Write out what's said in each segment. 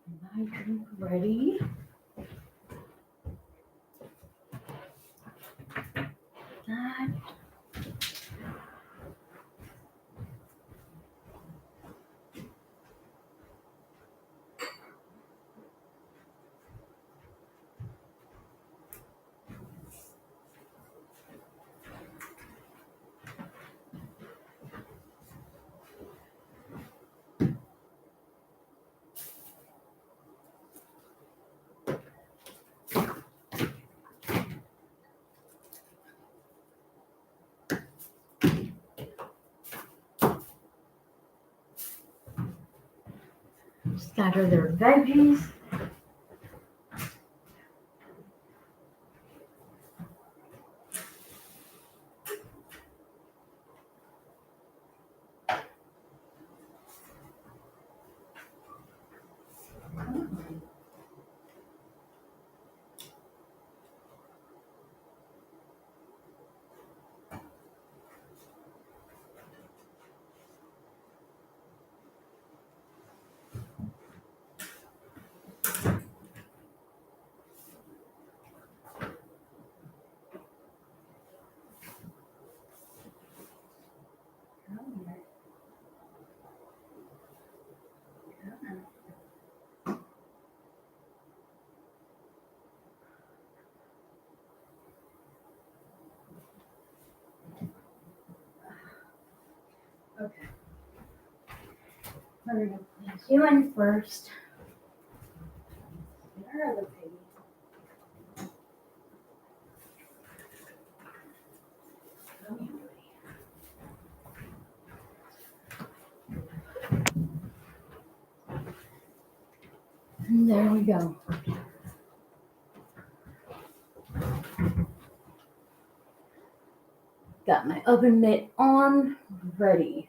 My drink ready. That. Scatter their veggies. Okay. We're gonna place you in first. Where are the piggies? Come here, buddy. And there we go. Got my oven mitt on, ready.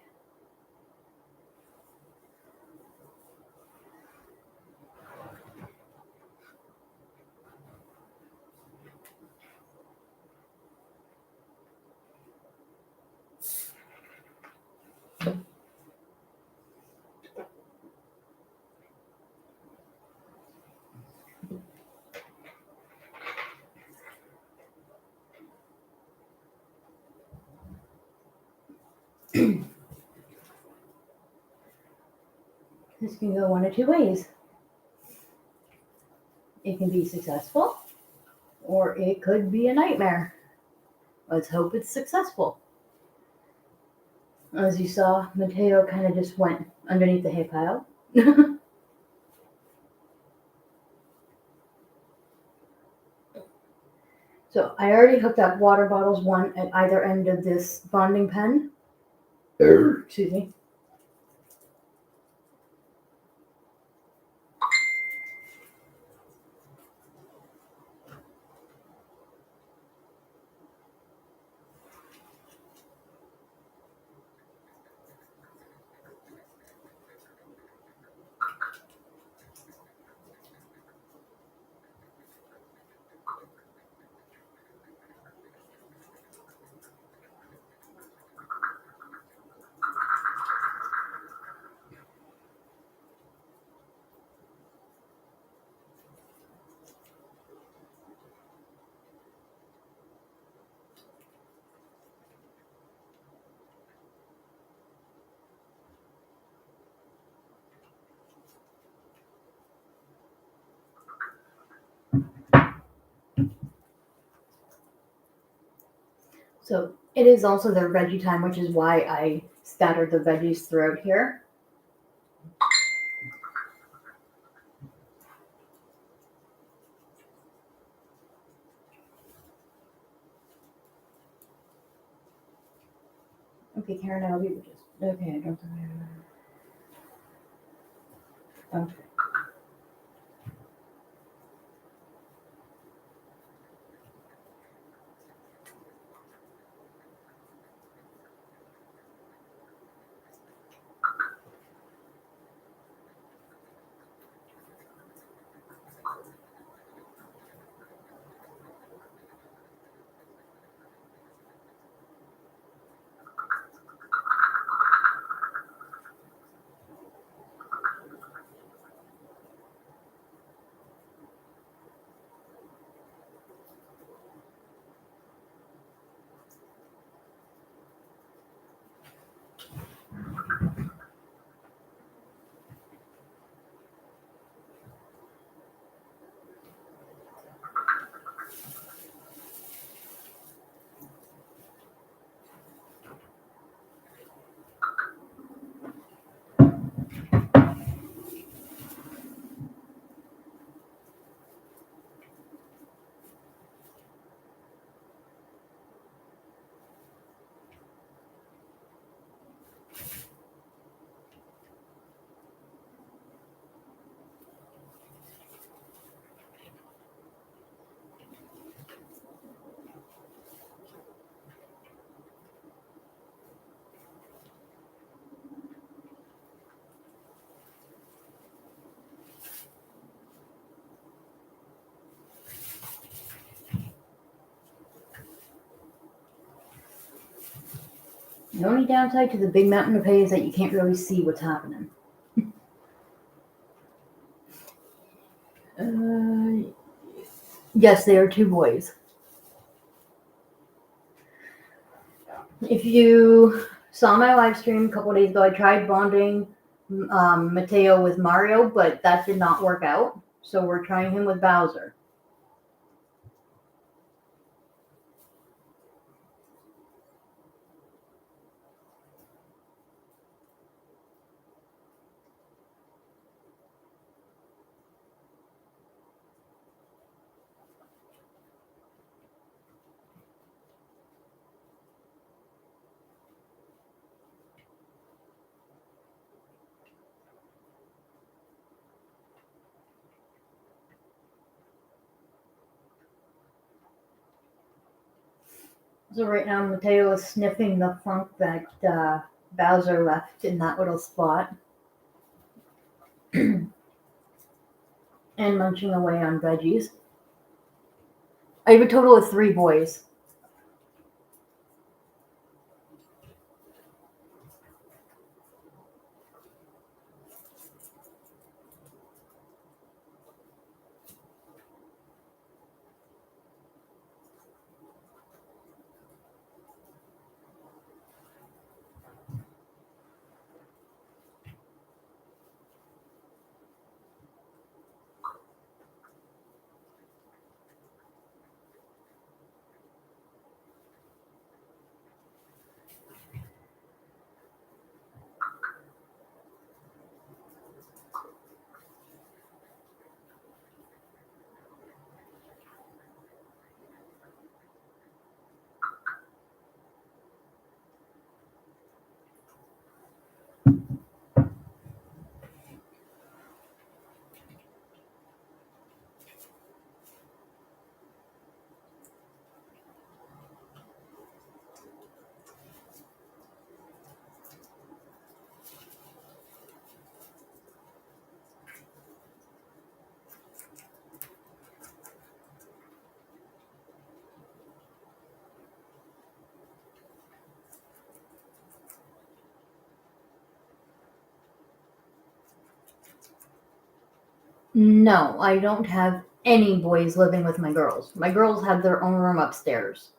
This can go one of two ways. It can be successful, or it could be a nightmare. Let's hope it's successful. As you saw, Matteo kind of just went underneath the hay pile. So I already hooked up water bottles, one at either end of this bonding pen. Excuse me. So it is also their veggie time, which is why I scattered the veggies throughout here. Okay, Karen, I'll be just okay. I don't. Okay. The only downside to the big mountain of hay is that you can't really see what's happening. Yes, they are 2 boys. If you saw my live stream a couple days ago, I tried bonding Matteo with Mario, but that did not work out. So we're trying him with Bowser. So right now, Matteo is sniffing the funk that Bowser left in that little spot. And munching away on veggies. I have a total of 3 boys. No, I don't have any boys living with my girls. My girls have their own room upstairs.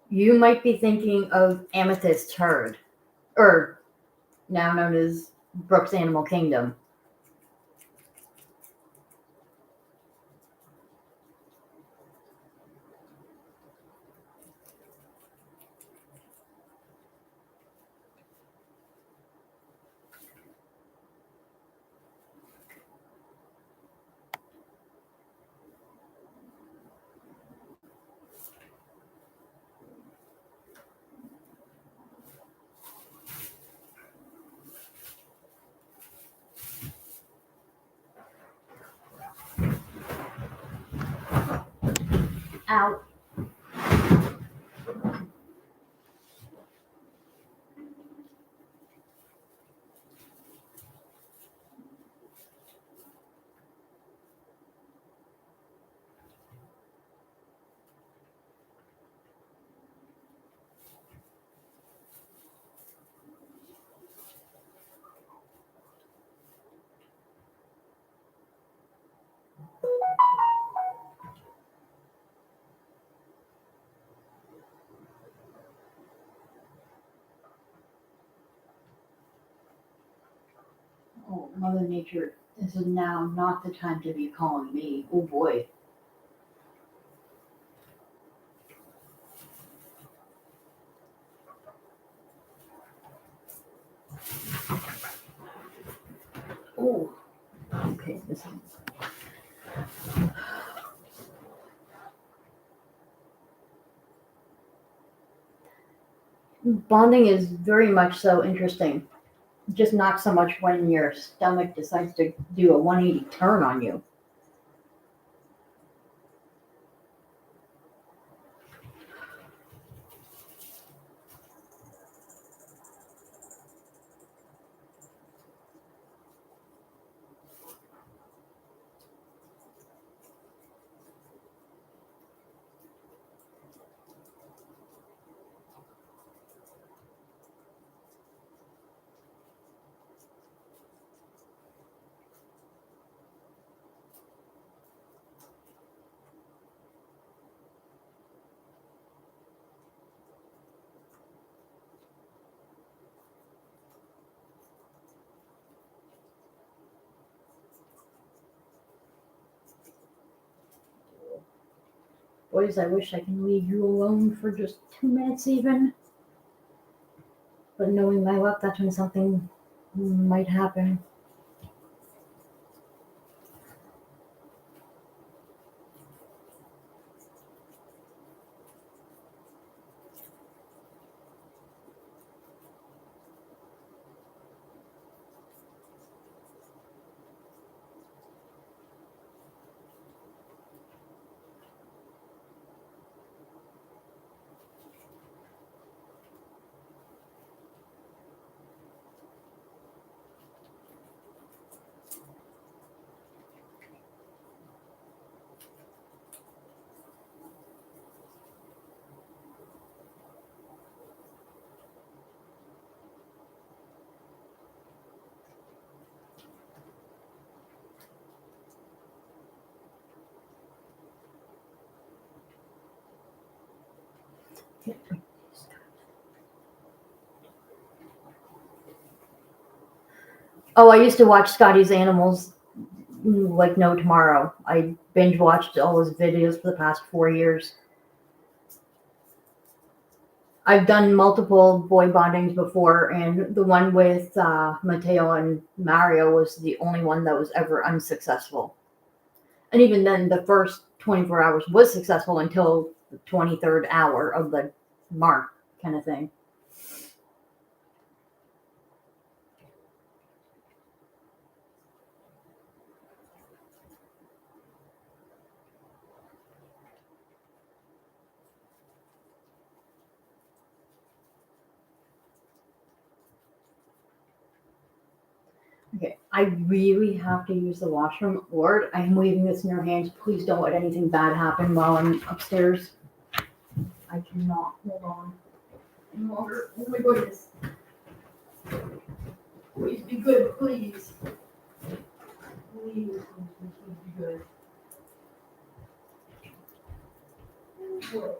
You might be thinking of Amethyst Herd, or now known as Brooks Animal Kingdom. Ow. Oh, Mother Nature, this is now not the time to be calling me. Oh boy. Oh, okay, this is... Bonding is very much so interesting. Just not so much when your stomach decides to do a 180 turn on you. Boys, I wish I can leave you alone for just 2 minutes even. But knowing my luck, that's when something might happen. Oh, I used to watch Scotty's Animals like no tomorrow. I binge watched all his videos for the past 4 years. I've done multiple boy bondings before, and the one with Matteo and Mario was the only one that was ever unsuccessful. And even then, the first 24 hours was successful until the 23rd hour of the mark, kind of thing. Okay, I really have to use the washroom. Lord, I am leaving this in your hands. Please don't let anything bad happen while I'm upstairs. I cannot hold on any longer. Oh my goodness. Please be good, please. Please be good. Feeling good.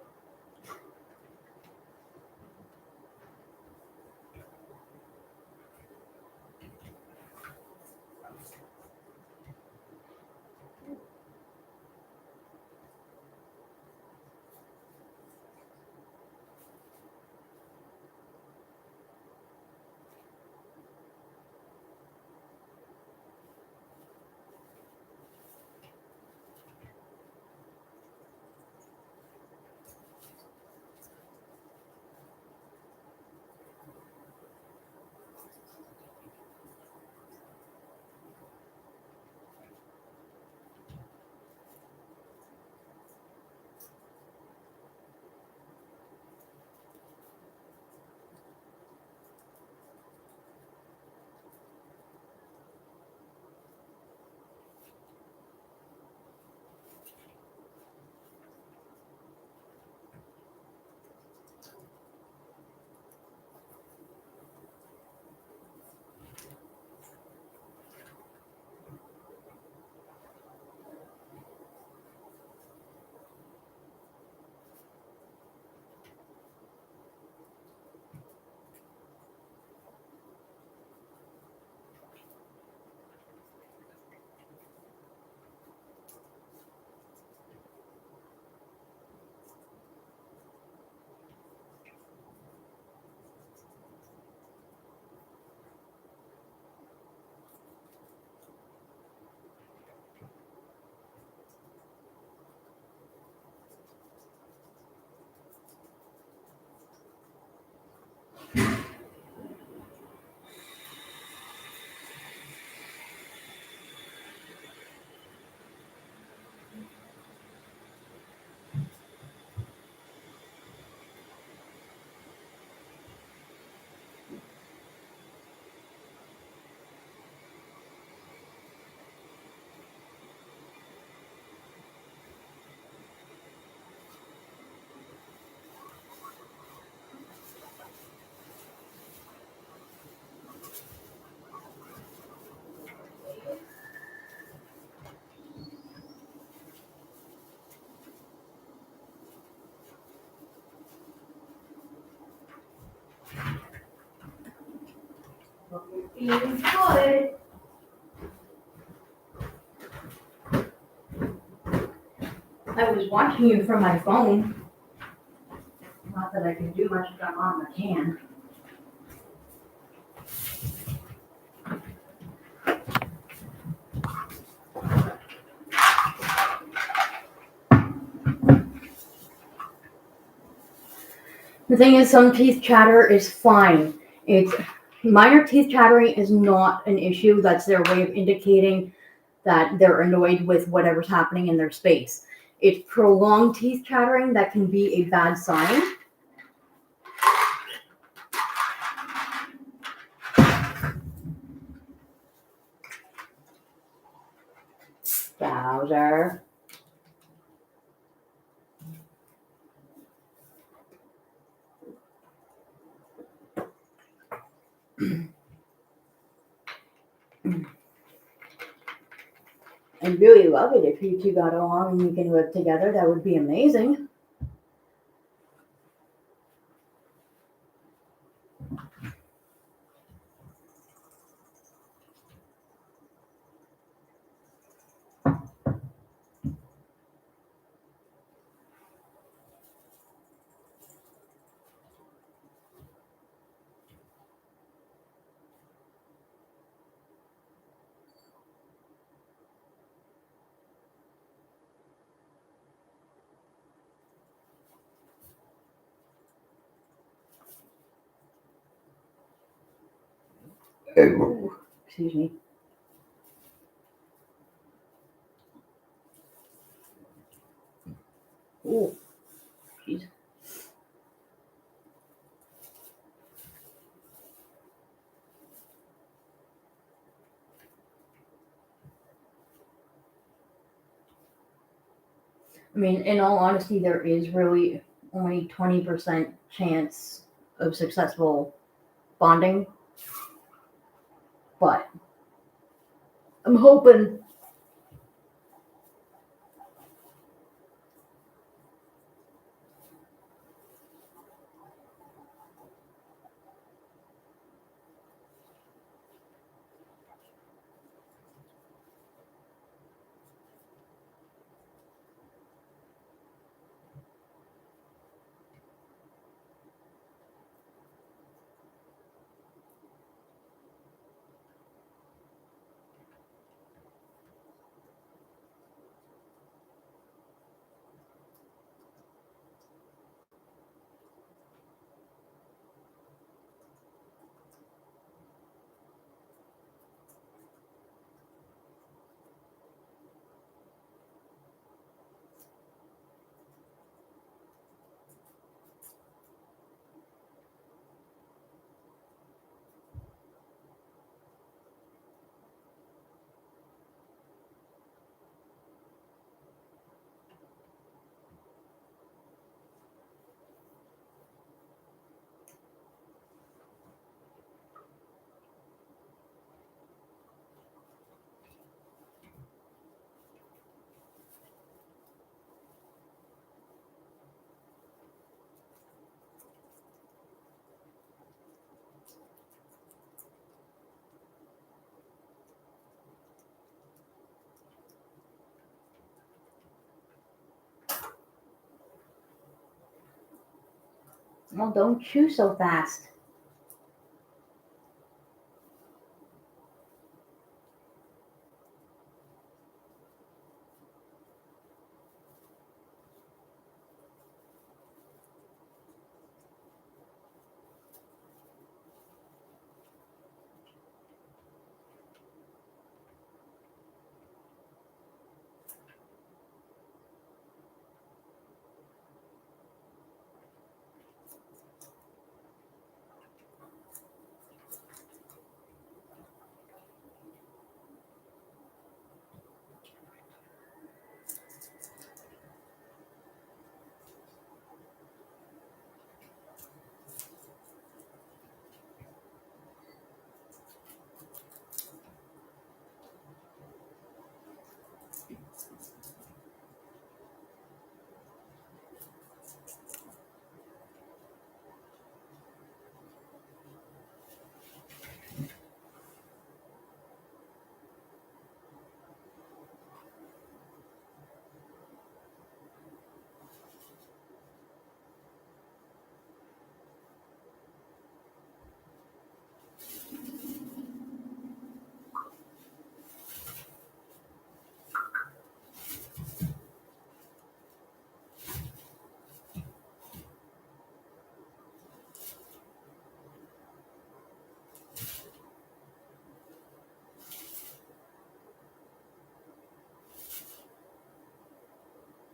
I was watching you from my phone. Not that I can do much if I'm on the can. The thing is, some teeth chatter is fine. It's minor teeth chattering is not an issue. That's their way of indicating that they're annoyed with whatever's happening in their space. It's prolonged teeth chattering that can be a bad sign. Bowser. I'd really love it if you two got along and you can live together. That would be amazing. Ooh, excuse me. Ooh, jeez. I mean, in all honesty, there is really only 20% chance of successful bonding, but I'm hoping. Well, don't chew so fast.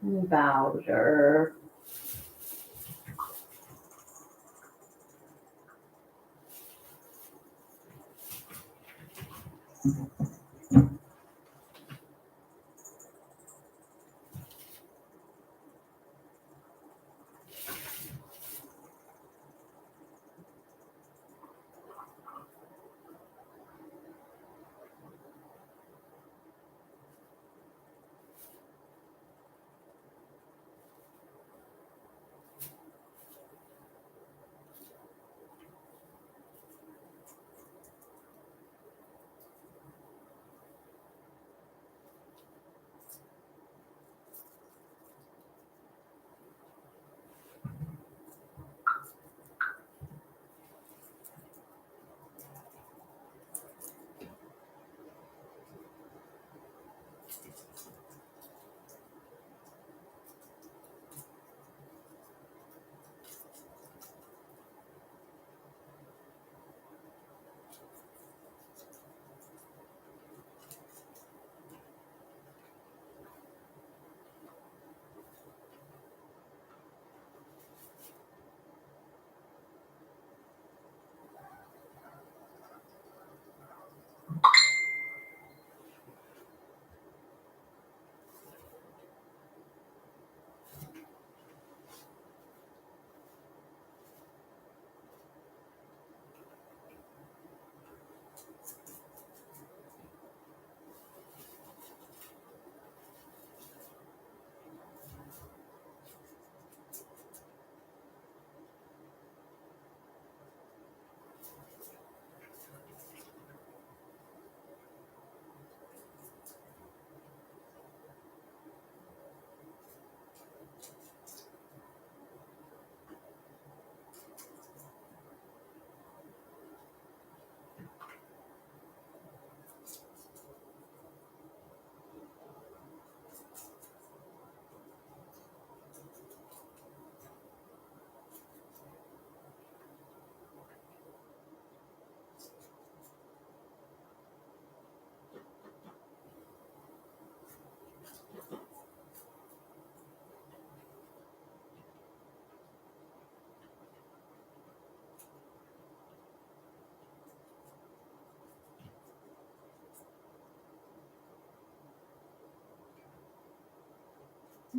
Bowser.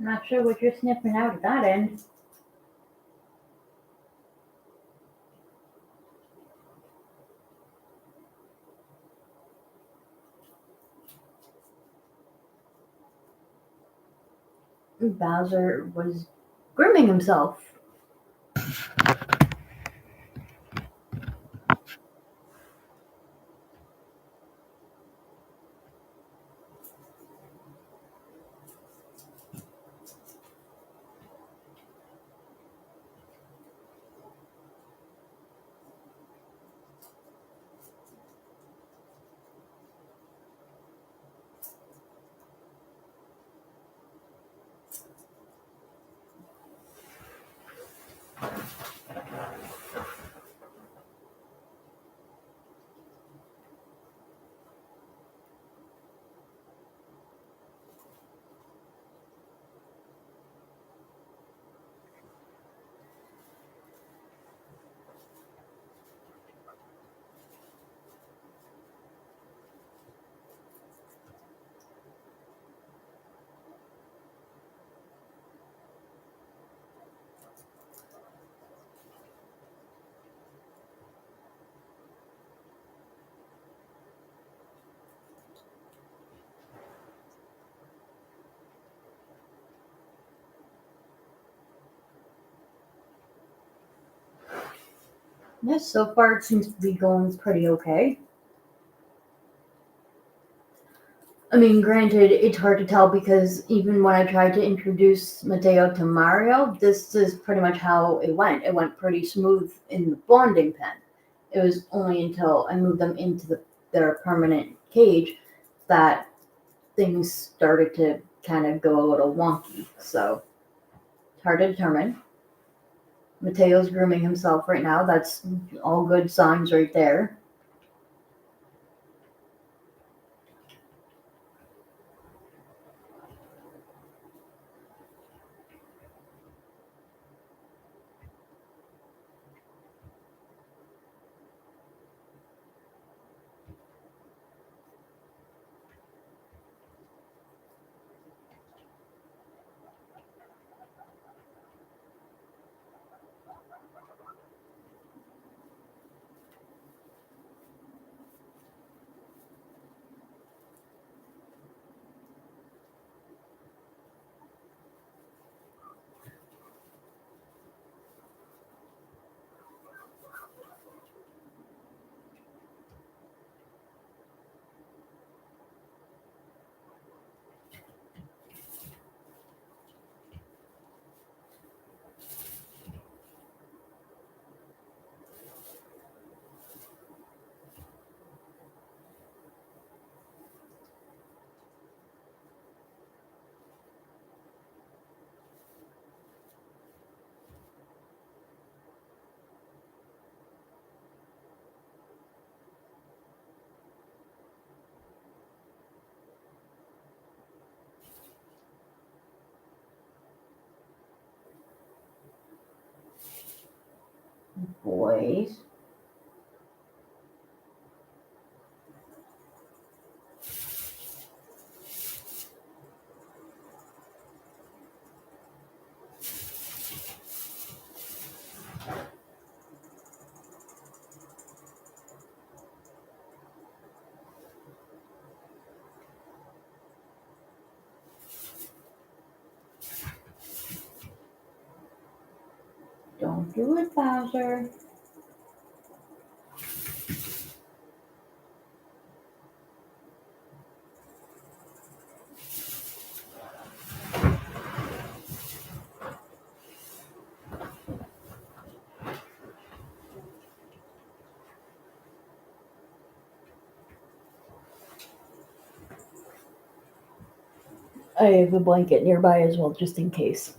Not sure what you're sniffing out at that end. Bowser was grooming himself. Yes, so far it seems to be going pretty okay. I mean, granted, it's hard to tell because even when I tried to introduce Matteo to Mario, this is pretty much how it went. It went pretty smooth in the bonding pen. It was only until I moved them into their permanent cage that things started to kind of go a little wonky. So it's hard to determine. Mateo's grooming himself right now. That's all good signs right there. boys. Don't do it, Bowser. I have a blanket nearby as well, just in case.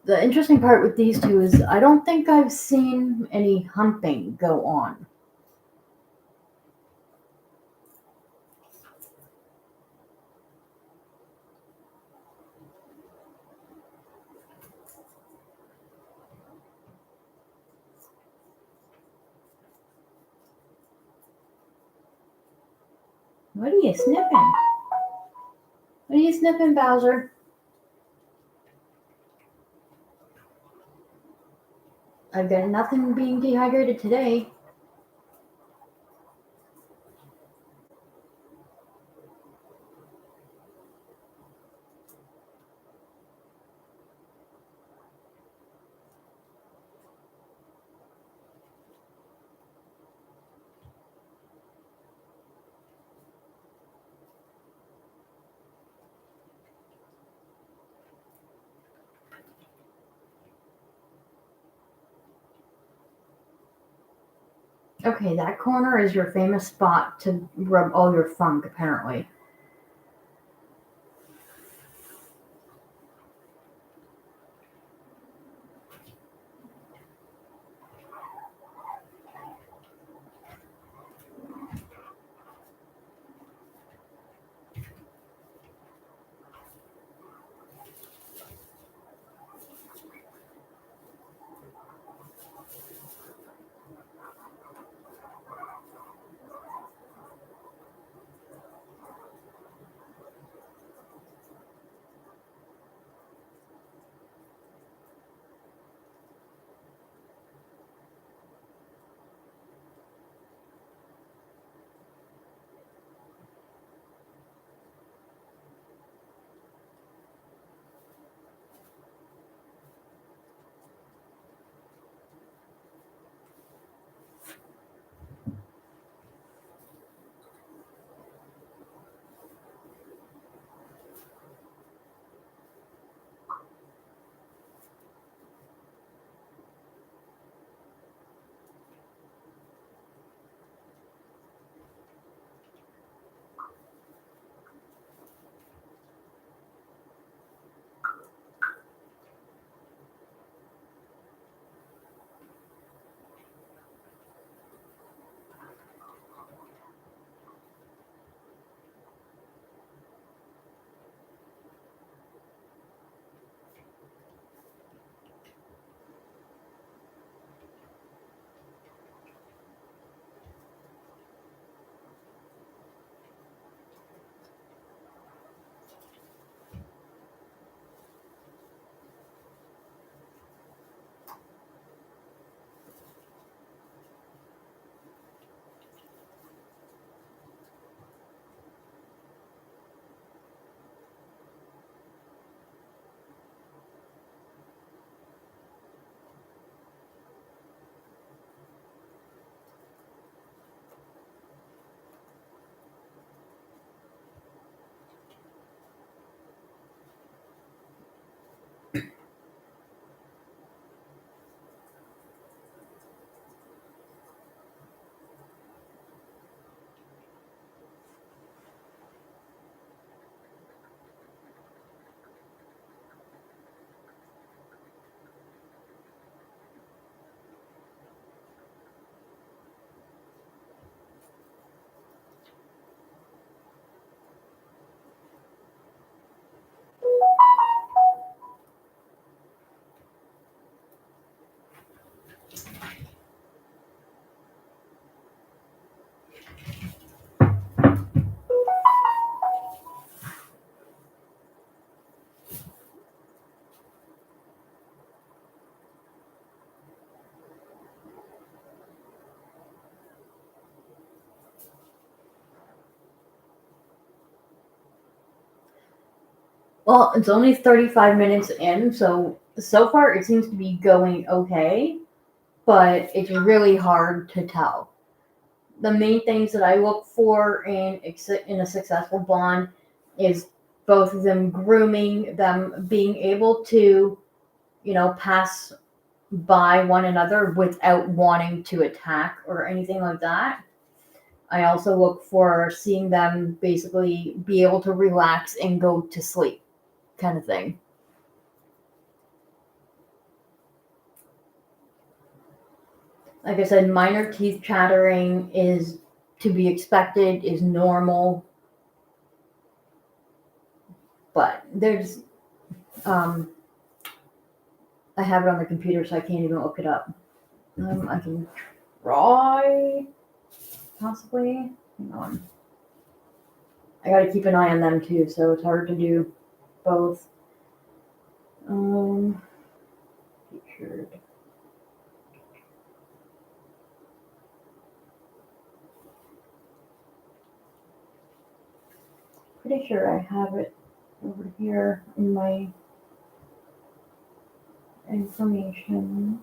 The interesting part with these two is I don't think I've seen any humping go on. What are you sniffing? What are you sniffing, Bowser? I've got nothing being dehydrated today. Okay, that corner is your famous spot to rub all your funk, apparently. Well, it's only 35 minutes in, so far it seems to be going okay, but it's really hard to tell. The main things that I look for in a successful bond is both of them grooming, them being able to, pass by one another without wanting to attack or anything like that. I also look for seeing them basically be able to relax and go to sleep, kind of thing. Like I said, minor teeth chattering is to be expected, is normal, but there's, um, I have it on the computer, so I can't even look it up. I can try, possibly. Hang on. I gotta keep an eye on them too, so it's hard to do both. Featured. Pretty sure I have it over here in my information.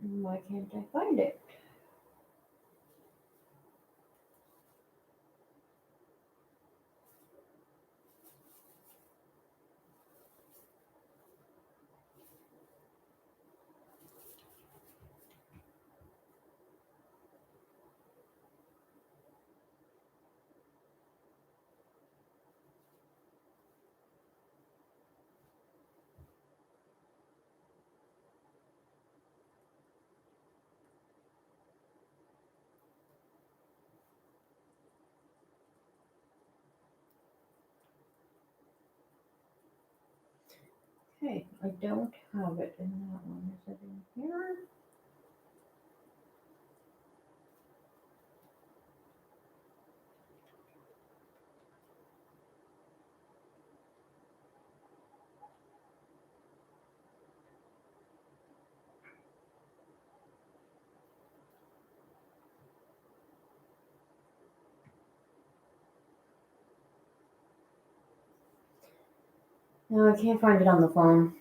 Why can't I find it? Okay, I don't have it in that one. Is it in here? No, I can't find it on the phone.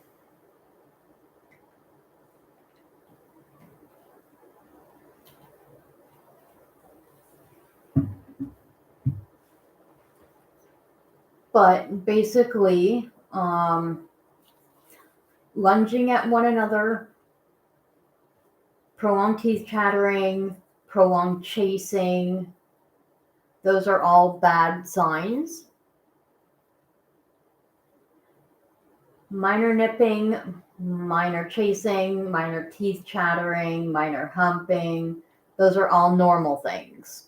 But basically, lunging at one another, prolonged teeth chattering, prolonged chasing, those are all bad signs. Minor nipping, minor chasing, minor teeth chattering, minor humping, those are all normal things.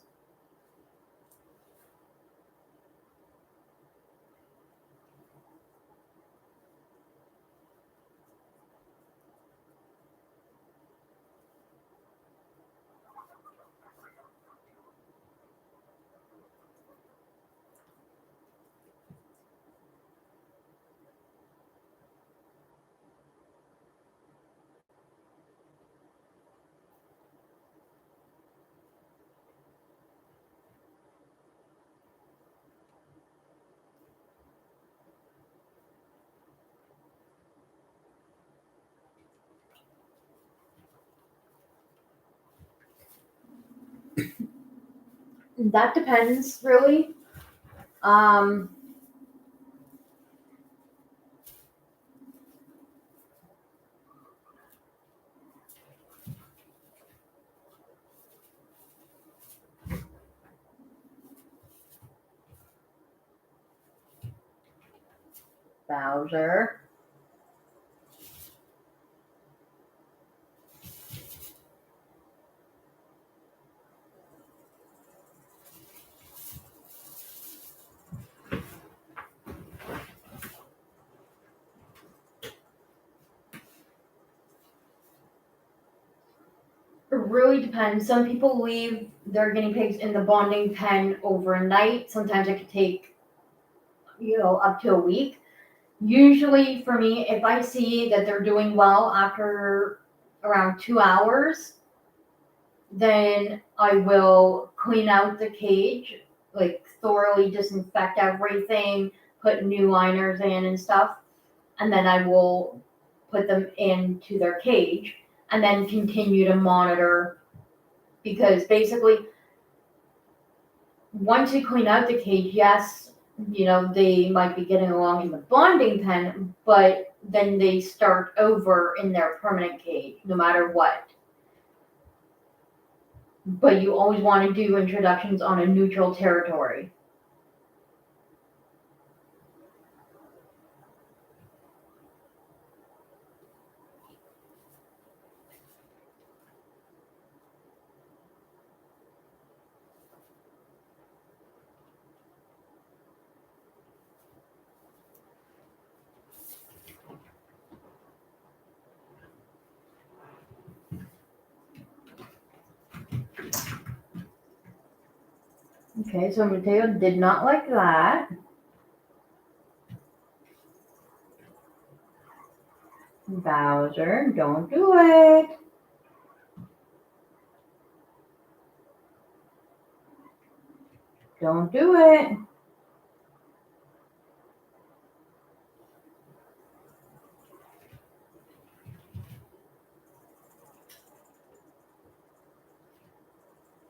That depends, really. Um, Bowser. It really depends. Some people leave their guinea pigs in the bonding pen overnight. Sometimes it could take, up to a week. Usually for me, if I see that they're doing well after around 2 hours, then I will clean out the cage, like thoroughly disinfect everything, put new liners in and stuff, and then I will put them into their cage and then continue to monitor, because basically once you clean out the cage, yes, they might be getting along in the bonding pen, but then they start over in their permanent cage no matter what. But you always want to do introductions on a neutral territory. Okay, so Matteo did not like that. Bowser, don't do it. Don't do it.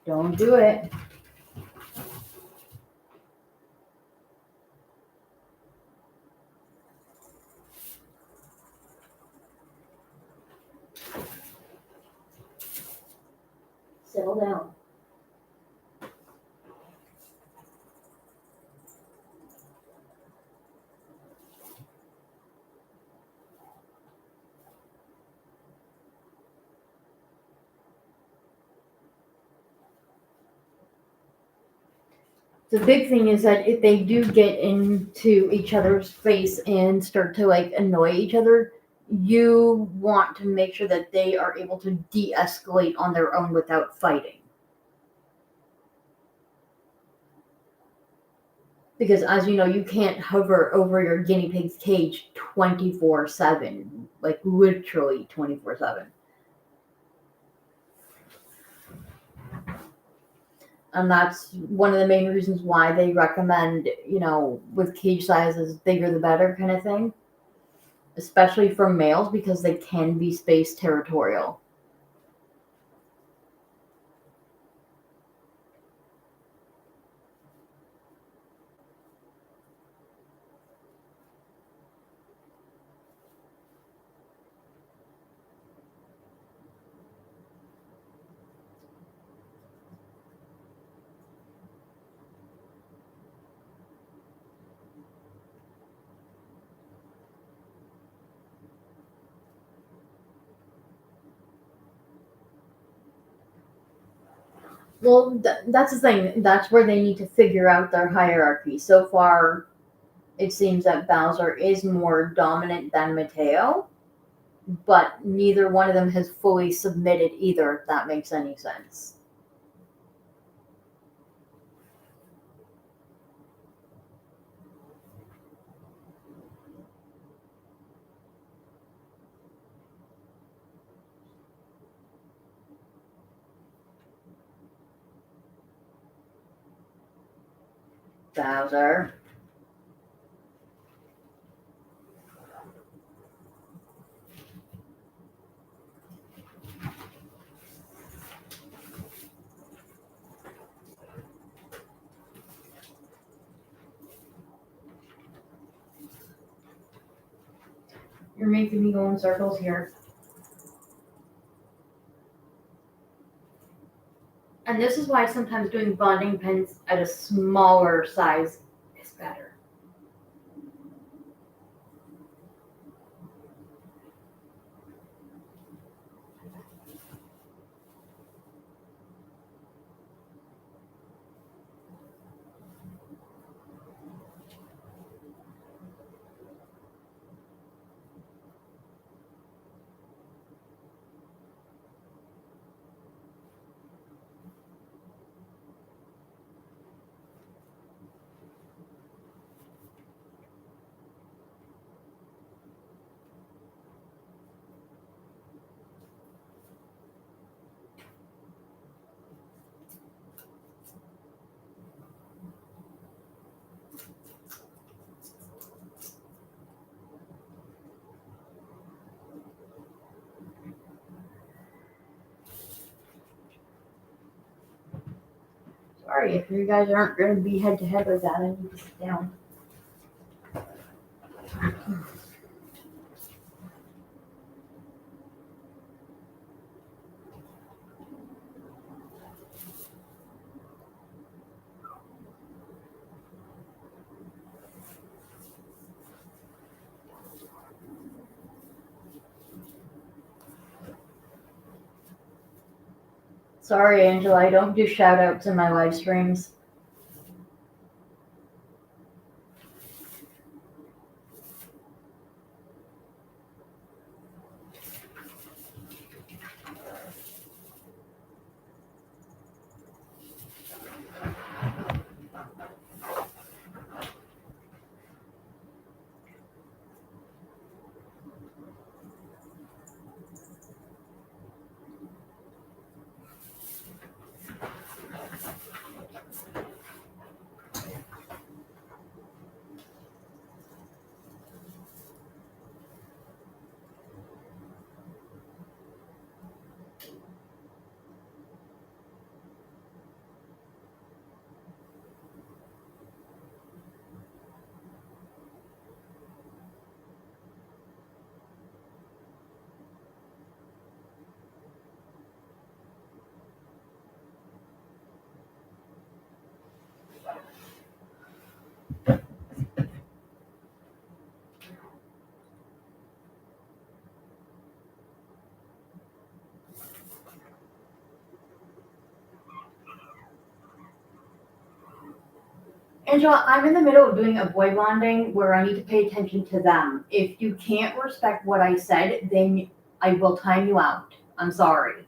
Don't do it. Settle down. The big thing is that if they do get into each other's face and start to like annoy each other, you want to make sure that they are able to de-escalate on their own without fighting. Because as you know, you can't hover over your guinea pig's cage 24/7, like literally 24/7. And that's one of the main reasons why they recommend, with cage sizes bigger the better kind of thing, especially for males because they can be space territorial. Well, that's the thing. That's where they need to figure out their hierarchy. So far, it seems that Bowser is more dominant than Mateo, but neither one of them has fully submitted either, if that makes any sense. Bowser. You're making me go in circles here. And this is why sometimes doing bonding pens at a smaller size is better. sorry if you guys aren't going to be head to head with that. I need to sit down. Sorry, Angela, I don't do shout outs in my live streams. Angela, I'm in the middle of doing a boy bonding where I need to pay attention to them. If you can't respect what I said, then I will time you out. I'm sorry.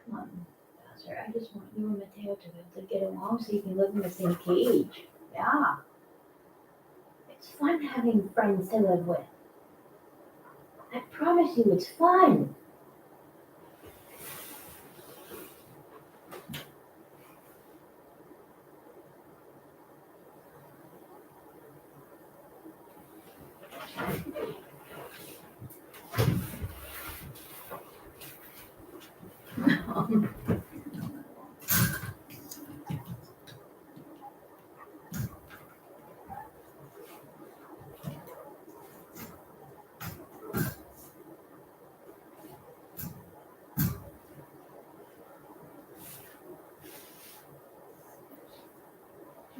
Come on, Bowser. I just want you and Matteo to be able to get along so you can live in the same cage. Yeah. It's fun having friends to live with. I promise you, it's fun.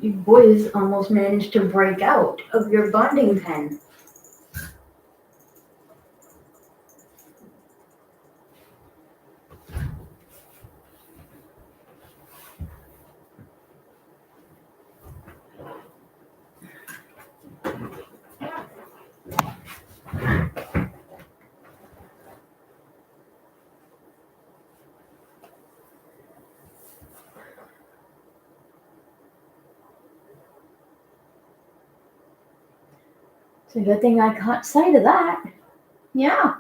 You boys almost managed to break out of your bonding pen. It's a good thing I caught sight of that. Yeah.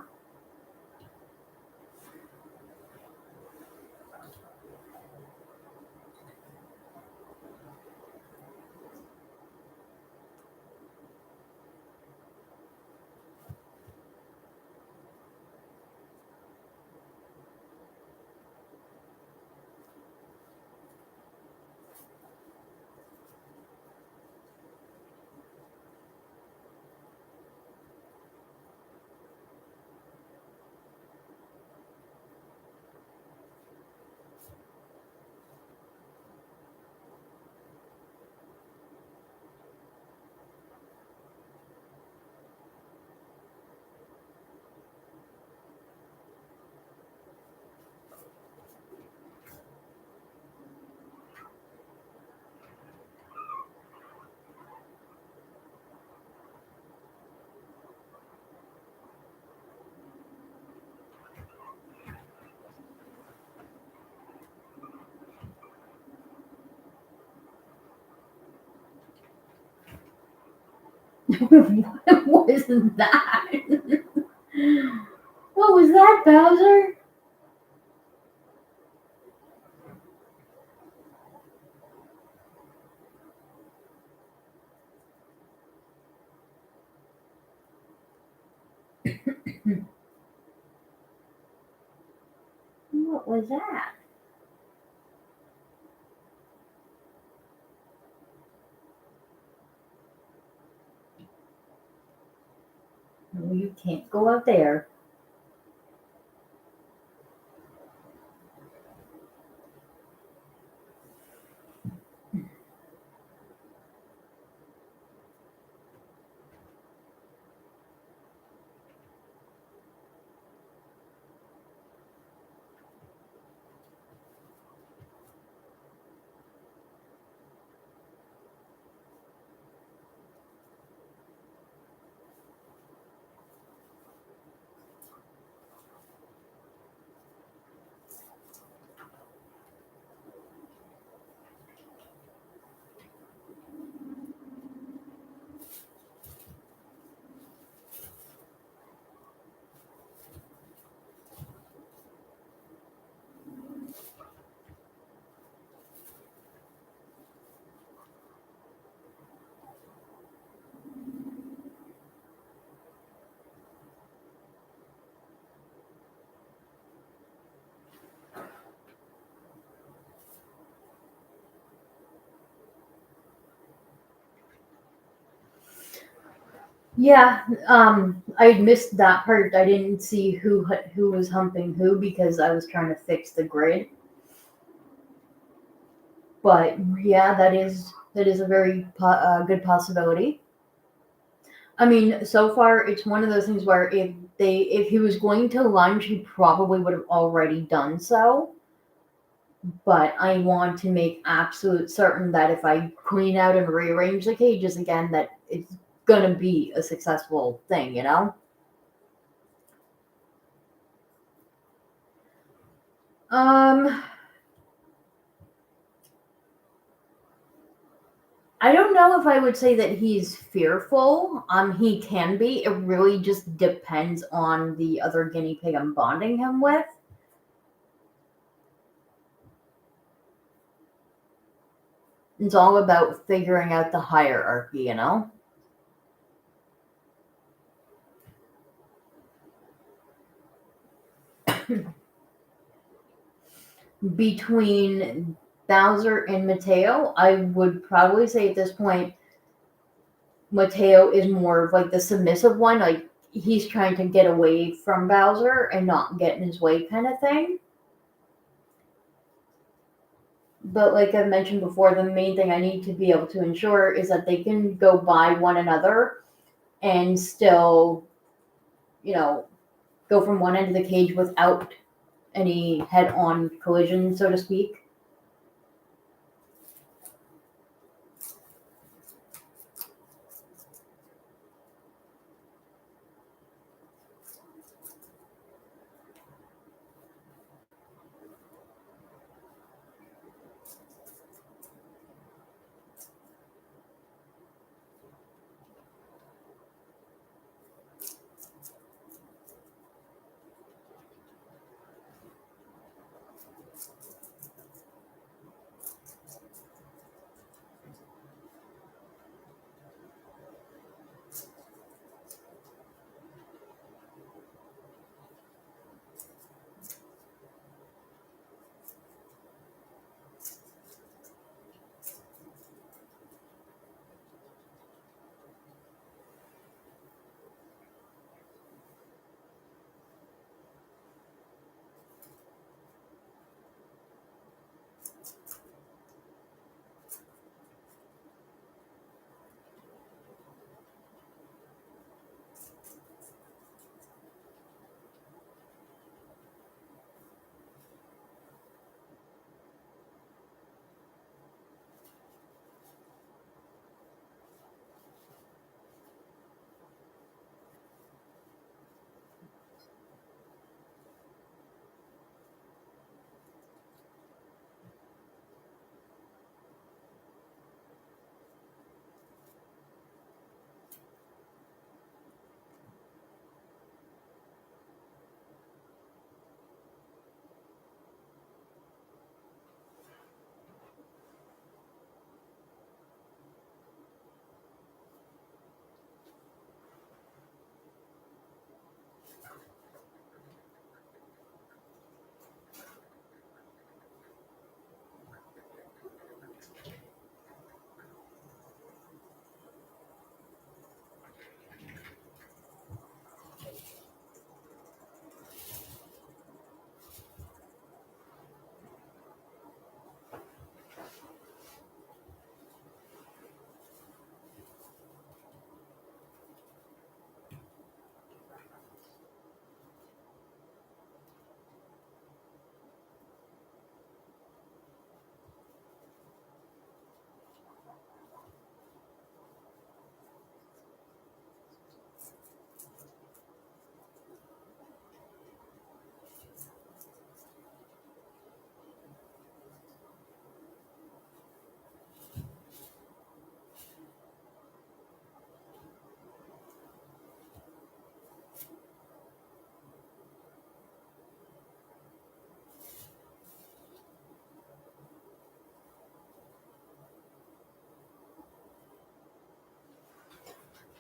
What was that? What was that, Bowser? What was that? No, you can't go out there. Yeah, I missed that part. I didn't see who was humping who because I was trying to fix the grid. But yeah, that is a very good possibility. I mean, so far it's one of those things where if he was going to lunge, he probably would have already done so. But I want to make absolute certain that if I clean out and rearrange the cages again, that it's gonna be a successful thing, you know? Um, I don't know if I would say that he's fearful. He can be. It really just depends on the other guinea pig I'm bonding him with. It's all about figuring out the hierarchy, you know? Between Bowser and Mateo, I would probably say at this point, Mateo is more of like the submissive one. Like he's trying to get away from Bowser and not get in his way kind of thing. But like I've mentioned before, the main thing I need to be able to ensure is that they can go by one another and still, you know, go from one end of the cage without any head-on collision, so to speak.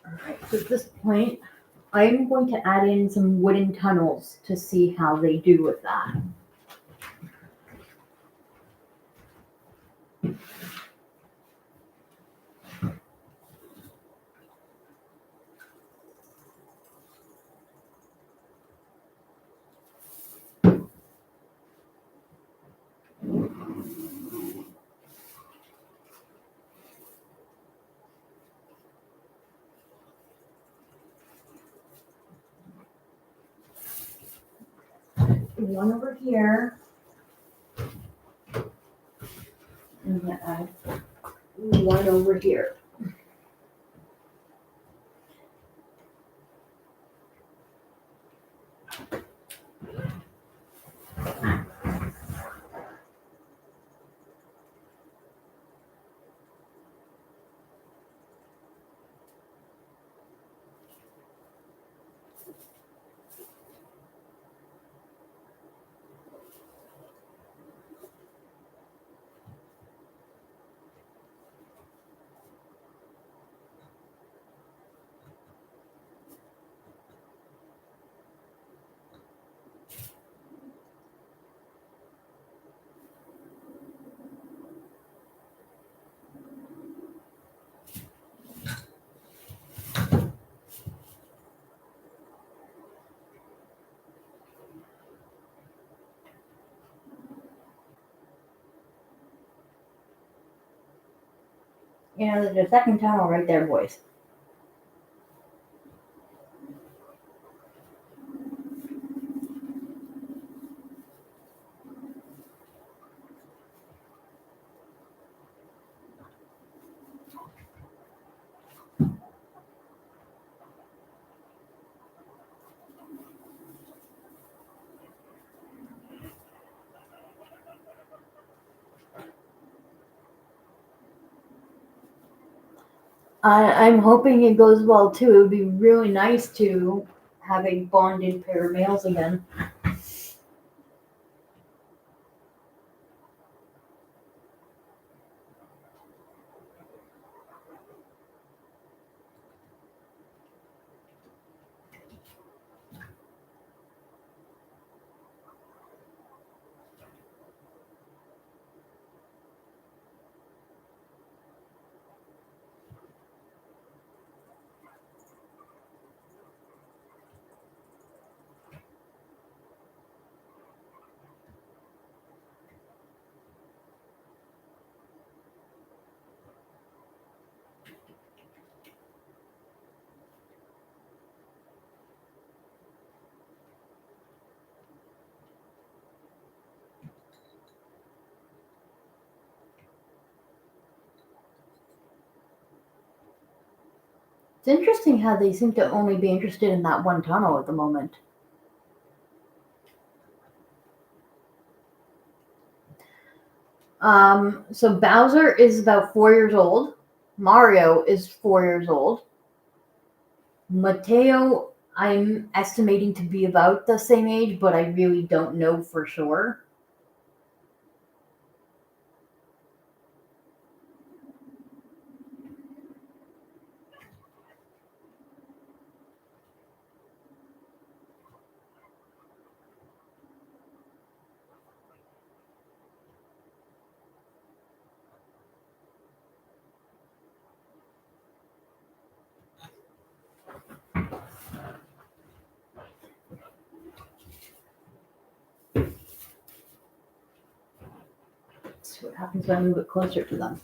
Alright, so at this point, I'm going to add in some wooden tunnels to see how they do with that. One over here, and then add one over here. There's a second tunnel right there, boys. I'm hoping it goes well too. It would be really nice to have a bonded pair of males again. It's interesting how they seem to only be interested in that one tunnel at the moment. So Bowser is about 4 years old. Mario is 4 years old. Matteo, I'm estimating to be about the same age, but I really don't know for sure. Let's see what happens when I move it closer to them.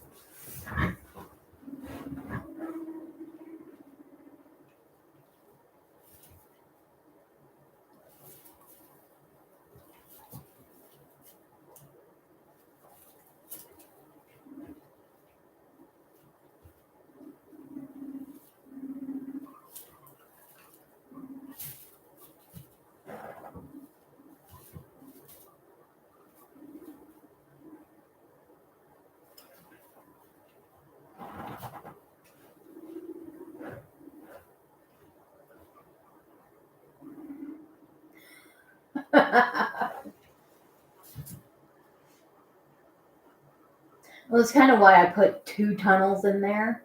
Well, that's kind of why I put 2 tunnels in there,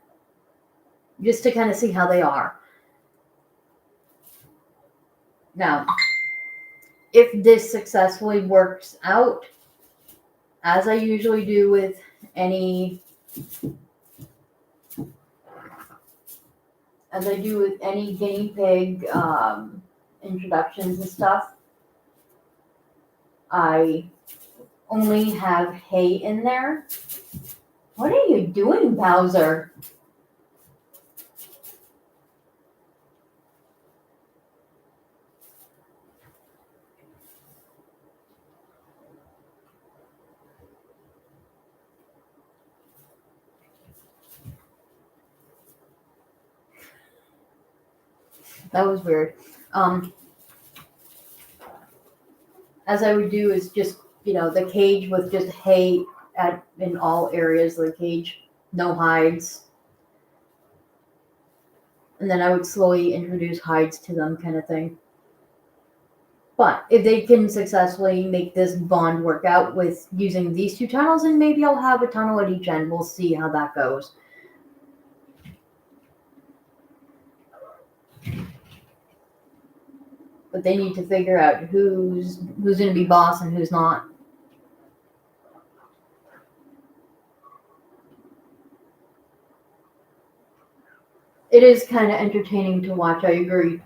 just to kind of see how they are. Now, if this successfully works out, as I usually do with any guinea pig introductions and stuff, I only have hay in there. What are you doing, Bowser? That was weird. As I would do is just, the cage with just hay in all areas of the cage, no hides. And then I would slowly introduce hides to them, kind of thing. But if they can successfully make this bond work out with using these 2 tunnels, and maybe I'll have a tunnel at each end. We'll see how that goes. But they need to figure out who's going to be boss and who's not. It is kind of entertaining to watch, I agree.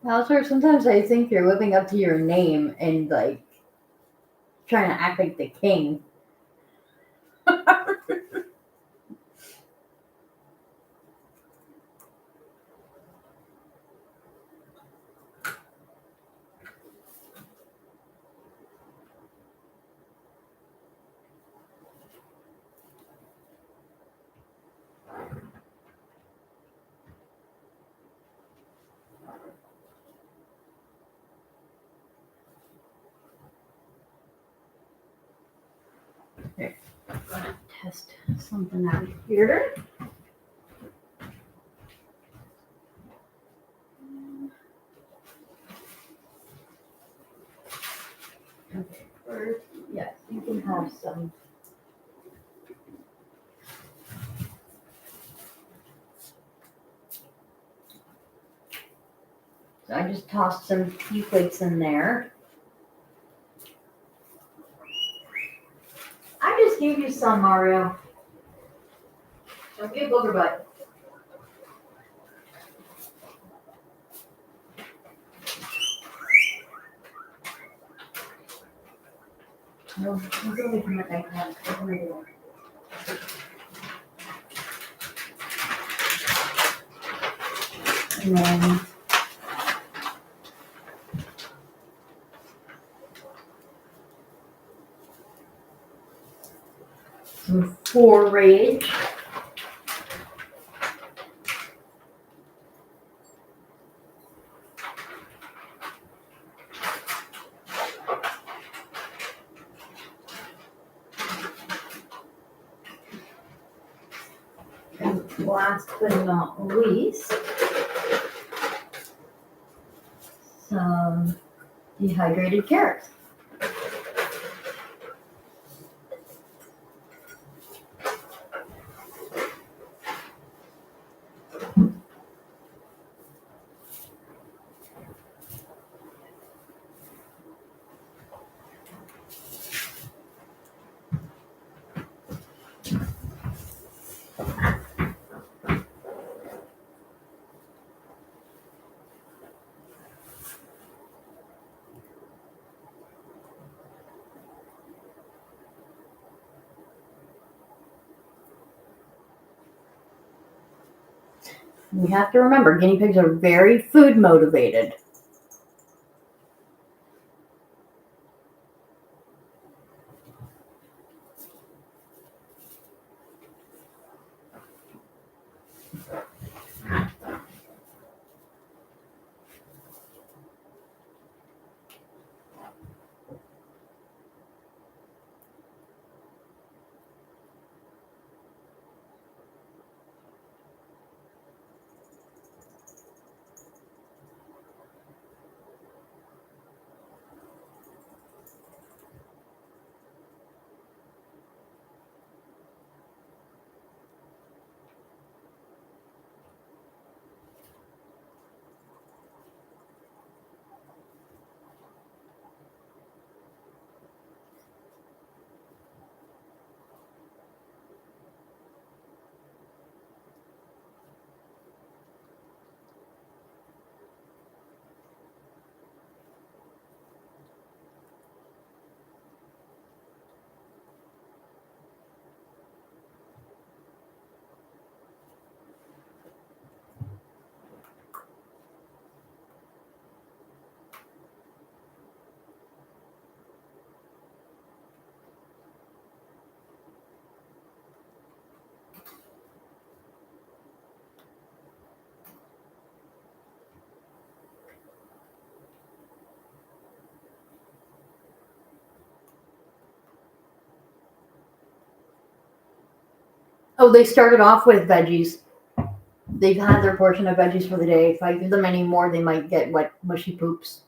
Bowser, sometimes I think you're living up to your name and like trying to act like the king. Okay, I'm gonna test something out here. Okay, first, yes, you can have some. So I just tossed some tea flakes in there. I just gave you some, Mario. Don't be a booger butt. No, don't go away from that iPad. What am I doing? And then some forage. And last but not least, some dehydrated carrots. We have to remember, guinea pigs are very food motivated. Oh, they started off with veggies. They've had their portion of veggies for the day. If I give them any more, they might get wet, mushy poops.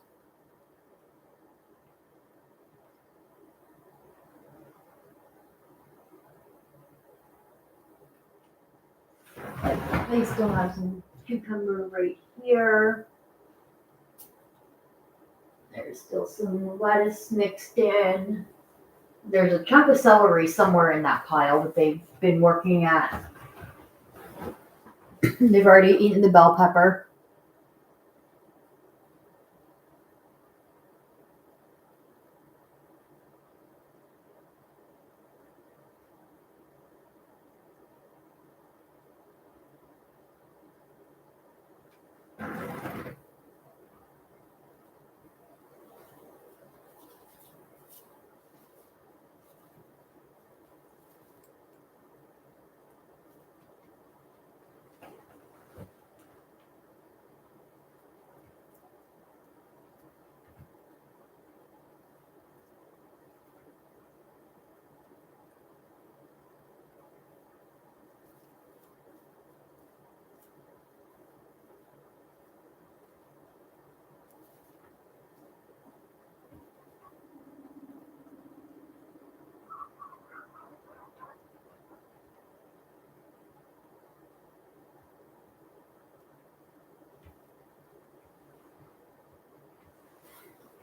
But they still have some cucumber right here. There's still some lettuce mixed in. There's a chunk of celery somewhere in that pile that they've been working at. They've already eaten the bell pepper.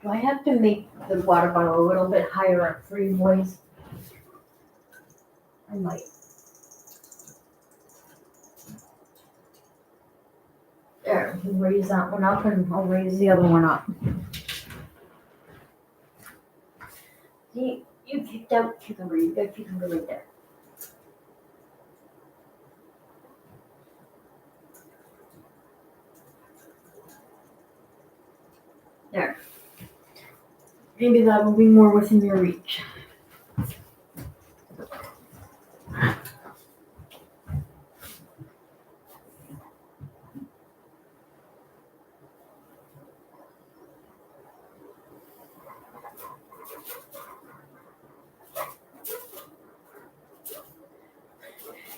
Do I have to make the water bottle a little bit higher up for you boys? I might. There, you raise that one up and I'll raise the other one up. See, you kicked out cucumber. You got cucumber right there. There. Maybe that will be more within your reach.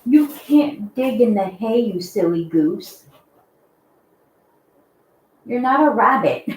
You can't dig in the hay, you silly goose. You're not a rabbit.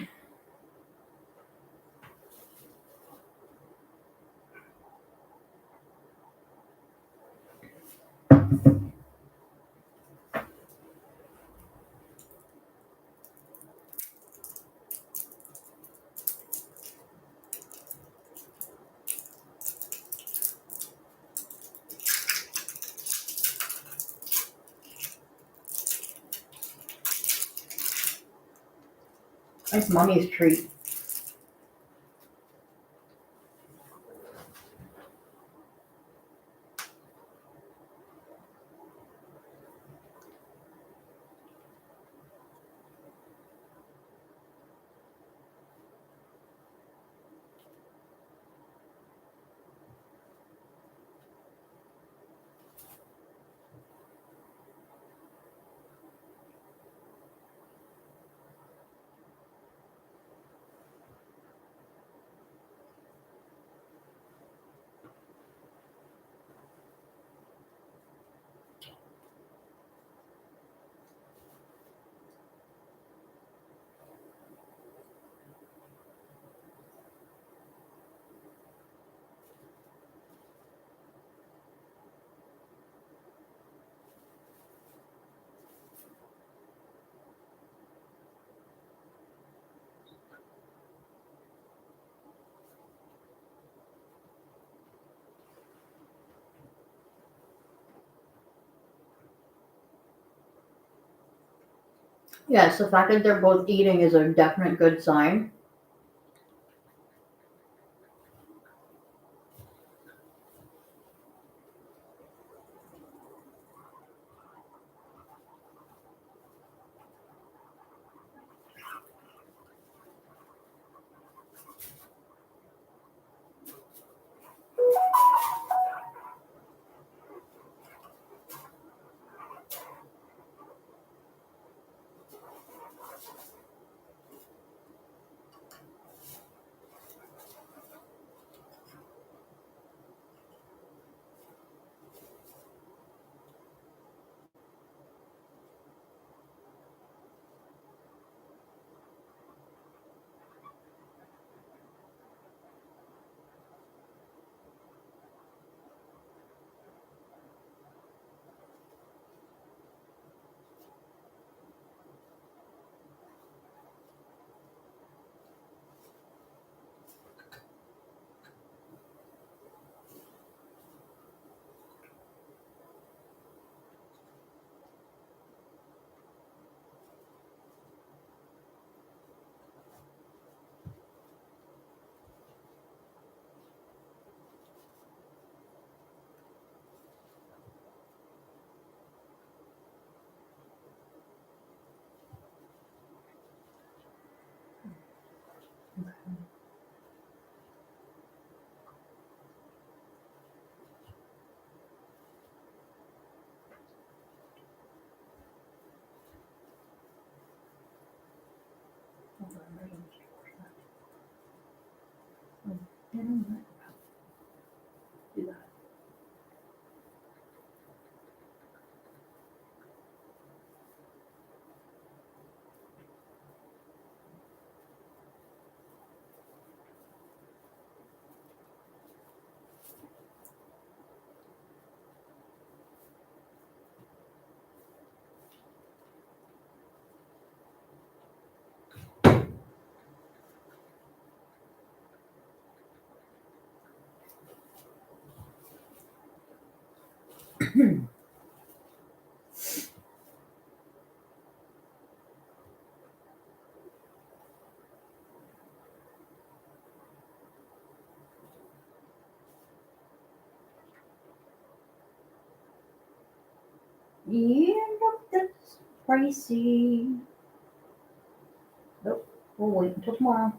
That's mommy's treat. Yes, the fact that they're both eating is a definite good sign. Do that. Yeah, nope, that's pricey. Nope, we'll wait until tomorrow.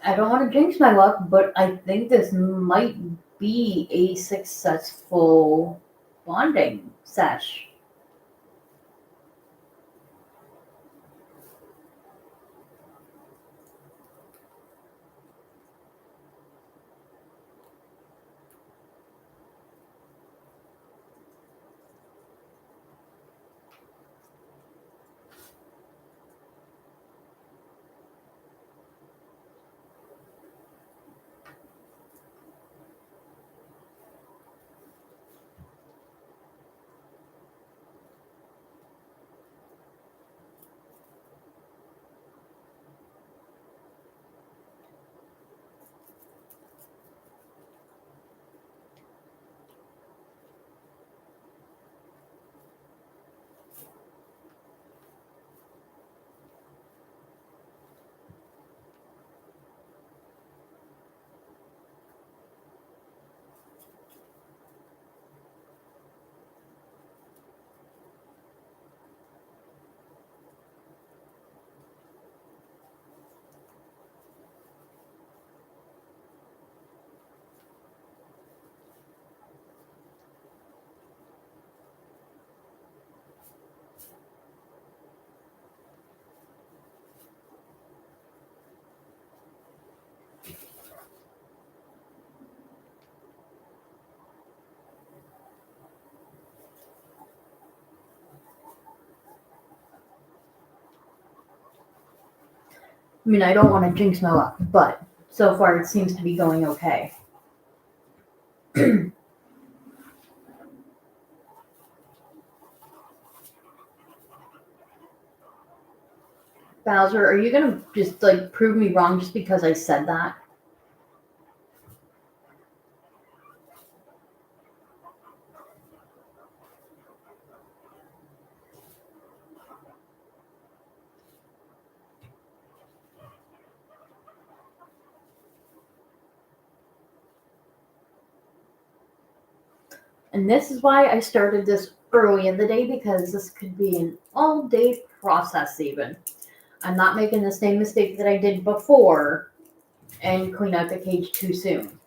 I don't want to jinx my luck, but I think this might be a successful bonding sesh. mean, I don't want to jinx my luck, but so far it seems to be going okay. Bowser, are you gonna just like prove me wrong just because I said that? And this is why I started this early in the day, because this could be an all day process even. I'm not making the same mistake that I did before and clean out the cage too soon.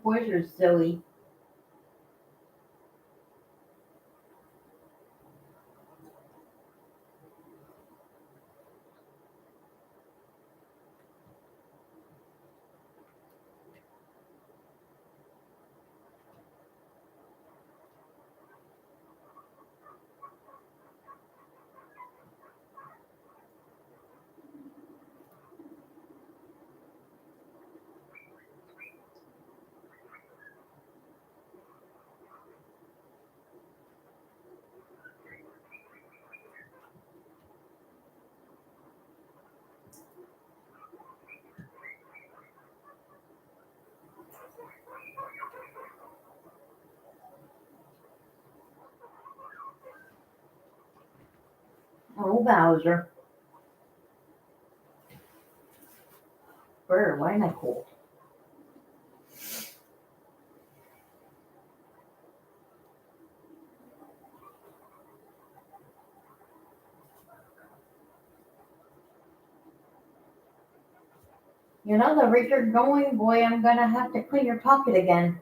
Boys are silly. Oh, Bowser. Where? Why am I cold? You know, the rate you're going, boy, I'm gonna have to clean your pocket again.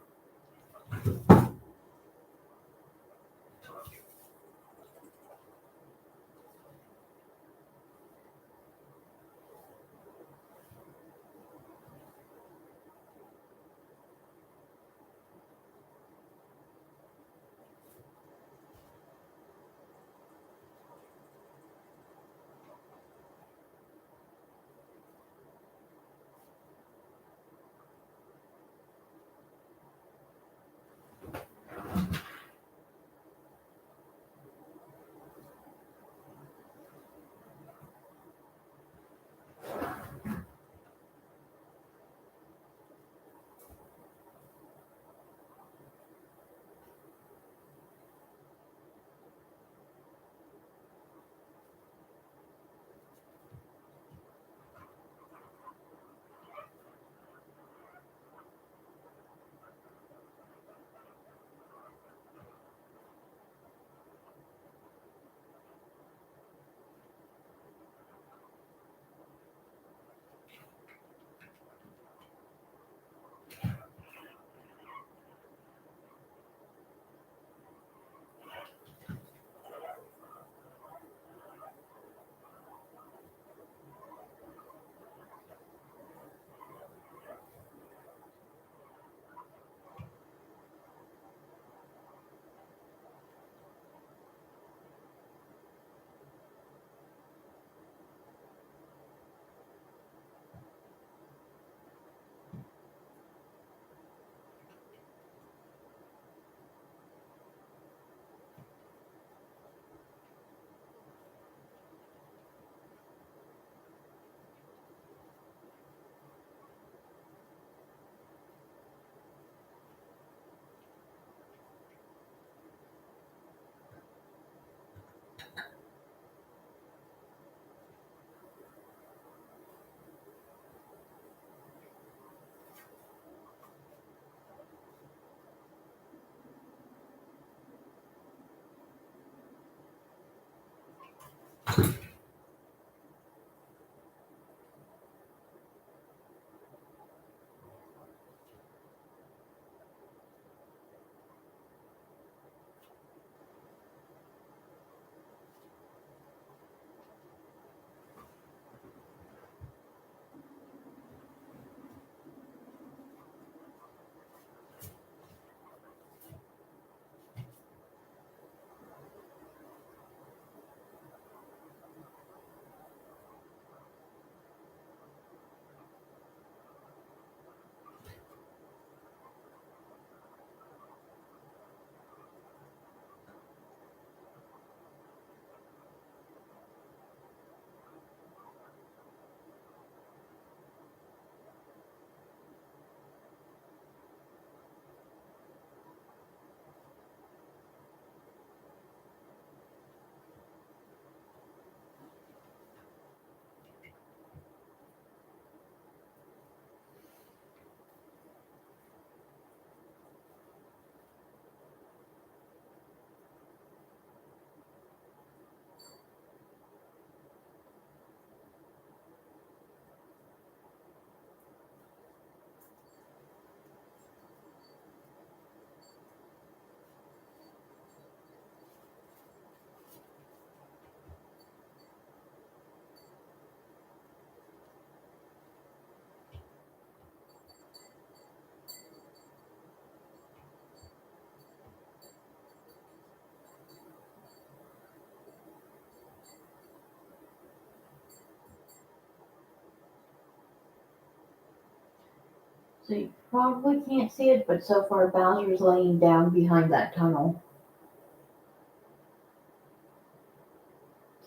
So you probably can't see it, but so far Bowser's laying down behind that tunnel.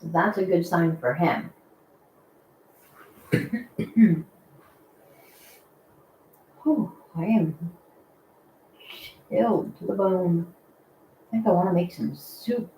So that's a good sign for him. Whew, I am chilled to the bone. I think I want to make some soup.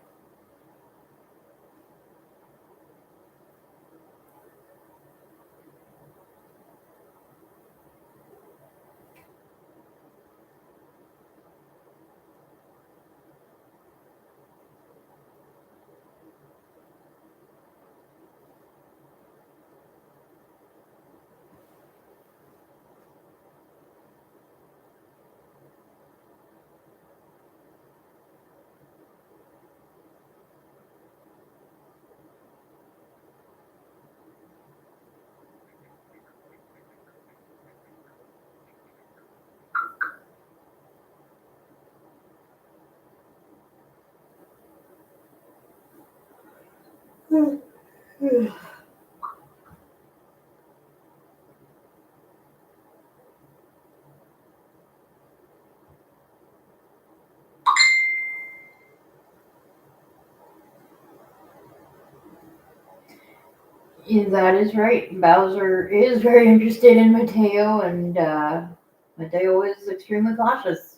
Yeah, that is right. Bowser is very interested in Mateo, and Mateo is extremely cautious.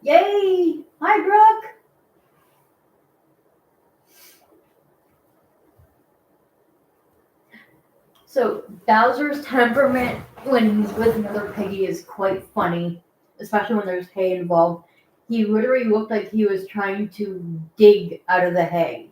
Yay! Hi, Brooke! So, Bowser's temperament when he's with another piggy is quite funny, especially when there's hay involved. He literally looked like he was trying to dig out of the hay.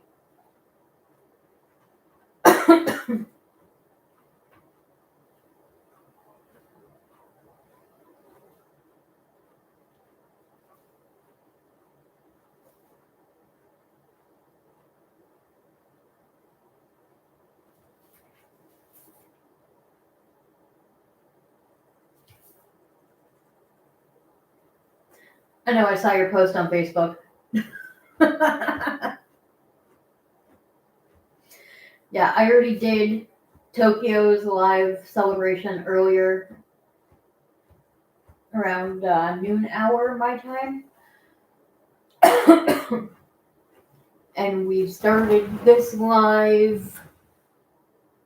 I know, I saw your post on Facebook. Yeah, I already did Tokyo's live celebration earlier around noon hour my time. And we started this live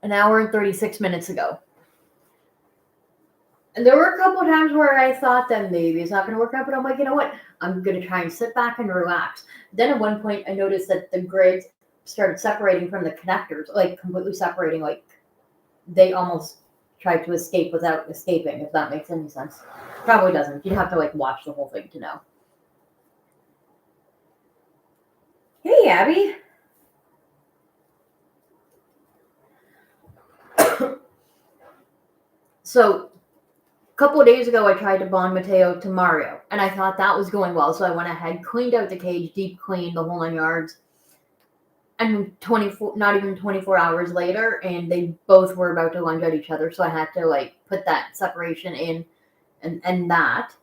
an hour and 36 minutes ago. And there were a couple of times where I thought that maybe it's not going to work out, but I'm like, you know what? I'm going to try and sit back and relax. Then at one point, I noticed that the grids started separating from the connectors, like completely separating. Like they almost tried to escape without escaping, if that makes any sense. Probably doesn't. You'd have to like watch the whole thing to know. Hey, Abby. So a couple of days ago, I tried to bond Mateo to Mario, and I thought that was going well. So I went ahead, cleaned out the cage, deep cleaned the whole 9 yards, and 24, not even 24 hours later, and they both were about to lunge at each other. So I had to like put that separation in, and that.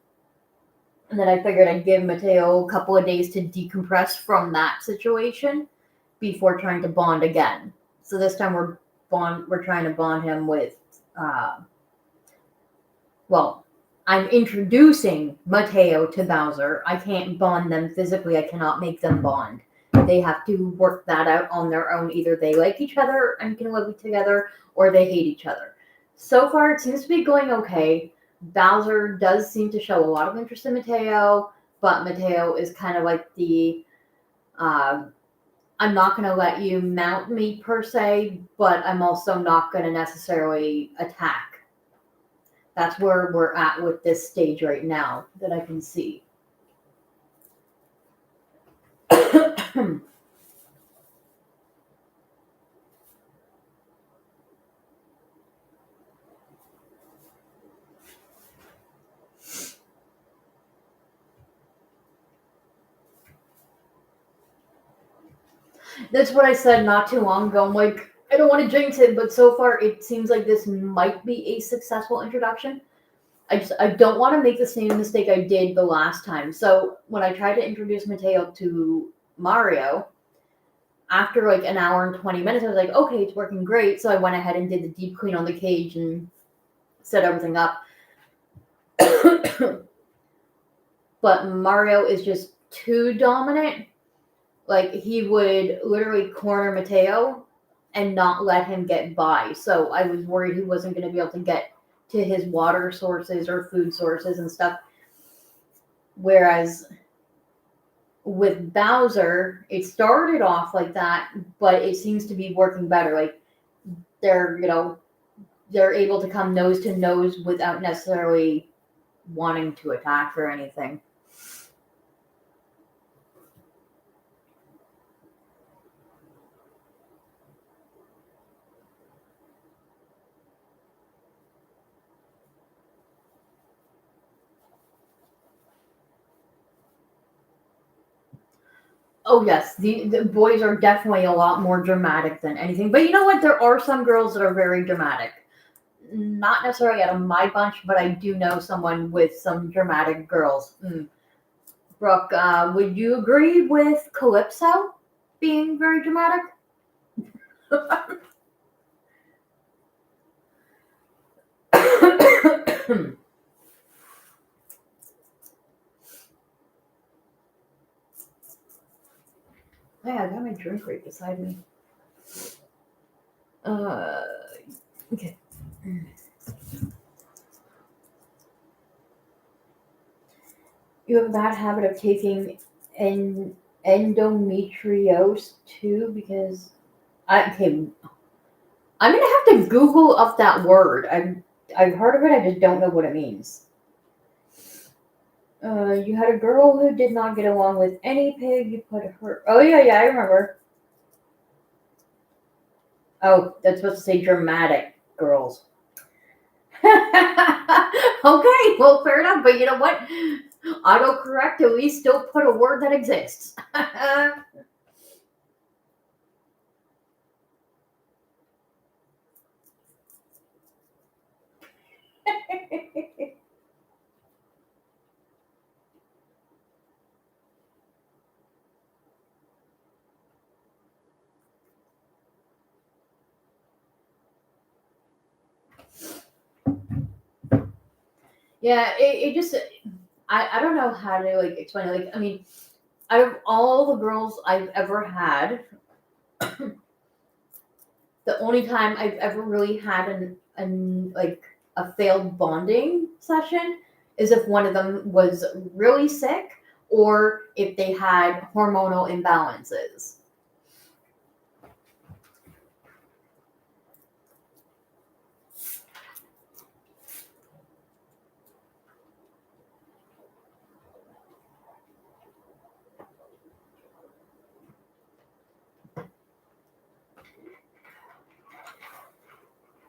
And then I figured I'd give Mateo a couple of days to decompress from that situation before trying to bond again. So this time we're trying to bond him with well, I'm introducing Mateo to Bowser. I can't bond them physically. I cannot make them bond. They have to work that out on their own. Either they like each other and can live together, or they hate each other. So far, it seems to be going okay. Bowser does seem to show a lot of interest in Mateo, but Mateo is kind of like the I'm not going to let you mount me per se, but I'm also not going to necessarily attack. That's where we're at with this stage right now that I can see. That's what I said not too long ago. I'm like, I don't want to jinx it, but so far it seems like this might be a successful introduction. I don't want to make the same mistake I did the last time. So when I tried to introduce Mateo to Mario, after like an hour and 20 minutes, I was like, okay, it's working great. So I went ahead and did the deep clean on the cage and set everything up. But Mario is just too dominant. Like he would literally corner Mateo and not let him get by. So I was worried he wasn't going to be able to get to his water sources or food sources and stuff. Whereas with Bowser, it started off like that, but it seems to be working better. Like they're, they're able to come nose to nose without necessarily wanting to attack or anything. Oh yes, the boys are definitely a lot more dramatic than anything. But you know what? There are some girls that are very dramatic. Not necessarily out of my bunch, but I do know someone with some dramatic girls. Brooke, would you agree with Calypso being very dramatic? Yeah, I got my drink right beside me. Uh, okay. You have a bad habit of taking endometriose too, because I'm gonna have to Google up that word. I've heard of it. I just don't know what it means. You had a girl who did not get along with any pig. You put her. Oh yeah, I remember. Oh, that's supposed to say dramatic girls. Okay, well, fair enough. But you know what? Autocorrect at least still put a word that exists. Yeah, it just I don't know how to like explain it. Like I mean, out of all the girls I've ever had, the only time I've ever really had an like a failed bonding session is if one of them was really sick or if they had hormonal imbalances.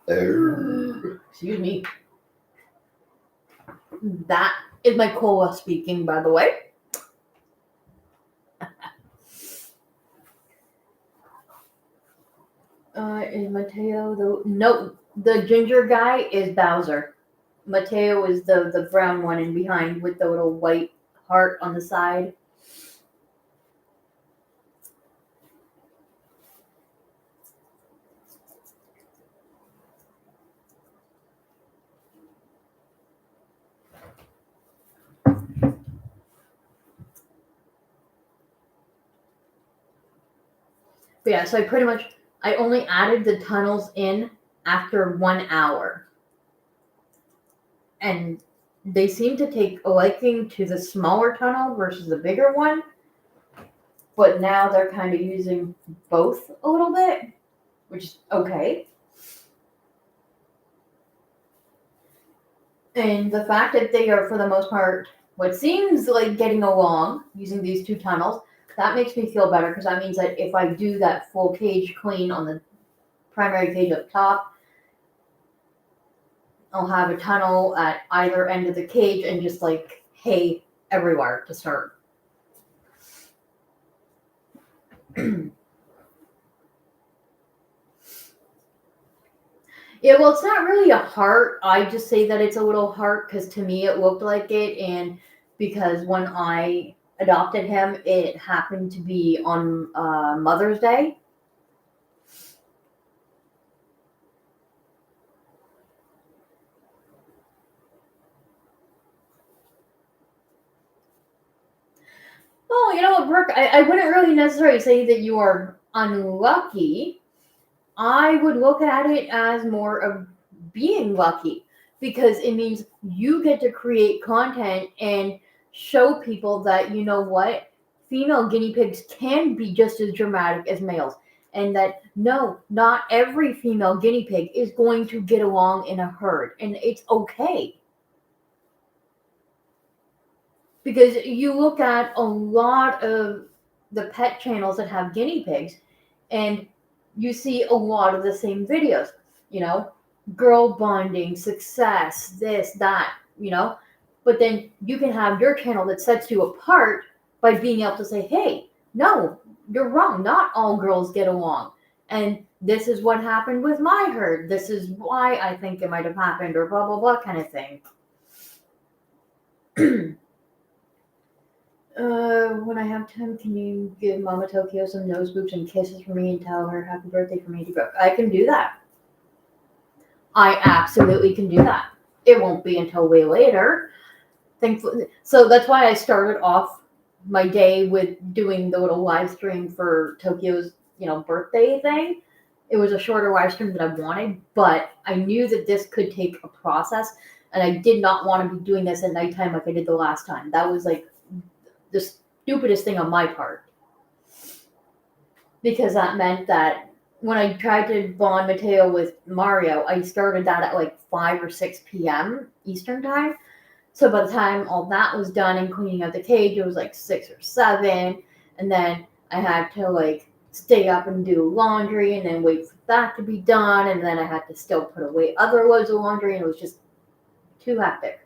Excuse me. That is my cola speaking, by the way. Is Mateo the no? The ginger guy is Bowser. Mateo is the brown one in behind with the little white heart on the side. But yeah, so I only added the tunnels in after 1 hour, and they seem to take a liking to the smaller tunnel versus the bigger one. But now they're kind of using both a little bit, which is okay. And the fact that they are, for the most part, what seems like getting along using these two tunnels, that makes me feel better because that means that if I do that full cage clean on the primary cage up top, I'll have a tunnel at either end of the cage and just like hay everywhere to start. Yeah, well, it's not really a heart. I just say that it's a little heart because to me it looked like it, and because when I adopted him, it happened to be on Mother's Day. Well, you know what, Brooke? I wouldn't really necessarily say that you are unlucky. I would look at it as more of being lucky because it means you get to create content and show people that, you know what, female guinea pigs can be just as dramatic as males. And that no, not every female guinea pig is going to get along in a herd. And it's okay. Because you look at a lot of the pet channels that have guinea pigs and you see a lot of the same videos, you know, girl bonding, success, this, that, you but then you can have your channel that sets you apart by being able to say, hey, No, you're wrong. Not all girls get along. And this is what happened with my herd. This is why I think it might have happened, or blah, blah, blah kind of thing. When I have time, can you give Mama Tokyo some nose boops and kisses for me and tell her happy birthday from Andy Brooke? I can do that. I absolutely can do that. It won't be until way later. Thankfully, so that's why I started off my day with doing the little live stream for Tokyo's, birthday thing. It was a shorter live stream than I wanted, but I knew that this could take a process, and I did not want to be doing this at nighttime like I did the last time. That was like the stupidest thing on my part, because that meant that when I tried to bond Matteo with Mario, I started that at like 5 or 6 p.m. Eastern time. So by the time all that was done and cleaning out the cage, it was like 6 or 7. And then I had to like stay up and do laundry and then wait for that to be done. And then I had to still put away other loads of laundry, and it was just too hectic.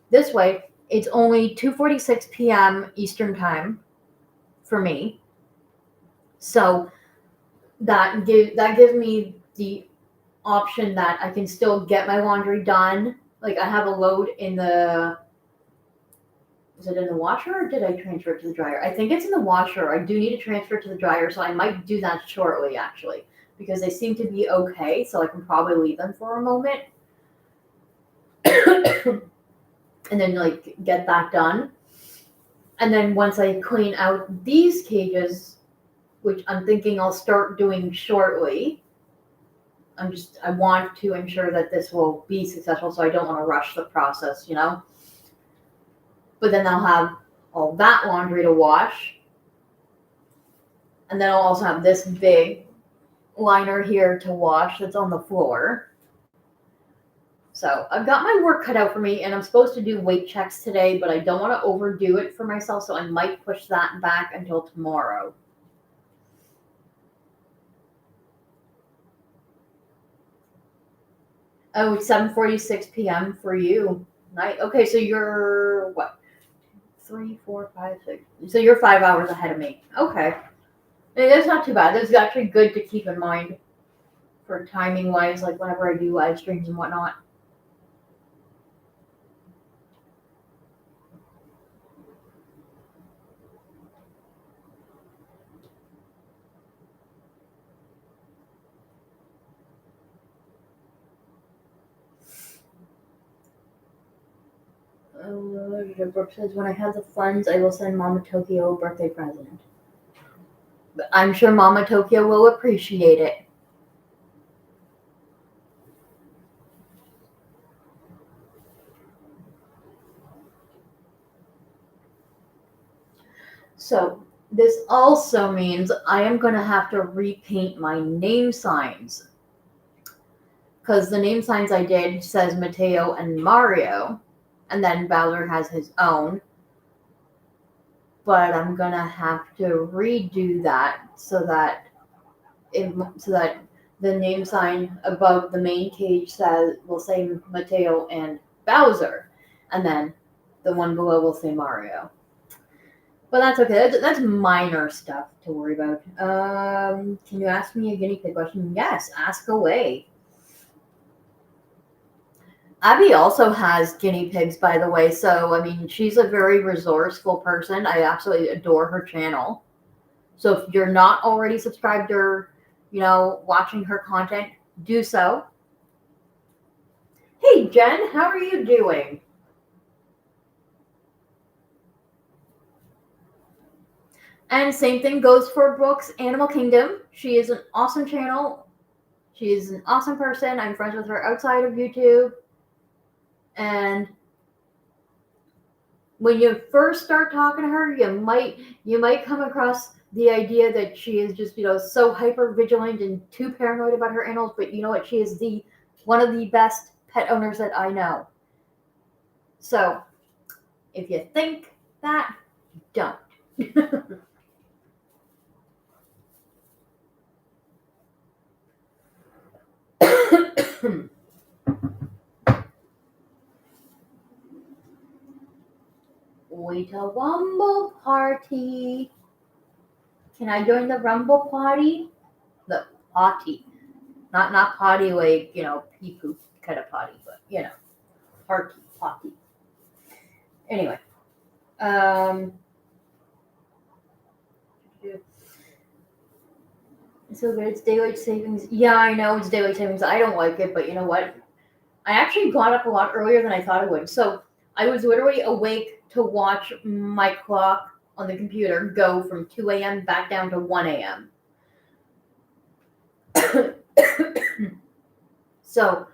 This way, it's only 2:46 p.m. Eastern time for me. So that gives me the option that I can still get my laundry done. Like, I have a load in the... Is it in the washer, or did I transfer it to the dryer? I think it's in the washer. I do need to transfer it to the dryer, so I might do that shortly, actually, because they seem to be okay, so I can probably leave them for a moment. And then, like, get that done. And then once I clean out these cages, which I'm thinking I'll start doing shortly, I want to ensure that this will be successful, so I don't want to rush the process, But then I'll have all that laundry to wash. And then I'll also have this big liner here to wash that's on the floor. So I've got my work cut out for me, and I'm supposed to do weight checks today, but I don't want to overdo it for myself, so I might push that back until tomorrow. Oh, it's 7:46 p.m. for you. Night. Okay, so you're what? 3, 4, 5, 6. So you're 5 hours ahead of me. Okay. That's not too bad. This is actually good to keep in mind for timing wise, like whenever I do live streams and whatnot. Brooke says, when I have the funds, I will send Mama Tokyo a birthday present. But I'm sure Mama Tokyo will appreciate it. So this also means I am going to have to repaint my name signs, because the name signs I did says Matteo and Mario, and then Bowser has his own. But I'm going to have to redo that so that the name sign above the main cage will say Matteo and Bowser, and then the one below will say Mario. But that's okay. That's minor stuff to worry about. Can you ask me a guinea pig question? Yes, ask away. Abby also has guinea pigs, by the way. So, I mean, she's a very resourceful person. I absolutely adore her channel. So if you're not already subscribed or, watching her content, do so. Hey, Jen, how are you doing? And same thing goes for Brooke's Animal Kingdom. She is an awesome channel. She is an awesome person. I'm friends with her outside of YouTube. And when you first start talking to her, you might come across the idea that she is just, so hyper vigilant and too paranoid about her animals. But you know what? She is one of the best pet owners that I know. So if you think that, don't. Wait a Wumble party. Can I join the Rumble Potty? The potty. Not potty like, pee poop kind of potty, but, party, potty. Anyway. So good. It's daylight savings. Yeah, I know it's daylight savings. I don't like it, but you know what? I actually got up a lot earlier than I thought I would. So I was literally awake to watch my clock on the computer go from 2 a.m. back down to 1 a.m. So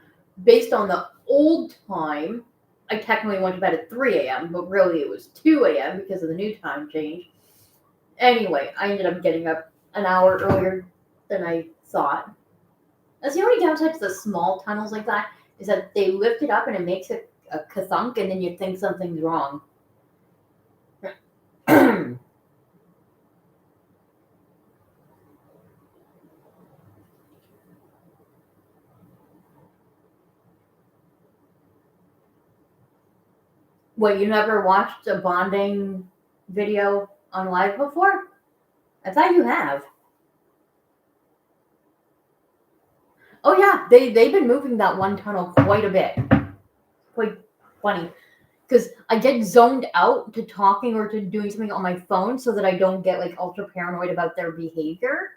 based on the old time, I technically went to bed at 3 a.m., but really it was 2 a.m. because of the new time change. Anyway, I ended up getting up an hour earlier than I thought. That's the only downside to the small tunnels like that, is that they lift it up and it makes it a kathunk, and then you think something's wrong. What, you never watched a bonding video on live before? I thought you have. Oh yeah, they've been moving that one tunnel quite a bit. Quite funny. Because I get zoned out to talking or to doing something on my phone so that I don't get like ultra paranoid about their behavior.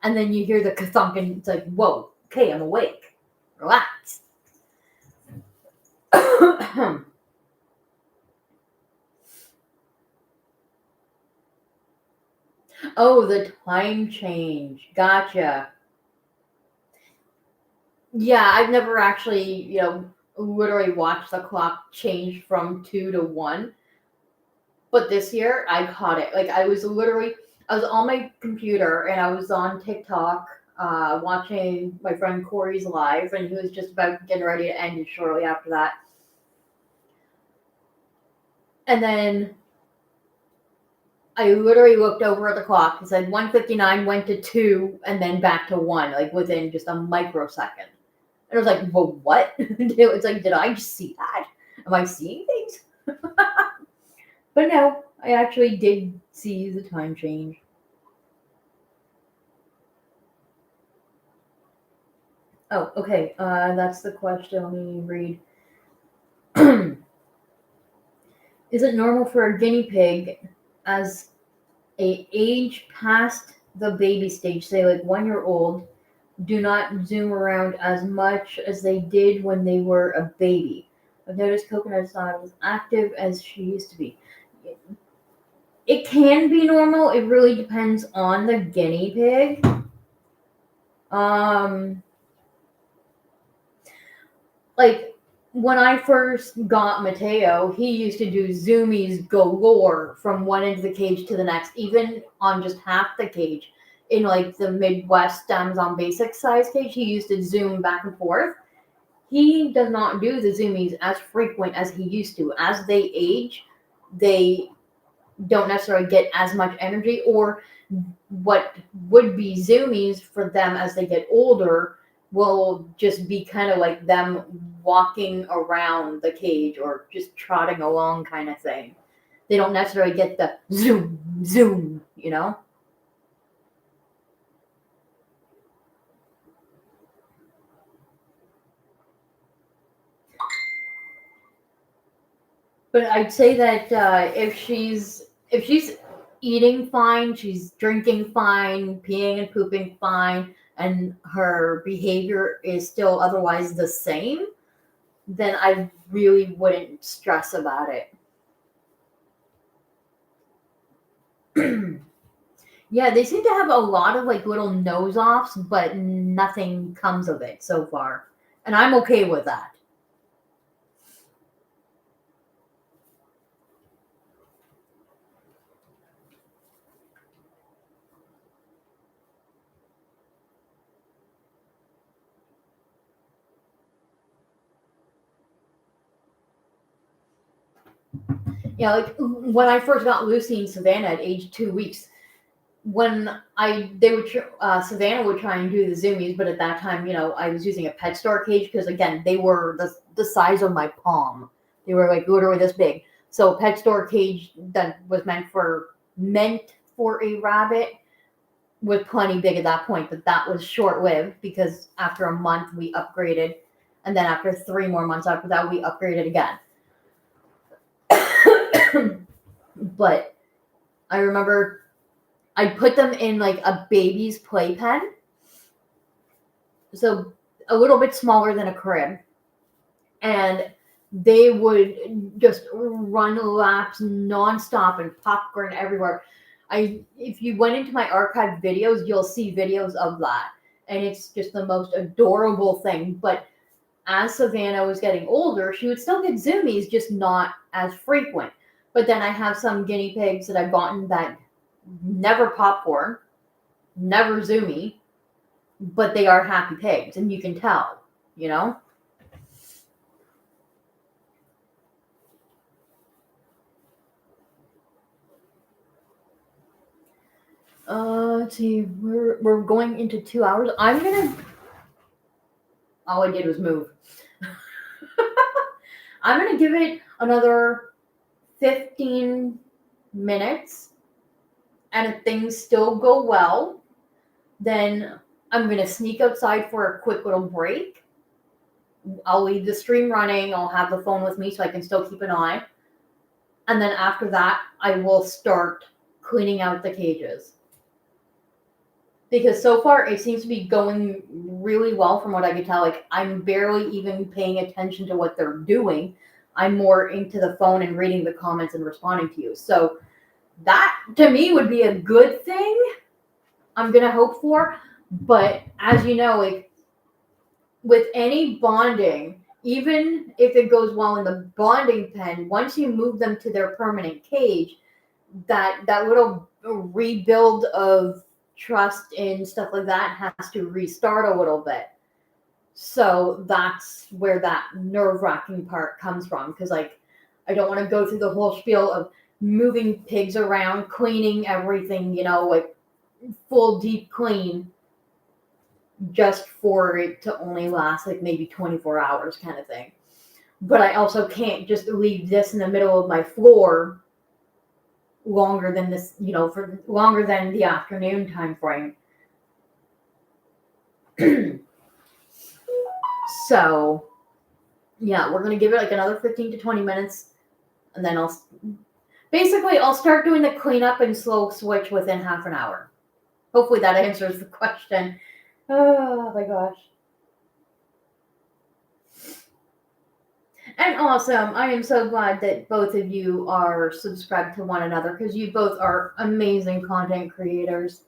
And then you hear the kathunk and it's like, whoa, okay, I'm awake. Relax. Oh, the time change. Gotcha. Yeah, I've never actually, literally watched the clock change from 2 to 1. But this year I caught it. Like I was on my computer and I was on TikTok watching my friend Corey's live, and he was just about getting ready to end it shortly after that. And then I literally looked over at the clock. It said 1:59, went to 2, and then back to 1, like within just a microsecond. And I was like, well, what? It's like, did I just see that? Am I seeing things? But no, I actually did see the time change. Oh, okay. That's the question. Let me read. Is it normal for a guinea pig as a age past the baby stage, say like 1 year old, do not zoom around as much as they did when they were a baby? I've noticed Coconut is not as active as she used to be. It can be normal. It really depends on the guinea pig. Like when I first got Matteo, he used to do zoomies galore from one end of the cage to the next, even on just half the cage. In like the Midwest Amazon basic size cage, he used to zoom back and forth. He does not do the zoomies as frequent as he used to. As they age, they don't necessarily get as much energy, or what would be zoomies for them as they get older will just be kind of like them walking around the cage or just trotting along kind of thing. They don't necessarily get the zoom, zoom, But I'd say that if she's eating fine, she's drinking fine, peeing and pooping fine, and her behavior is still otherwise the same, then I really wouldn't stress about it. Yeah, they seem to have a lot of like little nose offs, but nothing comes of it so far. And I'm okay with that. Yeah, like when I first got Lucy and Savannah at age 2 weeks, Savannah would try and do the zoomies, but at that time, I was using a pet store cage because again, they were the size of my palm. They were like literally this big. So a pet store cage that was meant for a rabbit was plenty big at that point, but that was short-lived because after a month we upgraded, and then after 3 more months after that we upgraded again. But I remember I put them in like a baby's playpen, so a little bit smaller than a crib, and they would just run laps nonstop and popcorn everywhere. If you went into my archived videos, you'll see videos of that, and it's just the most adorable thing. But as Savannah was getting older, she would still get zoomies, just not as frequent. But then I have some guinea pigs that I've gotten that never popcorn, never zoomie, but they are happy pigs, and you can tell, you know? Let's see, we're going into 2 hours. All I did was move. I'm gonna give it another 15 minutes, and if things still go well, then I'm gonna sneak outside for a quick little break. I'll leave the stream running. I'll have the phone with me so I can still keep an eye. And then after that, I will start cleaning out the cages. Because so far, it seems to be going really well from what I can tell. Like, I'm barely even paying attention to what they're doing. I'm more into the phone and reading the comments and responding to you. So that, to me, would be a good thing I'm going to hope for. But as you know, like, with any bonding, even if it goes well in the bonding pen, once you move them to their permanent cage, that little rebuild of trust and stuff like that has to restart a little bit. So that's where that nerve-wracking part comes from, because like I don't want to go through the whole spiel of moving pigs around, cleaning everything, like full deep clean, just for it to only last like maybe 24 hours kind of thing. But I also can't just leave this in the middle of my floor longer than this, for longer than the afternoon time frame. So, yeah, we're going to give it like another 15 to 20 minutes, and then I'll start doing the cleanup and slow switch within half an hour. Hopefully that answers the question. Oh my gosh. And awesome. I am so glad that both of you are subscribed to one another, because you both are amazing content creators.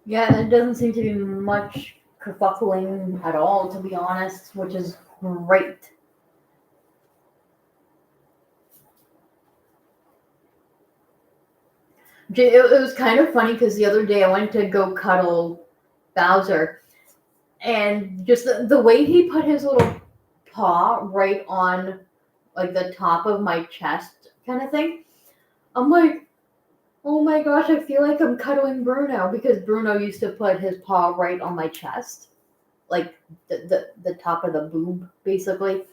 Yeah, there doesn't seem to be much kerfuffling at all, to be honest, which is great. It was kind of funny because the other day I went to go cuddle Bowser, and just the way he put his little paw right on like the top of my chest kind of thing, I'm like, oh my gosh, I feel like I'm cuddling Bruno, because Bruno used to put his paw right on my chest, like the top of the boob, basically.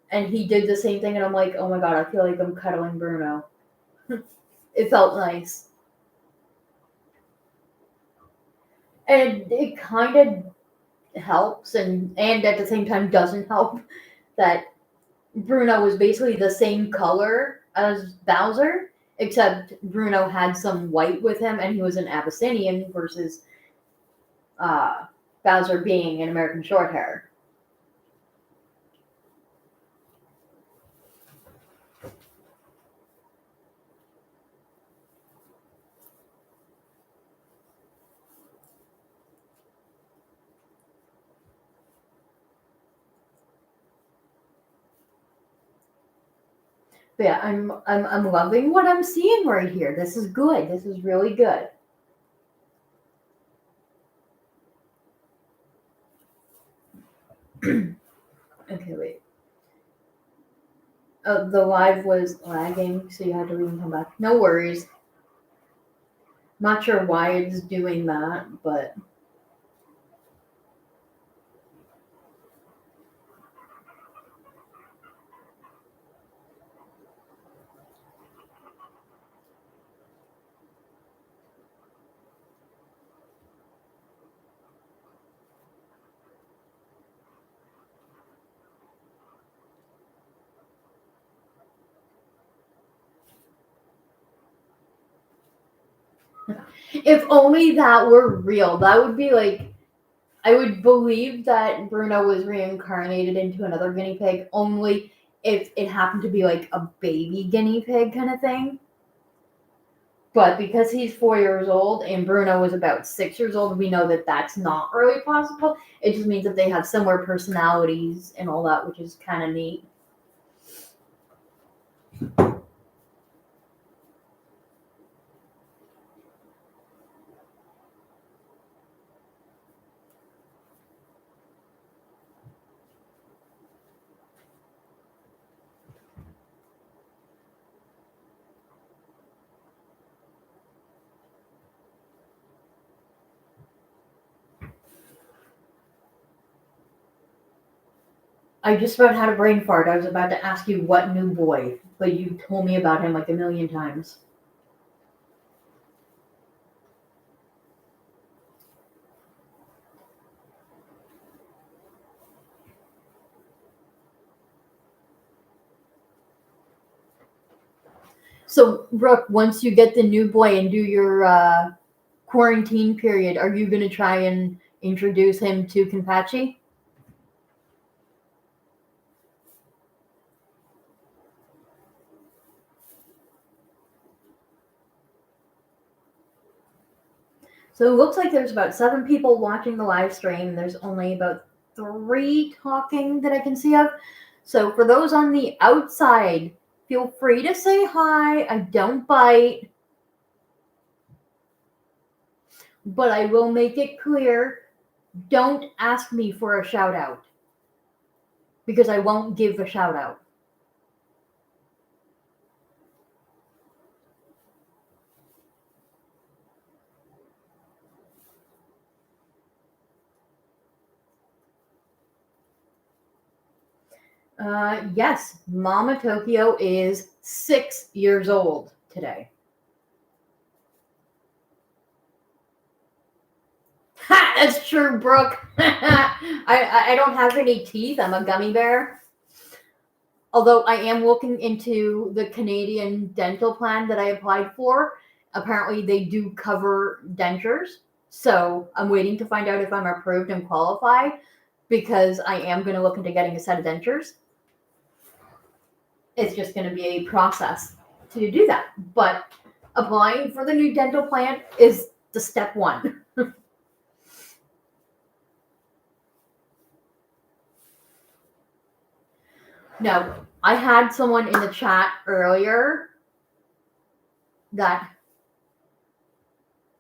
And he did the same thing, and I'm like, oh my god, I feel like I'm cuddling Bruno. It felt nice. And it kind of helps, and at the same time doesn't help, that Bruno was basically the same color as Bowser, except Bruno had some white with him, and he was an Abyssinian versus Bowser being an American Shorthair. But yeah, I'm loving what I'm seeing right here. This is good. This is really good. Okay, wait. The live was lagging, so you had to leave and come back. No worries. Not sure why it's doing that, but if only that were real, that would be like I would believe that Bruno was reincarnated into another guinea pig only if it happened to be like a baby guinea pig kind of thing. But because he's 4 years old and Bruno was about 6 years old, we know that that's not really possible. It just means that they have similar personalities and all that, which is kind of neat. I just about had a brain fart. I was about to ask you what new boy, but you told me about him like a million times. So, Brooke, once you get the new boy and do your quarantine period, are you going to try and introduce him to Kenpachi? So it looks like there's about 7 people watching the live stream. There's only about 3 talking that I can see of. So for those on the outside, feel free to say hi. I don't bite, but I will make it clear, don't ask me for a shout out because I won't give a shout out. Yes, Mama Tokyo is 6 years old today. Ha! That's true, Brooke. I don't have any teeth. I'm a gummy bear. Although I am looking into the Canadian dental plan that I applied for. Apparently, they do cover dentures. So I'm waiting to find out if I'm approved and qualify because I am going to look into getting a set of dentures. It's just going to be a process to do that. But applying for the new dental plan is the step one. No, I had someone in the chat earlier that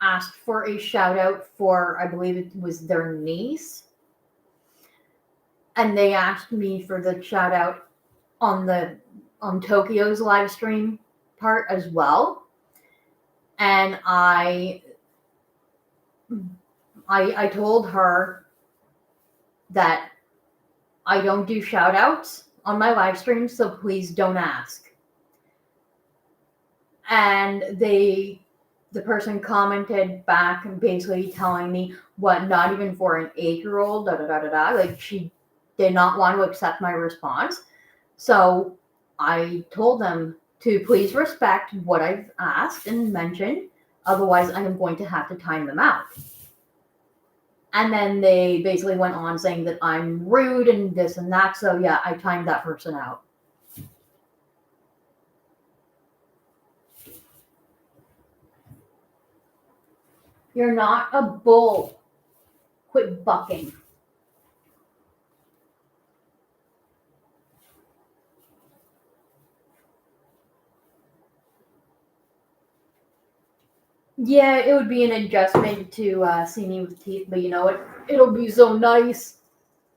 asked for a shout out for, I believe it was their niece. And they asked me for the shout out on Tokyo's live stream part as well. And I told her that I don't do shout outs on my live stream, so please don't ask. And the person commented back and basically telling me what, not even for an 8-year-old, like she did not want to accept my response. So I told them to please respect what I've asked and mentioned, otherwise I am going to have to time them out. And then they basically went on saying that I'm rude and this and that. So yeah, I timed that person out. You're not a bull. Quit bucking. Yeah, it would be an adjustment to see me with teeth, but you know what? It'll be so nice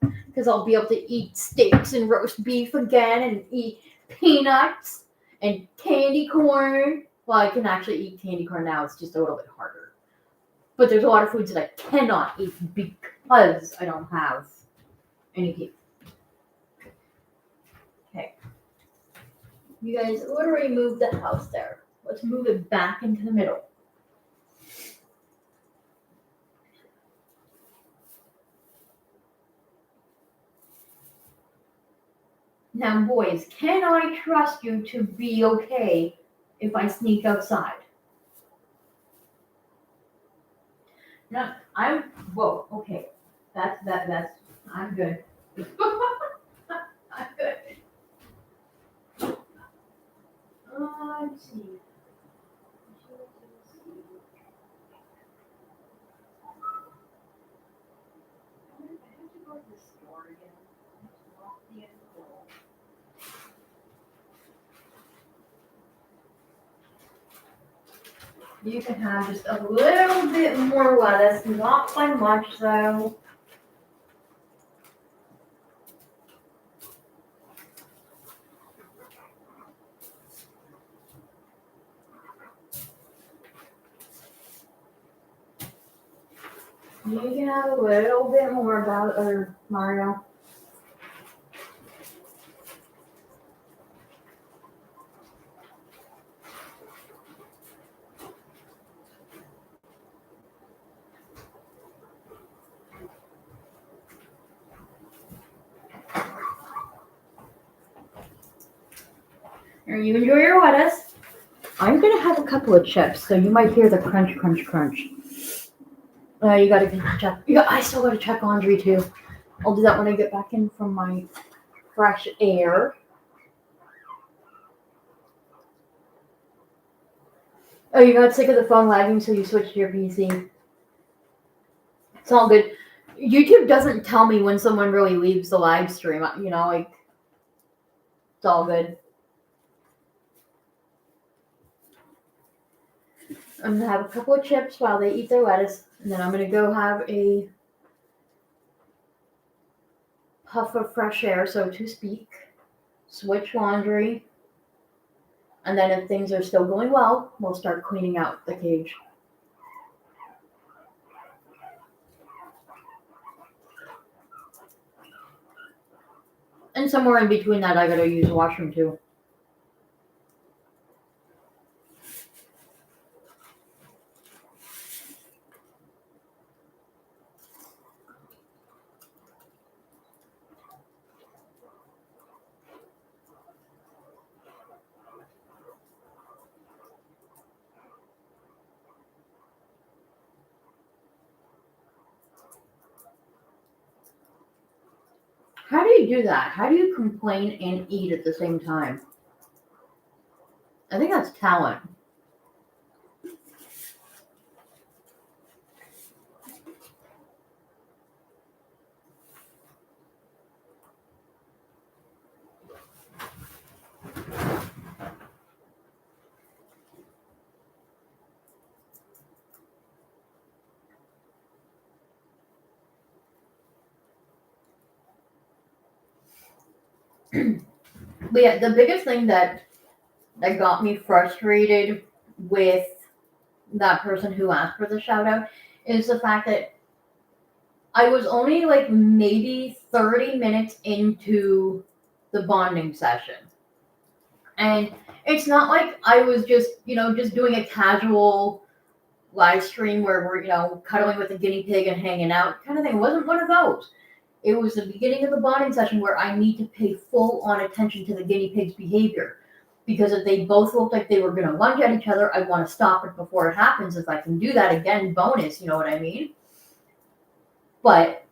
because I'll be able to eat steaks and roast beef again and eat peanuts and candy corn. Well, I can actually eat candy corn now, it's just a little bit harder. But there's a lot of foods that I cannot eat because I don't have any teeth. Okay. You guys literally moved the house there. Let's move it back into the middle. Now, boys, can I trust you to be okay if I sneak outside? No, whoa, okay. I'm good. I'm good. Let's see. I have to go to the store again. Lock the door. You can have just a little bit more lettuce, not by much though. You can have a little bit more about Mario. Here, you enjoy your lettuce. I'm gonna have a couple of chips, so you might hear the crunch, crunch, crunch. You gotta check. Yeah, I still gotta check laundry too. I'll do that when I get back in from my fresh air. Oh, you got sick of the phone lagging, so you switched to your PC. It's all good. YouTube doesn't tell me when someone really leaves the live stream. You know, like, it's all good. I'm gonna have a couple of chips while they eat their lettuce, and then I'm gonna go have a puff of fresh air, so to speak, switch laundry, and then if things are still going well, we'll start cleaning out the cage. And somewhere in between that, I gotta use the washroom too. How do you do that? How do you complain and eat at the same time? I think that's talent. But yeah, the biggest thing that got me frustrated with that person who asked for the shout out is the fact that I was only like maybe 30 minutes into the bonding session. And it's not like I was just, just doing a casual live stream where we're, cuddling with a guinea pig and hanging out kind of thing. It wasn't one of those. It was the beginning of the bonding session where I need to pay full on attention to the guinea pig's behavior. Because if they both look like they were going to lunge at each other, I want to stop it before it happens. If I can do that again, bonus, you know what I mean? But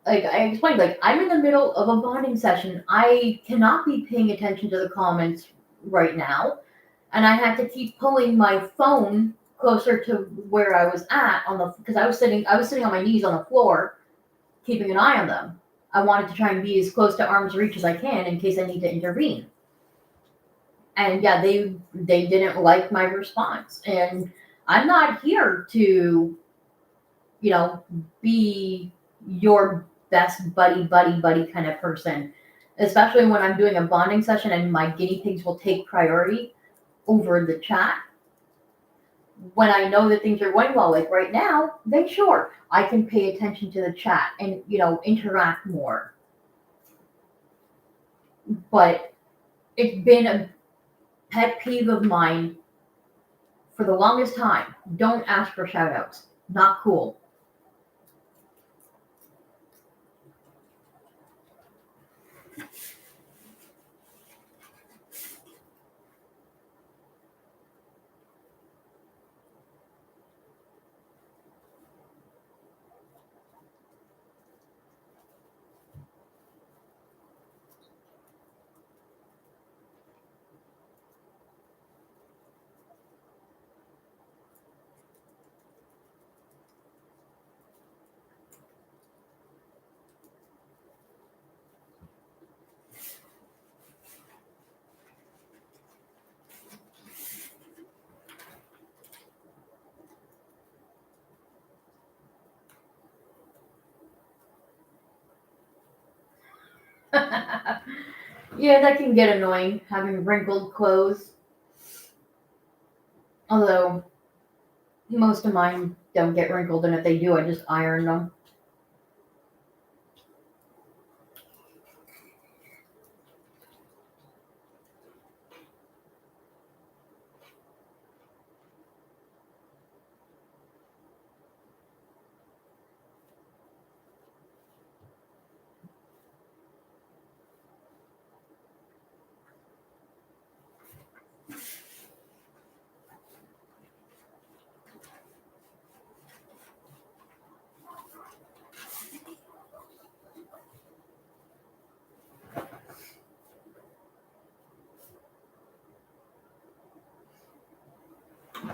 like I explained, like I'm in the middle of a bonding session. I cannot be paying attention to the comments right now. And I had to keep pulling my phone closer to where I was at because I was sitting on my knees on the floor, keeping an eye on them. I wanted to try and be as close to arm's reach as I can in case I need to intervene. And yeah, they didn't like my response. And I'm not here to, you know, be your best buddy kind of person, especially when I'm doing a bonding session and my guinea pigs will take priority over the chat. When I know that things are going well, like right now, then sure, I can pay attention to the chat and, interact more. But it's been a pet peeve of mine for the longest time. Don't ask for shout outs. Not cool. Yeah, that can get annoying having wrinkled clothes. Although most of mine don't get wrinkled, and if they do, I just iron them.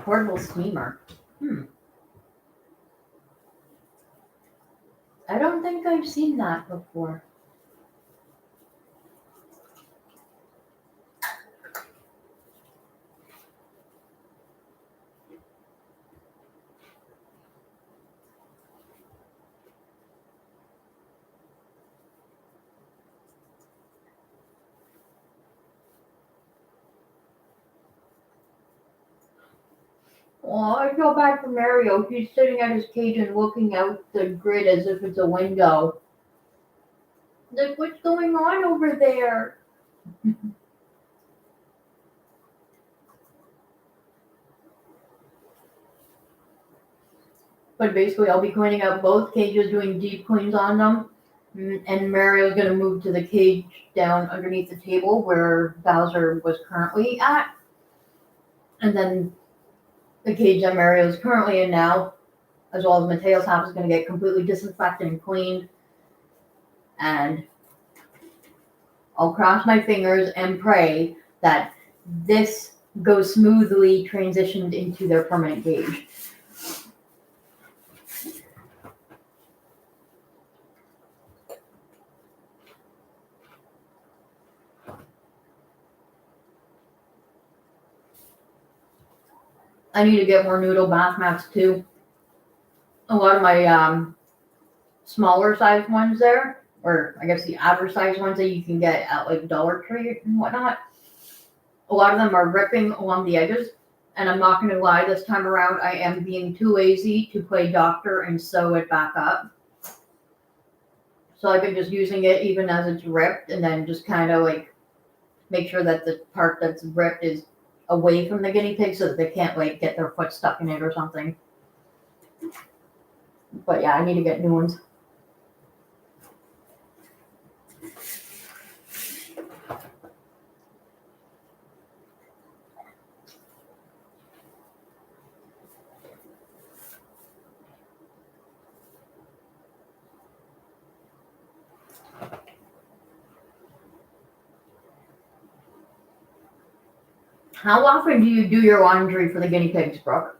Portable steamer. I don't think I've seen that before. Oh, I feel bad for Mario. He's sitting at his cage and looking out the grid as if it's a window. Like, what's going on over there? But basically, I'll be cleaning out both cages, doing deep cleans on them. And Mario's going to move to the cage down underneath the table where Bowser was currently at. And then the cage that Mario is currently in now, as well as Mateo's house, is going to get completely disinfected and cleaned. And I'll cross my fingers and pray that this goes smoothly transitioned into their permanent cage. I need to get more noodle bath mats too. A lot of my smaller size ones there, or I guess the average size ones that you can get at like Dollar Tree and whatnot, a lot of them are ripping along the edges. And I'm not going to lie, this time around I am being too lazy to play doctor and sew it back up. So I've been just using it even as it's ripped, and then just kind of like make sure that the part that's ripped is away from the guinea pig so that they can't like get their foot stuck in it or something. But yeah, I need to get new ones. How often do you do your laundry for the guinea pigs, Brooke?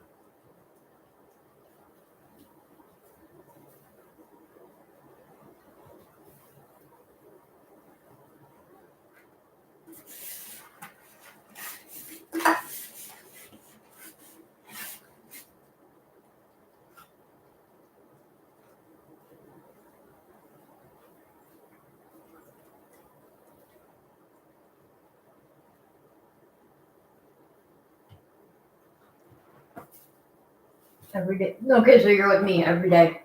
Every day. Okay, so you're like me every day.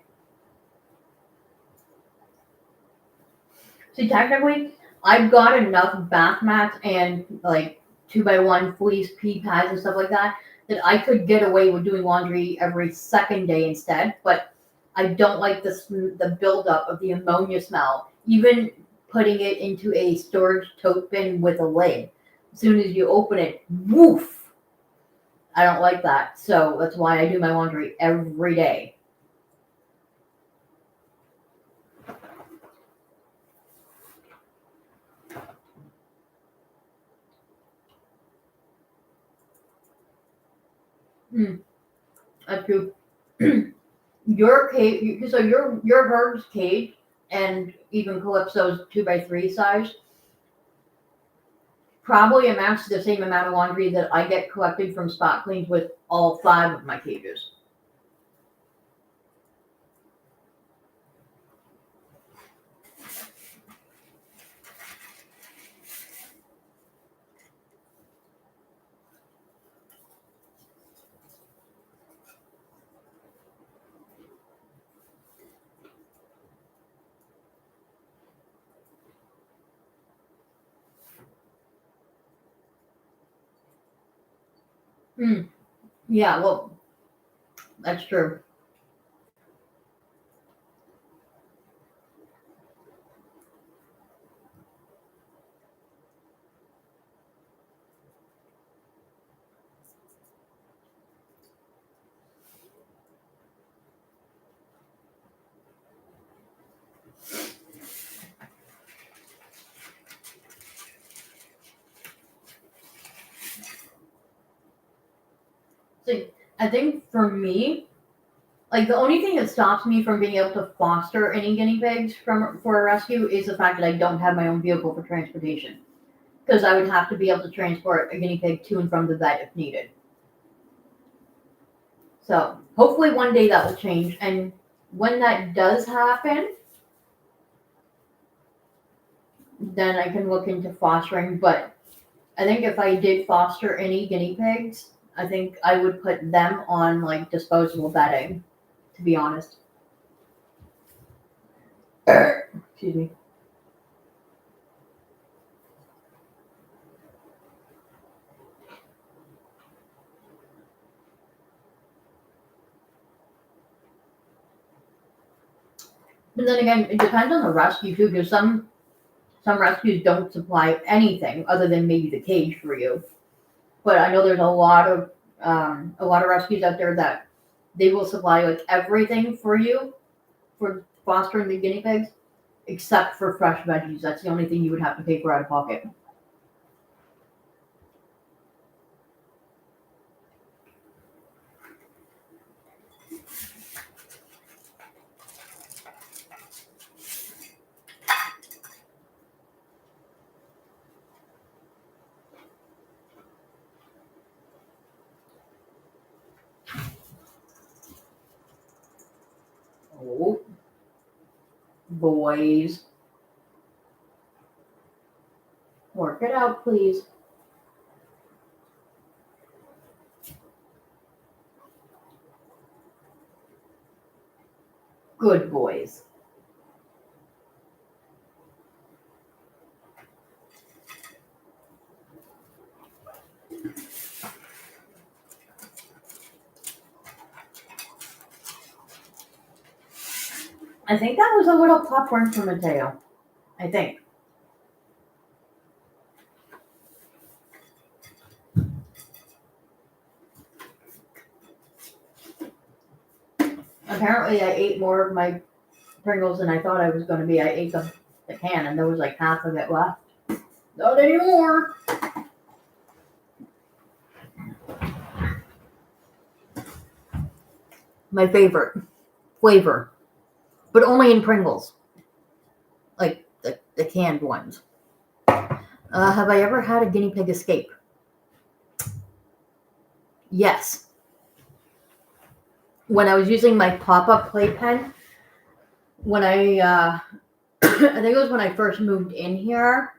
See, technically, I've got enough bath mats and like 2x1 fleece pea pads and stuff like that I could get away with doing laundry every second day instead. But I don't like the buildup of the ammonia smell. Even putting it into a storage tote bin with a lid, as soon as you open it, woof! I don't like that. So that's why I do my laundry every day. That's true. Your cage, so your Herb's cage and even Calypso's 2x3 size probably amounts to the same amount of laundry that I get collected from spot cleans with all 5 of my cages. Yeah, well, that's true. See, I think for me, like the only thing that stops me from being able to foster any guinea pigs for a rescue is the fact that I don't have my own vehicle for transportation. Because I would have to be able to transport a guinea pig to and from the vet if needed. So hopefully one day that will change. And when that does happen, then I can look into fostering. But I think if I did foster any guinea pigs, I think I would put them on like disposable bedding, to be honest. Excuse me. But then again, it depends on the rescue too, because some rescues don't supply anything other than maybe the cage for you. But I know there's a lot of rescues out there that they will supply like everything for you for fostering the guinea pigs, except for fresh veggies. That's the only thing you would have to pay for out of pocket. Oh, boys, work it out, please. Good boys. I think that was a little popcorn for Matteo. I think. Apparently, I ate more of my Pringles than I thought I was going to be. I ate the can, and there was like half of it left. Not anymore. My favorite flavor, but only in Pringles, like the canned ones. Have I ever had a guinea pig escape? Yes. When I was using my pop-up playpen, when I I think it was when I first moved in here,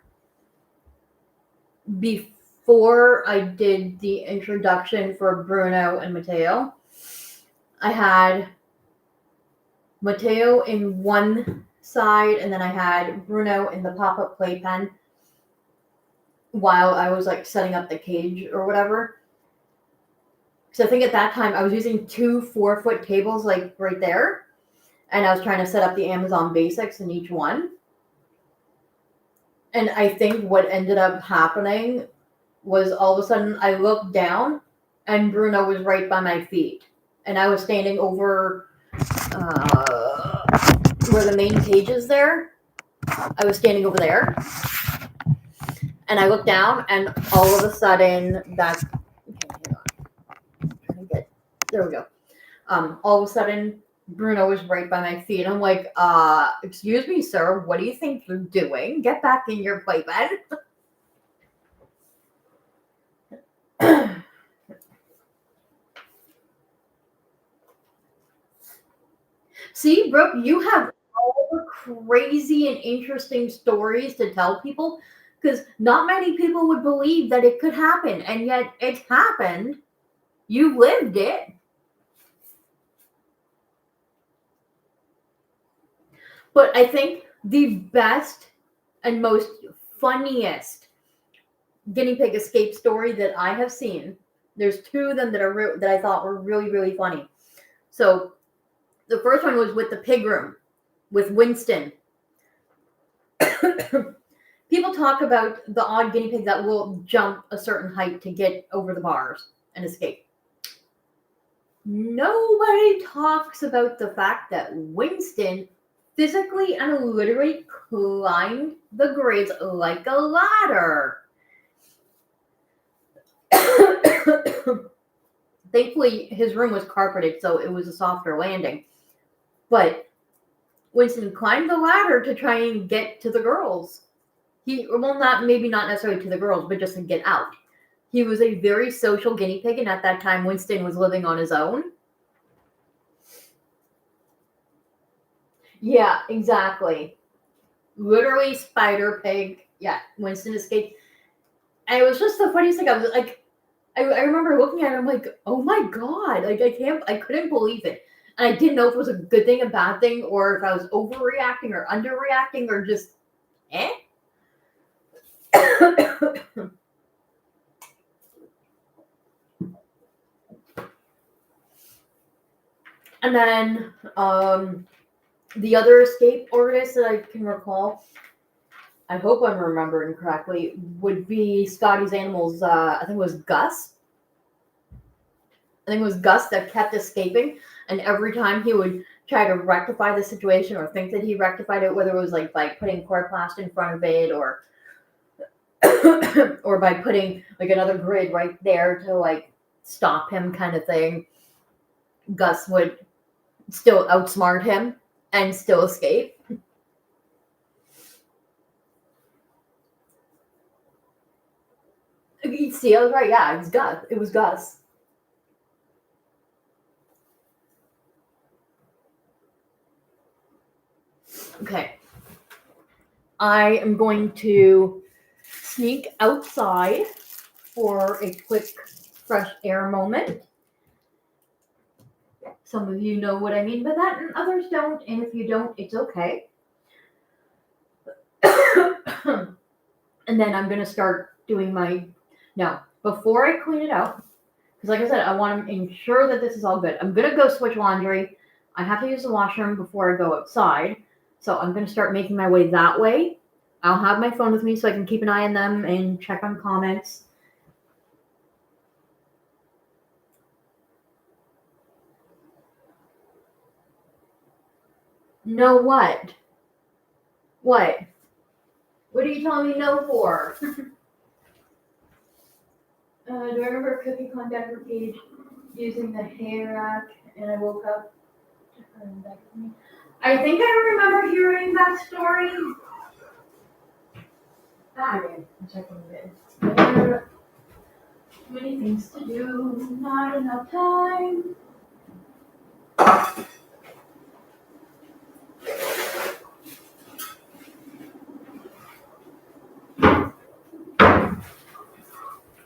before I did the introduction for Bruno and Matteo, I had Matteo in one side, and then I had Bruno in the pop-up playpen while I was like setting up the cage or whatever. So I think at that time I was using 2 4-foot tables like right there, and I was trying to set up the Amazon basics in each one. And I think what ended up happening was all of a sudden I looked down and Bruno was right by my feet. And I was standing over where the main cage is there. I was standing over there. And I looked down and all of a sudden that... Okay, hang on. There we go. All of a sudden Bruno was right by my feet. I'm like, excuse me, sir, what do you think you're doing? Get back in your playpen. See, Brooke, you have all the crazy and interesting stories to tell people because not many people would believe that it could happen, and yet it happened. You lived it. But I think the best and most funniest guinea pig escape story that I have seen, there's 2 of them that I thought were really, really funny. So the first one was with the pig room with Winston. People talk about the odd guinea pig that will jump a certain height to get over the bars and escape. Nobody talks about the fact that Winston physically and literally climbed the grids like a ladder. Thankfully, his room was carpeted, so it was a softer landing. But Winston climbed the ladder to try and get to the girls. Maybe not necessarily to the girls, but just to get out. He was a very social guinea pig, and at that time, Winston was living on his own. Yeah, exactly. Literally spider pig. Yeah, Winston escaped. And it was just the funniest thing. I was like, I remember looking at it, I'm like, oh my God. Like, I couldn't believe it. And I didn't know if it was a good thing, a bad thing, or if I was overreacting or underreacting or just, eh? And then the other escape artist that I can recall, I hope I'm remembering correctly, would be Scotty's Animals. I think it was Gus. I think it was Gus that kept escaping, and every time he would try to rectify the situation or think that he rectified it, whether it was like by putting chloroplast in front of it or or by putting like another grid right there to like stop him kind of thing, Gus would still outsmart him and still escape. See, I was right. Yeah, it was Gus. It was Gus. Okay. I am going to sneak outside for a quick fresh air moment. Some of you know what I mean by that, and others don't. And if you don't, it's okay. And then I'm going to start doing my... Now, before I clean it out, because like I said, I want to ensure that this is all good. I'm going to go switch laundry. I have to use the washroom before I go outside. So I'm going to start making my way that way. I'll have my phone with me so I can keep an eye on them and check on comments. No what? What? What are you telling me no for? Do I remember cookie contact her page using the hair rack and I woke up? I think I remember hearing that story. I'm checking this. There too many things to do, not enough time.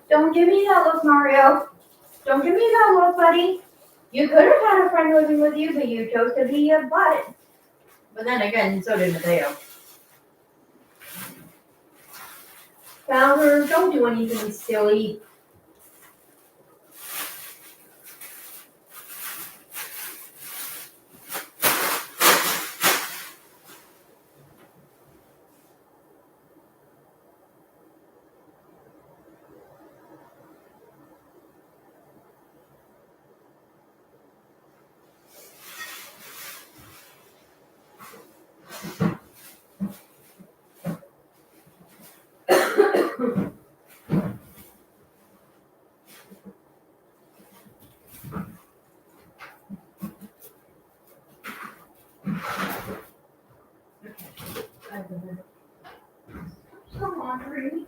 Don't give me that look, Mario. Don't give me that look, buddy. You could have had a friend living with you, but you chose to be a butt. But then again, so did Matteo. Bowser, don't do anything silly. Come on, Rudy.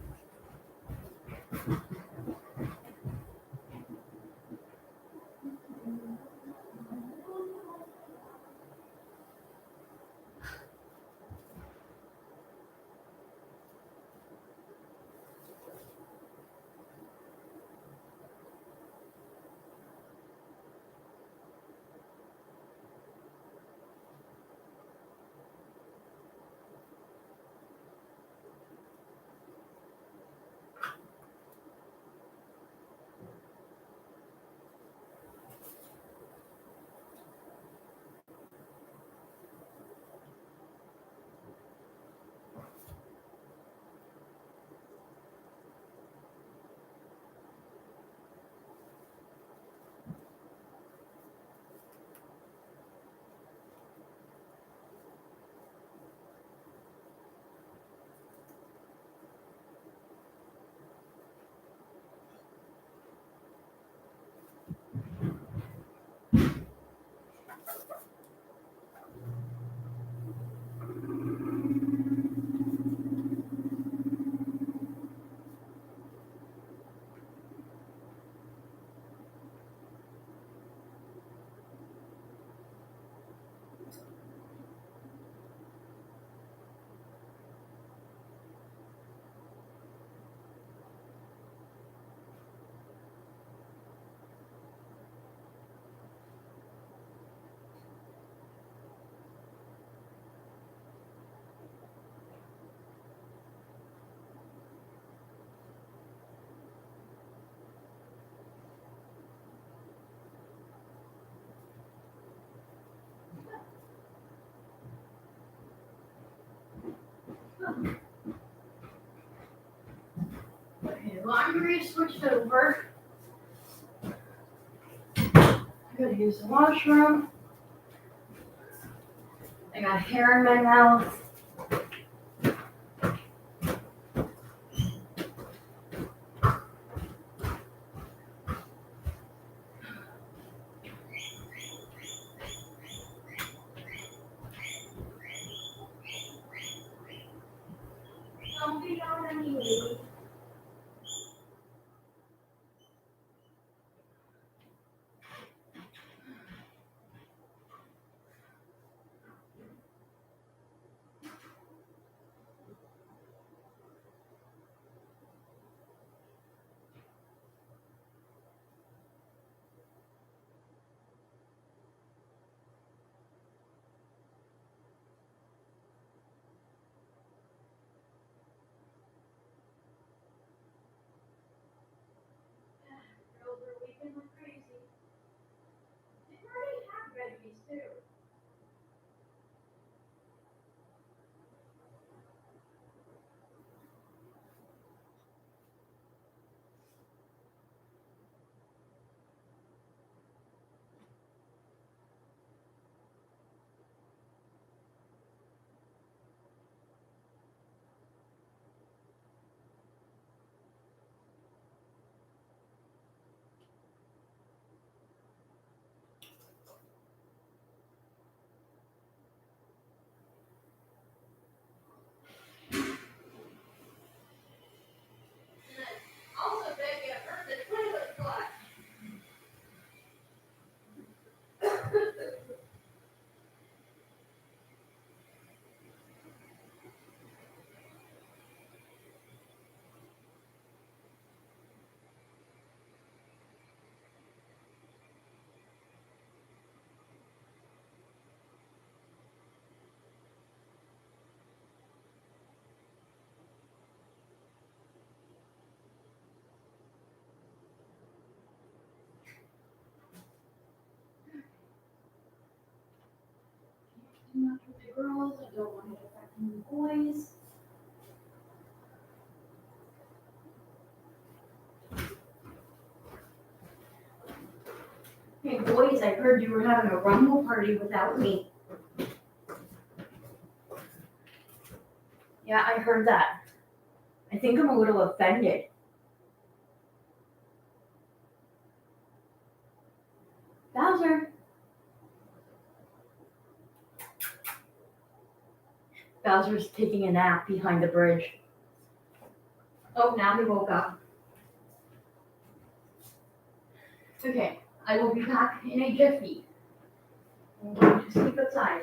Okay, laundry switched over. I gotta use the washroom. I got hair in my mouth. Don't be on anyway. much with the girls. I don't want it affecting the boys. Hey boys, I heard you were having a rumble party without me. Yeah, I heard that. I think I'm a little offended. Bowser. Bowser's taking a nap behind the bridge. Oh, now he woke up. Okay, I will be back in a jiffy. I'm going to sleep outside.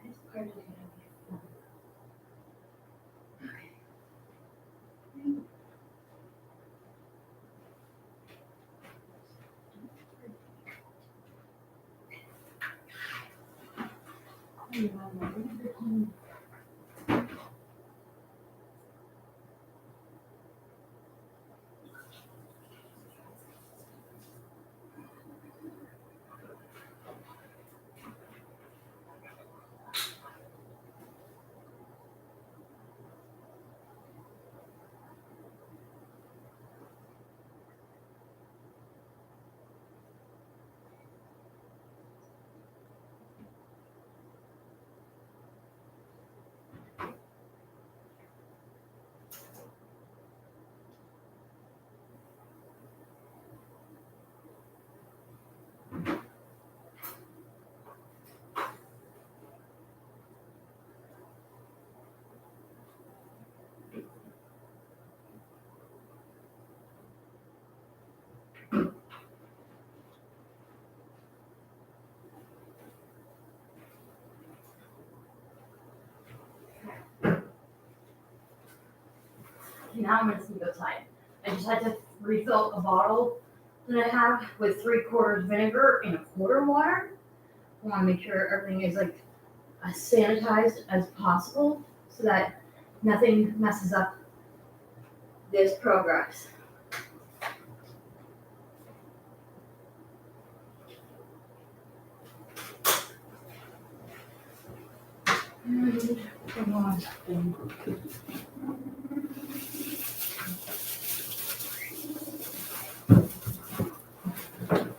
This part is gonna be fun. Now I'm gonna sleep outside. I just had to refill a bottle that I have with 3/4 vinegar and 1/4 water. I want to make sure everything is like as sanitized as possible so that nothing messes up this progress. And the last thing.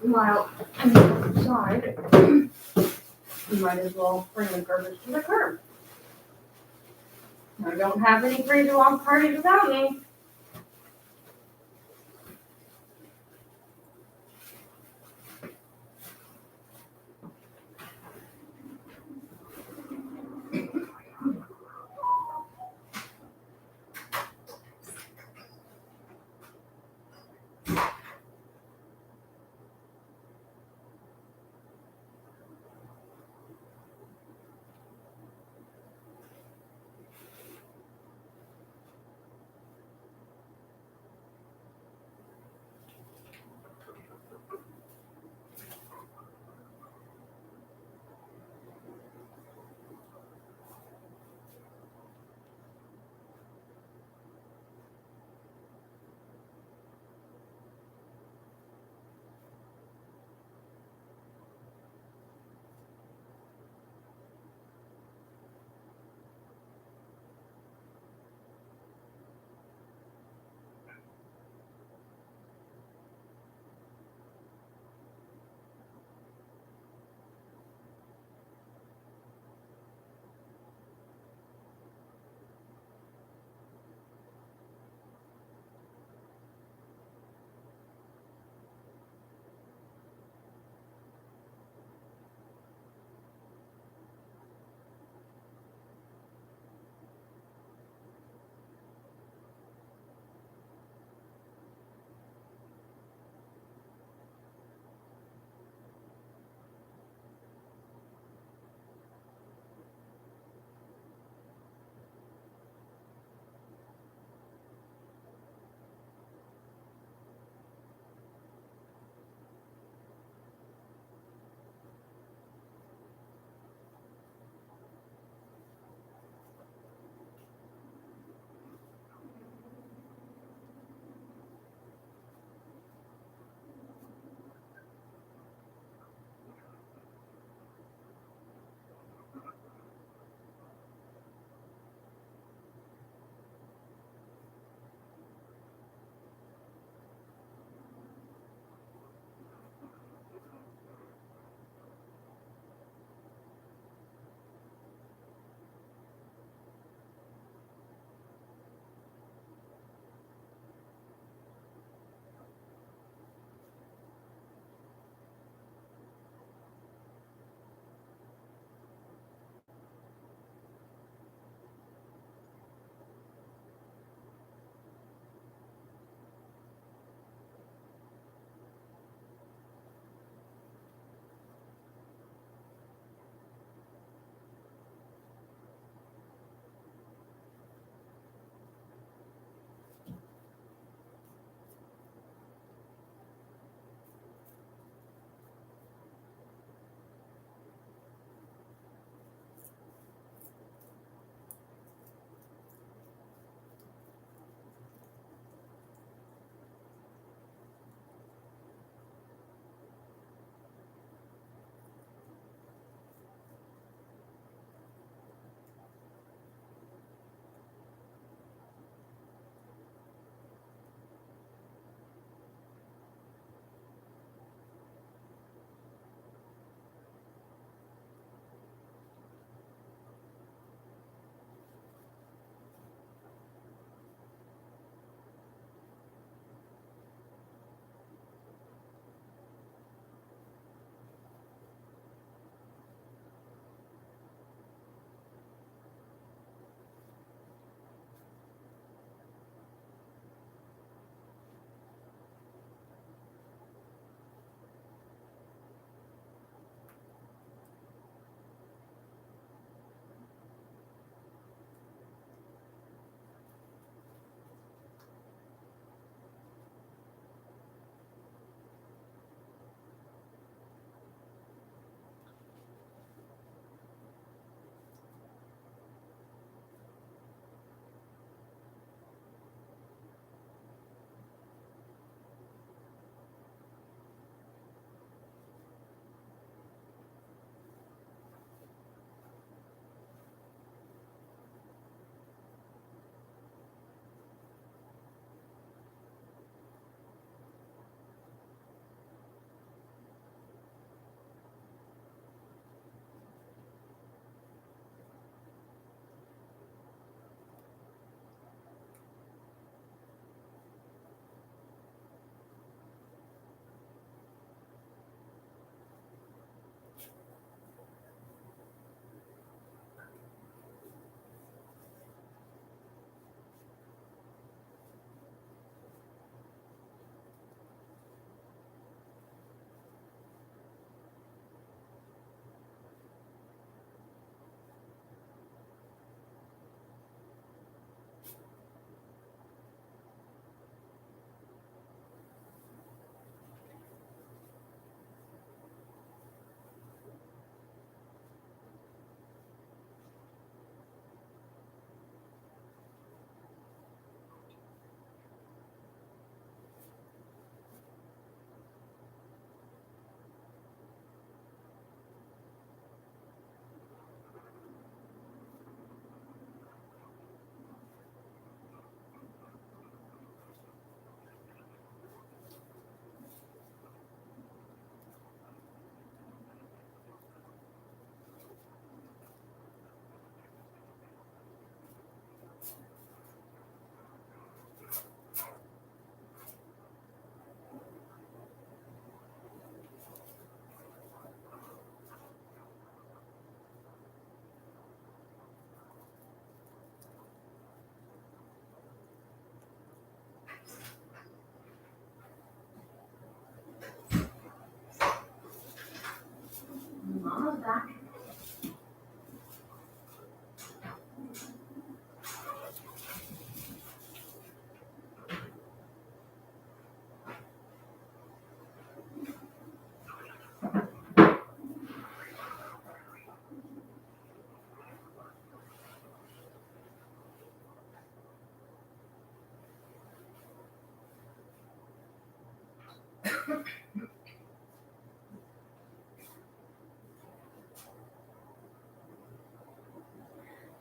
While I'm outside, you might as well bring the garbage to the curb. I don't have any crazy long parties without me.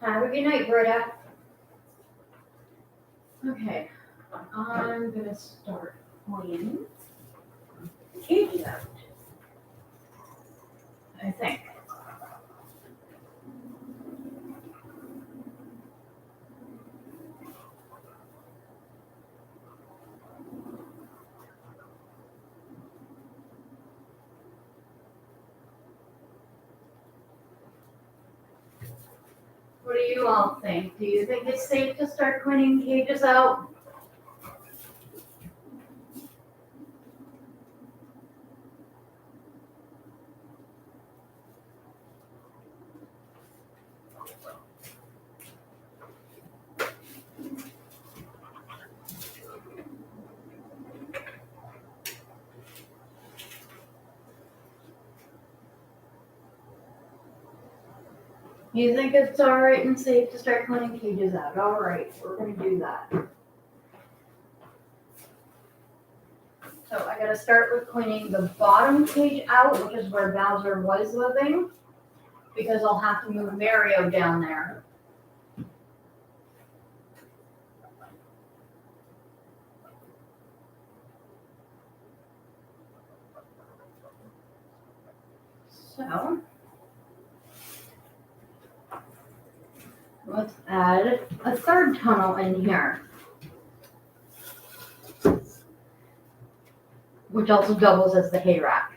Have a good night, Britta. Okay, I'm gonna start cleaning the cages out, I think. What do you all think? Do you think it's safe to start cleaning cages out? You think it's alright and safe to start cleaning cages out? Alright, we're gonna do that. So I gotta start with cleaning the bottom cage out, which is where Bowser was living, because I'll have to move Mario down there. So let's add a third tunnel in here, which also doubles as the hay rack.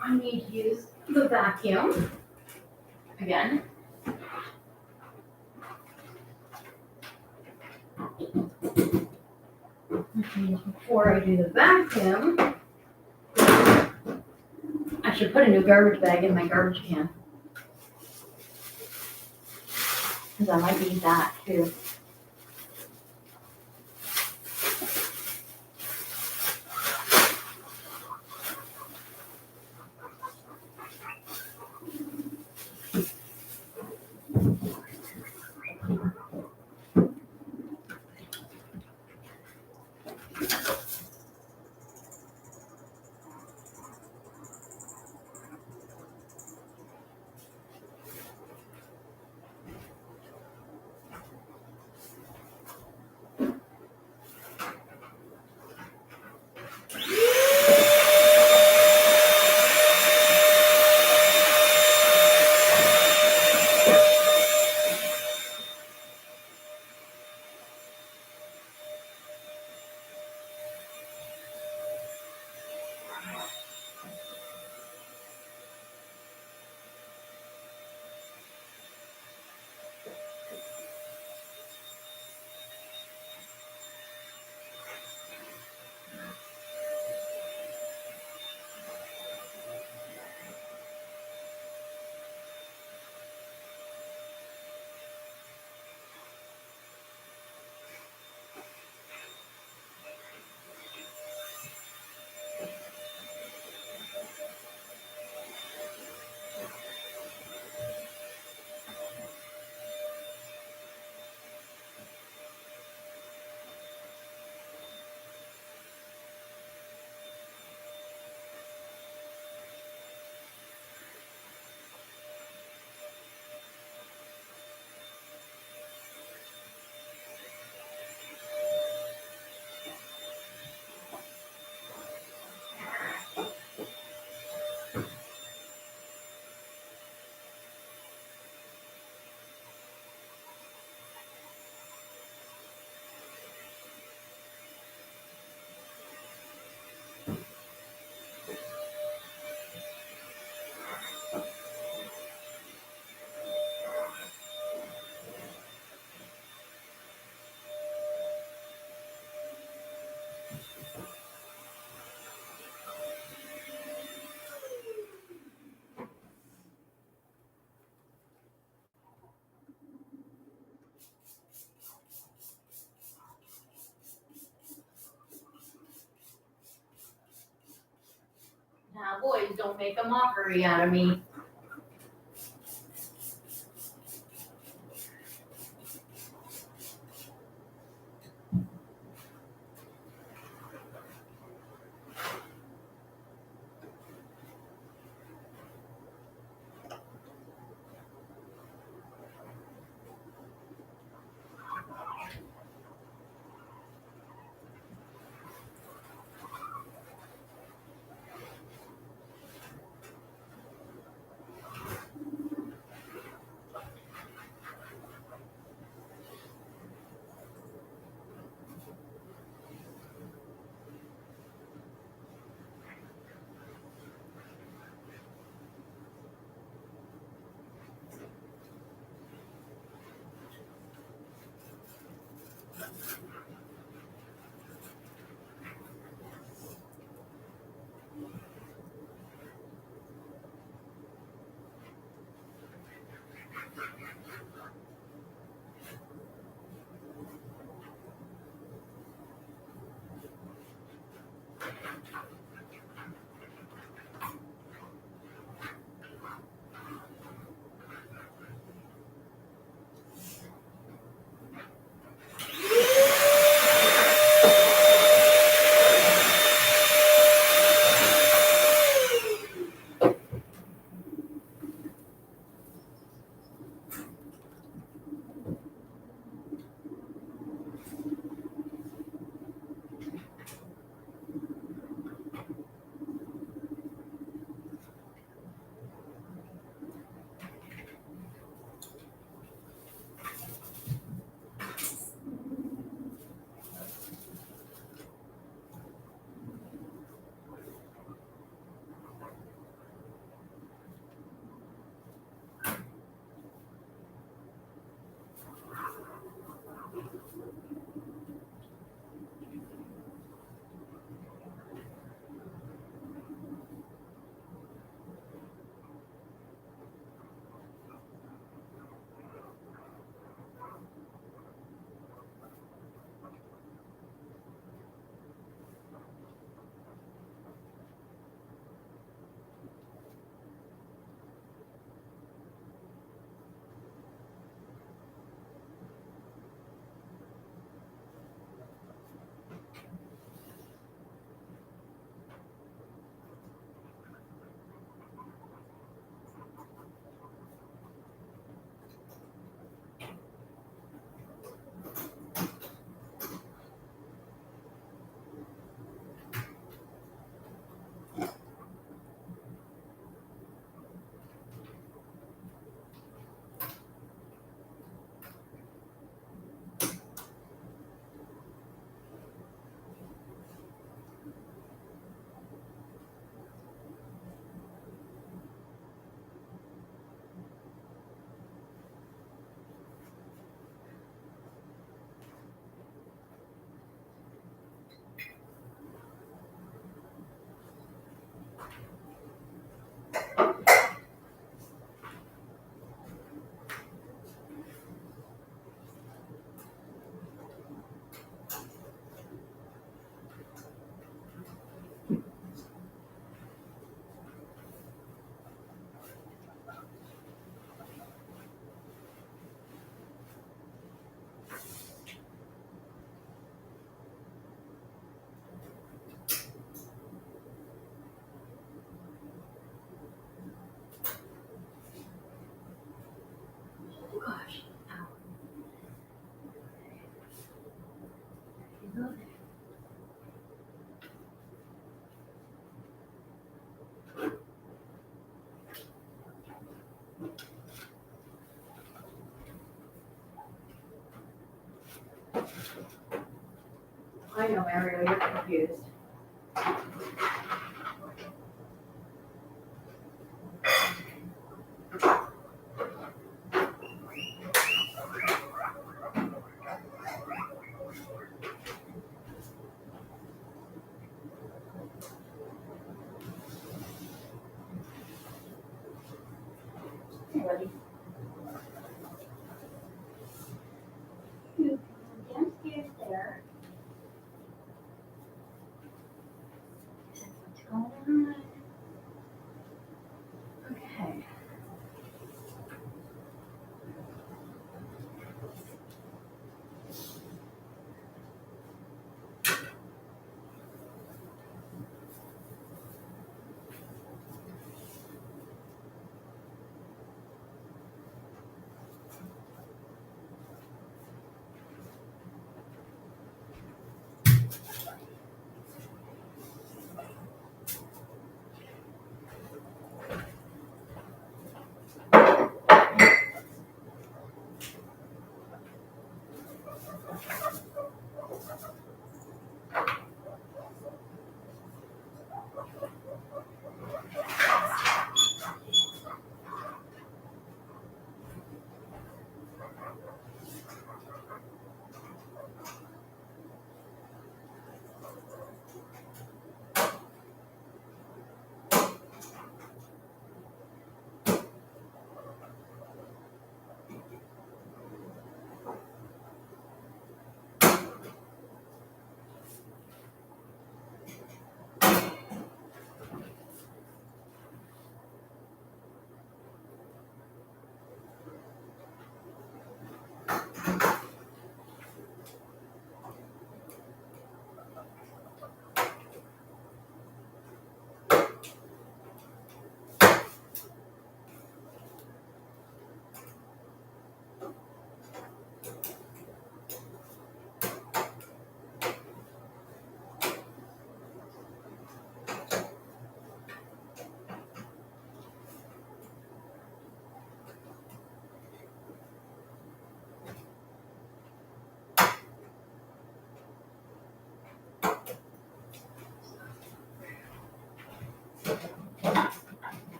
I need to use the vacuum again. Before I do the vacuum, I should put a new garbage bag in my garbage can. Because I might need that too. Now, boys, don't make a mockery out of me. Oh gosh. Ow. You know, I know, Ariel, you're confused. Hey, buddy. You come downstairs there.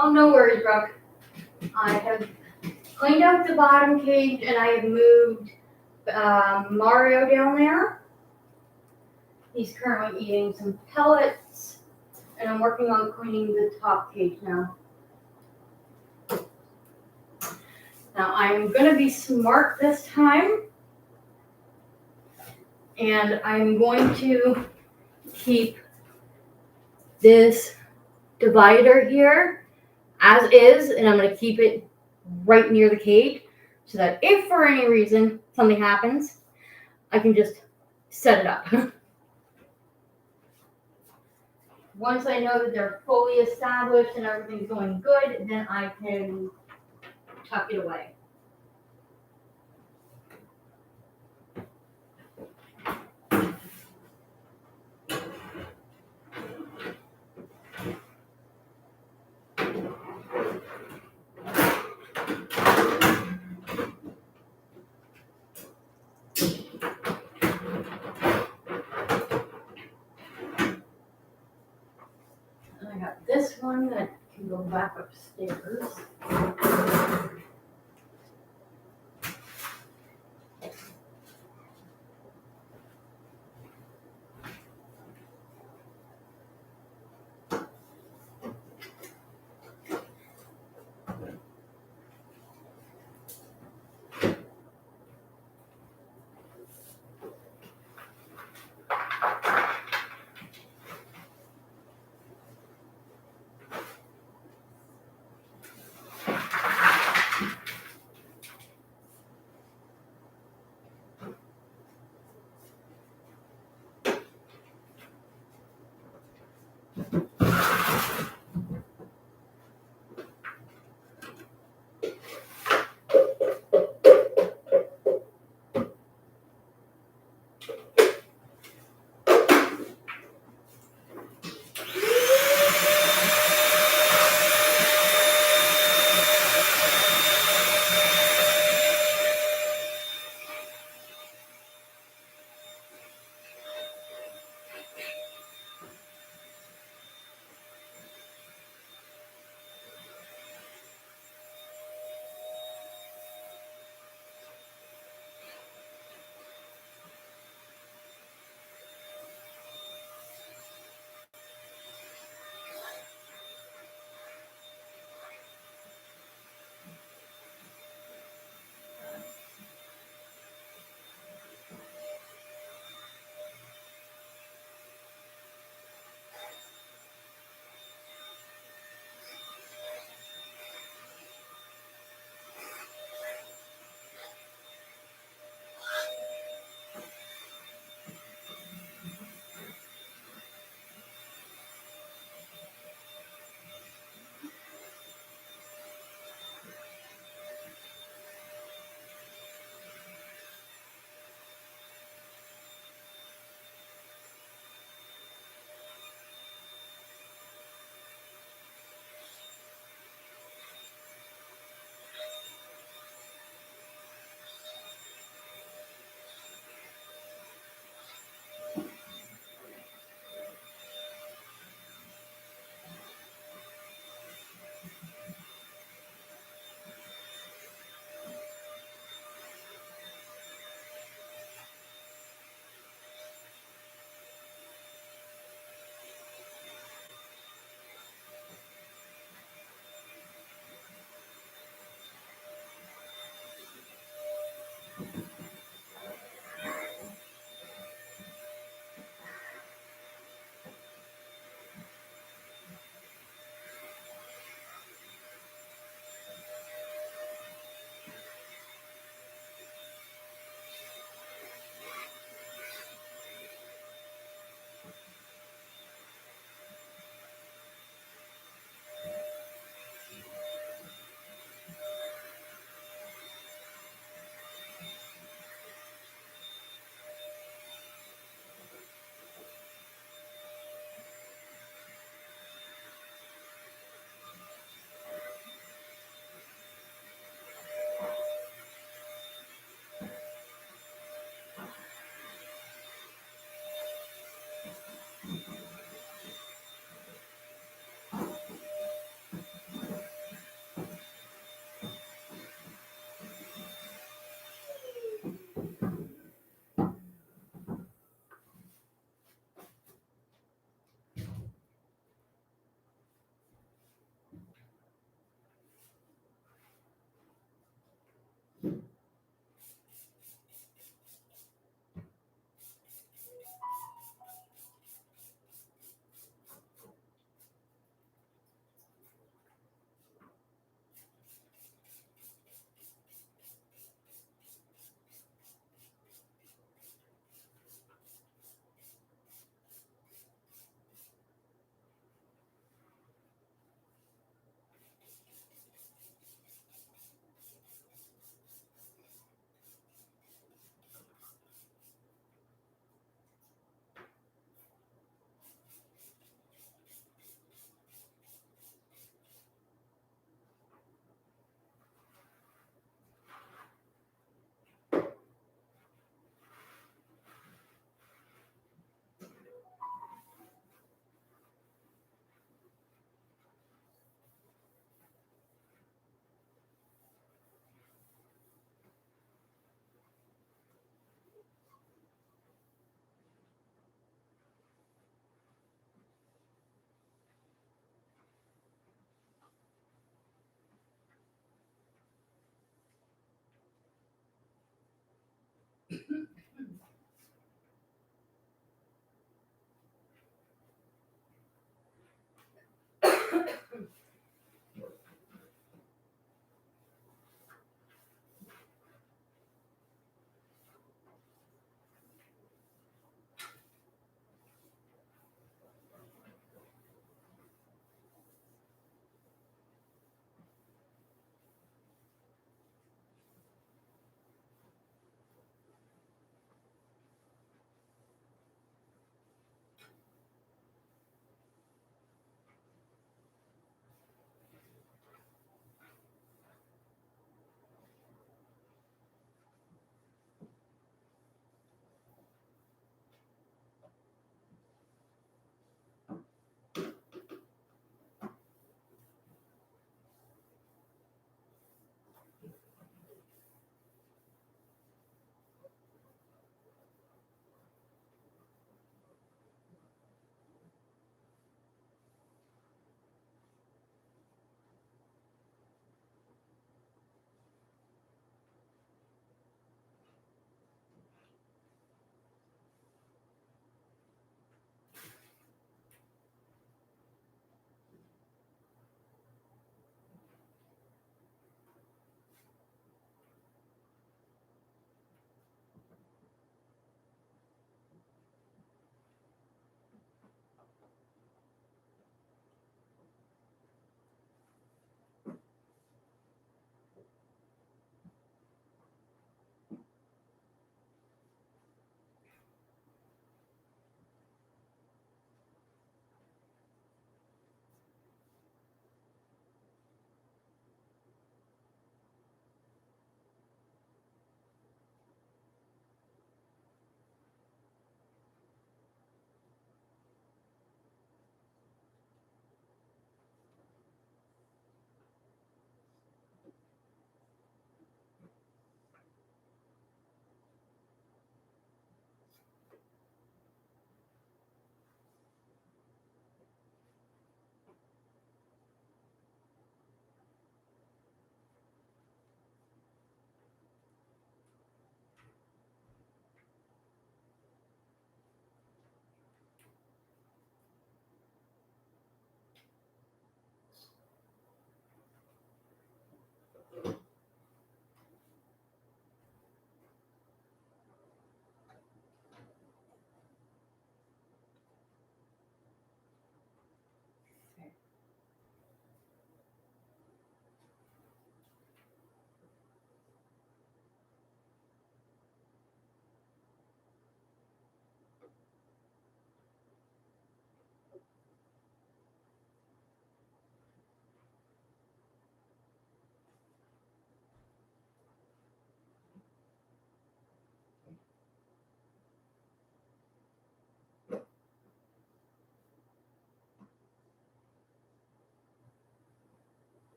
Oh, no worries, Brooke. I have cleaned out the bottom cage and I have moved Mario down there. He's currently eating some pellets and I'm working on cleaning the top cage now. Now I'm going to be smart this time and I'm going to keep this divider here as is, and I'm going to keep it right near the cage so that if for any reason something happens, I can just set it up. Once I know that they're fully established and everything's going good, then I can tuck it away. And I got this one that can go back upstairs.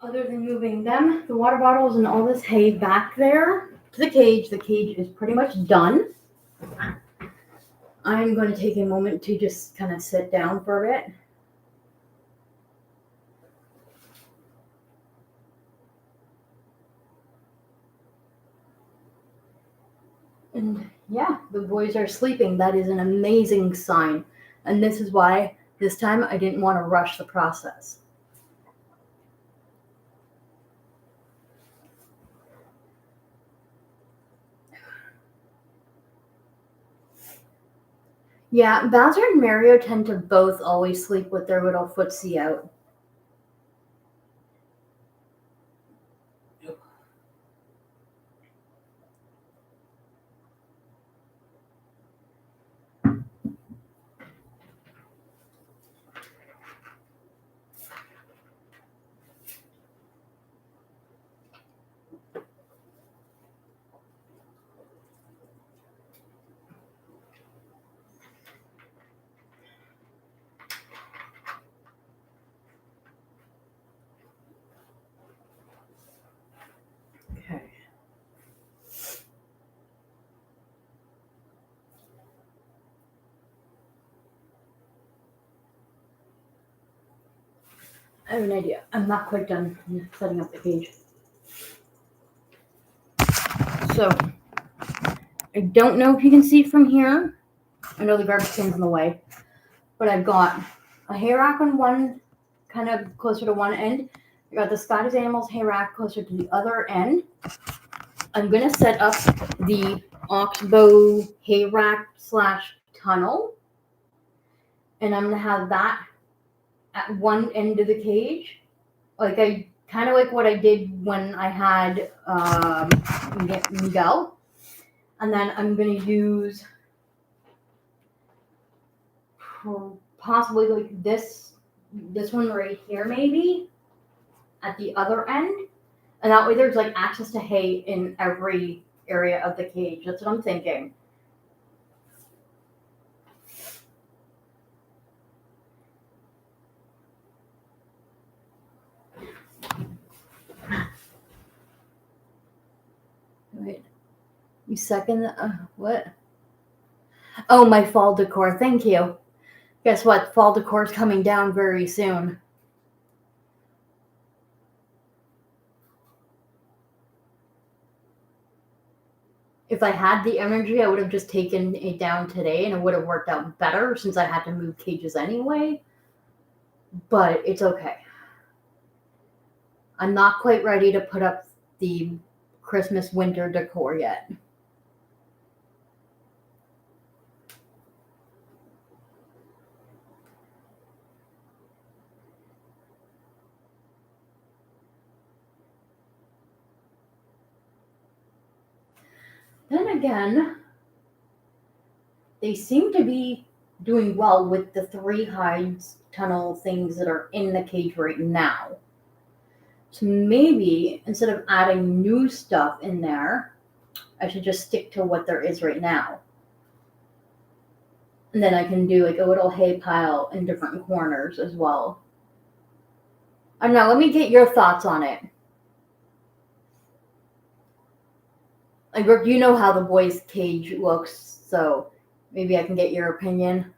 Other than moving them, the water bottles, and all this hay back there to the cage is pretty much done. I'm going to take a moment to just kind of sit down for a bit. And yeah, the boys are sleeping. That is an amazing sign. And this is why this time I didn't want to rush the process. Yeah, Bowser and Mario tend to both always sleep with their little footsie out. Okay. I have an idea. I'm not quite done setting up the cage. So, I don't know if you can see from here. I know the garbage can's in the way. But I've got a hay rack on one, kind of closer to one end. I got the Scottish Animals hay rack closer to the other end. I'm going to set up the oxbow hay rack / tunnel. And I'm going to have that at one end of the cage. Like I kind of like what I did when I had Miguel. And then I'm going to use possibly like this one right here maybe at the other end. And that way there's like access to hay in every area of the cage. That's what I'm thinking. Wait. You second what? Oh, my fall decor. Thank you. Guess what? Fall decor is coming down very soon. If I had the energy, I would have just taken it down today and it would have worked out better since I had to move cages anyway. But it's okay. I'm not quite ready to put up the Christmas winter decor yet. Then again, they seem to be doing well with the 3 hides tunnel things that are in the cage right now. So maybe instead of adding new stuff in there, I should just stick to what there is right now. And then I can do like a little hay pile in different corners as well. I don't know, let me get your thoughts on it. Like, Brooke, you know how the boys' cage looks, so maybe I can get your opinion.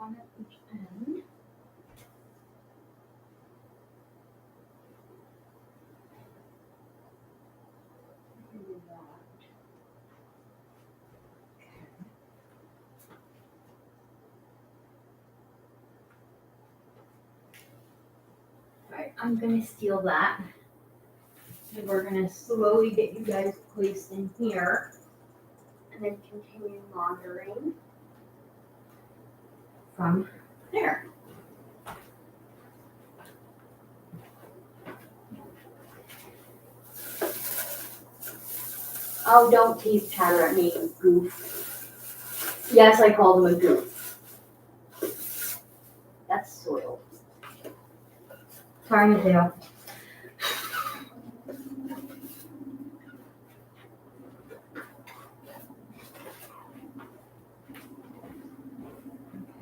one at each end. Do that. Alright, I'm gonna steal that. And we're gonna slowly get you guys placed in here. And then continue monitoring from there. Oh, don't tease chatter at me, you goof. Yes, I called him a goof. That's soiled. Sorry, Mateo.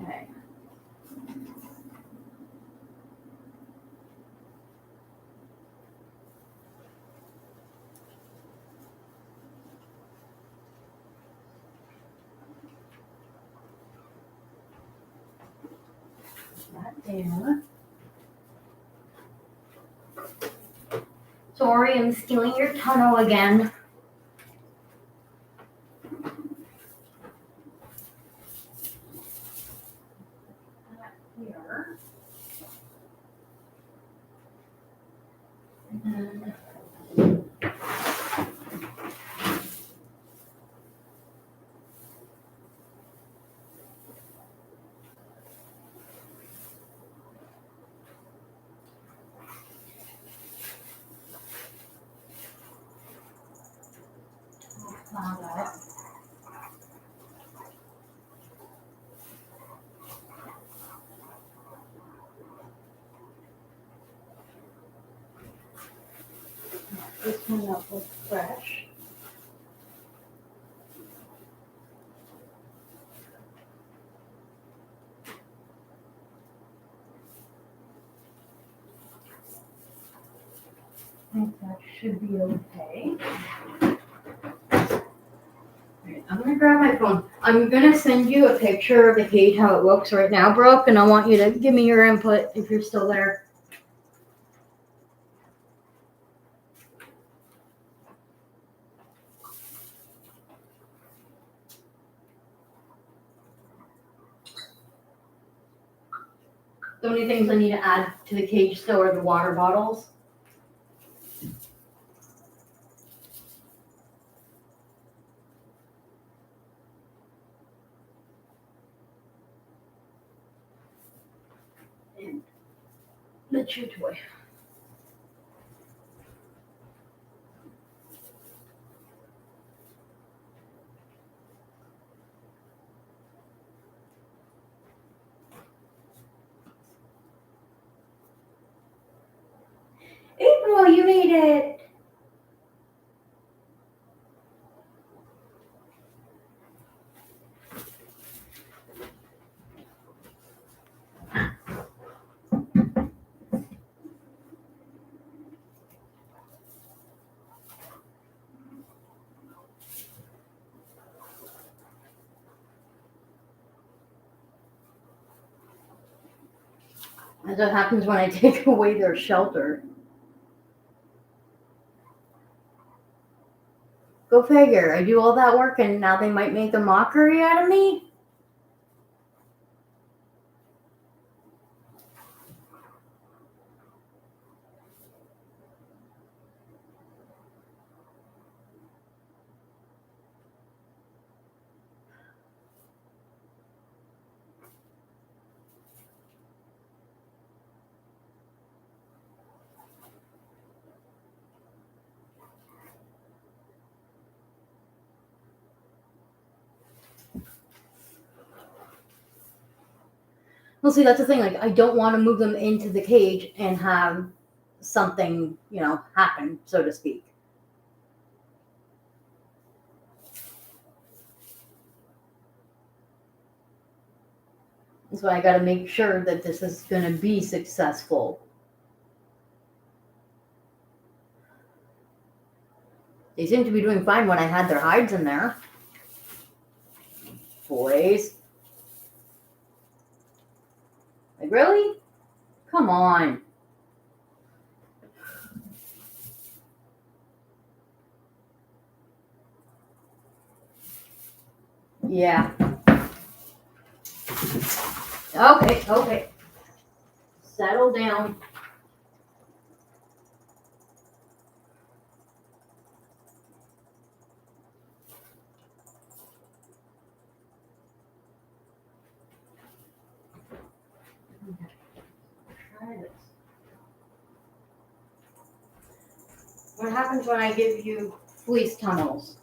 Okay. That there. Sorry, I'm stealing your tunnel again. Here. And then that up. This one up looks fresh. I think that should be okay. Alright, I'm gonna grab my phone. I'm gonna send you a picture of the cage, how it looks right now, Brooke, and I want you to give me your input if you're still there. The only things I need to add to the cage still are the water bottles. And the chew toy. April, you made it! That's what happens when I take away their shelter. Go figure. I do all that work and now they might make a mockery out of me? Well, see, that's the thing. Like, I don't want to move them into the cage and have something, happen, so to speak. So I got to make sure that this is going to be successful. They seem to be doing fine when I had their hides in there. Boys. Come on. Yeah. Okay. Settle down. Try this. What happens when I give you fleece tunnels?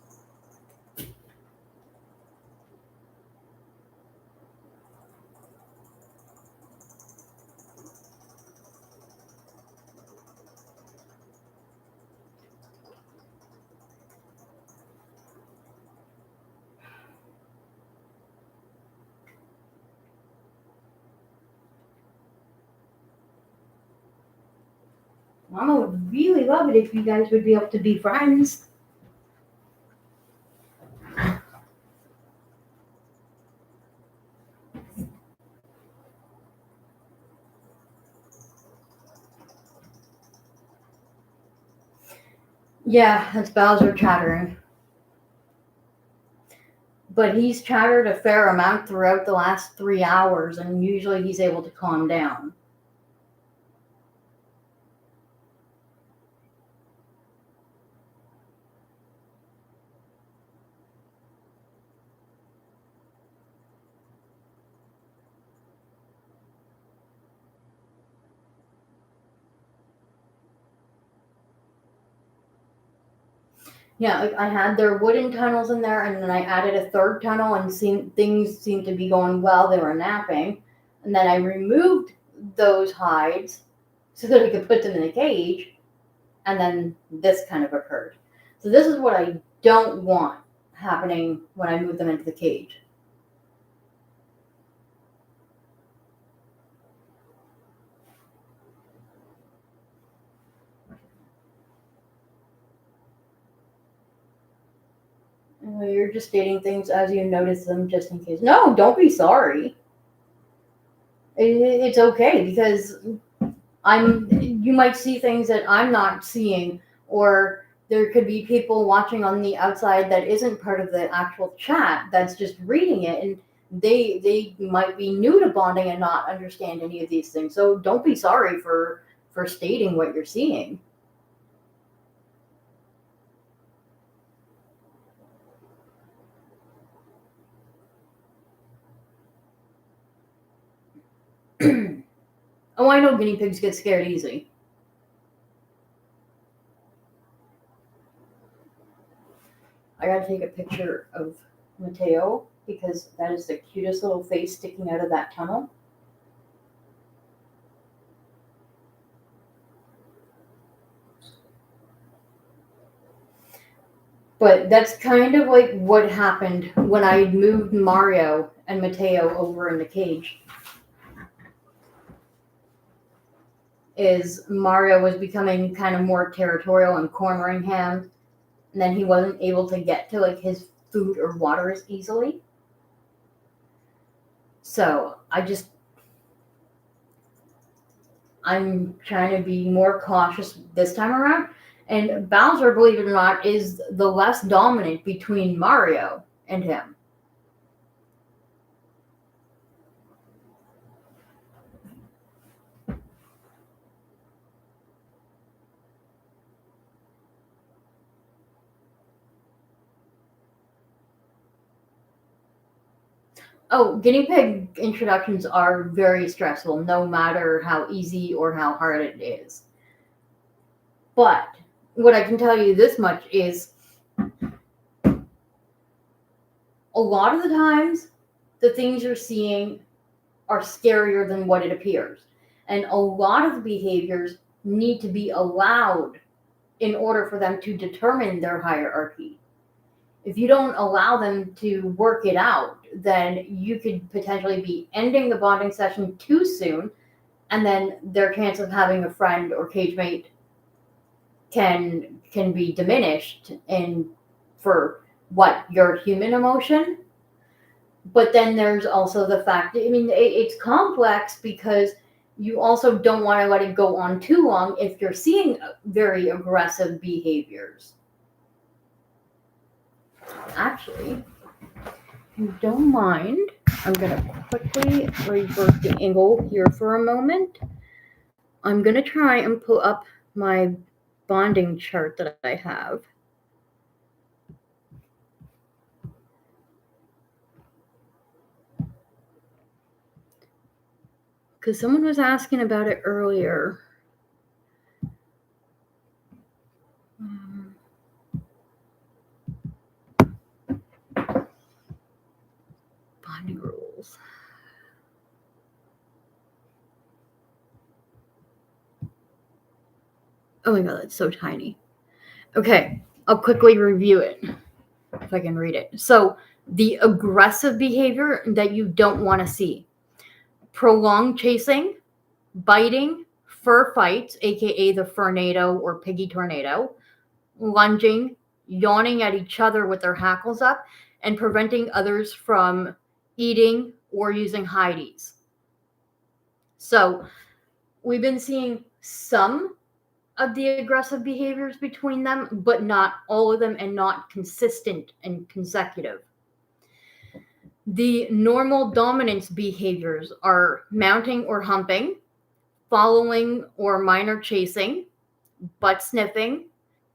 Mama would really love it if you guys would be able to be friends. Yeah, that's Bowser chattering. But he's chattered a fair amount throughout the last 3 hours, and usually he's able to calm down. Yeah, like I had their wooden tunnels in there, and then I added a third tunnel, and things seemed to be going well. They were napping, and then I removed those hides so that I could put them in the cage, and then this kind of occurred. So this is what I don't want happening when I move them into the cage. You're just stating things as you notice them, just in case. No, don't be sorry. It's okay because you might see things that I'm not seeing, or there could be people watching on the outside that isn't part of the actual chat that's just reading it, and they might be new to bonding and not understand any of these things. So don't be sorry for stating what you're seeing. Oh, I know guinea pigs get scared easy. I gotta take a picture of Matteo because that is the cutest little face sticking out of that tunnel. But that's kind of like what happened when I moved Mario and Matteo over in the cage. Is Mario was becoming kind of more territorial and cornering him, and then he wasn't able to get to like his food or water as easily. So I'm trying to be more cautious this time around. And Bowser, believe it or not, is the less dominant between Mario and him. Oh, guinea pig introductions are very stressful, no matter how easy or how hard it is. But what I can tell you this much is a lot of the times, the things you're seeing are scarier than what it appears. And a lot of the behaviors need to be allowed in order for them to determine their hierarchy. If you don't allow them to work it out, then you could potentially be ending the bonding session too soon, and then their chance of having a friend or cage mate can be diminished in for what your human emotion. But then there's also the fact that, I mean, it's complex because You also don't want to let it go on too long if you're seeing very aggressive behaviors. Actually, if you don't mind, I'm going to quickly revert the angle here for a moment. I'm going to try and pull up my bonding chart that I have. Because someone was asking about it earlier. Bonding rules. Oh my god, that's so tiny. Okay, I'll quickly review it if I can read it. So, the aggressive behavior that you don't want to see: prolonged chasing, biting, fur fights, aka the furnado or piggy tornado, lunging, yawning at each other with their hackles up, and preventing others from eating or using hideys. So, we've been seeing some of the aggressive behaviors between them, but not all of them, and not consistent and consecutive. The normal dominance behaviors are mounting or humping, following or minor chasing, butt sniffing,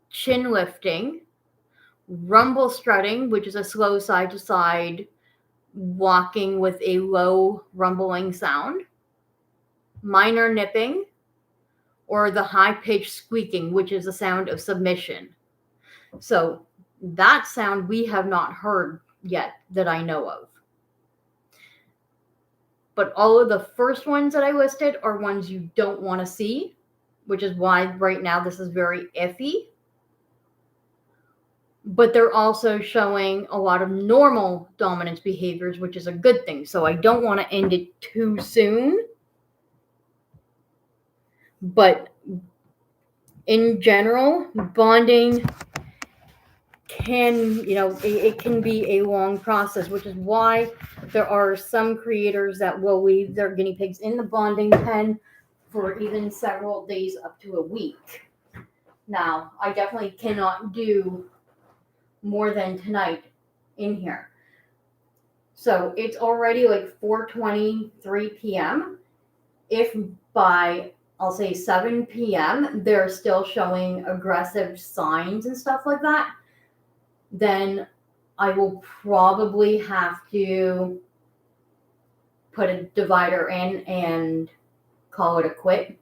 chin lifting, rumble strutting, which is a slow side to side walking with a low rumbling sound, minor nipping, or the high-pitched squeaking, which is a sound of submission. So that sound we have not heard yet that I know of. But all of the first ones that I listed are ones you don't want to see, which is why right now this is very iffy. But they're also showing a lot of normal dominance behaviors, which is a good thing. So I don't want to end it too soon. But in general, bonding can, it can be a long process, which is why there are some creators that will leave their guinea pigs in the bonding pen for even several days up to a week. Now, I definitely cannot do more than tonight in here. So it's already like 4:23 p.m. If by, I'll say 7 p.m., they're still showing aggressive signs and stuff like that, then I will probably have to put a divider in and call it a quit.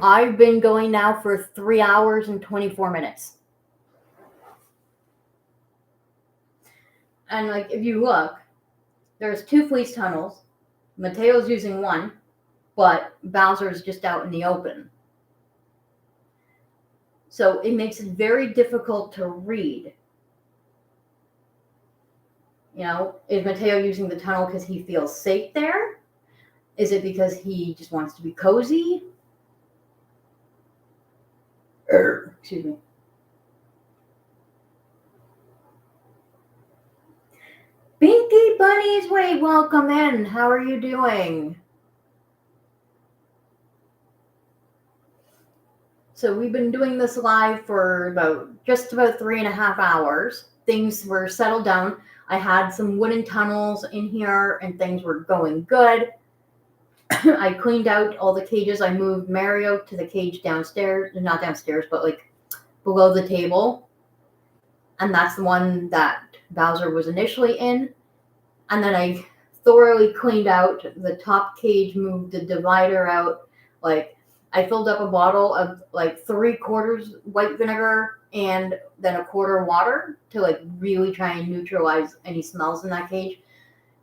I've been going now for 3 hours and 24 minutes. And like, if you look, there's 2 fleece tunnels. Mateo's using one, but Bowser's just out in the open. So it makes it very difficult to read. Is Matteo using the tunnel because he feels safe there? Is it because he just wants to be cozy? Excuse me. Binky Bunny's Way, welcome in. How are you doing? So we've been doing this live for just about 3.5 hours. Things were settled down. I had some wooden tunnels in here and things were going good. I cleaned out all the cages. I moved Mario to the cage downstairs, not downstairs, but like below the table. And that's the one that Bowser was initially in. And then I thoroughly cleaned out the top cage, moved the divider out. Like, I filled up a bottle of like 3/4 white vinegar and then 1/4 water to like really try and neutralize any smells in that cage.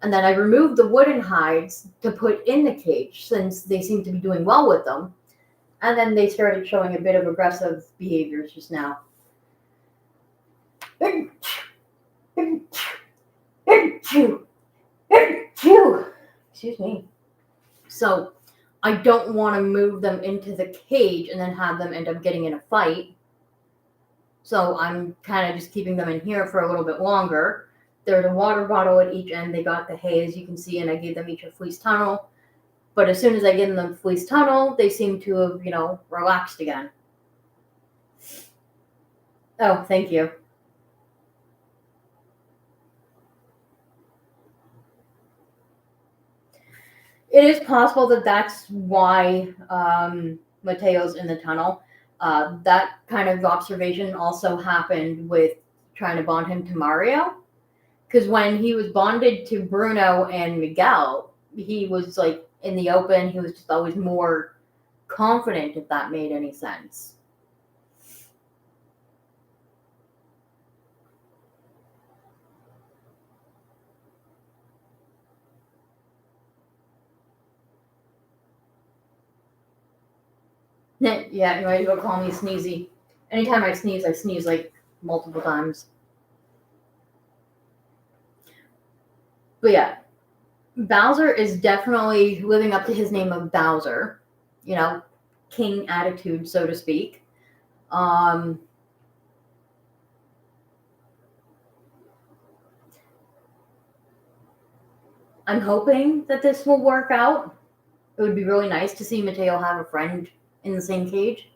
And then I removed the wooden hides to put in the cage since they seem to be doing well with them. And then they started showing a bit of aggressive behaviors just now. Excuse me. So I don't want to move them into the cage and then have them end up getting in a fight. So I'm kind of just keeping them in here for a little bit longer. There's a water bottle at each end. They got the hay, as you can see, and I gave them each a fleece tunnel. But as soon as I give them the fleece tunnel, they seem to have, relaxed again. Oh, thank you. It is possible that that's why Mateo's in the tunnel. That kind of observation also happened with trying to bond him to Mario. Because when he was bonded to Bruno and Miguel, he was like in the open. He was just always more confident, if that made any sense. Yeah, you might as well call me Sneezy. Anytime I sneeze like multiple times. But yeah, Bowser is definitely living up to his name of Bowser. King attitude, so to speak. I'm hoping that this will work out. It would be really nice to see Mateo have a friend in the same cage.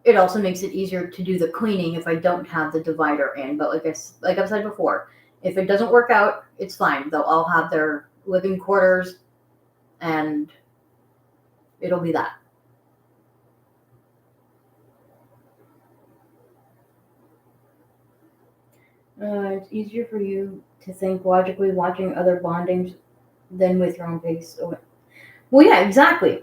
It also makes it easier to do the cleaning if I don't have the divider in. But like I've said before, if it doesn't work out, it's fine. They'll all have their living quarters, and it'll be that. It's easier for you to think logically watching other bondings than with your own pace. Well, yeah, exactly.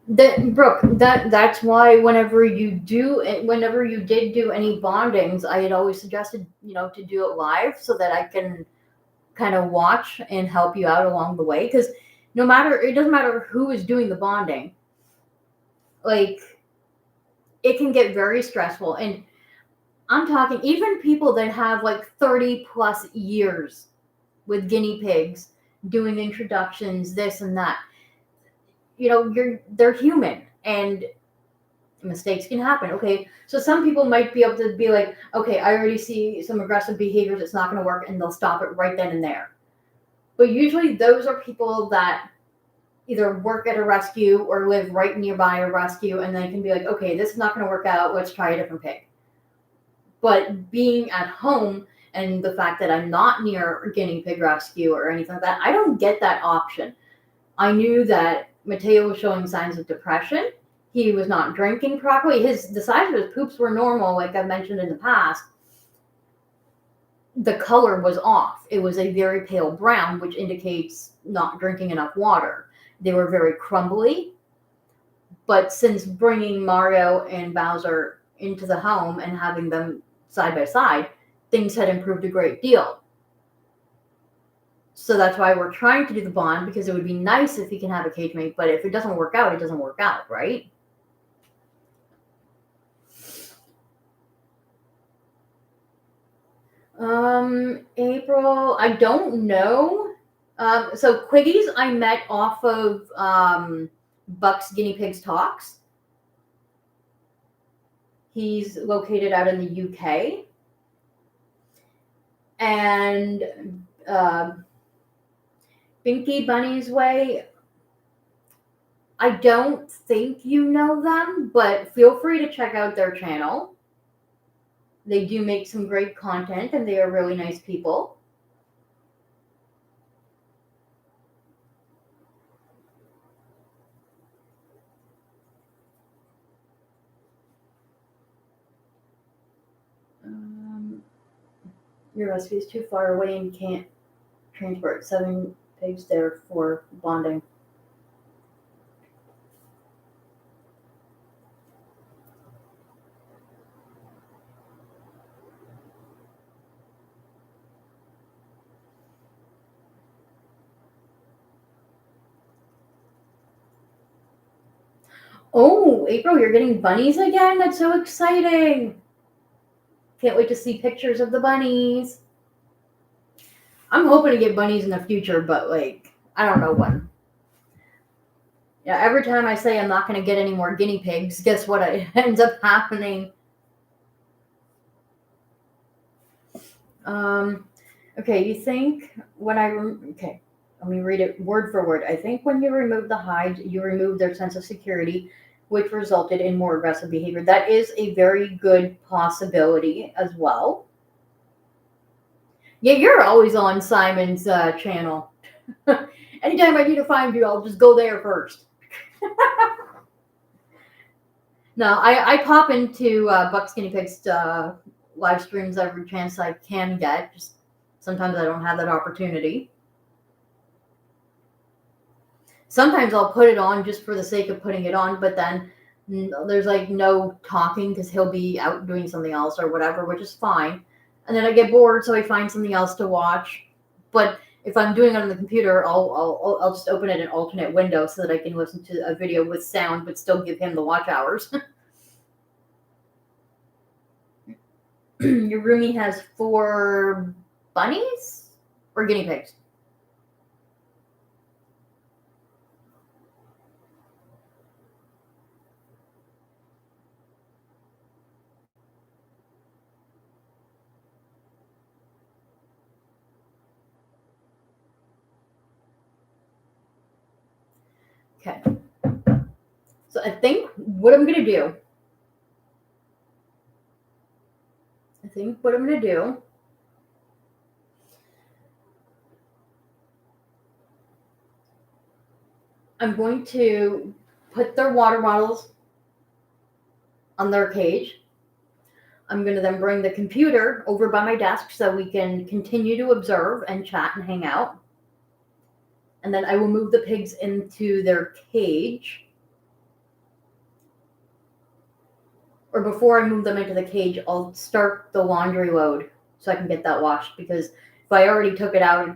Brooke, that's why whenever you did do any bondings, I had always suggested to do it live so that I can kind of watch and help you out along the way. Because it doesn't matter who is doing the bonding, like it can get very stressful. And I'm talking even people that have like 30 plus years with guinea pigs doing introductions, this and that. They're human and mistakes can happen. Okay, so some people might be able to be like, okay, I already see some aggressive behaviors, it's not going to work, and they'll stop it right then and there. But usually those are people that either work at a rescue or live right nearby a rescue, and they can be like, okay, this is not going to work out, let's try a different pig. But being at home and the fact that I'm not near a guinea pig rescue or anything like that, I don't get that option. I knew that Mateo was showing signs of depression. He was not drinking properly. The size of his poops were normal, like I've mentioned in the past. The color was off. It was a very pale brown, which indicates not drinking enough water. They were very crumbly. But since bringing Mario and Bowser into the home and having them side by side, things had improved a great deal. So that's why we're trying to do the bond, because it would be nice if he can have a cage mate, but if it doesn't work out, it doesn't work out, right? April, I don't know. So Quiggy's I met off of Buck's Guinea Pigs Talks. He's located out in the UK. And Binky Bunny's Way, I don't think you know them, but feel free to check out their channel. They do make some great content, and they are really nice people. Your rescue is too far away and can't transport 7 pigs there for bonding. Oh, April, you're getting bunnies again? That's so exciting. Can't wait to see pictures of the bunnies. I'm hoping to get bunnies in the future, but I don't know when. Yeah, every time I say I'm not going to get any more guinea pigs, guess what ends up happening? Okay, you think when okay, let me read it word for word. I think when you remove the hides, you remove their sense of security, which resulted in more aggressive behavior. That is a very good possibility as well. Yeah, you're always on Simon's channel. Anytime I need to find you, I'll just go there first. No, I pop into Buck Skinny Pig's live streams every chance I can get. Just sometimes I don't have that opportunity. Sometimes I'll put it on just for the sake of putting it on, but then there's like no talking because he'll be out doing something else or whatever, which is fine. And then I get bored, so I find something else to watch. But if I'm doing it on the computer, I'll just open it in alternate window so that I can listen to a video with sound, but still give him the watch hours. Your roomie has 4 bunnies or guinea pigs? Okay. So I think what I'm going to do, I'm going to put their water bottles on their cage. I'm going to then bring the computer over by my desk so we can continue to observe and chat and hang out. And then I will move the pigs into their cage. Or before I move them into the cage, I'll start the laundry load so I can get that washed. Because if I already took it out,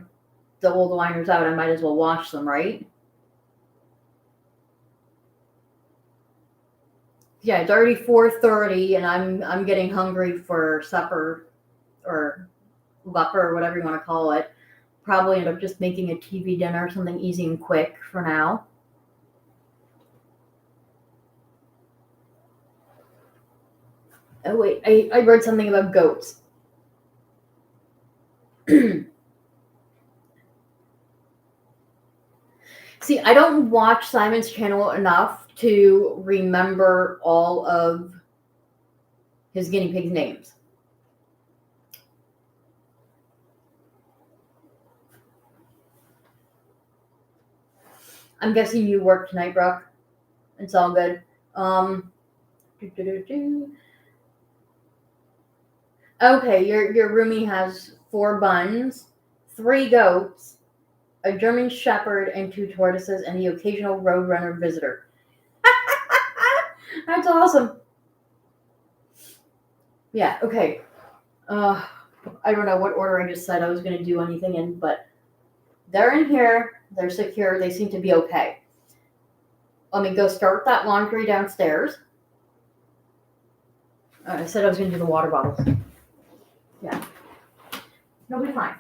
the old liners out, I might as well wash them, right? Yeah, it's already 4:30, and I'm getting hungry for supper or supper or whatever you want to call it. Probably end up just making a TV dinner, something easy and quick for now. Oh wait, I read something about goats. See, I don't watch Simon's channel enough to remember all of his guinea pig's names. I'm guessing you work tonight, Brooke. It's all good. Okay, your roomie has 4 buns, 3 goats, a German Shepherd, and 2 tortoises, and the occasional Roadrunner visitor. That's awesome. Yeah, okay. I don't know what order I just said I was going to do anything in, but they're in here. They're secure. They seem to be okay. Let me go start that laundry downstairs. I said I was going to do the water bottles. Yeah. It'll be fine.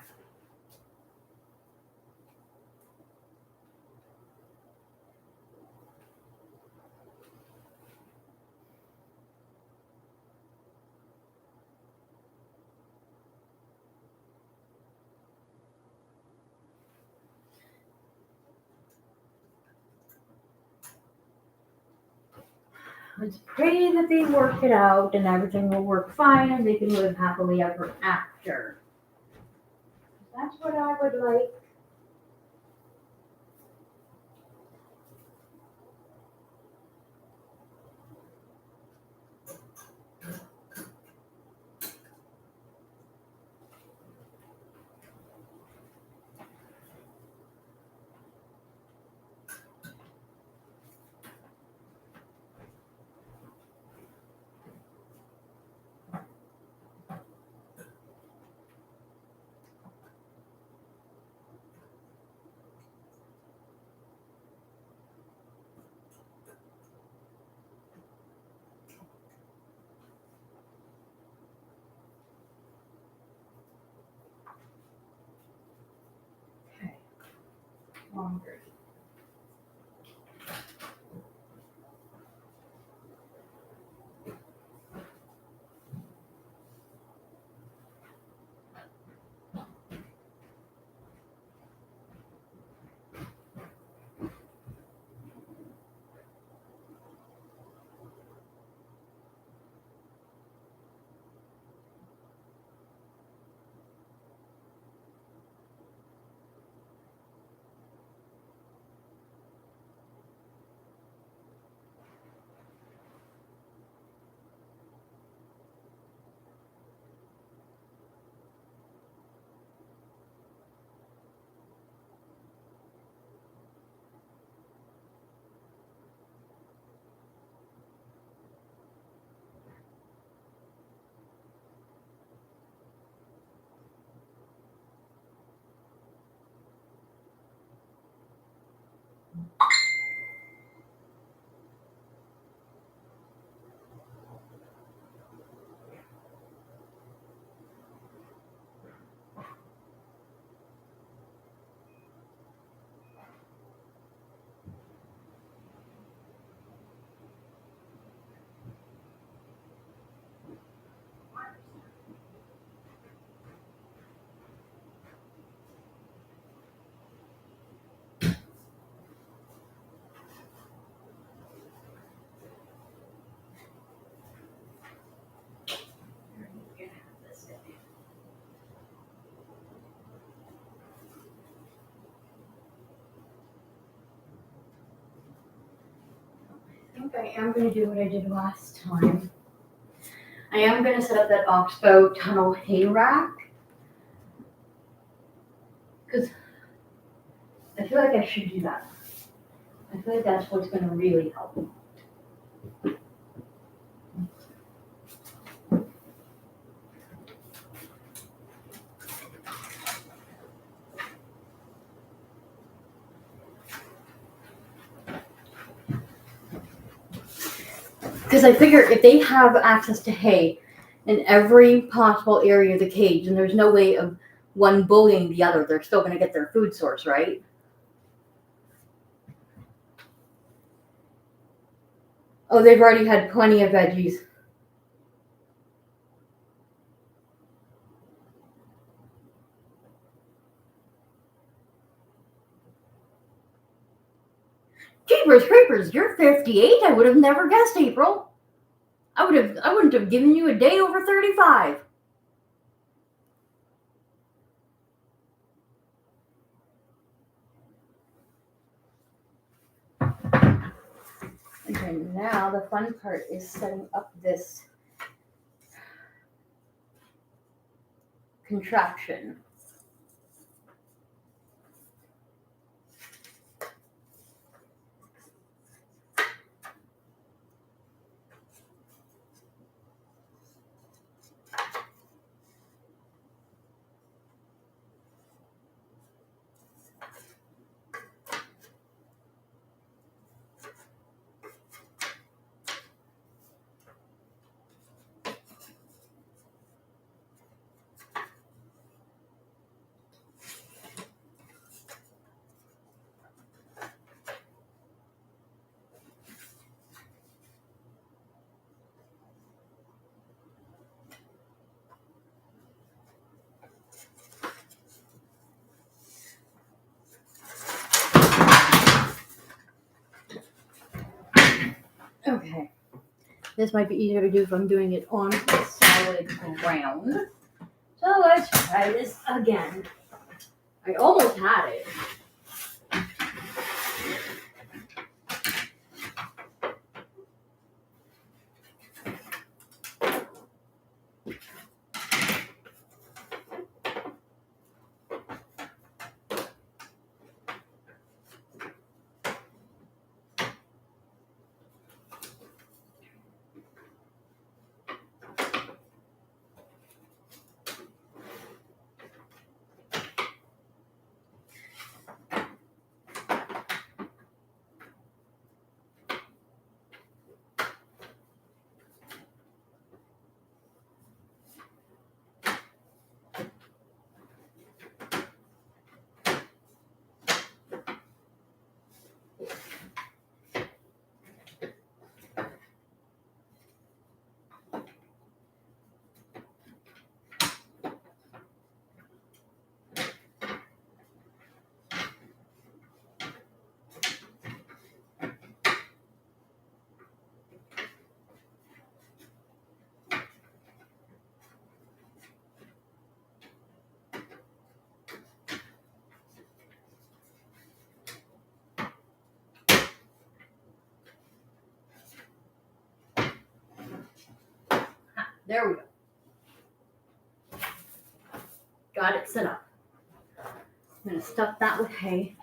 Let's pray that they work it out and everything will work fine and they can live happily ever after. That's what I would like. Okay. Longer. I think I am going to do what I did last time. I am going to set up that oxbow tunnel hay rack because I feel like I should do that. I feel like that's what's going to really help. Because I figure if they have access to hay in every possible area of the cage, and there's no way of one bullying the other, they're still going to get their food source, right? Oh, they've already had plenty of veggies. Jeepers creepers, you're 58. I would have never guessed, April. I wouldn't have given you a day over 35. Okay, now the fun part is setting up this contraption. Okay, this might be easier to do if I'm doing it on solid ground. So let's try this again. I almost had it. There we go. Got it set up. I'm going to stuff that with hay.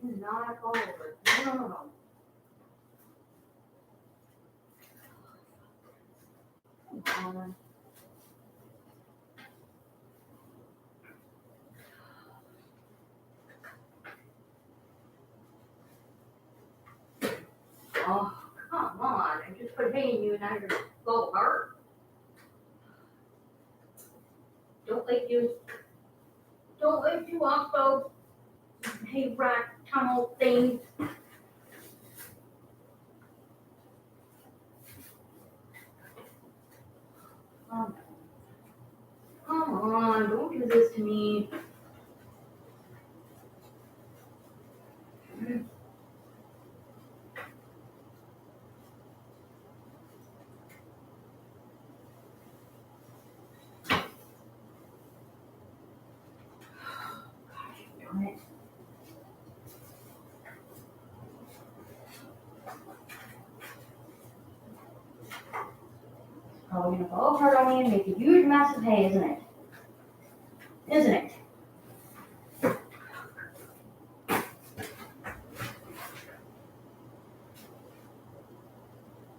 Not a follower. No. Come on. Oh, come on. I just put hay in you and now you're go hard. Don't let you off those hay rack tunnel things. Come on, don't do this to me. Darn it. Probably gonna fall hard on me and make a huge mess of hay, isn't it? Isn't it?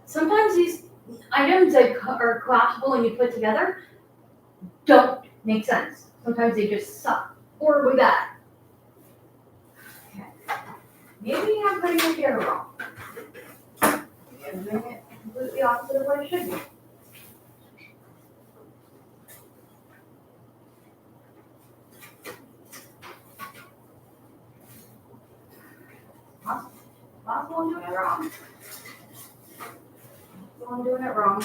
Sometimes these items that are collapsible and you put together don't make sense. Sometimes they just suck horribly bad. Okay. Maybe I'm putting it here wrong. Maybe I'm doing it completely opposite of what it should be. Possible I'm doing it wrong. I'm doing it wrong.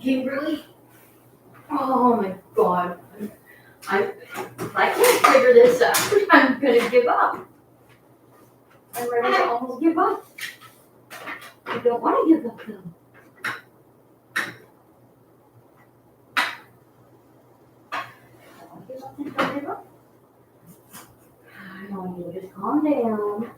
Kimberly? Oh my god. If I can't figure this out, I'm gonna give up. I'm ready to almost give up. I don't want to give up though. Don't give up. I want you to just calm down.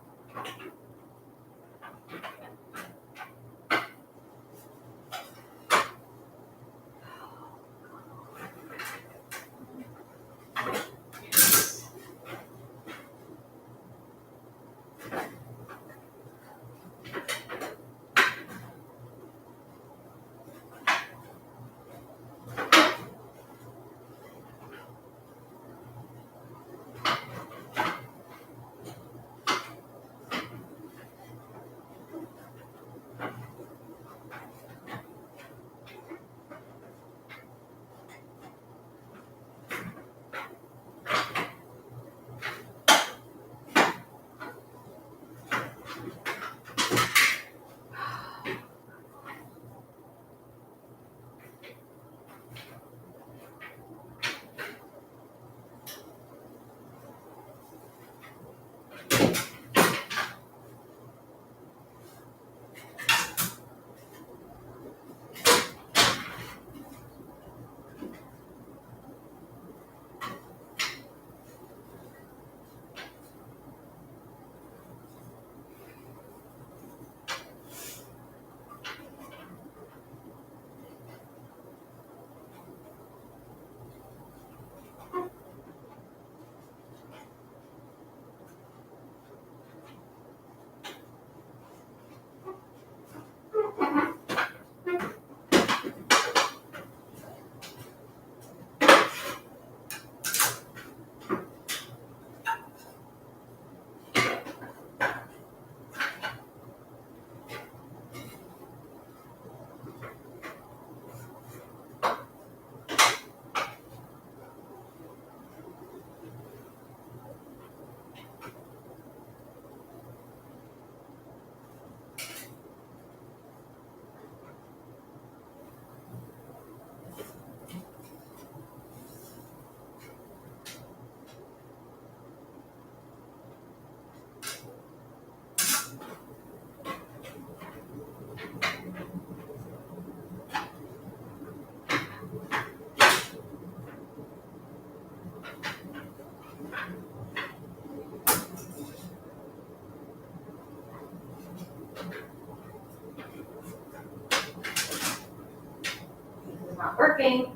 not working.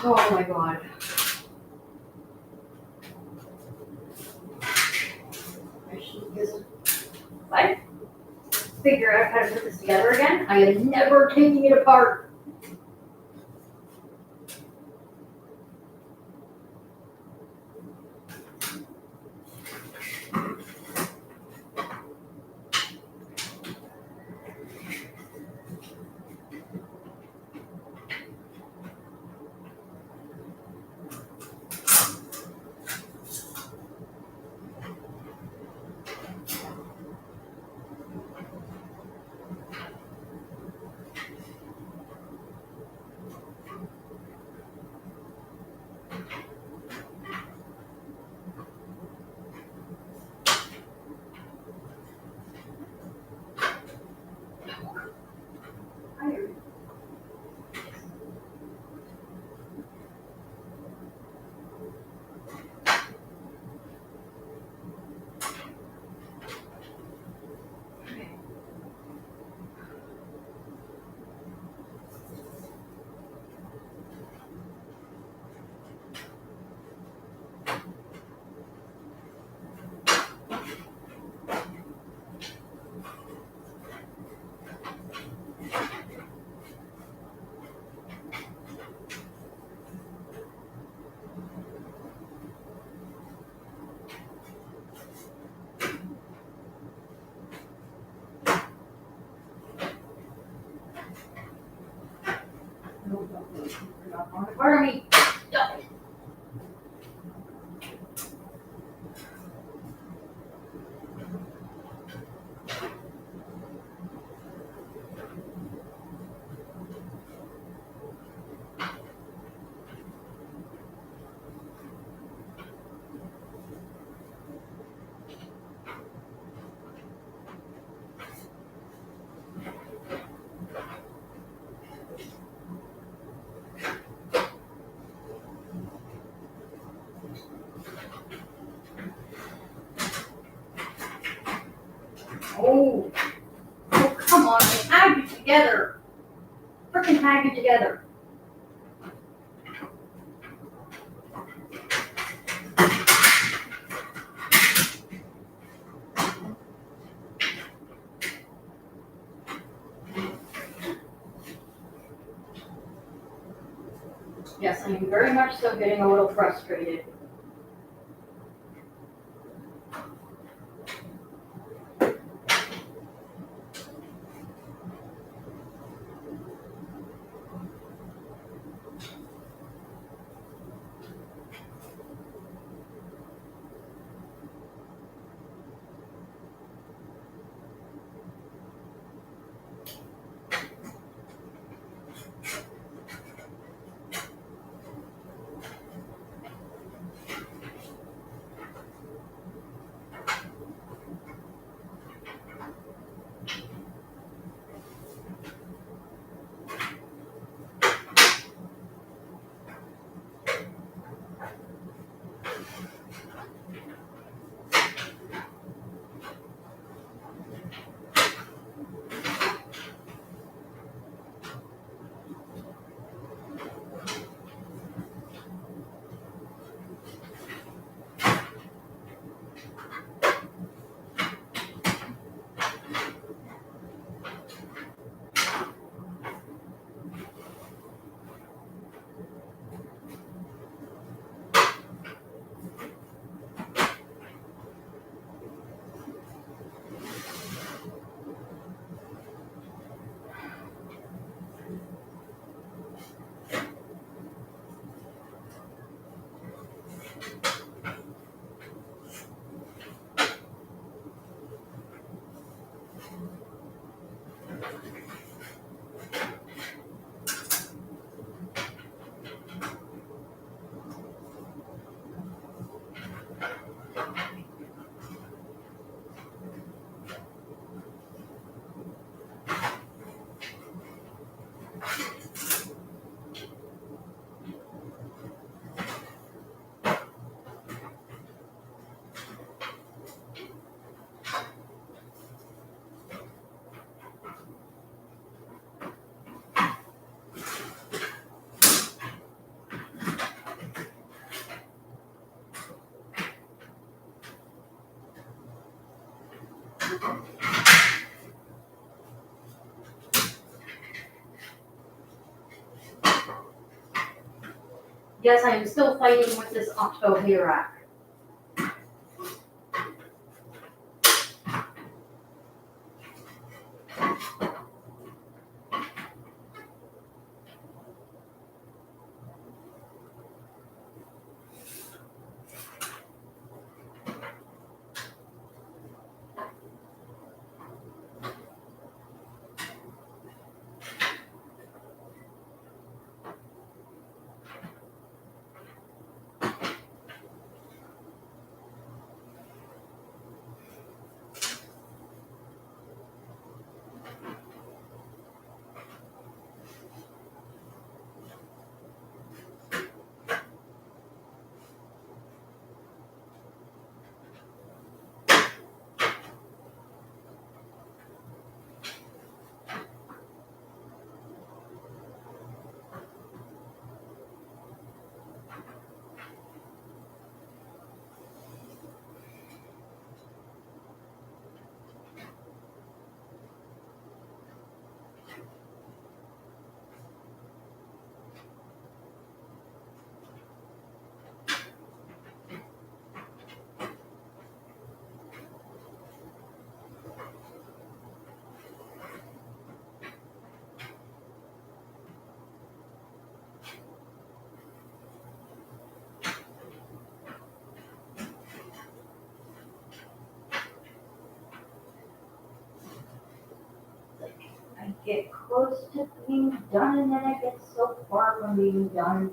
Oh my god. If I figure out how to put this together again, I am never taking it apart. You're not going to part of me. Stop it. Oh, come on, hang it together. Freaking hang it together. Yes, I am very much so getting a little frustrated. Yes, I am still fighting with this octo hayrake. I get close to being done and then I get so far from being done.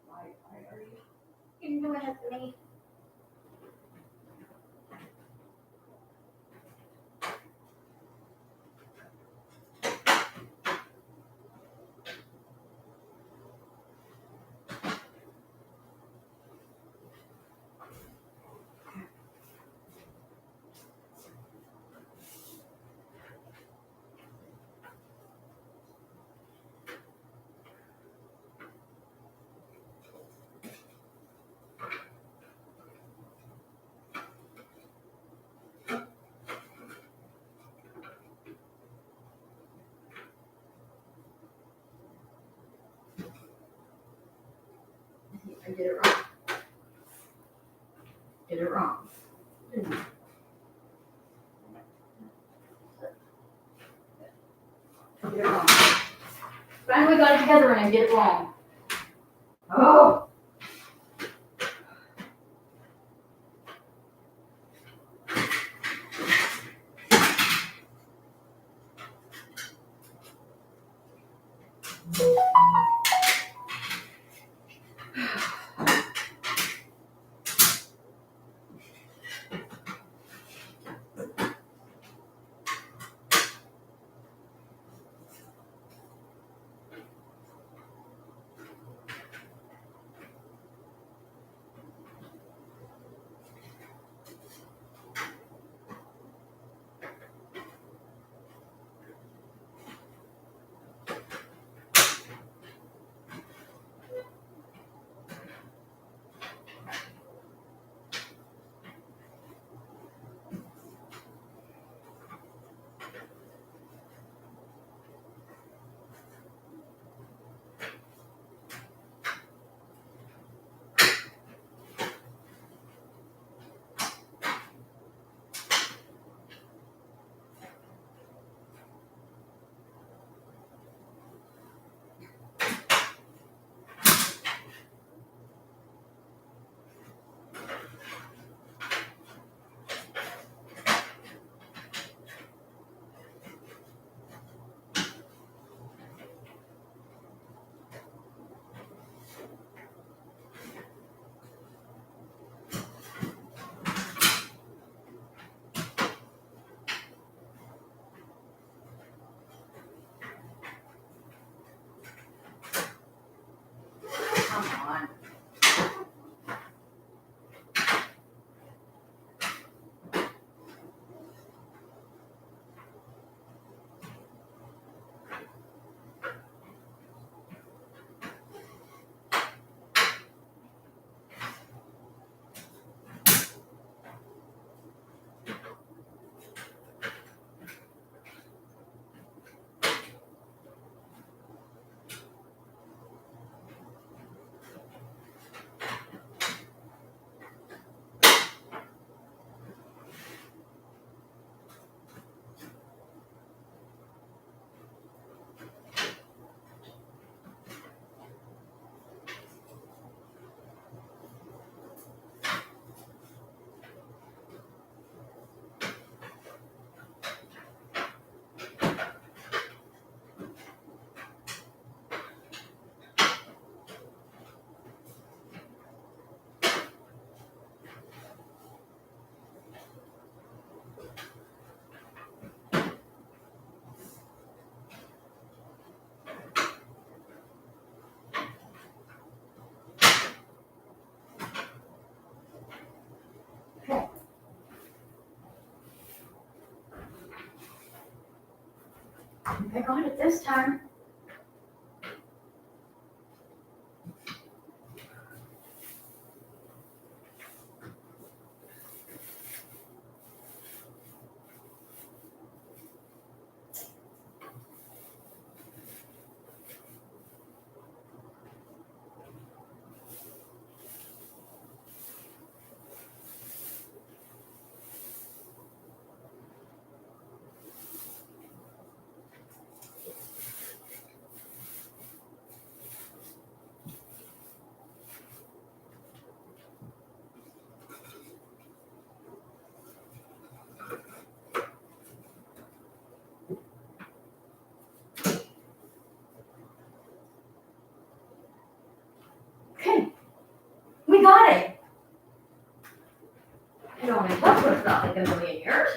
Why are you doing it to me? I did it wrong. Did it wrong. Didn't I? Did it wrong. Finally got it together and I did it wrong. Oh! on. I got it this time. Okay, we got it. It only took us not like a million years.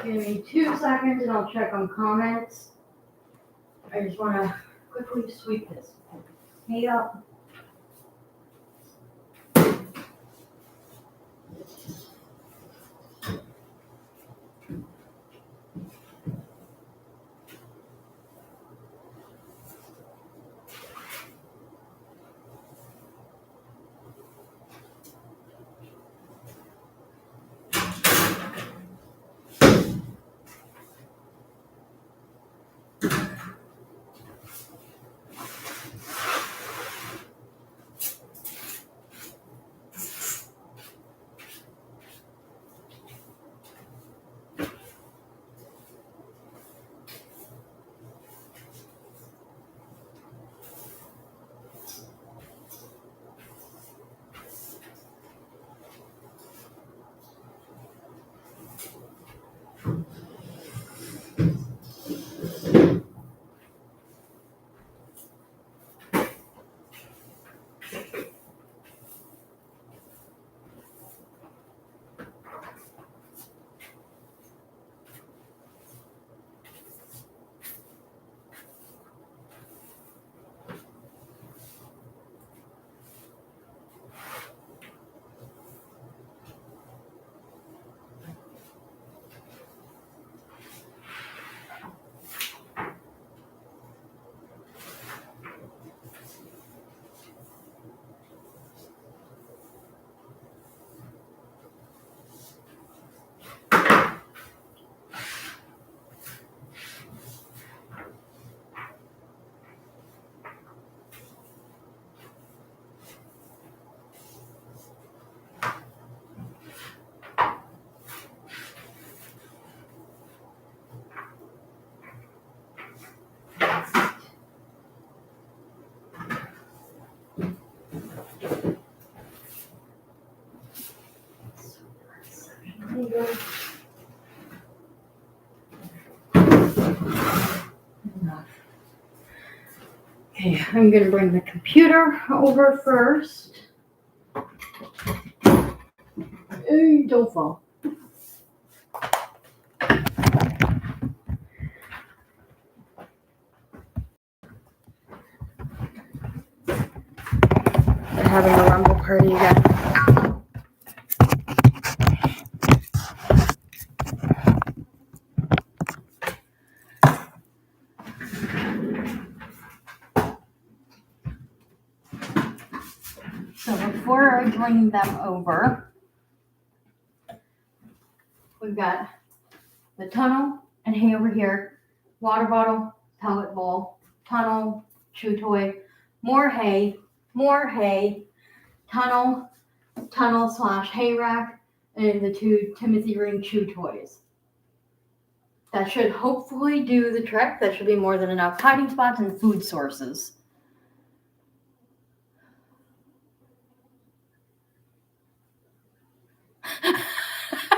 Give me 2 seconds and I'll check on comments. I just want to quickly sweep this. Hey up. Okay, I'm gonna bring the computer over first. Hey, don't fall. They're having a rumble party again. So before I bring them over, we've got the tunnel and hay over here, water bottle, pellet bowl, tunnel, chew toy, more hay, tunnel / hay rack, and the 2 Timothy ring chew toys. That should hopefully do the trick. That should be more than enough hiding spots and food sources.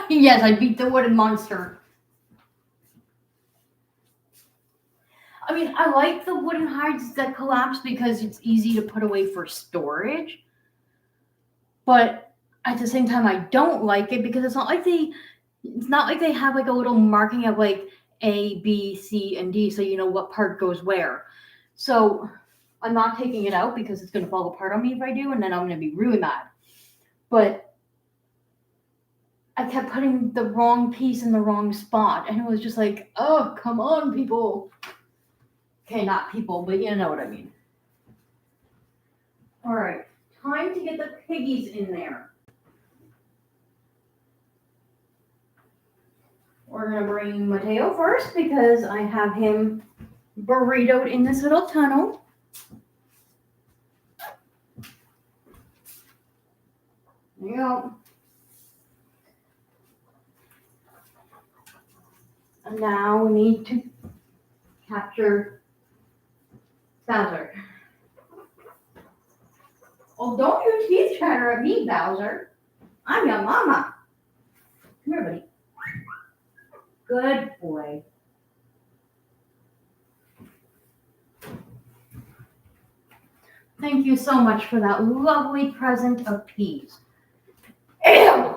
Yes, I beat the wooden monster. I mean, I like the wooden hides that collapse because it's easy to put away for storage. But at the same time, I don't like it because it's not like they have like a little marking of like A, B, C, and D, so you know what part goes where. So I'm not taking it out because it's going to fall apart on me if I do, and then I'm going to be really mad. But I kept putting the wrong piece in the wrong spot, and it was just like, oh, come on, people. Okay, not people, but you know what I mean. All right, time to get the piggies in there. We're going to bring Matteo first because I have him burritoed in this little tunnel. There you go. And now we need to capture Bowser. Oh, don't you teeth chatter at me, Bowser. I'm your mama. Come here, buddy. Good boy. Thank you so much for that lovely present of peas. Ew!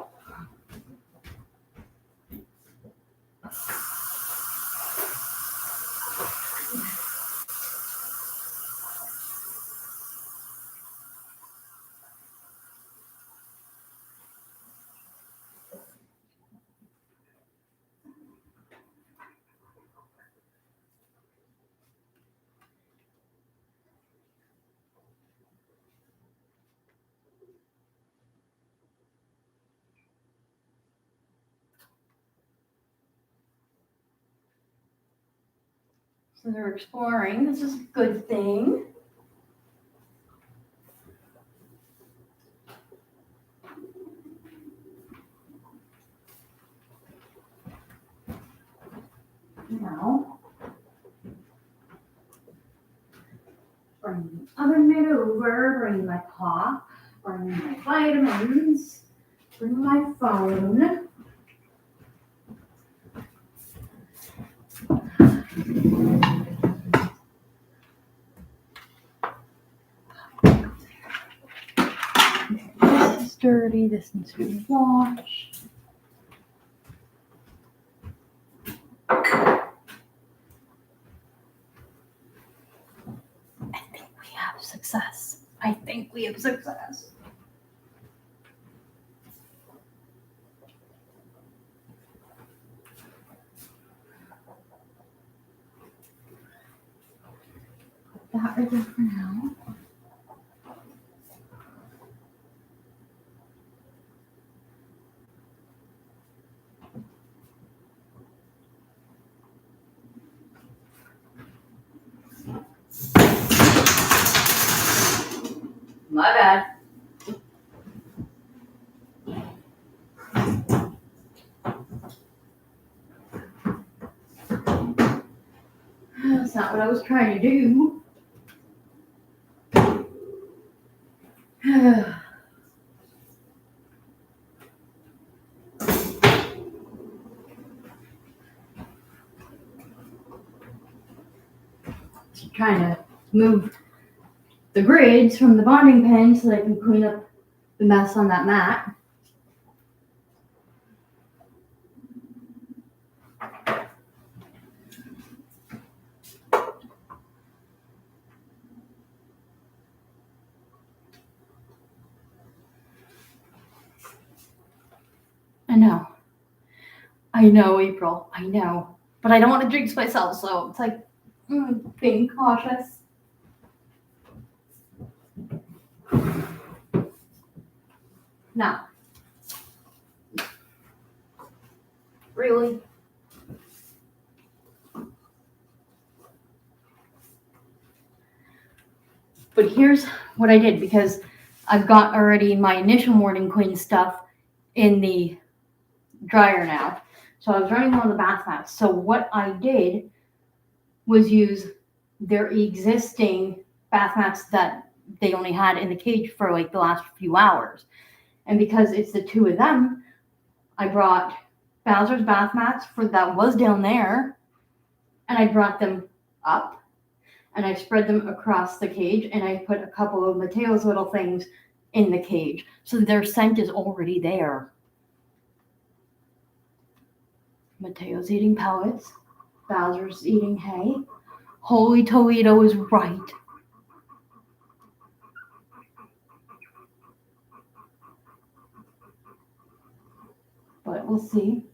So they're exploring. This is a good thing. Now, bring the oven mitt over, bring my pop, bring my vitamins, bring my phone. This is dirty, this needs to be washed. I think we have success. Put that right there for now. My bad. That's not what I was trying to do. Trying to move the grids from the bonding pen so that I can clean up the mess on that mat. I know, April, I know. But I don't want to jinx myself, so it's like being cautious. Now, really? But here's what I did, because I've got already my initial morning clean stuff in the dryer now. So I was running on the bath mats. So what I did was use their existing bath mats that they only had in the cage for like the last few hours. And because it's the two of them, I brought Bowser's bath mats for that was down there, and I brought them up and I spread them across the cage, and I put a couple of Mateo's little things in the cage. So their scent is already there. Mateo's eating pellets. Bowser's eating hay. Holy Toledo is right. But we'll see.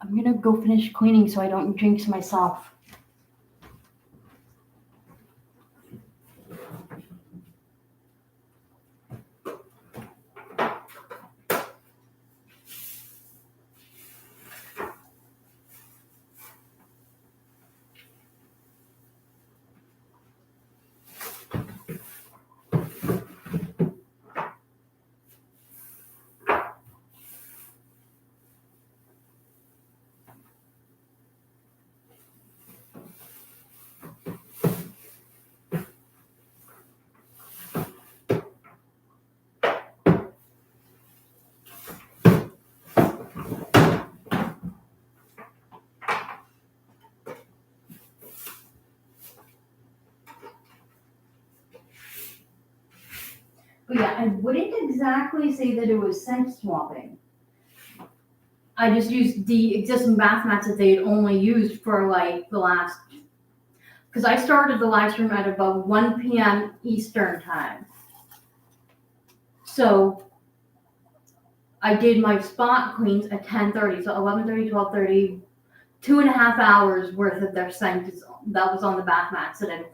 I'm gonna go finish cleaning so I don't jinx myself. But yeah, I wouldn't exactly say that it was scent swapping. I just used the existing bath mats that they had only used for like the last, because I started the live stream at about 1 p.m. Eastern time. So I did my spot cleans at 10:30, so 11:30, 12:30, 2.5 hours worth of their scent that was on the bath mats that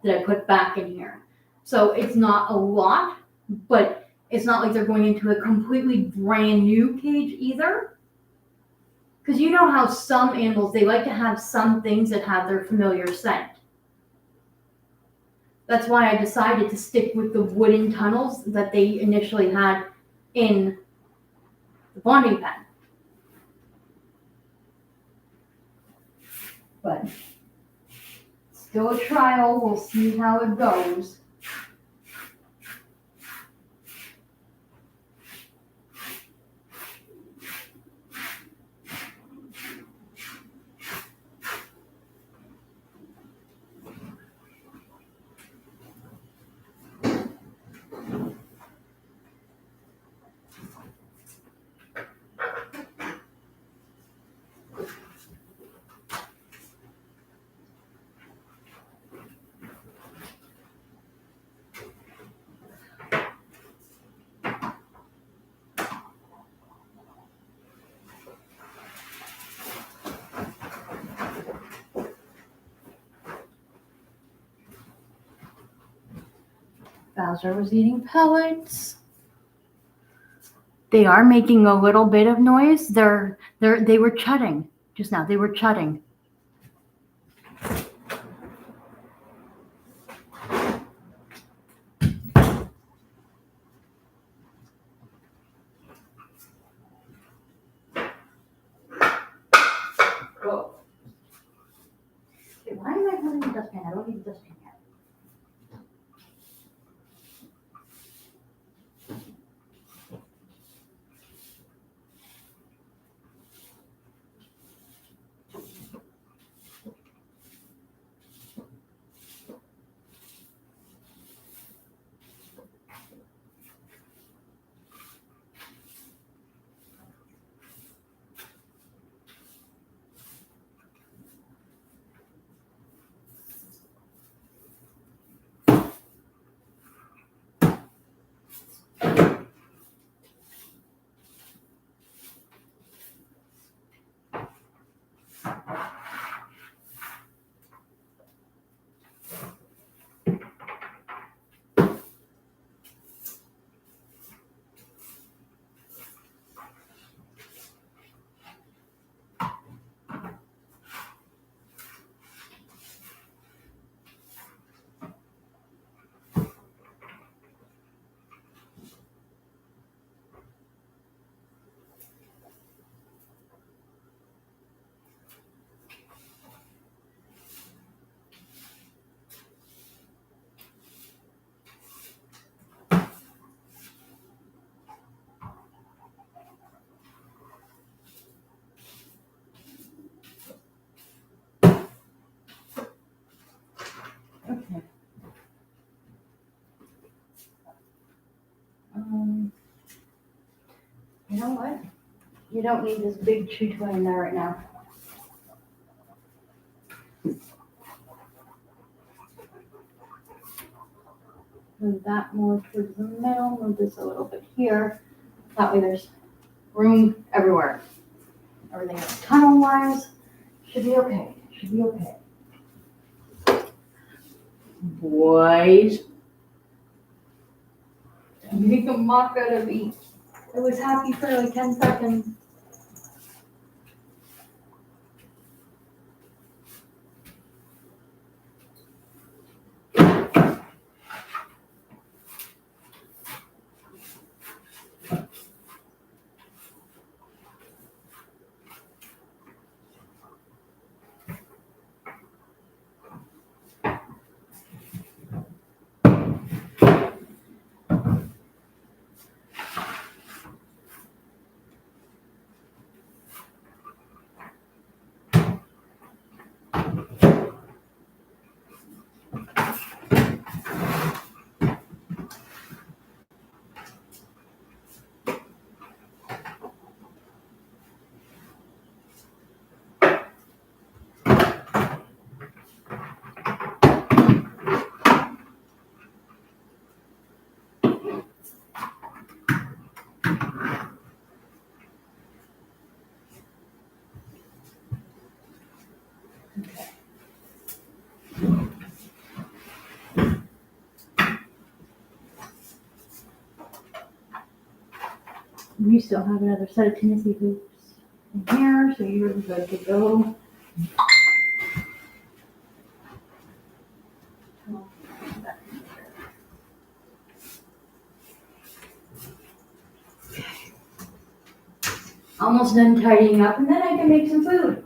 I put back in here. So it's not a lot, but it's not like they're going into a completely brand new cage either. Because you know how some animals, they like to have some things that have their familiar scent. That's why I decided to stick with the wooden tunnels that they initially had in the bonding pen. But still a trial. We'll see how it goes. Bowser was eating pellets. They are making a little bit of noise. They were chutting just now. They were chutting. Whoa. Okay, why am I having a dustpan? I don't need a dustpan yet. know what? You don't need this big tree toy in there right now. Move that more towards the middle, move this a little bit here. That way there's room everywhere. Everything is tunnel-wise. Should be okay. Should be okay. Boys. Make a mock out of me. I was happy for like 10 seconds. You still have another set of Tennessee hoops in here, so you're good to go. Almost done tidying up, and then I can make some food.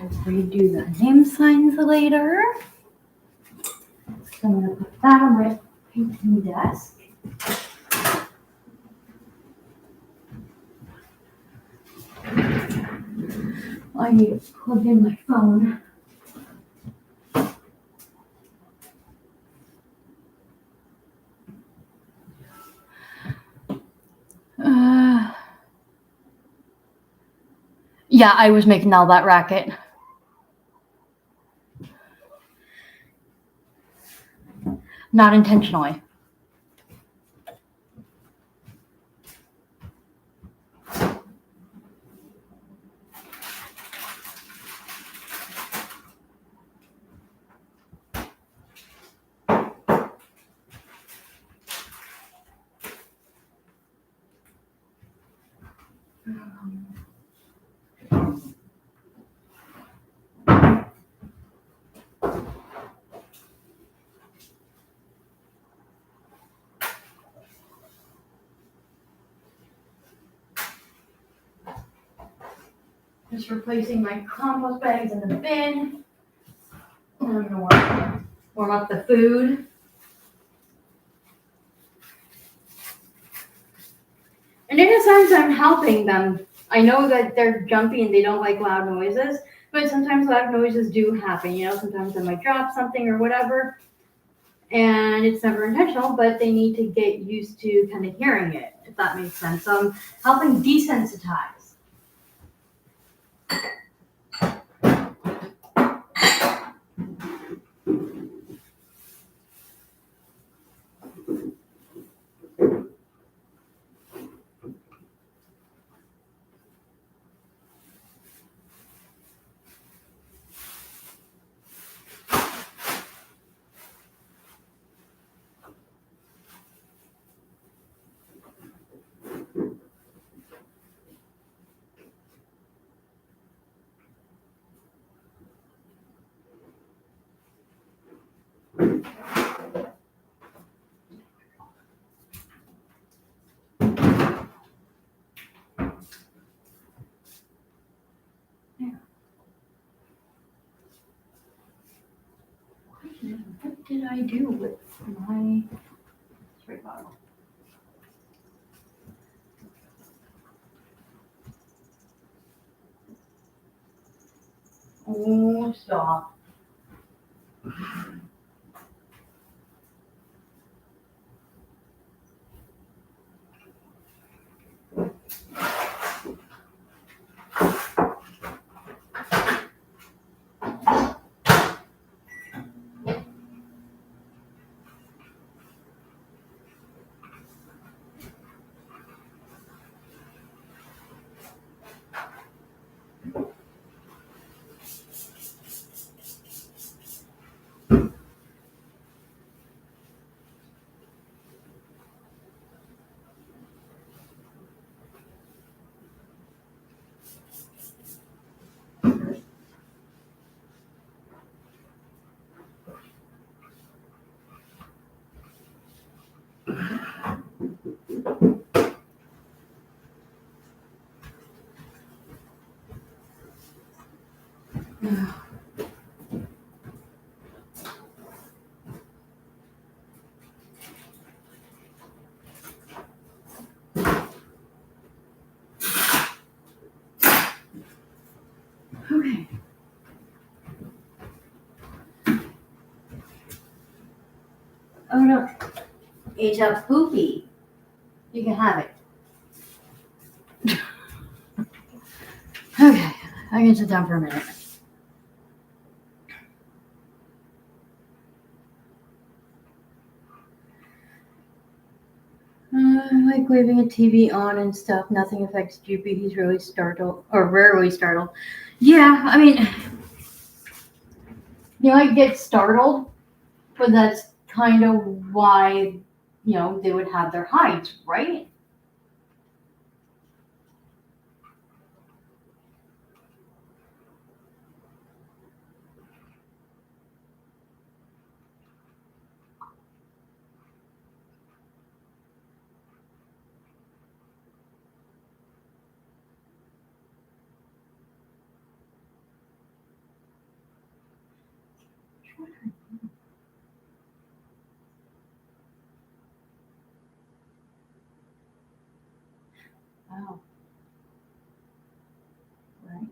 To redo the name signs later. So I'm going to put that on my painting desk. I need to plug in my phone. Yeah, I was making all that racket. Not intentionally. Just replacing my compost bags in the bin. And I'm gonna warm up the food. And in a sense, I'm helping them. I know that they're jumpy and they don't like loud noises, but sometimes loud noises do happen. You know, sometimes I might drop something or whatever, and it's never intentional, but they need to get used to kind of hearing it, if that makes sense. So I'm helping desensitize. What did I do with my spray bottle? Oh, stop. Okay. Oh no. It's a poopy. You can have it. Okay, I can sit down for a minute. Like leaving a TV on and stuff. Nothing affects Droopy. He's really startled, or rarely startled. Yeah, I mean, he might get startled, but that's kind of why, they would have their hides, right? Wow. Right.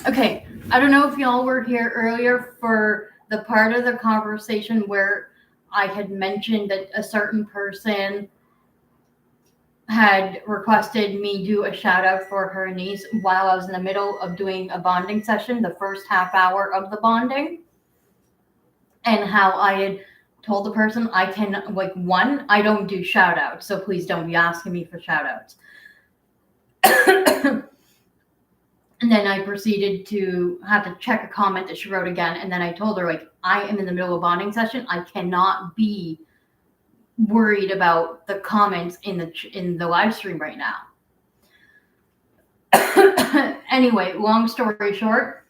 Okay, I don't know if y'all were here earlier for the part of the conversation where I had mentioned that a certain person had requested me do a shout out for her niece while I was in the middle of doing a bonding session, the first half hour of the bonding, and how I had told the person I can, like, one, I don't do shout outs, so please don't be asking me for shout outs. And then I proceeded to have to check a comment that she wrote again. And then I told her, like, I am in the middle of a bonding session. I cannot be worried about the comments in the live stream right now. Anyway, long story short,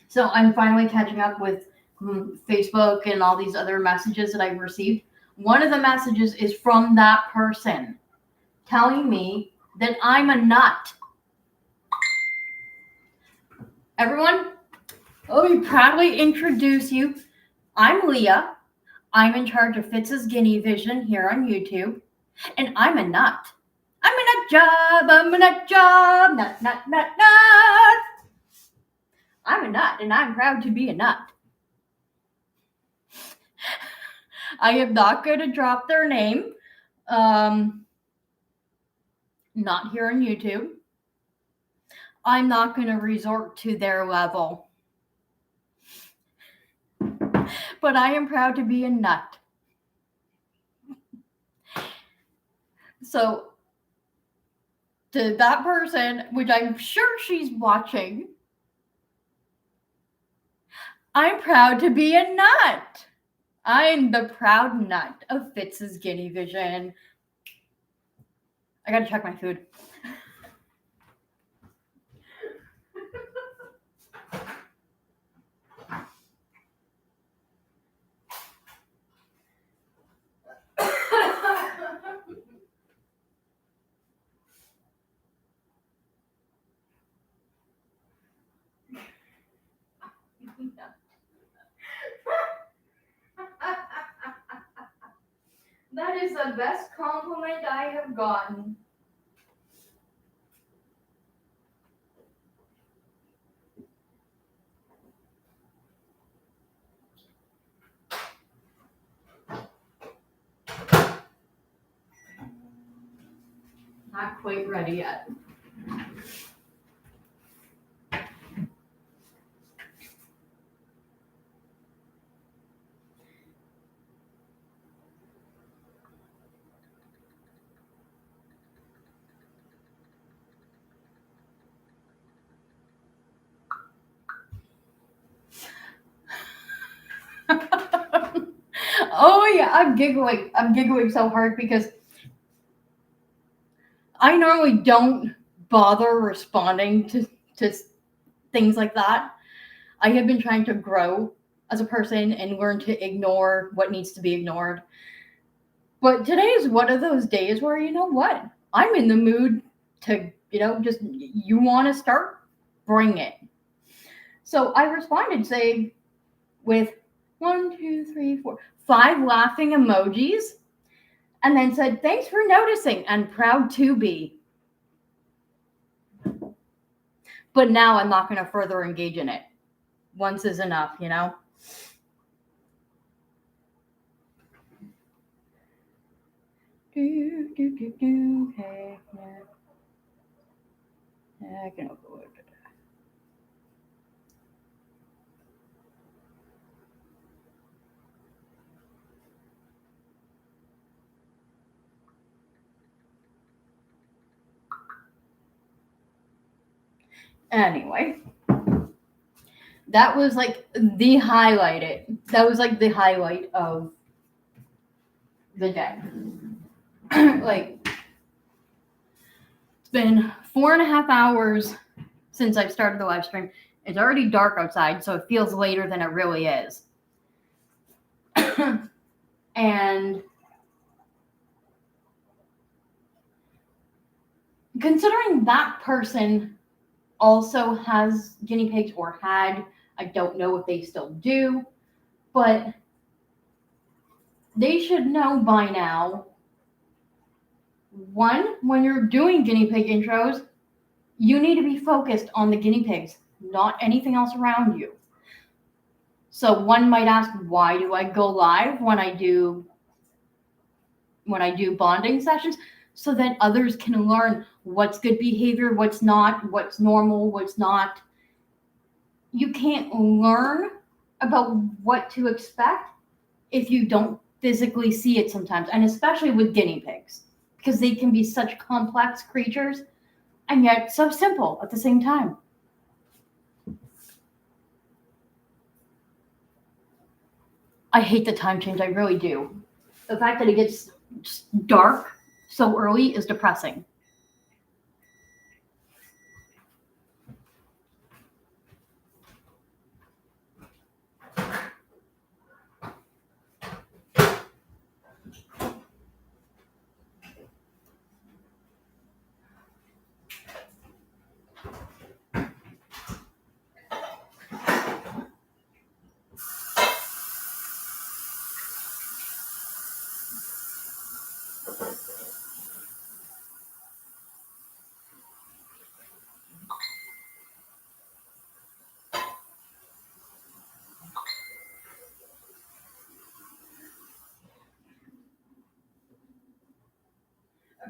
so I'm finally catching up with Facebook and all these other messages that I've received. One of the messages is from that person telling me that I'm a nut. Everyone, let me proudly introduce you. I'm Leah. I'm in charge of Fitz's Guinea Vision here on YouTube, and I'm a nut. I'm a nut job. I'm a nut job. Nut, nut, nut, nut. I'm a nut, and I'm proud to be a nut. I am not going to drop their name. Not here on YouTube. I'm not going to resort to their level. But I am proud to be a nut. So, to that person, which I'm sure she's watching, I'm proud to be a nut. I'm the proud nut of Fitz's Guinea Vision. I gotta check my food. That is the best compliment I have gotten. Not quite ready yet. Oh yeah, I'm giggling. I'm giggling so hard because I normally don't bother responding to things like that. I have been trying to grow as a person and learn to ignore what needs to be ignored. But today is one of those days where, you know what? I'm in the mood to, just, you want to start? Bring it. So I responded saying with 1, 2, 3, 4, 5 laughing emojis, and then said, thanks for noticing and proud to be. But now I'm not going to further engage in it. Once is enough, Okay. Yeah, I can avoid it. Anyway, that was like the highlight. That was like the highlight of the day. Like, it's been 4.5 hours since I've started the live stream. It's already dark outside, so it feels later than it really is. And considering that person also has guinea pigs or had, I don't know if they still do, but they should know by now, one, when you're doing guinea pig intros, You need to be focused on the guinea pigs, not anything else around you. So one might ask, why do I go live when I do bonding sessions? So that others can learn what's good behavior, what's not, what's normal, what's not. You can't learn about what to expect if you don't physically see it sometimes, and especially with guinea pigs, because they can be such complex creatures and yet so simple at the same time. I hate the time change, I really do. The fact that it gets dark so early is depressing.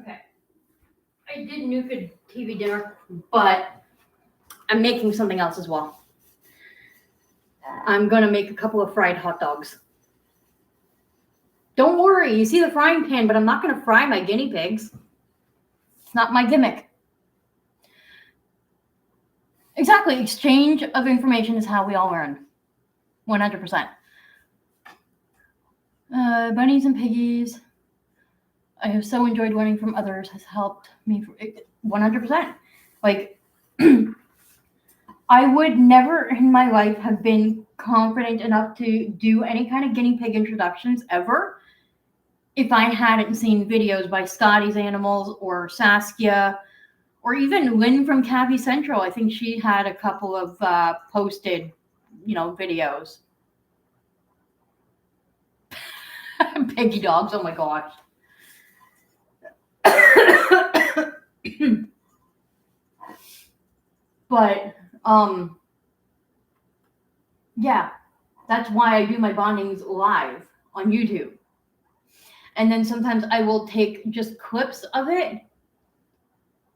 Okay. I did nuke a TV dinner, but I'm making something else as well. I'm going to make a couple of fried hot dogs. Don't worry, you see the frying pan, but I'm not going to fry my guinea pigs. It's not my gimmick. Exactly. Exchange of information is how we all learn. 100%. Bunnies and piggies. I have so enjoyed learning from others. Has helped me 100%. Like, I would never in my life have been confident enough to do any kind of guinea pig introductions ever if I hadn't seen videos by Scotty's Animals or Saskia or even Lynn from Cavi Central. I think she had a couple of posted, videos. Piggy dogs, oh my gosh. But, yeah, that's why I do my bondings live on YouTube. And then sometimes I will take just clips of it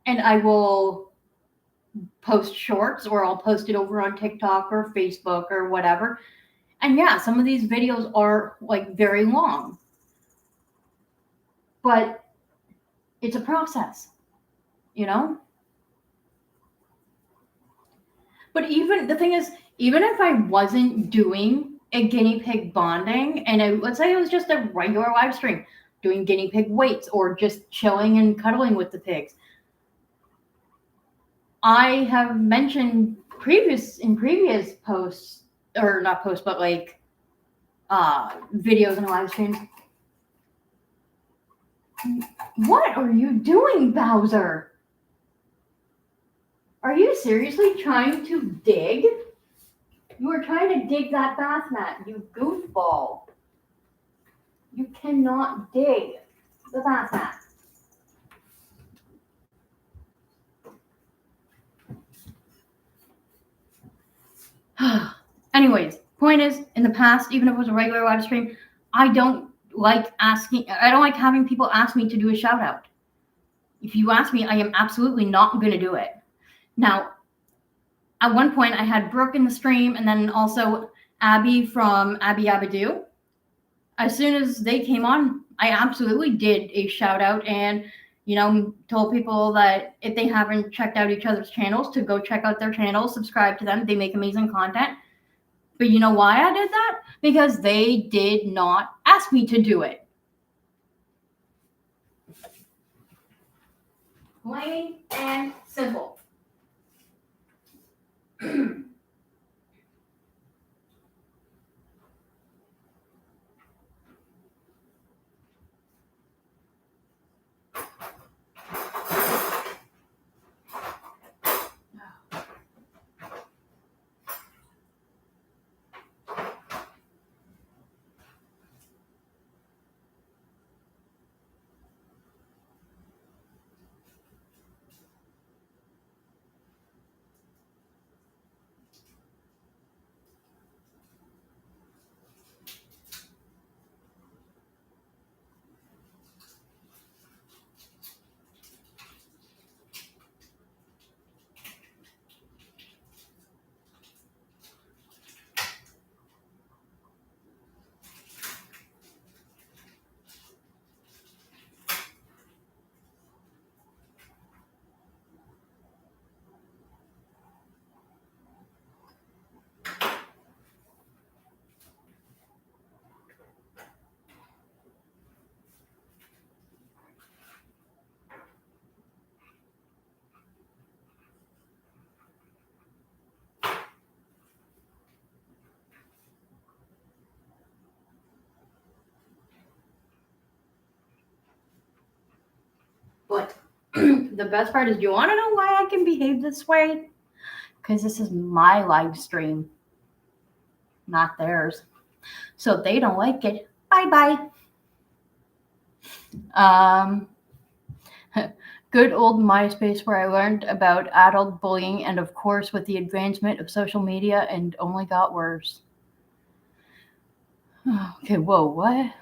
and I will post shorts, or I'll post it over on TikTok or Facebook or whatever. And yeah, some of these videos are like very long, but it's a process, But even the thing is, even if I wasn't doing a guinea pig bonding, and let's say it was just a regular live stream doing guinea pig weights or just chilling and cuddling with the pigs, I have mentioned in previous posts, or not posts, but like videos and live streams. What are you doing, Bowser? Are you seriously trying to dig? You are trying to dig that bath mat, you goofball. You cannot dig the bath mat. Anyways, point is, in the past, even if it was a regular live stream, I don't like having people ask me to do a shout out. If you ask me, I am absolutely not going to do it. Now, at one point, I had Brooke in the stream, and then also Abby from Abby Abadoo. As soon as they came on, I absolutely did a shout out and, told people that if they haven't checked out each other's channels, to go check out their channels, subscribe to them. They make amazing content. But you know why I did that? Because they did not ask me to do it. Plain and simple. the best part is, do you want to know why I can behave this way? Because this is my live stream, not theirs. So if they don't like it, bye-bye. Good old MySpace, where I learned about adult bullying, and of course with the advancement of social media, and only got worse. Okay, whoa, what?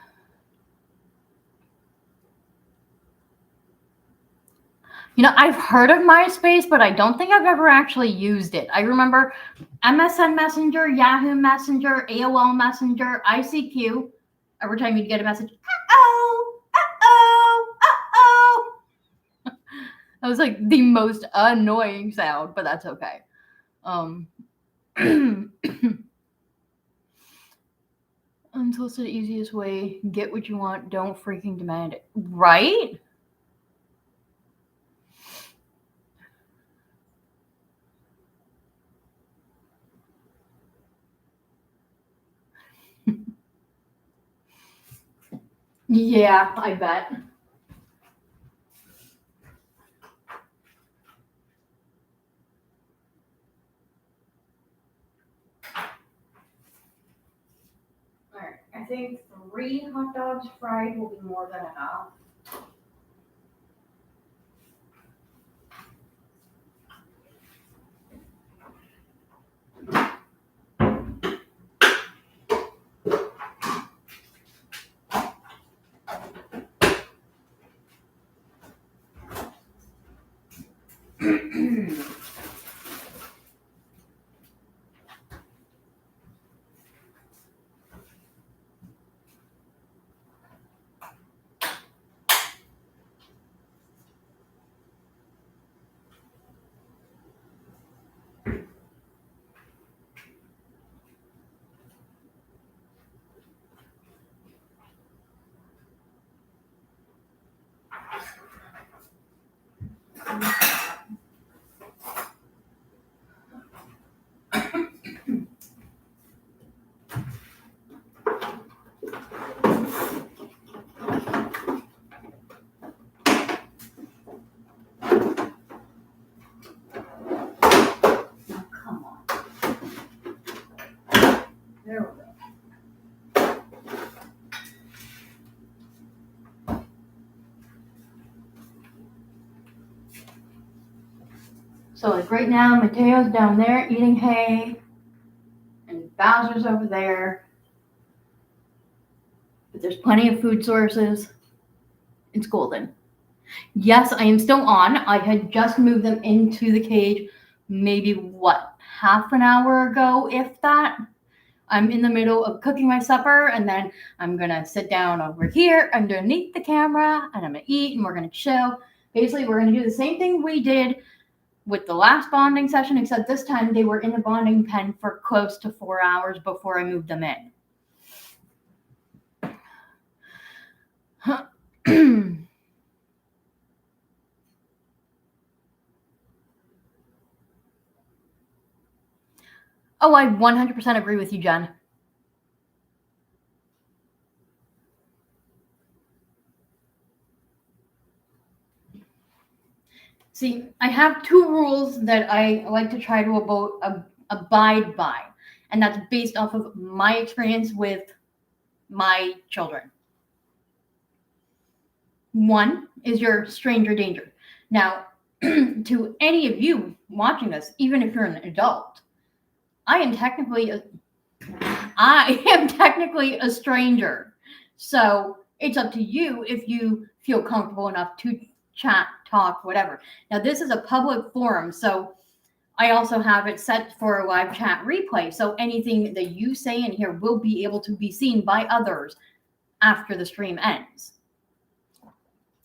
You know, I've heard of MySpace, but I don't think I've ever actually used it. I remember MSN Messenger, Yahoo Messenger, AOL Messenger, ICQ. Every time you'd get a message, uh-oh, uh-oh, uh-oh. That was like the most annoying sound, but that's okay. Unsolicited easiest way, get what you want, don't freaking demand it. Right? Yeah, I bet. Alright, I think 3 hot dogs fried will be more than enough. There we go. So like right now, Mateo's down there eating hay, and Bowser's over there. But there's plenty of food sources. It's golden. Yes, I am still on. I had just moved them into the cage maybe, half an hour ago, if that. I'm in the middle of cooking my supper, and then I'm going to sit down over here underneath the camera, and I'm going to eat, and we're going to chill. Basically, we're going to do the same thing we did with the last bonding session, except this time they were in the bonding pen for close to 4 hours before I moved them in. Oh, I 100% agree with you, Jen. See, I have 2 rules that I like to try to abide by, and that's based off of my experience with my children. 1 is your stranger danger. Now, to any of you watching this, even if you're an adult, I am technically a stranger. So it's up to you if you feel comfortable enough to chat, talk, whatever. Now, this is a public forum, so I also have it set for a live chat replay. So anything that you say in here will be able to be seen by others after the stream ends.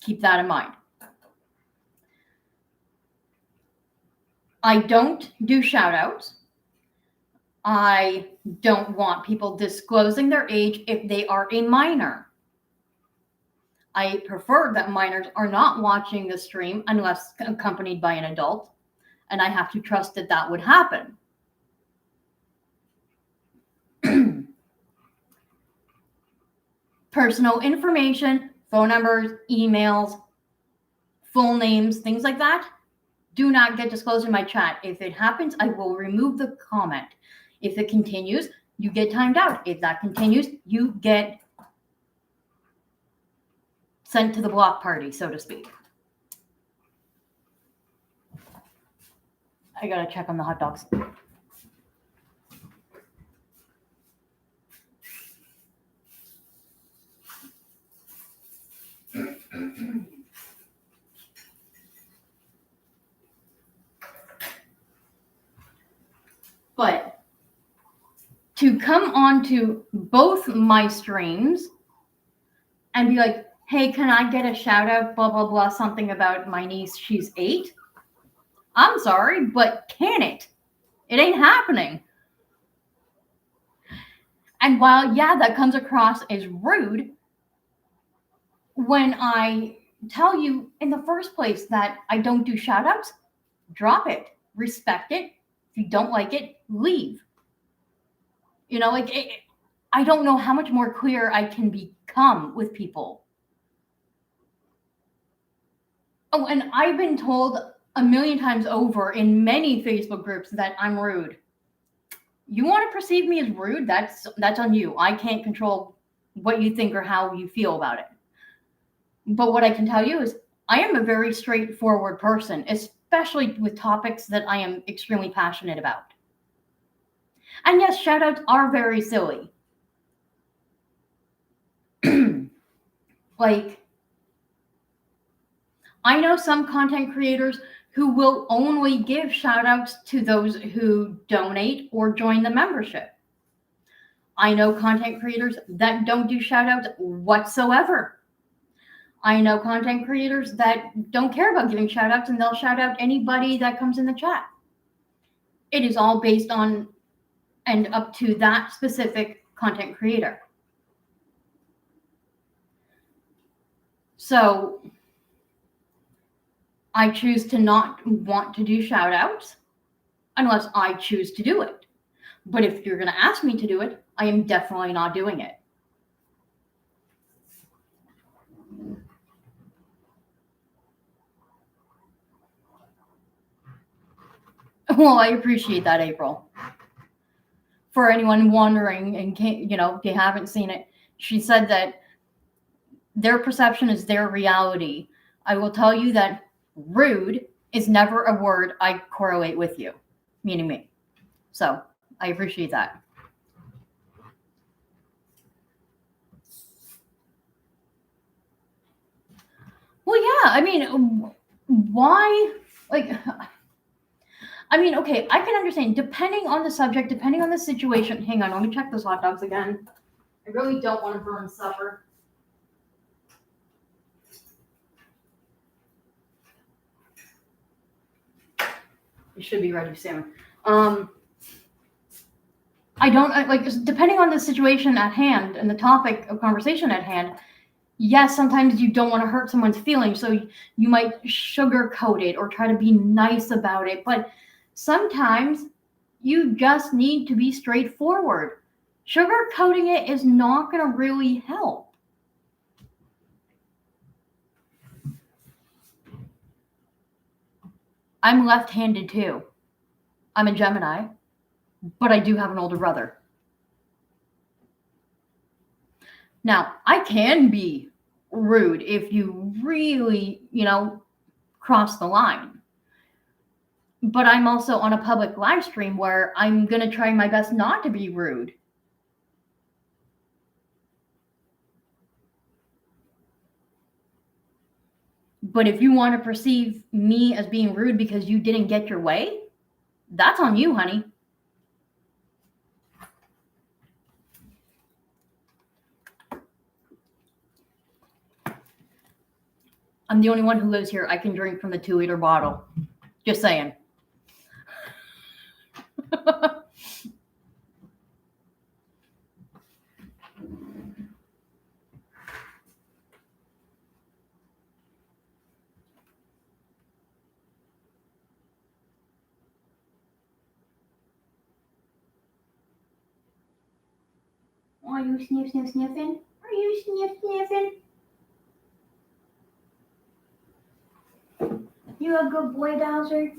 Keep that in mind. I don't do shout outs. I don't want people disclosing their age if they are a minor. I prefer that minors are not watching the stream unless accompanied by an adult, and I have to trust that that would happen. Personal information, phone numbers, emails, full names, things like that, do not get disclosed in my chat. If it happens, I will remove the comment. If it continues, you get timed out. If that continues, you get sent to the block party, so to speak. I gotta check on the hot dogs. But to come on to both my streams and be like, hey, can I get a shout out, blah, blah, blah, something about my niece, she's 8. I'm sorry, but can it? It ain't happening. And while, yeah, that comes across as rude, when I tell you in the first place that I don't do shout outs, drop it, respect it. If you don't like it, leave. I don't know how much more clear I can become with people. Oh, and I've been told a million times over in many Facebook groups that I'm rude. You want to perceive me as rude? That's on you. I can't control what you think or how you feel about it. But what I can tell you is I am a very straightforward person, especially with topics that I am extremely passionate about. And yes, shout outs are very silly. Like, I know some content creators who will only give shout outs to those who donate or join the membership. I know content creators that don't do shout outs whatsoever. I know content creators that don't care about giving shout outs and they'll shout out anybody that comes in the chat. It is all based on and up to that specific content creator. So I choose to not want to do shout outs unless I choose to do it. But if you're going to ask me to do it, I am definitely not doing it. Well, I appreciate that, April. For anyone wondering, and if you haven't seen it, she said that their perception is their reality. I will tell you that rude is never a word I correlate with you, meaning me. So I appreciate that. Well, yeah, I mean, why? Okay, I can understand, depending on the subject, depending on the situation. Hang on, let me check those hot dogs again. I really don't want to burn supper. It should be ready soon. Depending on the situation at hand and the topic of conversation at hand, yes, sometimes you don't want to hurt someone's feelings, so you might sugarcoat it or try to be nice about it. But sometimes you just need to be straightforward. Sugarcoating it is not going to really help. I'm left-handed too. I'm a Gemini, but I do have an older brother. Now, I can be rude if you really, cross the line. But I'm also on a public live stream where I'm going to try my best not to be rude. But if you want to perceive me as being rude because you didn't get your way, that's on you, honey. I'm the only one who lives here. I can drink from the 2-liter bottle. Just saying. Are you sniffing? Are you sniffing? You a good boy, Bowser?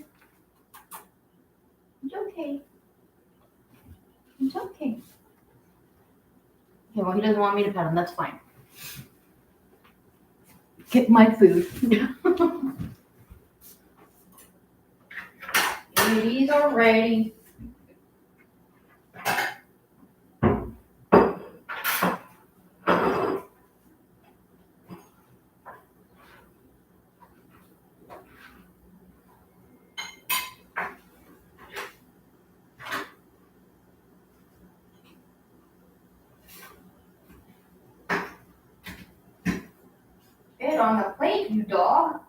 It's okay. It's okay. Okay, well, he doesn't want me to pet him. That's fine. Get my food. These are ready. Get on the plate, you dog.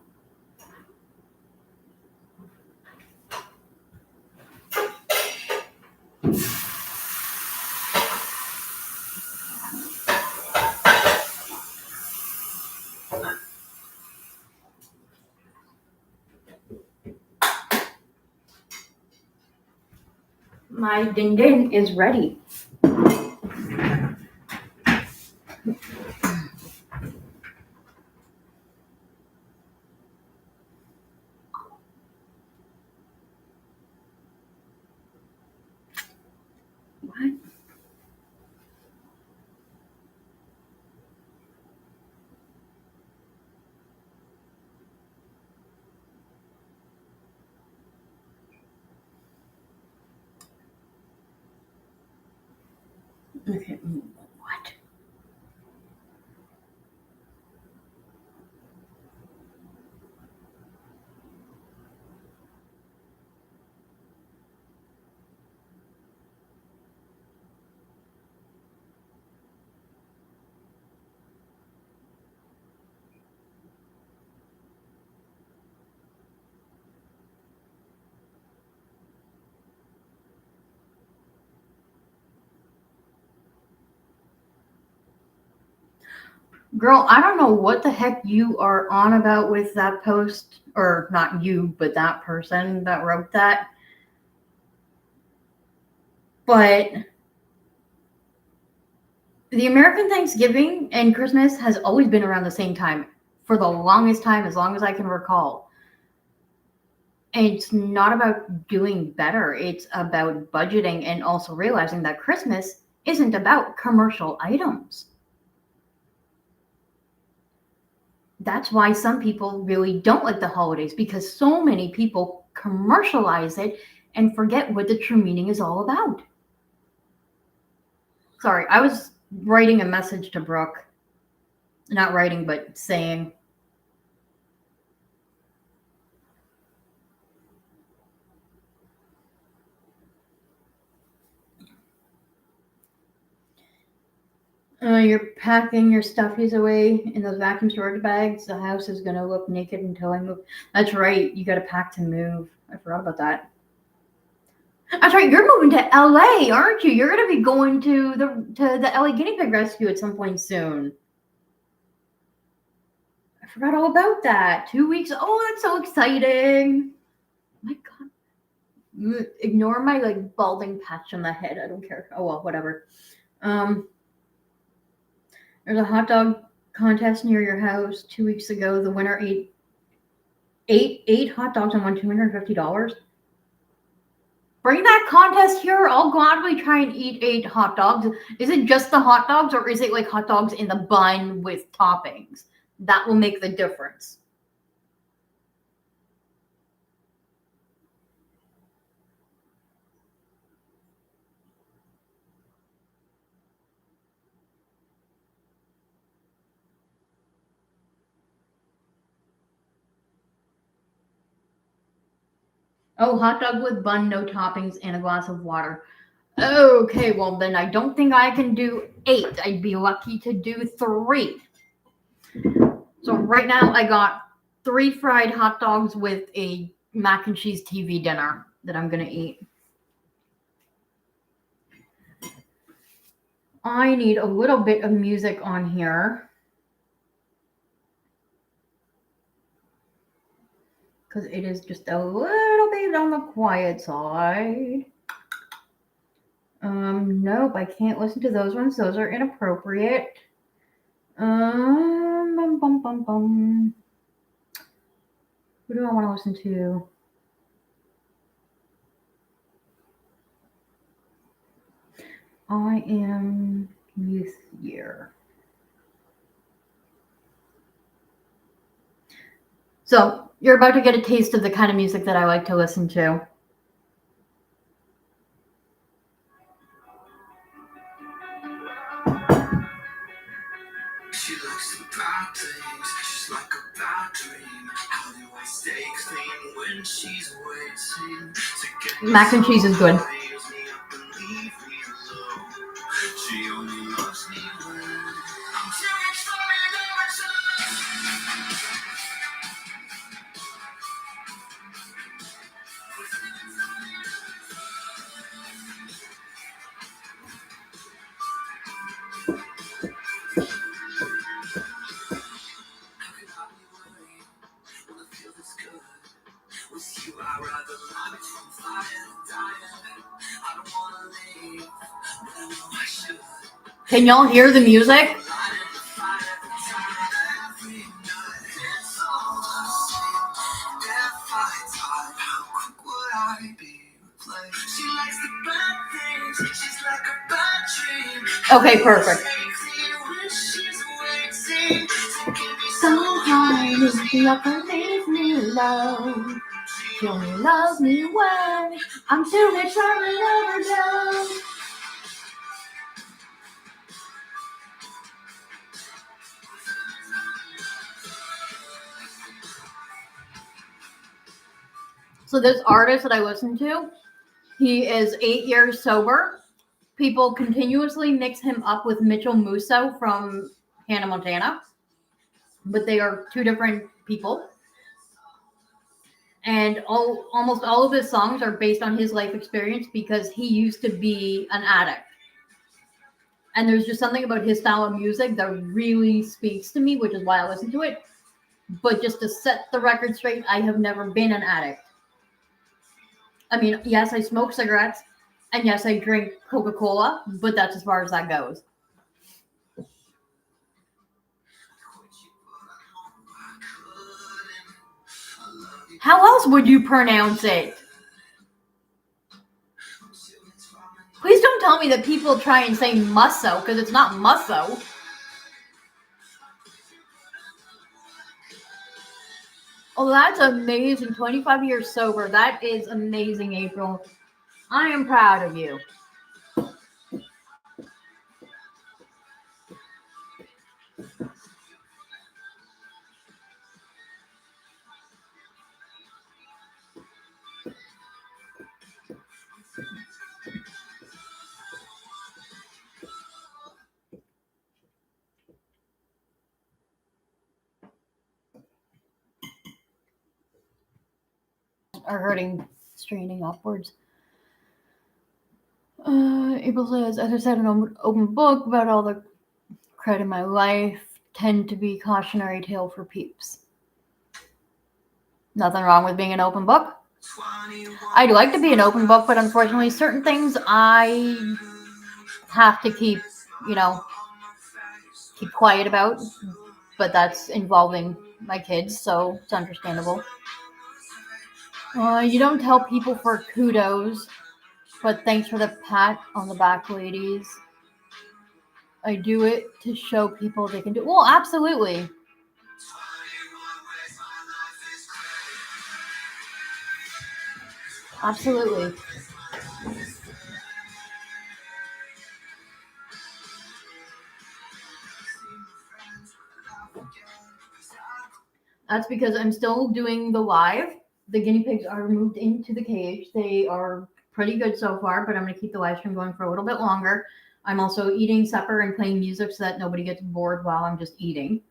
My din din is ready. What? Okay, what? Girl, I don't know what the heck you are on about with that post, or not you, but that person that wrote that. But the American Thanksgiving and Christmas has always been around the same time for the longest time, as long as I can recall. And it's not about doing better. It's about budgeting and also realizing that Christmas isn't about commercial items. That's why some people really don't like the holidays, because so many people commercialize it and forget what the true meaning is all about. Sorry, I was writing a message to Brooke. Not writing, but saying. You're packing your stuffies away in those vacuum storage bags. The house is going to look naked until I move. That's right. You got to pack to move. I forgot about that. That's right. You're moving to LA, aren't you? You're going to be going to the LA Guinea Pig Rescue at some point soon. I forgot all about that. 2 weeks. Oh, that's so exciting. My God. Ignore my like balding patch on the head. I don't care. Oh well, whatever. There's a hot dog contest near your house 2 weeks ago. The winner ate eight hot dogs and won $250. Bring that contest here. I'll gladly try and eat 8 hot dogs. Is it just the hot dogs, or is it like hot dogs in the bun with toppings? That will make the difference. Oh, hot dog with bun, no toppings, and a glass of water. Okay, well then I don't think I can do 8. I'd be lucky to do 3. So right now I got 3 fried hot dogs with a mac and cheese TV dinner that I'm going to eat. I need a little bit of music on here, because it is just a little bit on the quiet side. Nope, I can't listen to those ones. Those are inappropriate. Bum, bum, bum, bum. Who do I want to listen to? I am youth year. So you're about to get a taste of the kind of music that I like to listen to. She likes the bad things, she's like a bad dream. How do I stay clean when she's waiting to get mac and cheese is good. She only loves me when I'm too much for me, with you, I'd rather love it from fire and dying. I don't wanna leave, but I know I should. Can y'all hear the music? Okay, perfect. Sometimes the upper leaves me alone. She only loves me when I'm too rich from an overdose. So this artist that I listen to, he is 8 years sober. People continuously mix him up with Mitchell Musso from Hannah Montana, but they are two different people. And almost all of his songs are based on his life experience because he used to be an addict. And there's just something about his style of music that really speaks to me, which is why I listen to it. But just to set the record straight, I have never been an addict. I mean, yes, I smoke cigarettes, and yes, I drink Coca-Cola, but that's as far as that goes. How else would you pronounce it? Please don't tell me that people try and say musso, because it's not musso. Oh, that's amazing. 25 years sober. That is amazing, April. I am proud of you. Are hurting, straining upwards. April says, as I said, an open book about all the credit in my life tend to be cautionary tale for peeps. Nothing wrong with being an open book. I'd like to be an open book, but unfortunately, certain things I have to keep quiet about. But that's involving my kids, so it's understandable. You don't tell people for kudos, but thanks for the pat on the back, ladies. I do it to show people they can do it. Well, absolutely. Absolutely. That's because I'm still doing the live. The guinea pigs are moved into the cage. They are pretty good so far, but I'm going to keep the live stream going for a little bit longer. I'm also eating supper and playing music so that nobody gets bored while I'm just eating.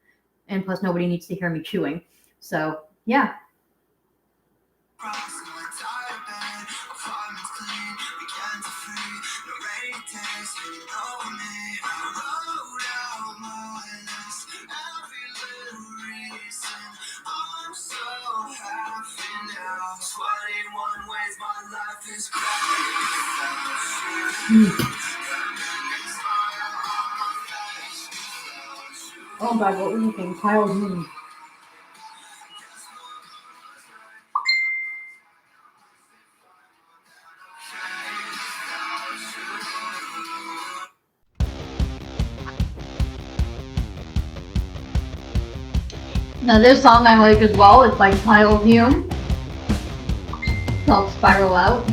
And plus, nobody needs to hear me chewing. So, yeah. Oh God, what were you thinking? Kyle's moon. Now this song I like as well. It's by Kyle Hume. It's called Spiral Out.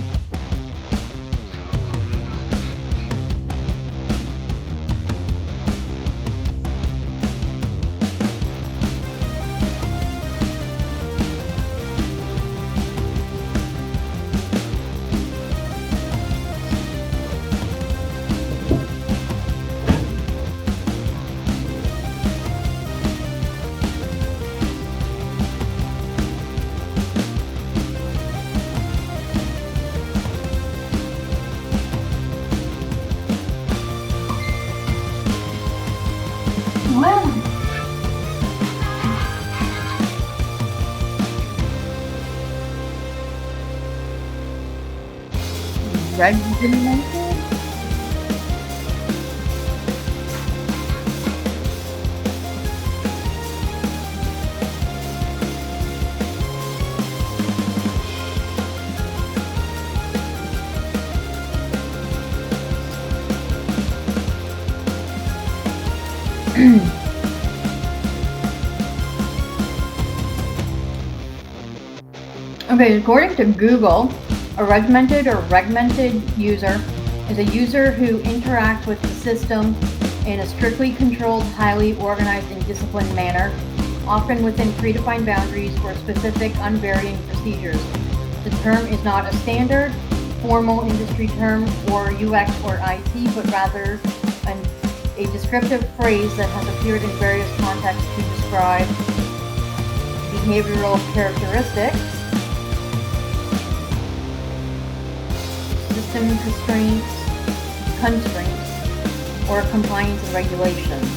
Well, regimented. Okay, according to Google, a regimented or regmented user is a user who interacts with the system in a strictly controlled, highly organized, and disciplined manner, often within predefined boundaries or specific unvarying procedures. The term is not a standard, formal industry term or UX or IT, but rather a descriptive phrase that has appeared in various contexts to describe behavioral characteristics, system constraints, or compliance and regulations.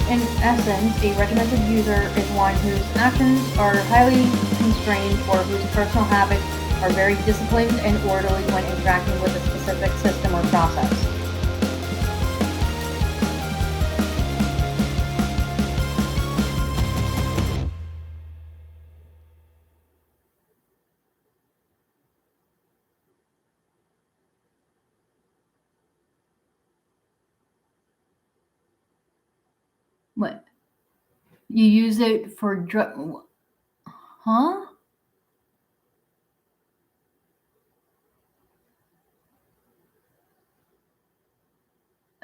In essence, a regimented user is one whose actions are highly constrained or whose personal habits are very disciplined and orderly when interacting with a specific system or process. What? You use it for drug? Huh?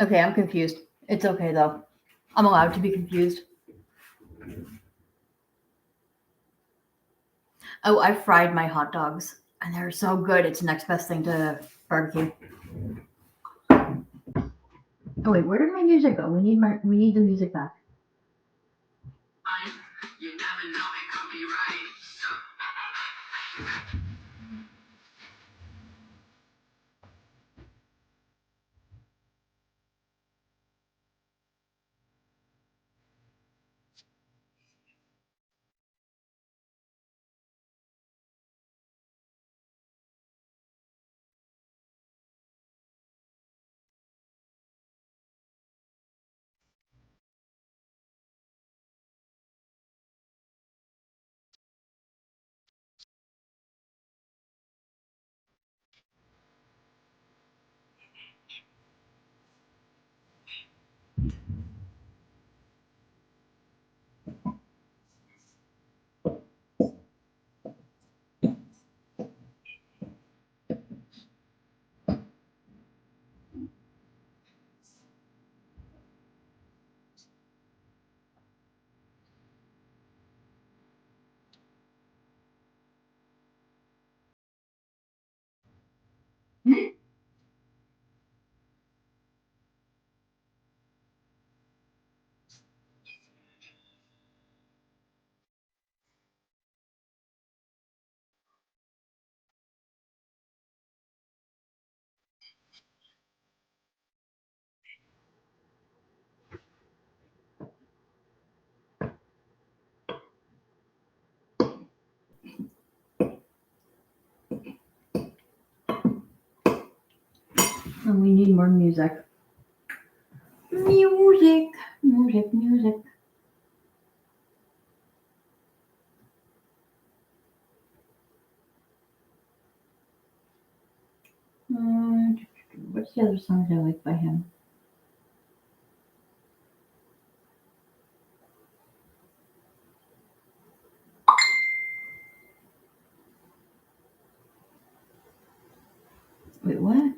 Okay, I'm confused. It's okay though. I'm allowed to be confused. Oh, I fried my hot dogs and they're so good. It's the next best thing to barbecue. Oh wait, where did my music go? We need the music back. You never know, it could be right. And we need more music. Music, music, music. What's the other songs I like by him? Wait, what?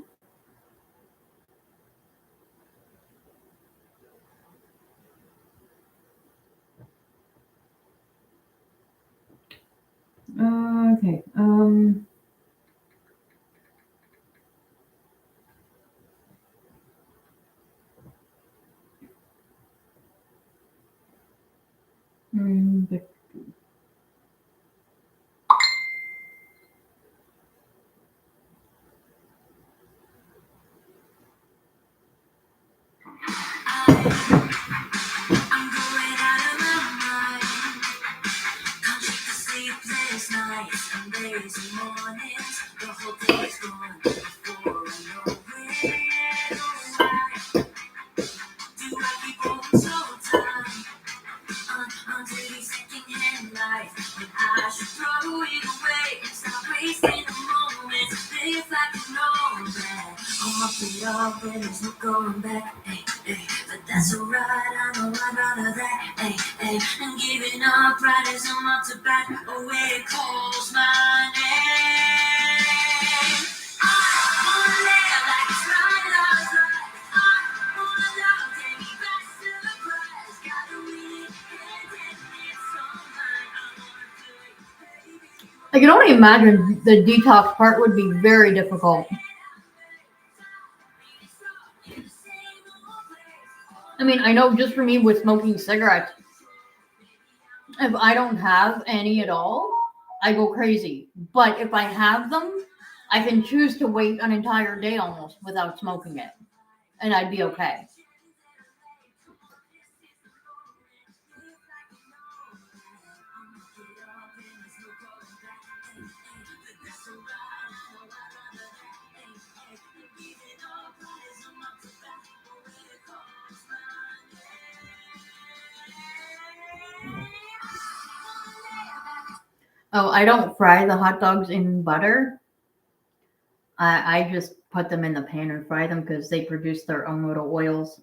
Okay. But I'm going out of my mind. Can't shake the sleepless nights and days and mornings. The whole day's gone before I know it. Oh, why do I keep on so tight onto these second-hand life when I should throw it away and stop wasting the moments? If I can know that I'm up and up and there's no going back. Hey, hey, but that's alright. I know I'd rather that. Hey, hey, and giving up right as I'm up to bat. Oh, it calls my name. I wanna live like it's my last life. I wanna love, take me back to the past. Gotta win it, and it's all mine. I wanna play, baby. I can only imagine the detox part would be very difficult. I mean, I know just for me with smoking cigarettes, if I don't have any at all, I go crazy. But if I have them, I can choose to wait an entire day almost without smoking it, and I'd be okay. Oh, I don't fry the hot dogs in butter. I just put them in the pan and fry them because they produce their own little oils.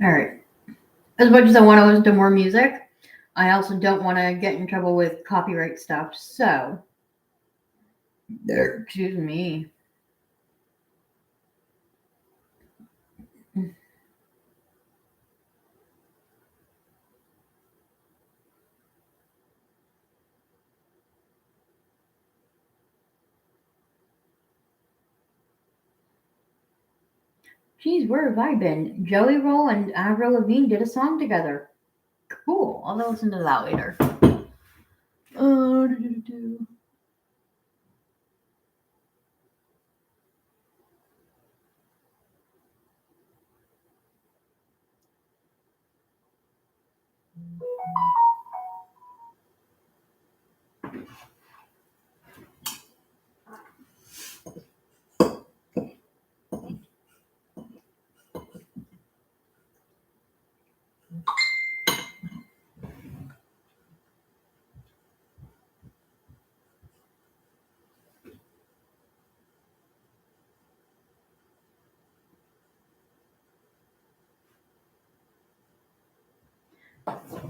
All right. As much as I want to listen to more music, I also don't want to get in trouble with copyright stuff. So, excuse me. Geez, where have I been? Jelly Roll and Avril Lavigne did a song together. Cool. I'll listen to that later.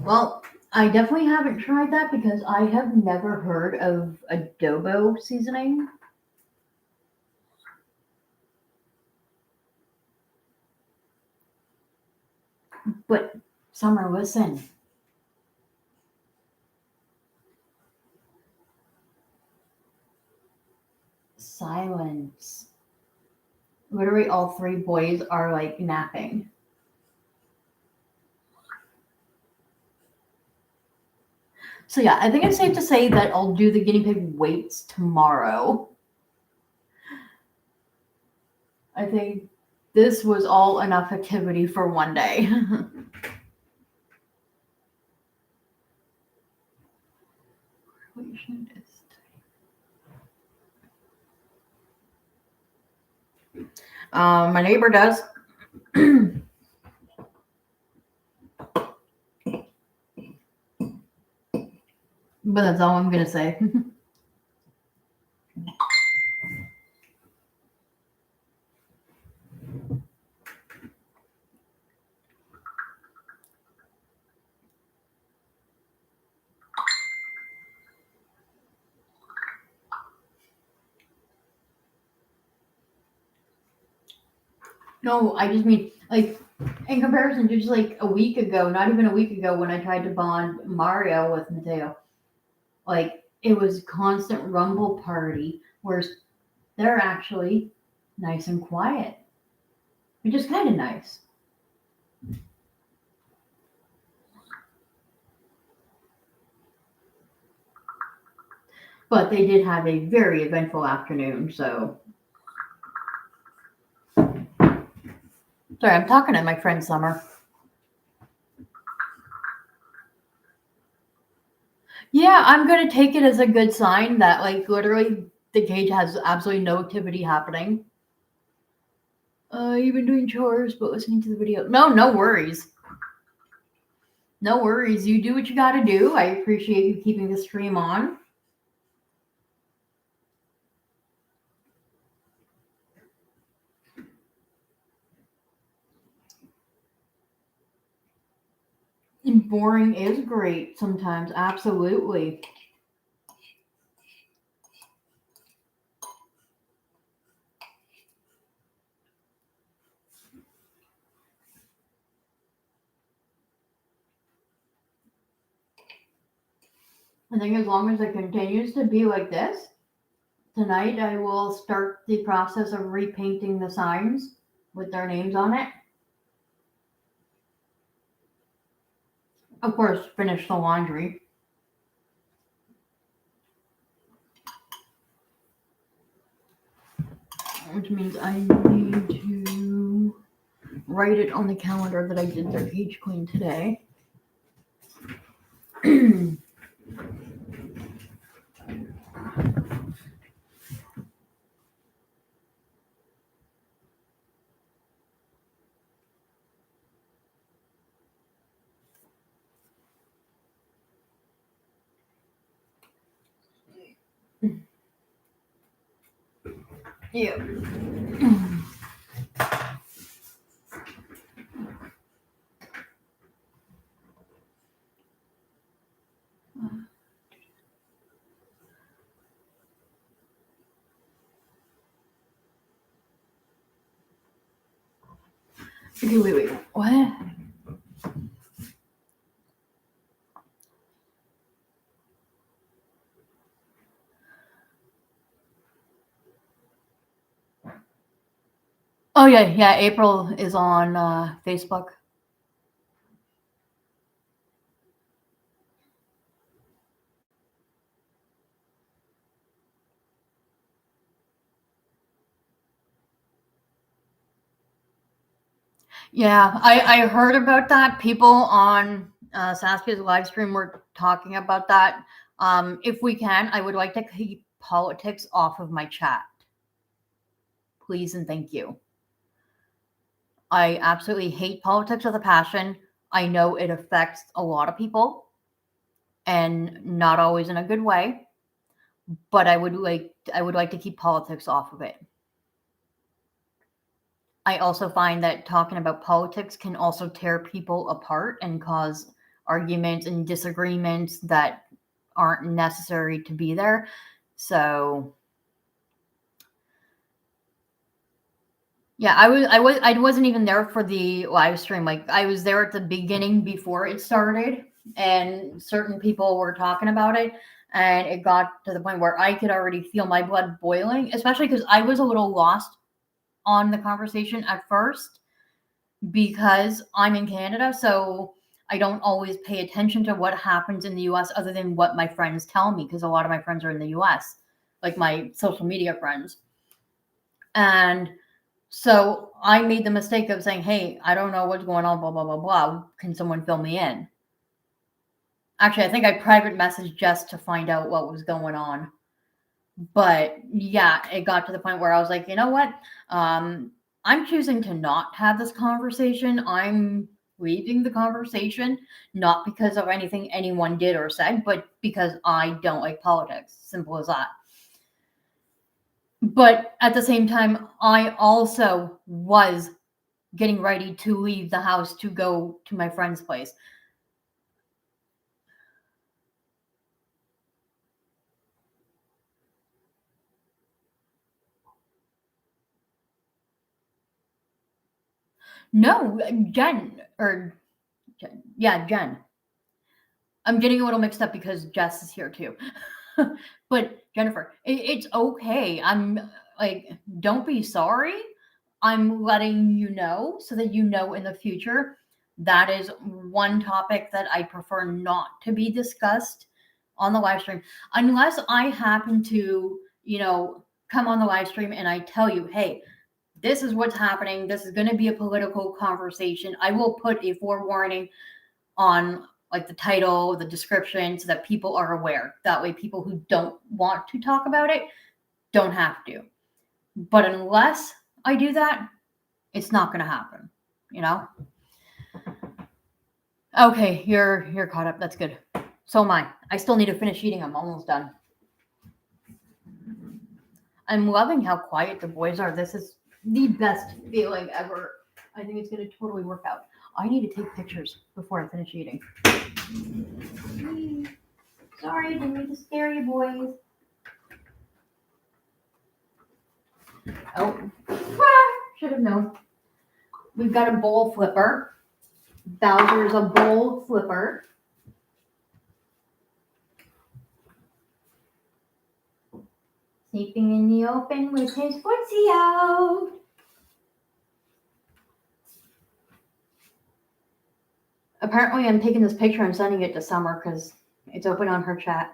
Well, I definitely haven't tried that because I have never heard of adobo seasoning. But Summer, listen. Silence. Literally, all three boys are like napping. So yeah, I think it's safe to say that I'll do the guinea pig weights tomorrow. I think this was all enough activity for one day. My neighbor does. But that's all I'm gonna say. No, I just mean like in comparison to just like a week ago, not even a week ago when I tried to bond Mario with Matteo. Like it was constant rumble party, whereas they're actually nice and quiet, which is kind of nice. But they did have a very eventful afternoon, so. Sorry, I'm talking to my friend Summer. Yeah, I'm going to take it as a good sign that, like, literally the cage has absolutely no activity happening. You've been doing chores, but listening to the video. No worries. No worries. You do what you got to do. I appreciate you keeping the stream on. And boring is great sometimes. Absolutely. I think as long as it continues to be like this, tonight I will start the process of repainting the signs with their names on it. Of course, finish the laundry. Which means I need to write it on the calendar that I did their cage clean today. Yeah. Okay, wait. What? Oh yeah. April is on Facebook. Yeah, I heard about that. People on Saskia's live stream were talking about that. If we can, I would like to keep politics off of my chat. Please and thank you. I absolutely hate politics with a passion. I know it affects a lot of people and not always in a good way, but I would like to keep politics off of it. I also find that talking about politics can also tear people apart and cause arguments and disagreements that aren't necessary to be there. So yeah, I wasn't even there for the live stream. Like I was there at the beginning before it started, and certain people were talking about it, and it got to the point where I could already feel my blood boiling, especially because I was a little lost on the conversation at first because I'm in Canada, so I don't always pay attention to what happens in the US other than what my friends tell me because a lot of my friends are in the US, like my social media friends. And so I made the mistake of saying, "Hey, I don't know what's going on, blah, blah, blah, blah. Can someone fill me in?" Actually, I think I private messaged Jess to find out what was going on. But yeah, it got to the point where I was like, you know what? I'm choosing to not have this conversation. I'm leaving the conversation, not because of anything anyone did or said, but because I don't like politics. Simple as that. But at the same time, I also was getting ready to leave the house to go to my friend's place. No, Jen, Jen. I'm getting a little mixed up because Jess is here too. But Jennifer, it's okay. I'm like, don't be sorry. I'm letting you know so that you know in the future that is one topic that I prefer not to be discussed on the live stream unless I happen to, come on the live stream and I tell you, hey, this is what's happening. This is going to be a political conversation. I will put a forewarning on like the title, the description, so that people are aware. That way, people who don't want to talk about it don't have to. But unless I do that, it's not going to happen. Okay, you're caught up. That's good. So am I. I still need to finish eating. I'm almost done. I'm loving how quiet the boys are. This is the best feeling ever. I think it's going to totally work out. I need to take pictures before I finish eating. Sorry, didn't mean to scare you, boys. Oh, should have known. We've got a bowl flipper. Bowser's a bowl flipper. Sleeping in the open with his footsie out. Apparently, I'm taking this picture and sending it to Summer because it's open on her chat.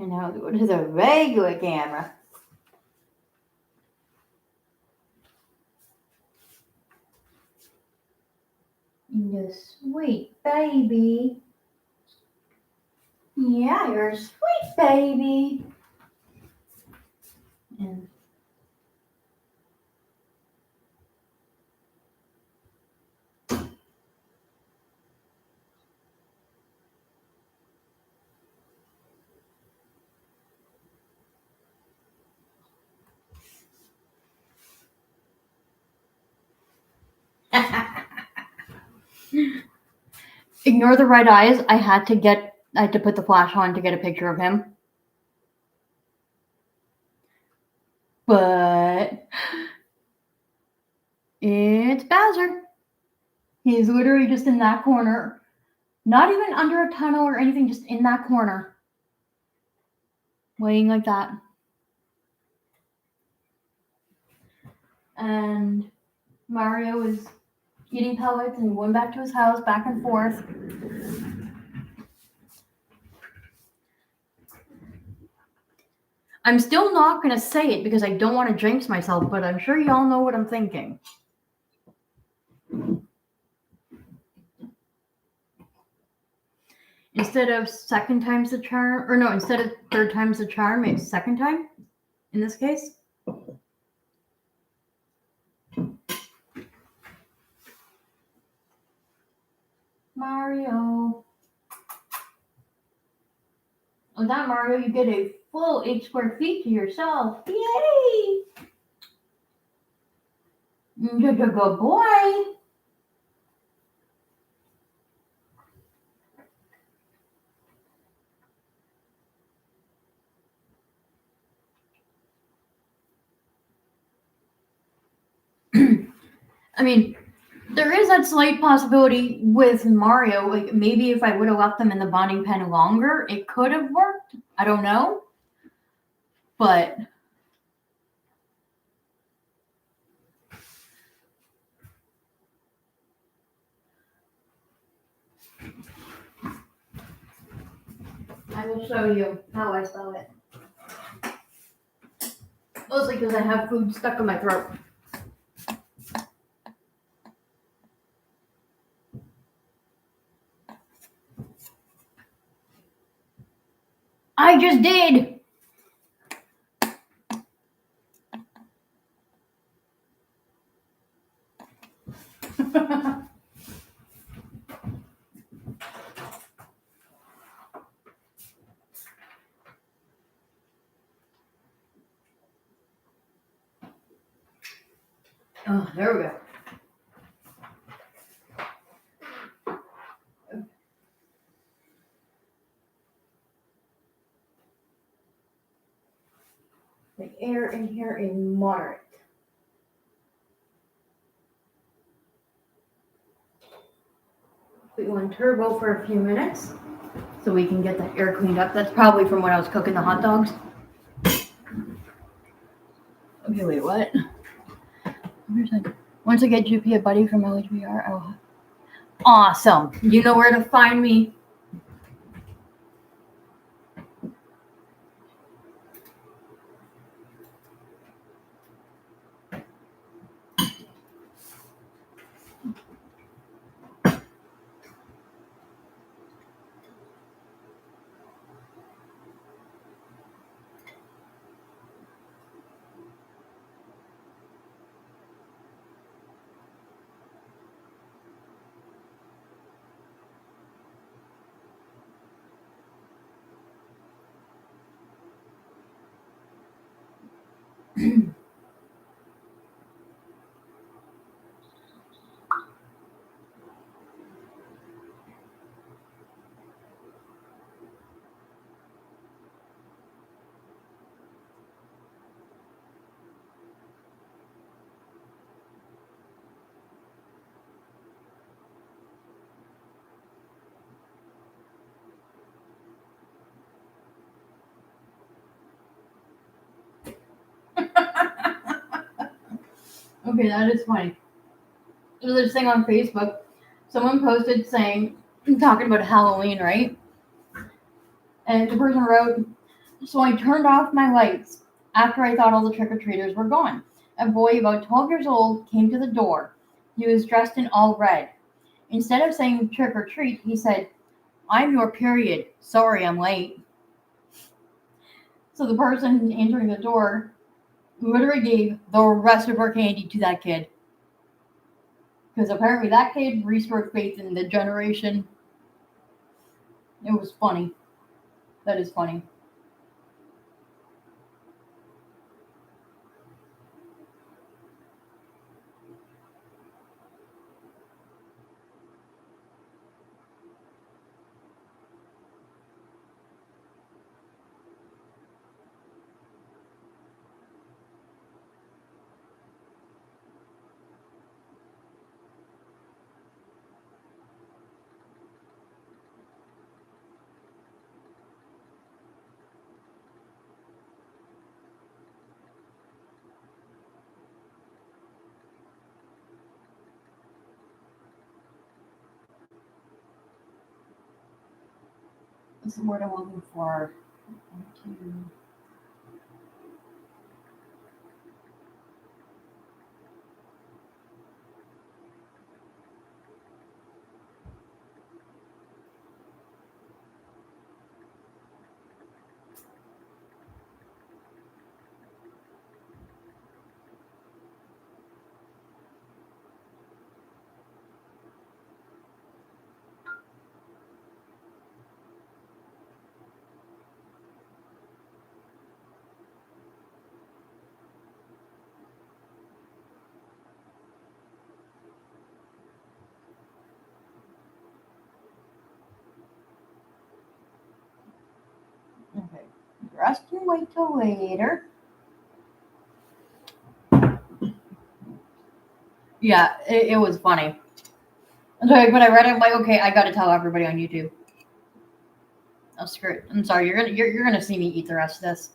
And now go to the regular camera. You sweet baby. Yeah, you're a sweet baby. And ignore the red eyes. I had to put the flash on to get a picture of him. But it's Bowser. He's literally just in that corner. Not even under a tunnel or anything, just in that corner. Laying like that. And Mario is eating pellets and going back to his house, back and forth. I'm still not going to say it because I don't want to jinx myself, but I'm sure y'all know what I'm thinking. Instead of second time's the charm, or no, instead of third time's the charm, it's second time in this case. Mario. On that Mario, you get a full 8 square feet to yourself. Yay! You're a good boy. I mean, there is that slight possibility with Mario. Like maybe if I would have left them in the bonding pen longer, it could have worked. I don't know. But I will show you how I spell it. Mostly because I have food stuck in my throat. I just did. Oh, there we go. The air in here is moderate. Put you on turbo for a few minutes so we can get that air cleaned up. That's probably from when I was cooking the hot dogs. Okay, wait, what? Once I get GP a buddy from LHBR, oh, awesome. You know where to find me. Okay, that is funny. There's this thing on Facebook. Someone posted saying, talking about Halloween, right? And the person wrote, so I turned off my lights after I thought all the trick-or-treaters were gone. A boy about 12 years old came to the door. He was dressed in all red. Instead of saying trick or treat, he said, I'm your period. Sorry, I'm late. So the person entering the door literally gave the rest of her candy to that kid. Because apparently that kid restored faith in the generation. It was funny. That is funny. This is what I'm looking for. rest can wait till later. Yeah, it was funny. So when I read it, I'm like, okay, I gotta tell everybody on YouTube. Oh, screw it. I'm sorry. You're gonna see me eat the rest of this.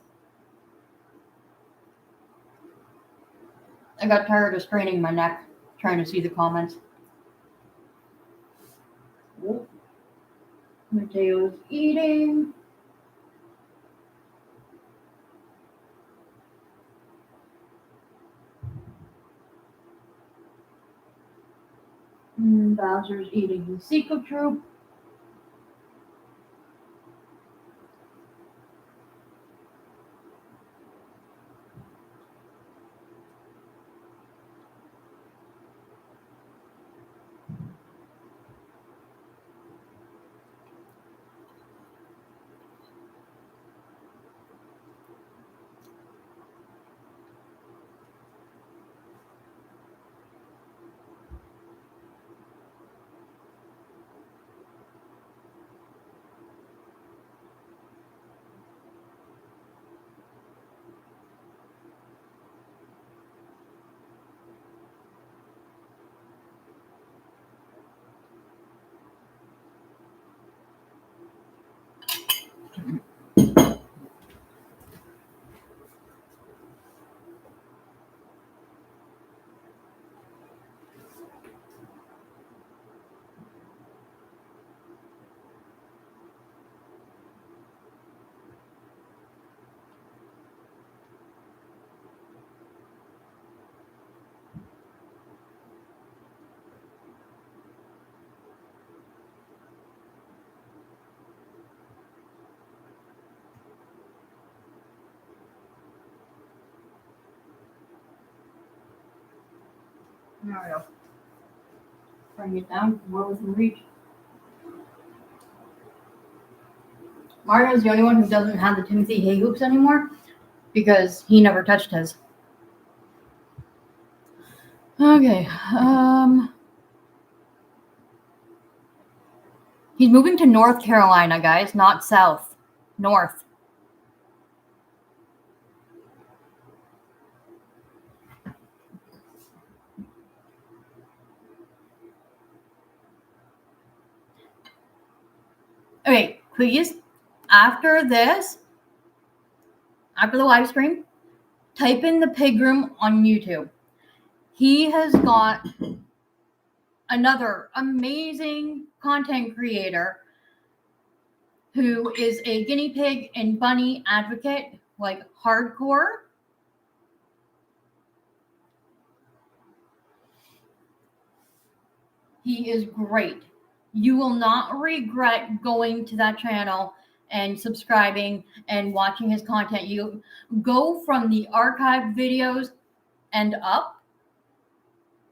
I got tired of straining my neck trying to see the comments. Oh, Mateo's eating. Bowser's eating his Seco Troop. There we go. Bring it down where we can reach. Mario's the only one who doesn't have the Timothy hay hoops anymore because he never touched his. Okay. He's moving to North Carolina, guys, not South. North. Okay, please, after this, after the live stream, type in the pig room on YouTube. He has got another amazing content creator who is a guinea pig and bunny advocate, like hardcore. He is great. You will not regret going to that channel and subscribing and watching his content. You go from the archived videos and up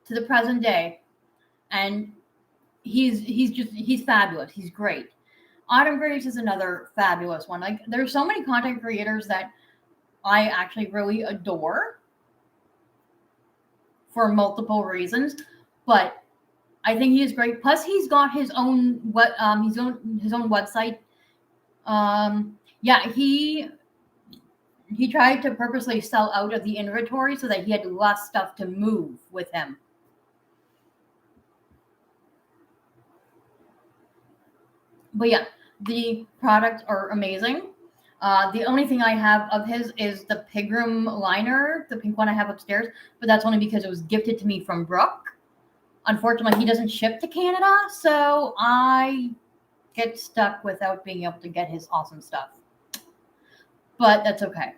to the present day, and he's fabulous. He's great. Autumn Grace is another fabulous one. Like, there's so many content creators that I actually really adore for multiple reasons, but I think he is great. Plus, he's got his own his own website. Yeah, he tried to purposely sell out of the inventory so that he had less stuff to move with him. But yeah, the products are amazing. The only thing I have of his is the Pigram liner, the pink one I have upstairs, but that's only because it was gifted to me from Brooke. Unfortunately, he doesn't ship to Canada, so I get stuck without being able to get his awesome stuff. But that's okay.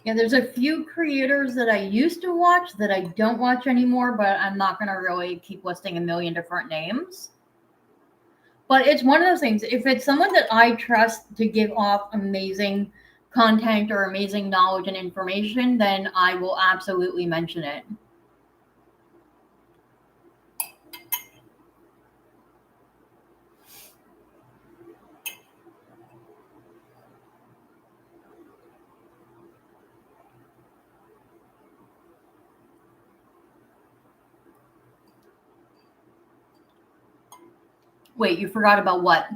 Yeah, there's a few creators that I used to watch that I don't watch anymore, but I'm not going to really keep listing a million different names. But it's one of those things. If it's someone that I trust to give off amazing content or amazing knowledge and information, then I will absolutely mention it. Wait, you forgot about what?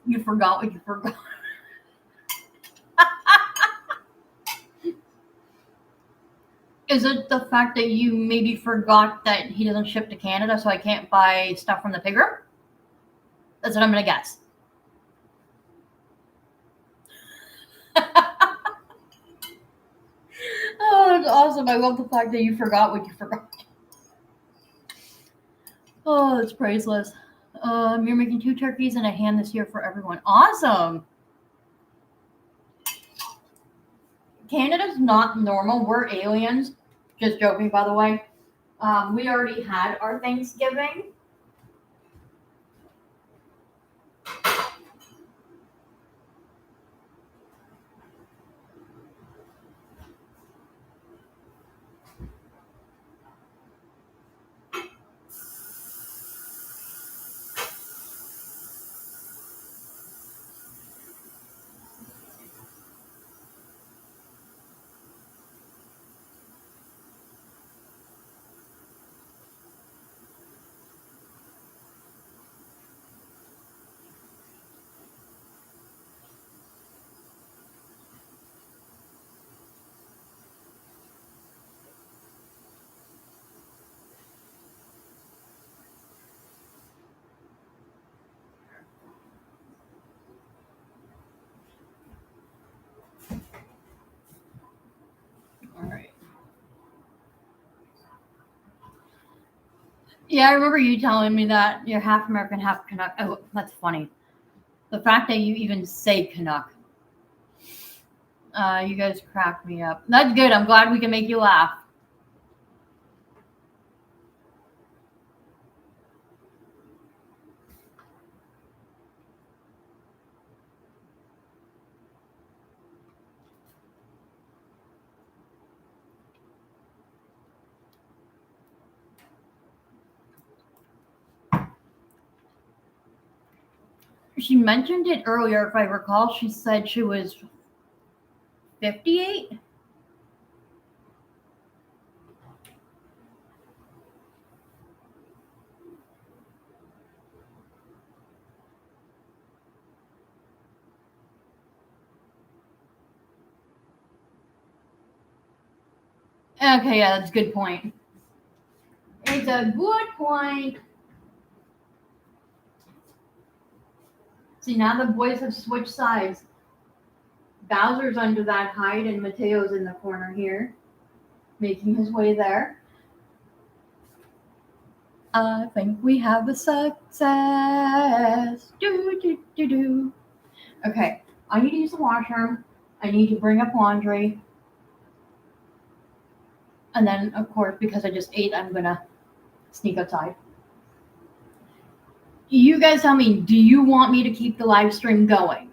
You forgot what you forgot. Is it the fact that you maybe forgot that he doesn't ship to Canada, so I can't buy stuff from the pig room? That's what I'm gonna guess. Oh, that's awesome. I love the fact that you forgot what you forgot. Oh, that's priceless. You're making 2 turkeys and a ham this year for everyone. Awesome. Canada's not normal. We're aliens. Just joking, by the way. We already had our Thanksgiving. All right. Yeah, I remember you telling me that you're half American, half Canuck. Oh, that's funny. The fact that you even say Canuck. You guys crack me up. That's good. I'm glad we can make you laugh. She mentioned it earlier, if I recall. She said she was 58. Okay, yeah, that's a good point. It's a good point. See, now the boys have switched sides. Bowser's under that hide, and Mateo's in the corner here, making his way there. I think we have a success. Do, do, do, do. Okay, I need to use the washroom. I need to bring up laundry. And then, of course, because I just ate, I'm going to sneak outside. You guys tell me, do you want me to keep the live stream going?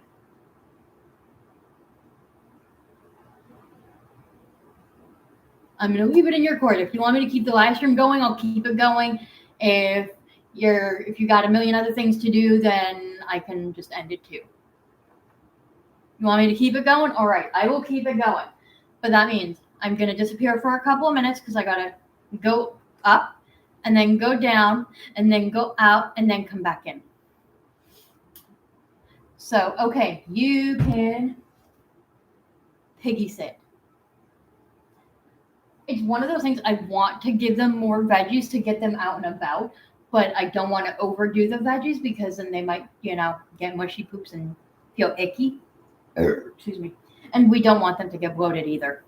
I'm going to leave it in your court. If you want me to keep the live stream going, I'll keep it going. If you got a million other things to do, then I can just end it too. You want me to keep it going? All right, I will keep it going. But that means I'm going to disappear for a couple of minutes because I got to go up and then go down and then go out and then come back in. So, okay, you can piggy sit. It's one of those things I want to give them more veggies to get them out and about, but I don't want to overdo the veggies because then they might, get mushy poops and feel icky. Excuse me. And we don't want them to get bloated either.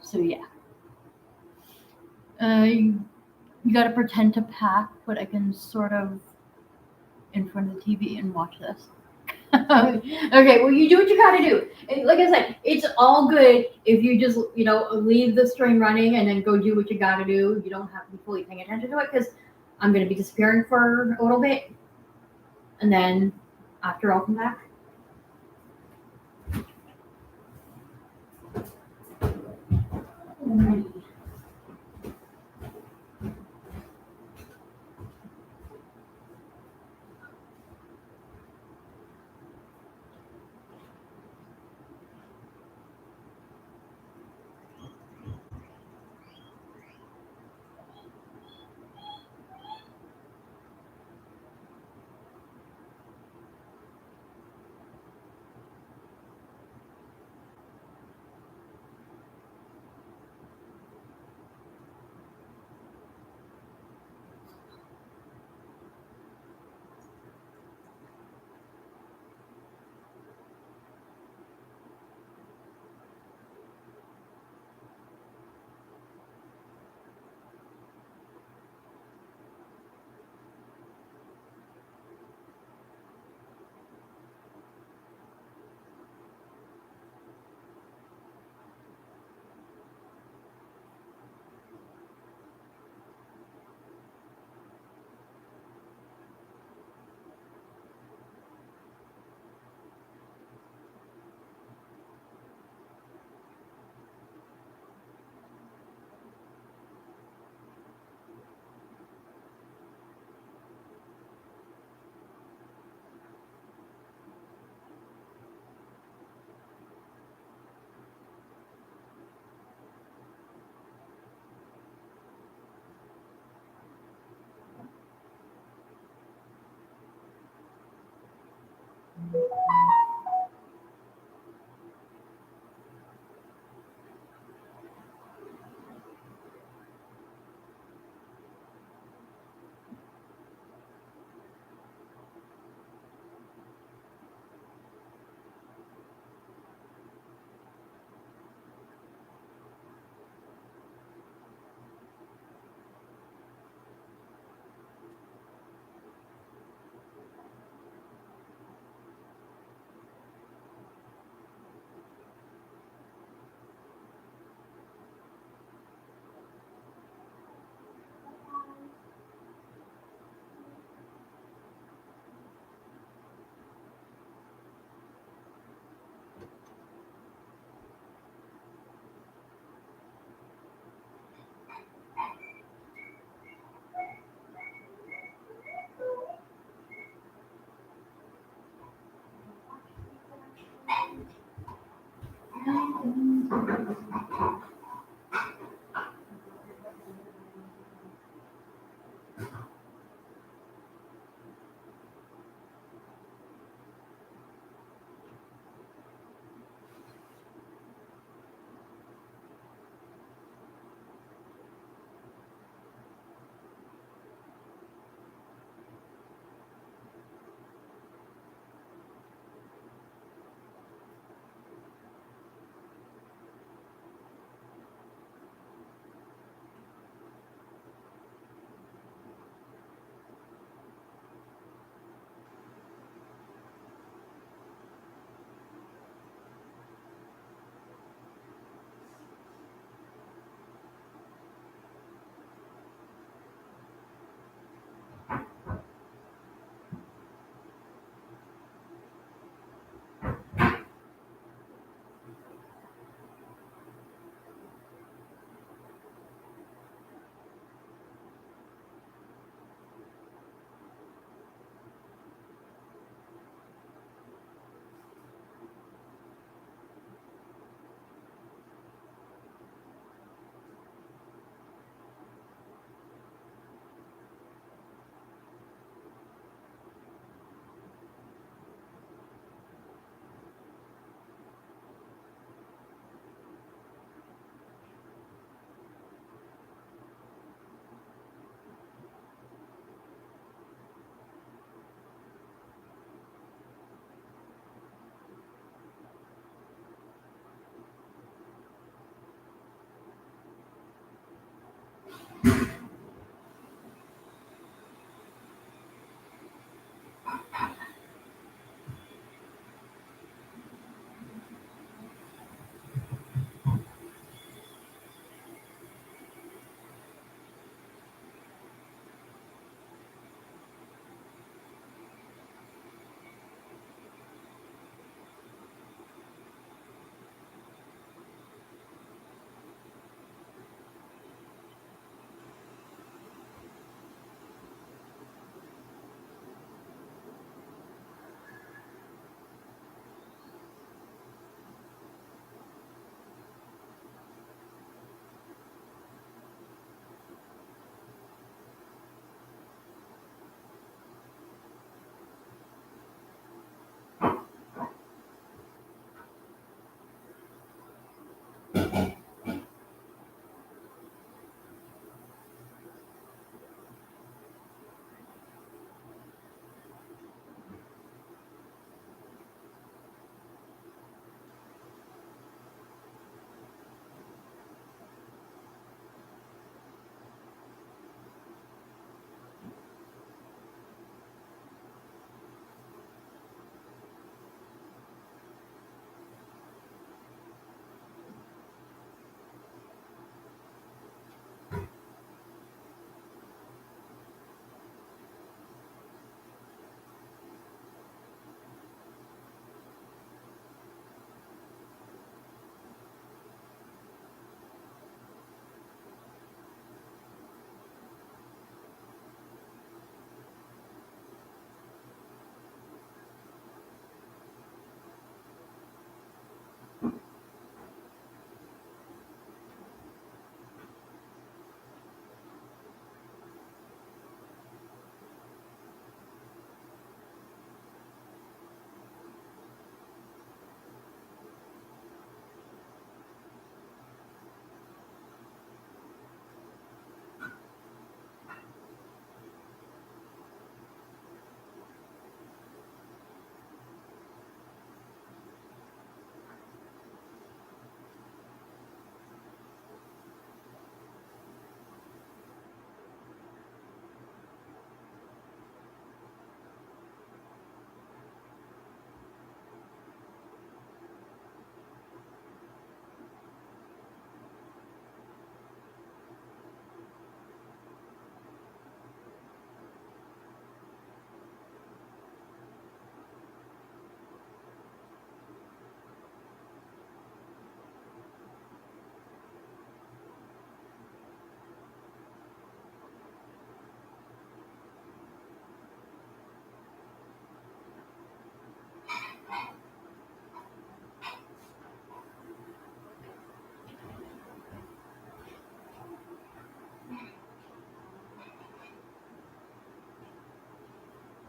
So yeah. You got to pretend to pack, but I can sort of in front of the TV and watch this. Okay, well, you do what you gotta do. And like I said, it's all good if you just, leave the stream running and then go do what you gotta do. You don't have to be fully paying attention to it because I'm gonna be disappearing for a little bit, and then after I'll come back.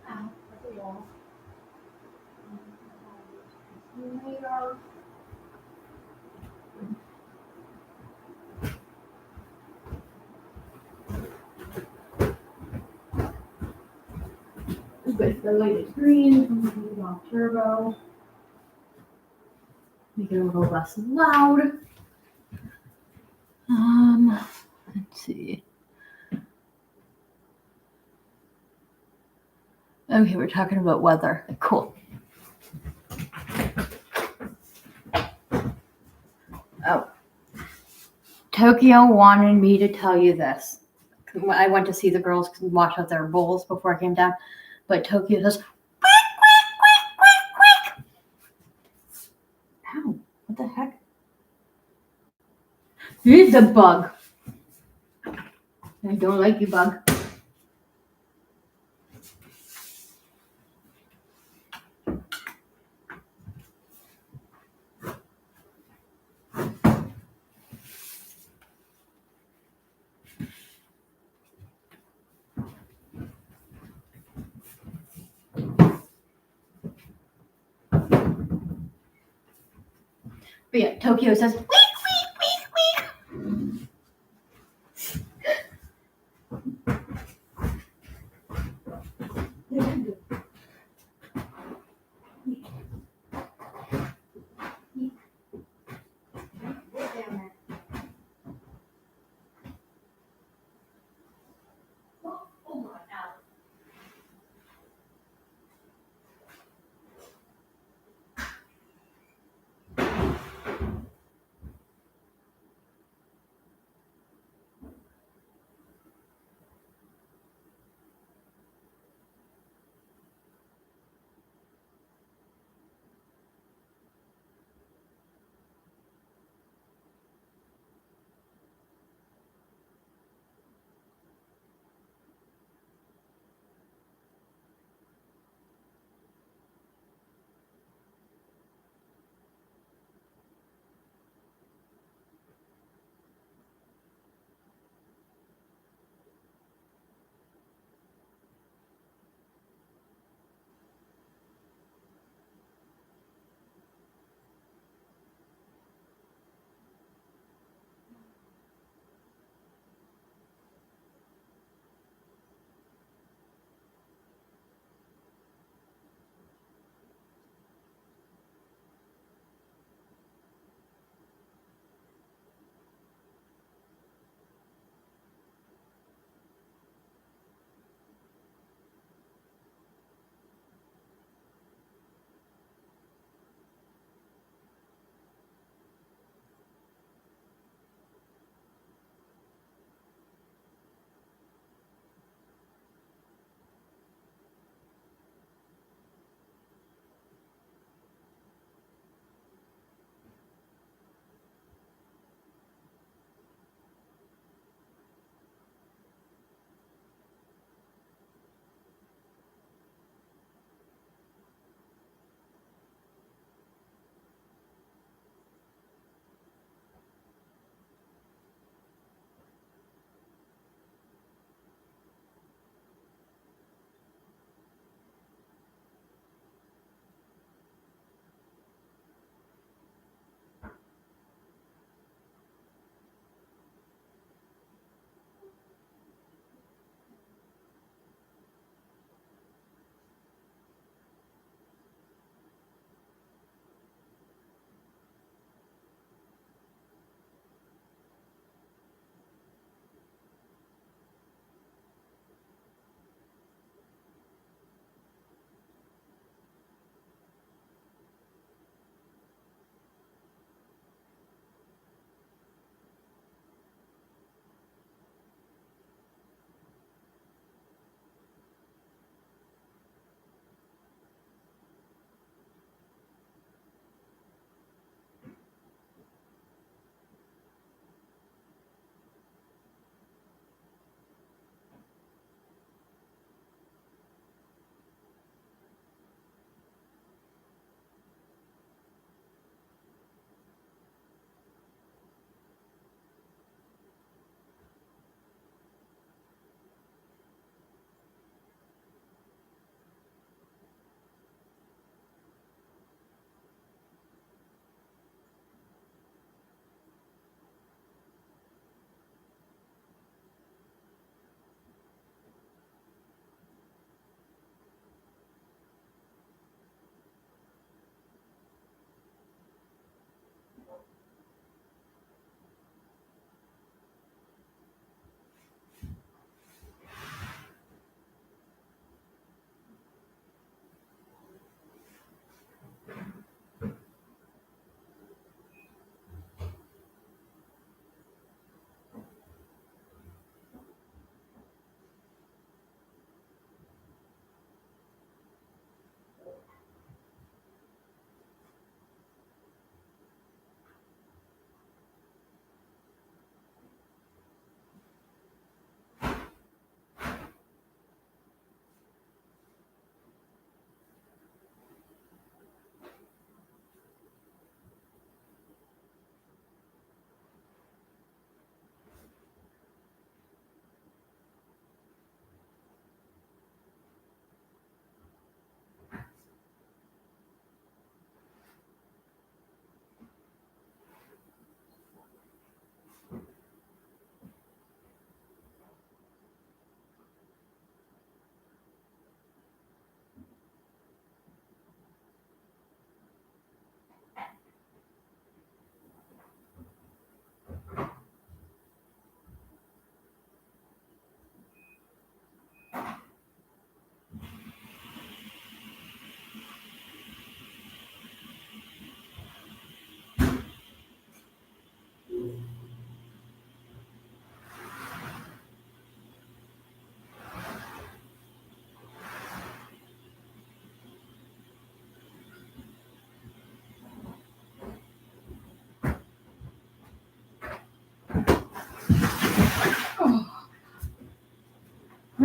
Ow, that's a wall. Made of. But the light is green, so we can turn off turbo. Make it a little less loud. Let's see. Okay, we're talking about weather. Cool. Oh. Tokyo wanted me to tell you this. I went to see the girls wash out their bowls before I came down, but Tokyo says, "Quack, quack, quack, quack, quack." Ow, what the heck? Here's a bug. I don't like you, bug. But yeah, Tokyo says, "Week, week, week, week."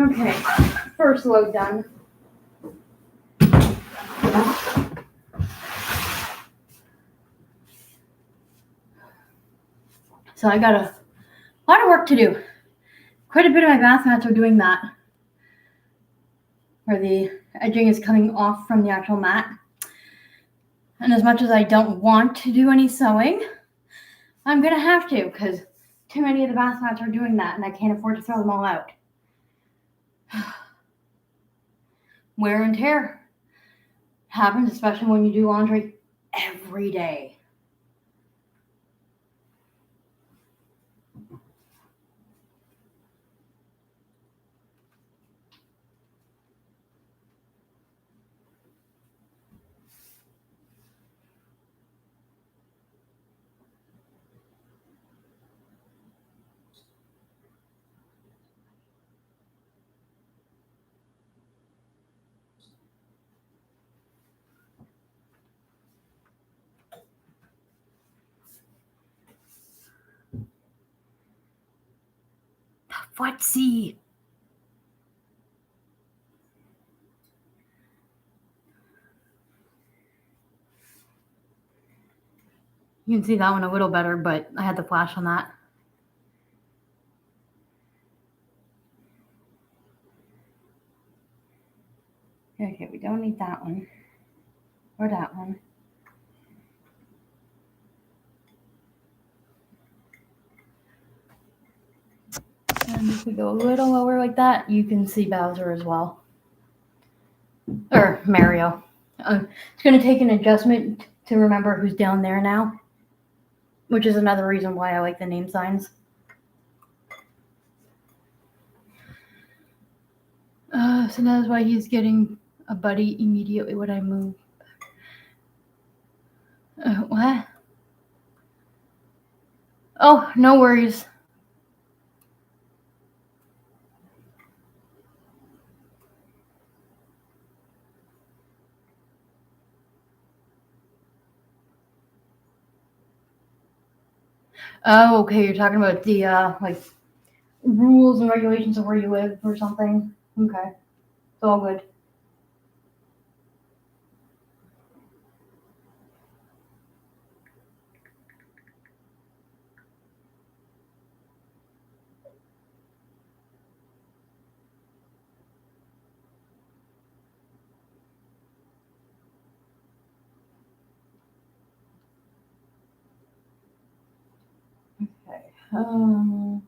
Okay, first load done. So I got a lot of work to do. Quite a bit of my bath mats are doing that, where the edging is coming off from the actual mat. And as much as I don't want to do any sewing, I'm gonna have to, because too many of the bath mats are doing that and I can't afford to throw them all out. Wear and tear happens, especially when you do laundry every day. Footsie. You can see that one a little better, but I had the flash on that. Okay, we don't need that one. Or that one. And if we go a little lower like that, you can see Bowser as well. Or Mario. It's going to take an adjustment to remember who's down there now, which is another reason why I like the name signs. So that's why he's getting a buddy immediately when I move. What? Oh, no worries. Oh, okay. You're talking about the like rules and regulations of where you live or something. Okay, it's all good. Okay.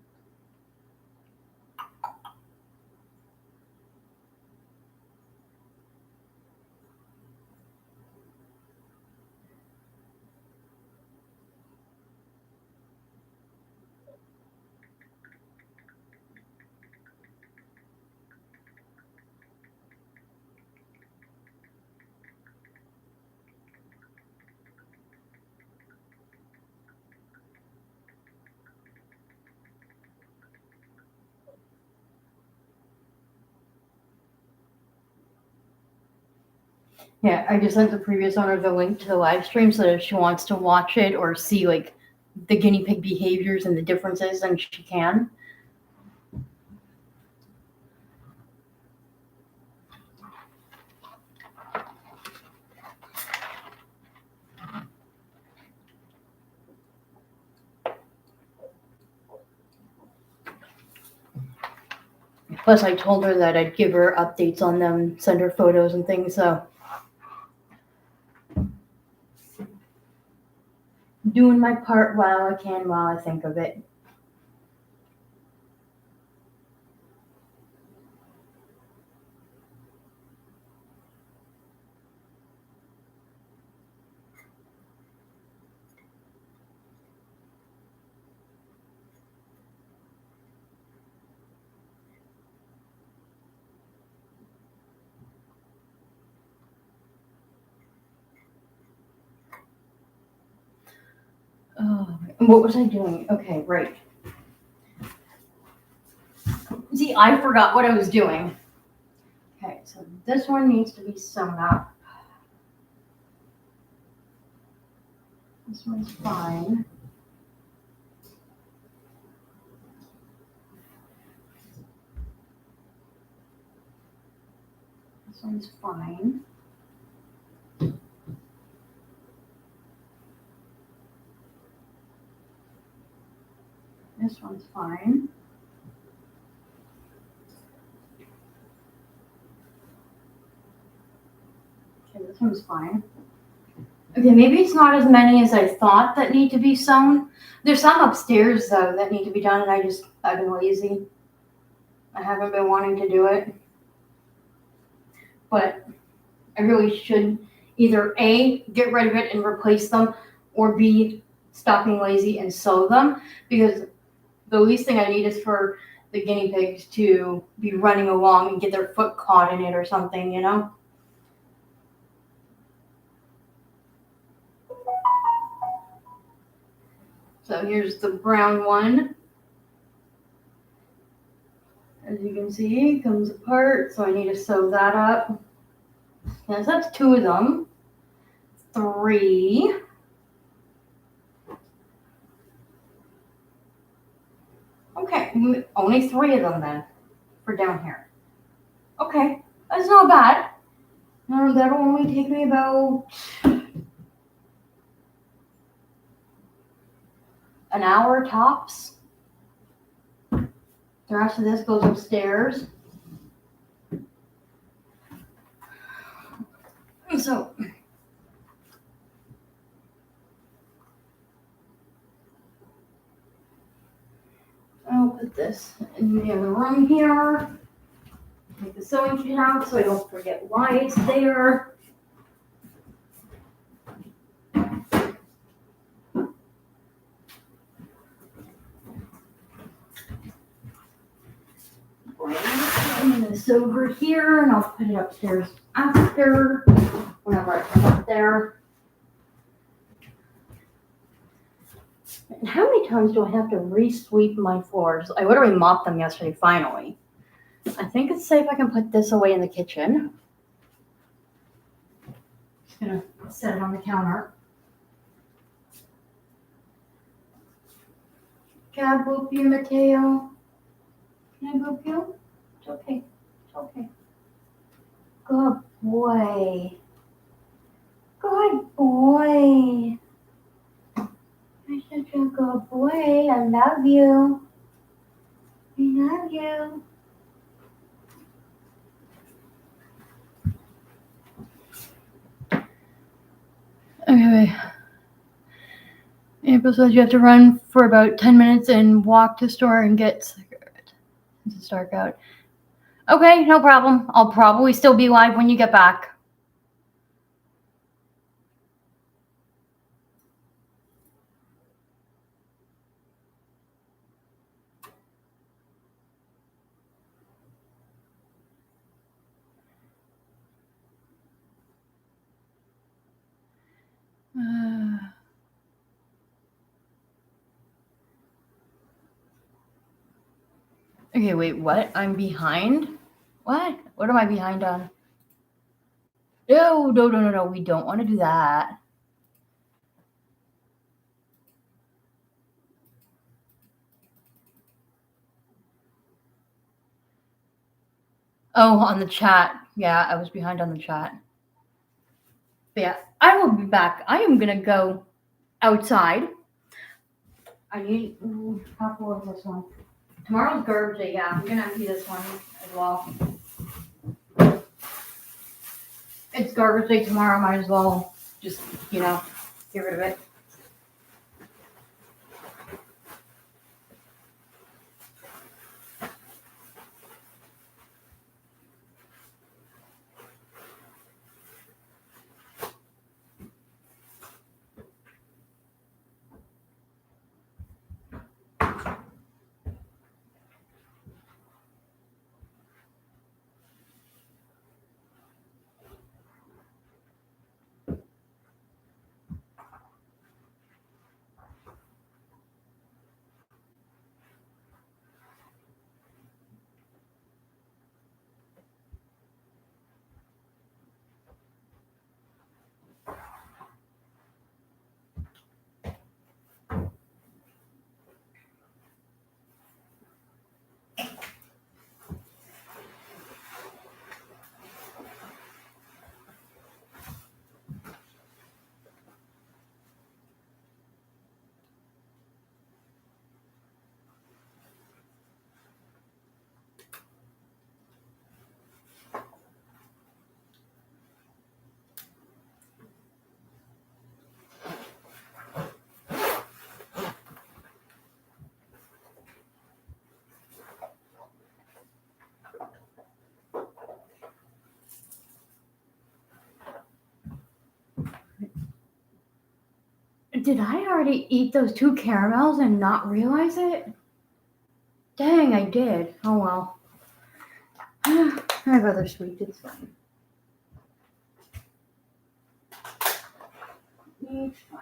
Yeah, I just sent the previous owner the link to the live stream so that if she wants to watch it or see like the guinea pig behaviors and the differences, then she can. Plus, I told her that I'd give her updates on them, send her photos and things, so. Doing my part while I can, while I think of it. Oh, what was I doing? Okay, right. See, I forgot what I was doing. Okay, so this one needs to be sewn up. This one's fine. This one's fine. This one's fine. Okay, this one's fine. Okay, maybe it's not as many as I thought that need to be sewn. There's some upstairs though that need to be done, and I've been lazy. I haven't been wanting to do it. But I really should either A, get rid of it and replace them, or B, stop being lazy and sew them, because the least thing I need is for the guinea pigs to be running along and get their foot caught in it or something, you know? So here's the brown one. As you can see, it comes apart, so I need to sew that up. Yes, that's 2 of them. 3. Okay, only 3 of them then for down here. Okay, that's not bad. That'll only take me about an hour tops. The rest of this goes upstairs. So I'll put this in the other room here. Take the sewing sheet out so I don't forget why it's there. Bring this over here and I'll put it upstairs after, whenever I come up there. And how many times do I have to re-sweep my floors? I literally mopped them yesterday, finally. I think it's safe I can put this away in the kitchen. Just gonna set it on the counter. Can I boop you, Matteo? Can I boop you? It's okay. It's okay. Good boy. Good boy. You're such a good boy. I love you. I love you. Okay. April says you have to run for about 10 minutes and walk to store and get cigarette. It's dark out. Okay, no problem. I'll probably still be live when you get back. Okay, wait, what? I'm behind? What? What am I behind on? No. We don't want to do that. Oh, on the chat. Yeah, I was behind on the chat. But yeah, I will be back. I am going to go outside. I need how full is this one? Tomorrow's garbage day, yeah. I'm gonna empty this one as well. It's garbage day tomorrow, might as well just, get rid of it. Did I already eat those 2 caramels and not realize it? Dang, I did. Oh well. I have other sweets, it's fine. It's fine.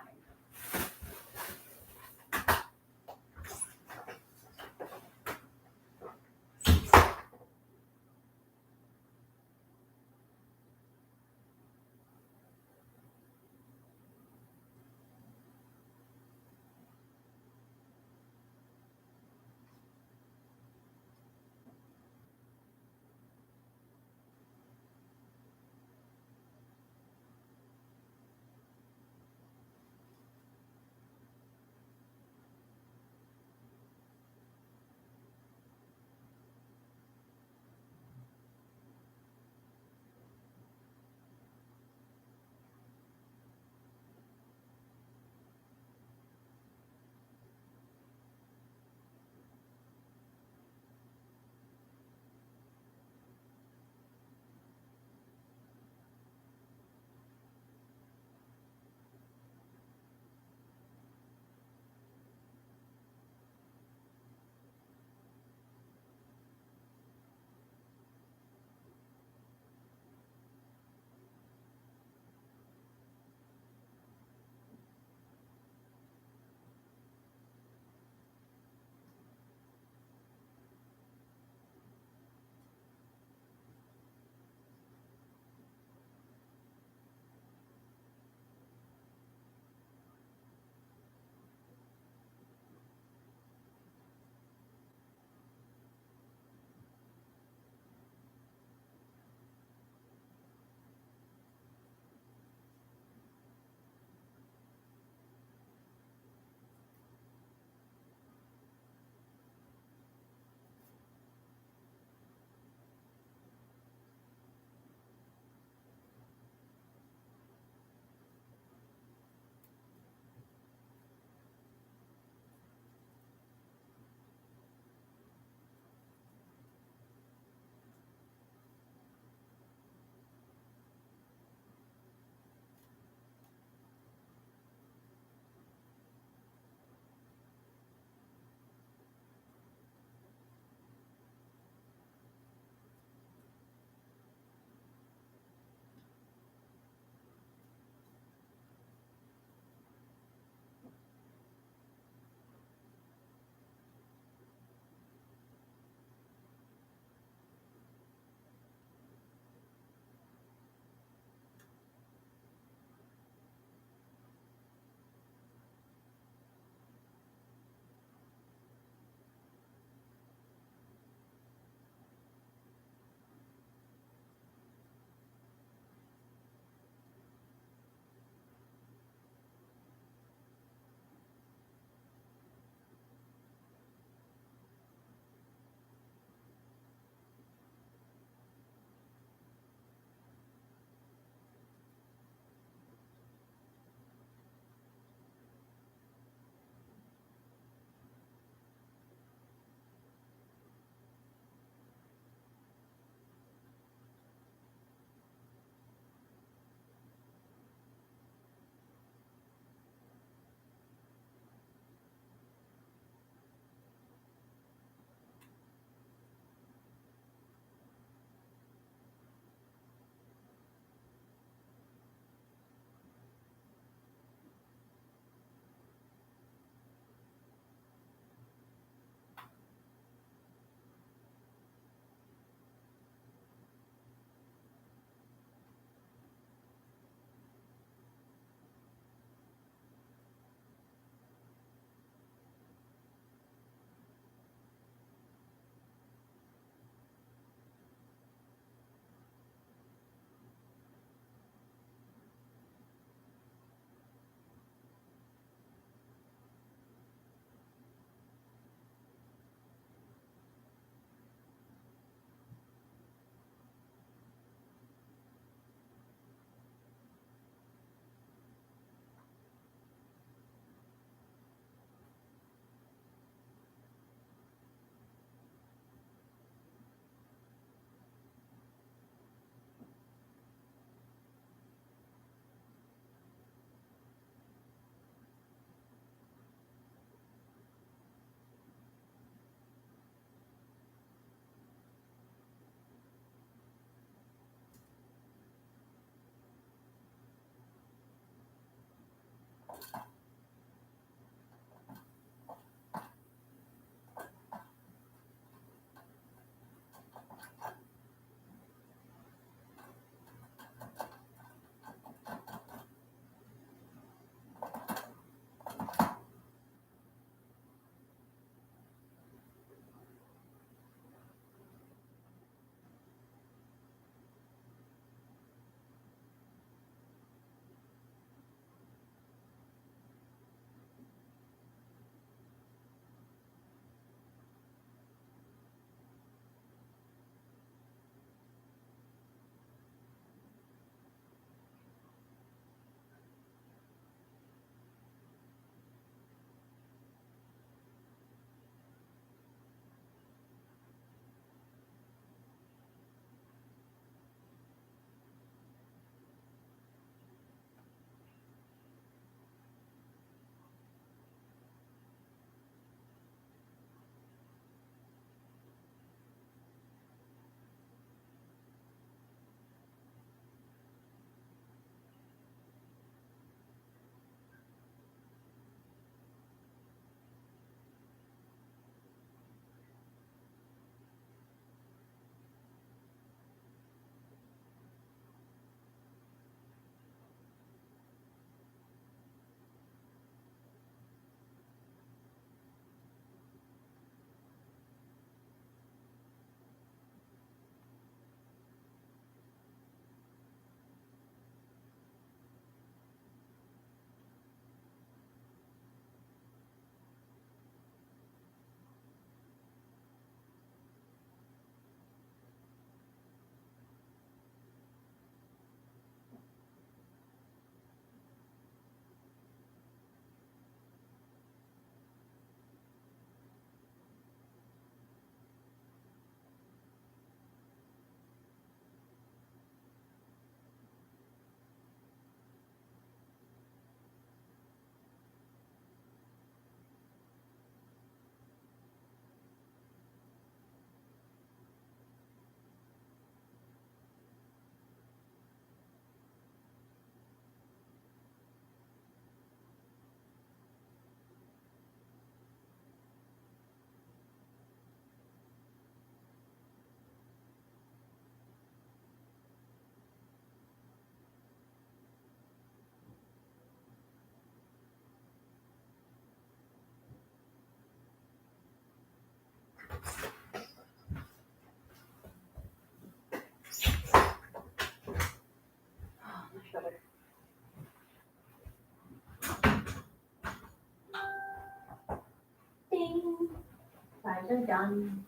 are done.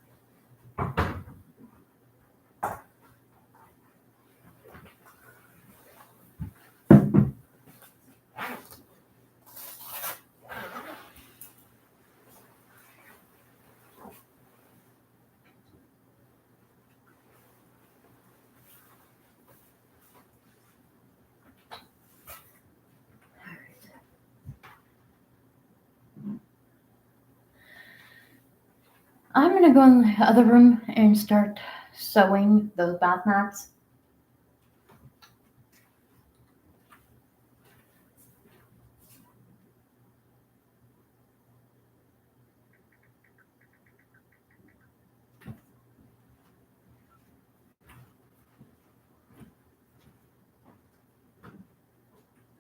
I'm gonna go in the other room and start sewing those bath mats.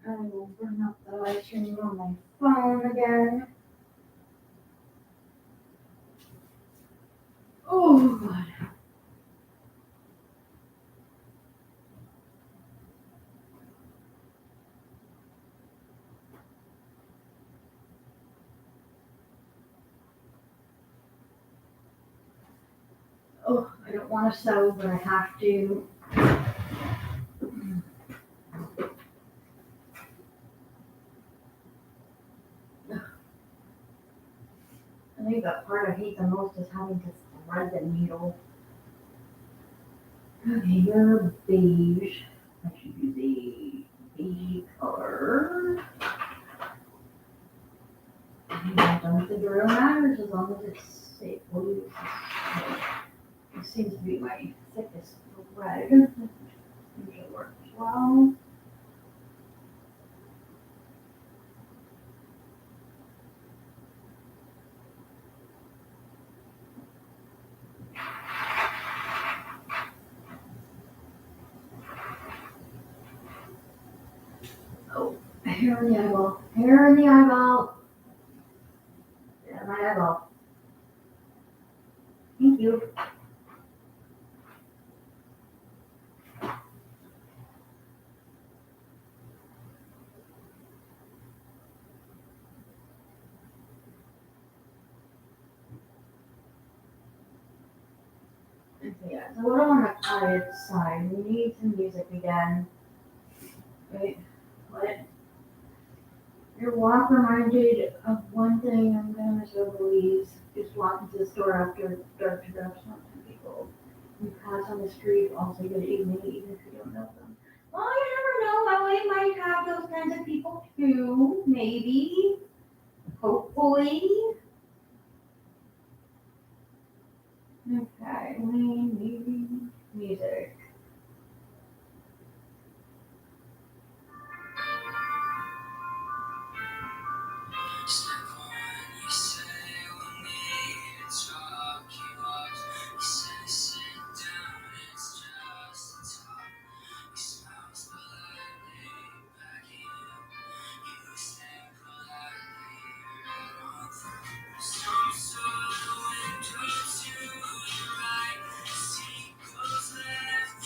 I will bring up the live stream on my phone again. Oh, God. Oh, I don't want to sew, but I have to. I think the part I hate the most is having to thread the needle. Okay, you're beige. I should use a beige color. I don't think it really matters as long as it's safe. We'll use this. It seems to be my thickest thread. Usually works well. Oh, hair in the eyeball. Hair in the eyeball. Yeah, my eyeball. Thank you. Okay, yeah, it's a little on the quiet side. We need some music again. Wait, what? Your walk reminded of one thing. I'm gonna miss Louise. Just walk into the store after dark to grab something people. You pass on the street, also good evening, even if you don't know them. Well, you never know. LA might have those kinds of people too. Maybe. Hopefully. Okay, we need music. Step one, you say we need to talk. You walk, you say sit down. It's just a talk. You smile politely back at you. You say politely right on through some sort of window to your right. The seat goes left.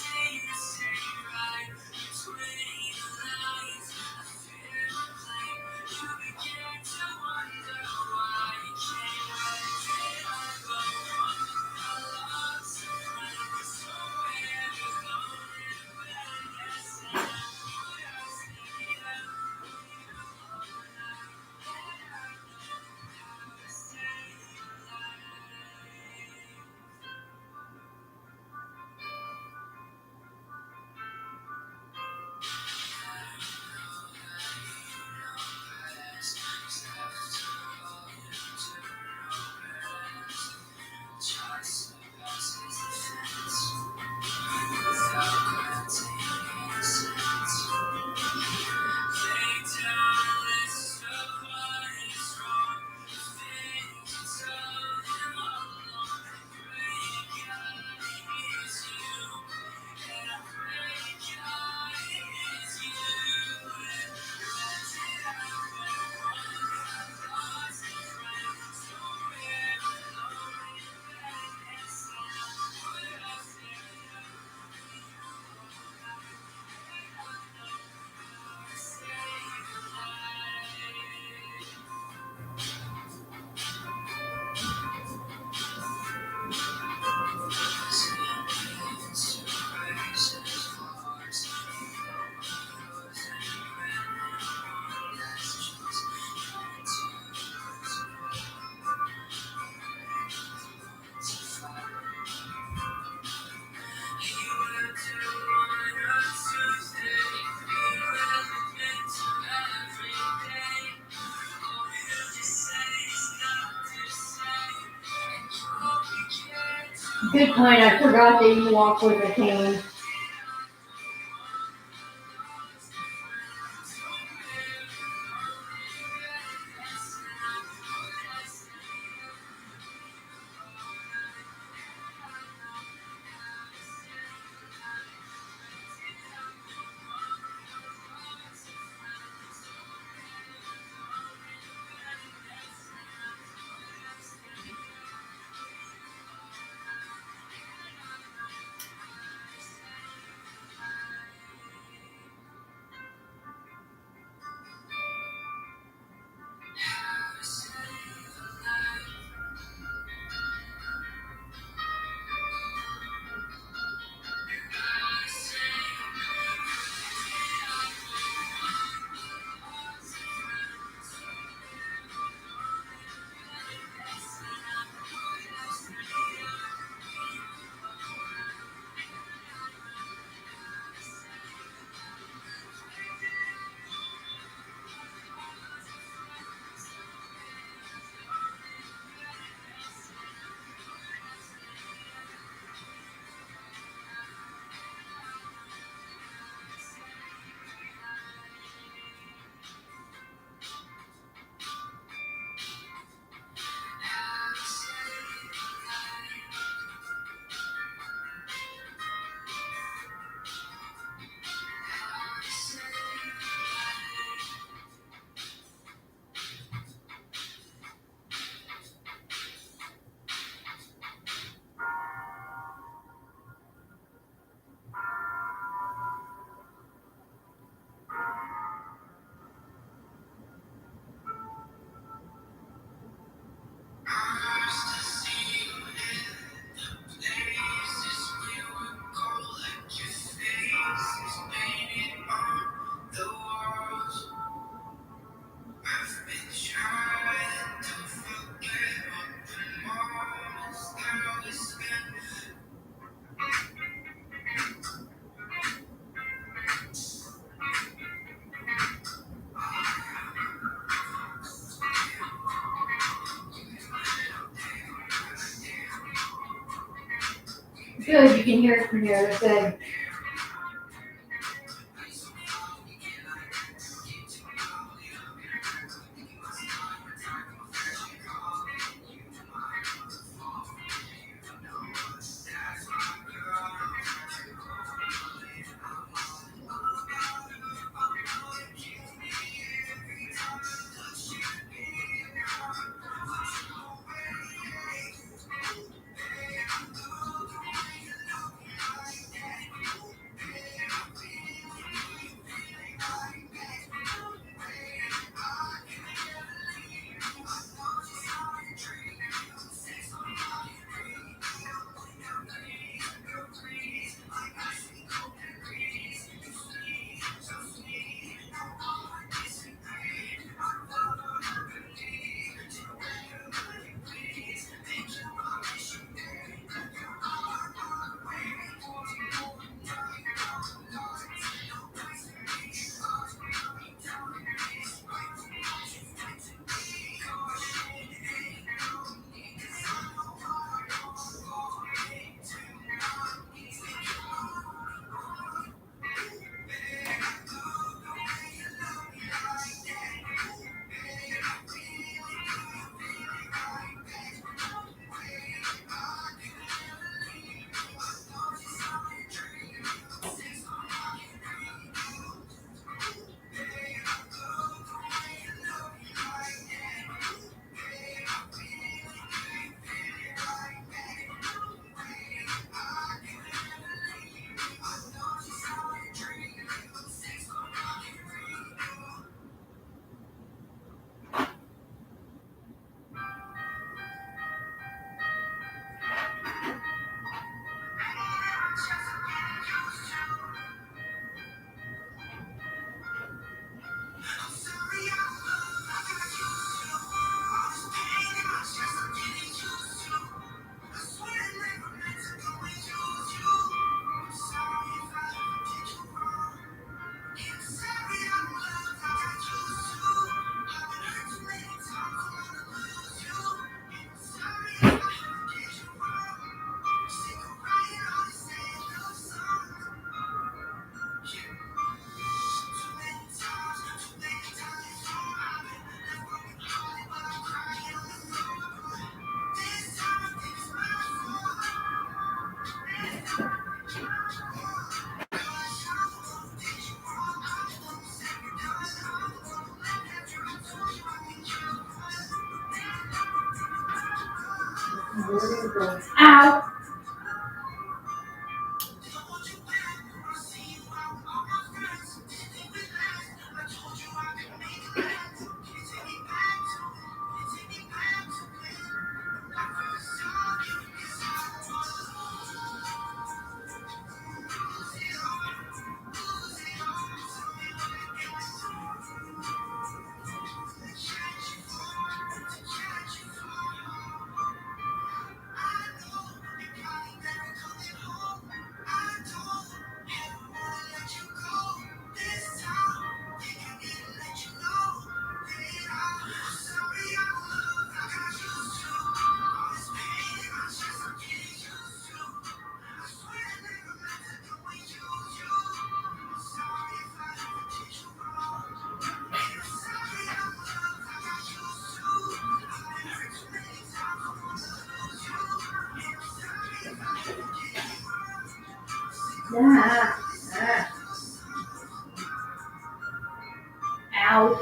Good point. I forgot that you walk with a cane. Good, you can hear it from here. That's good. Ow! Ah, ah. Ow.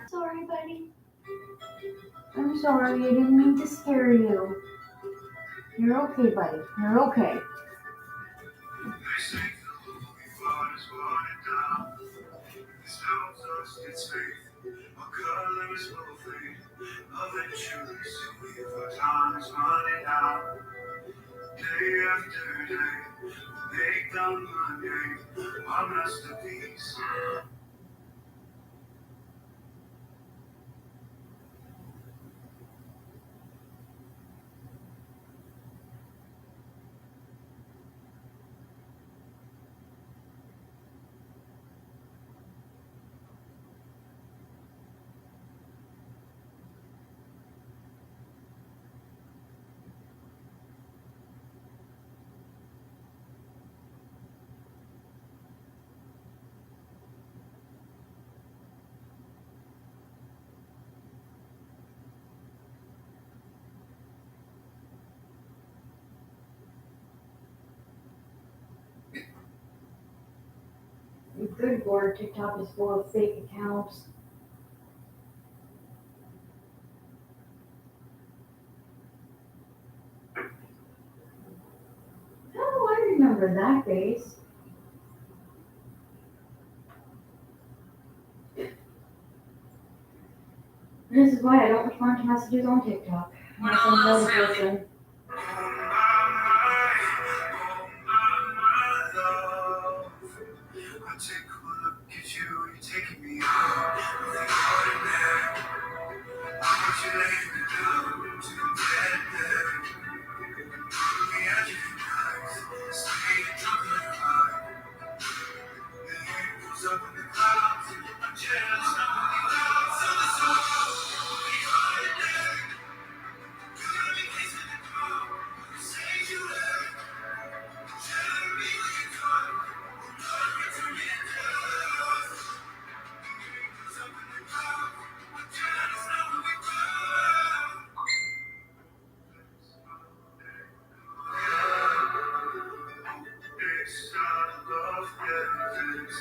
Sorry, buddy. I'm sorry. I didn't mean to scare you. You're okay, buddy. You're okay. Good lord, TikTok is full of fake accounts. Oh, I remember that face. This is why I don't respond to messages on TikTok. Unless I know the person. I take a look at you, you're taking me out of the ordinary. I want you laying me down to the bed there. On the edge of your eyes, stay drunk in your heart. The angels up in the clouds, I'm jealous of the clouds of the soul. The ordinary, you got me kissing the ground. You say you love, shadow me when you come. Love me to me and dust. Angels up in the clouds, I'm jealous of what we found. It's not love, yeah, it's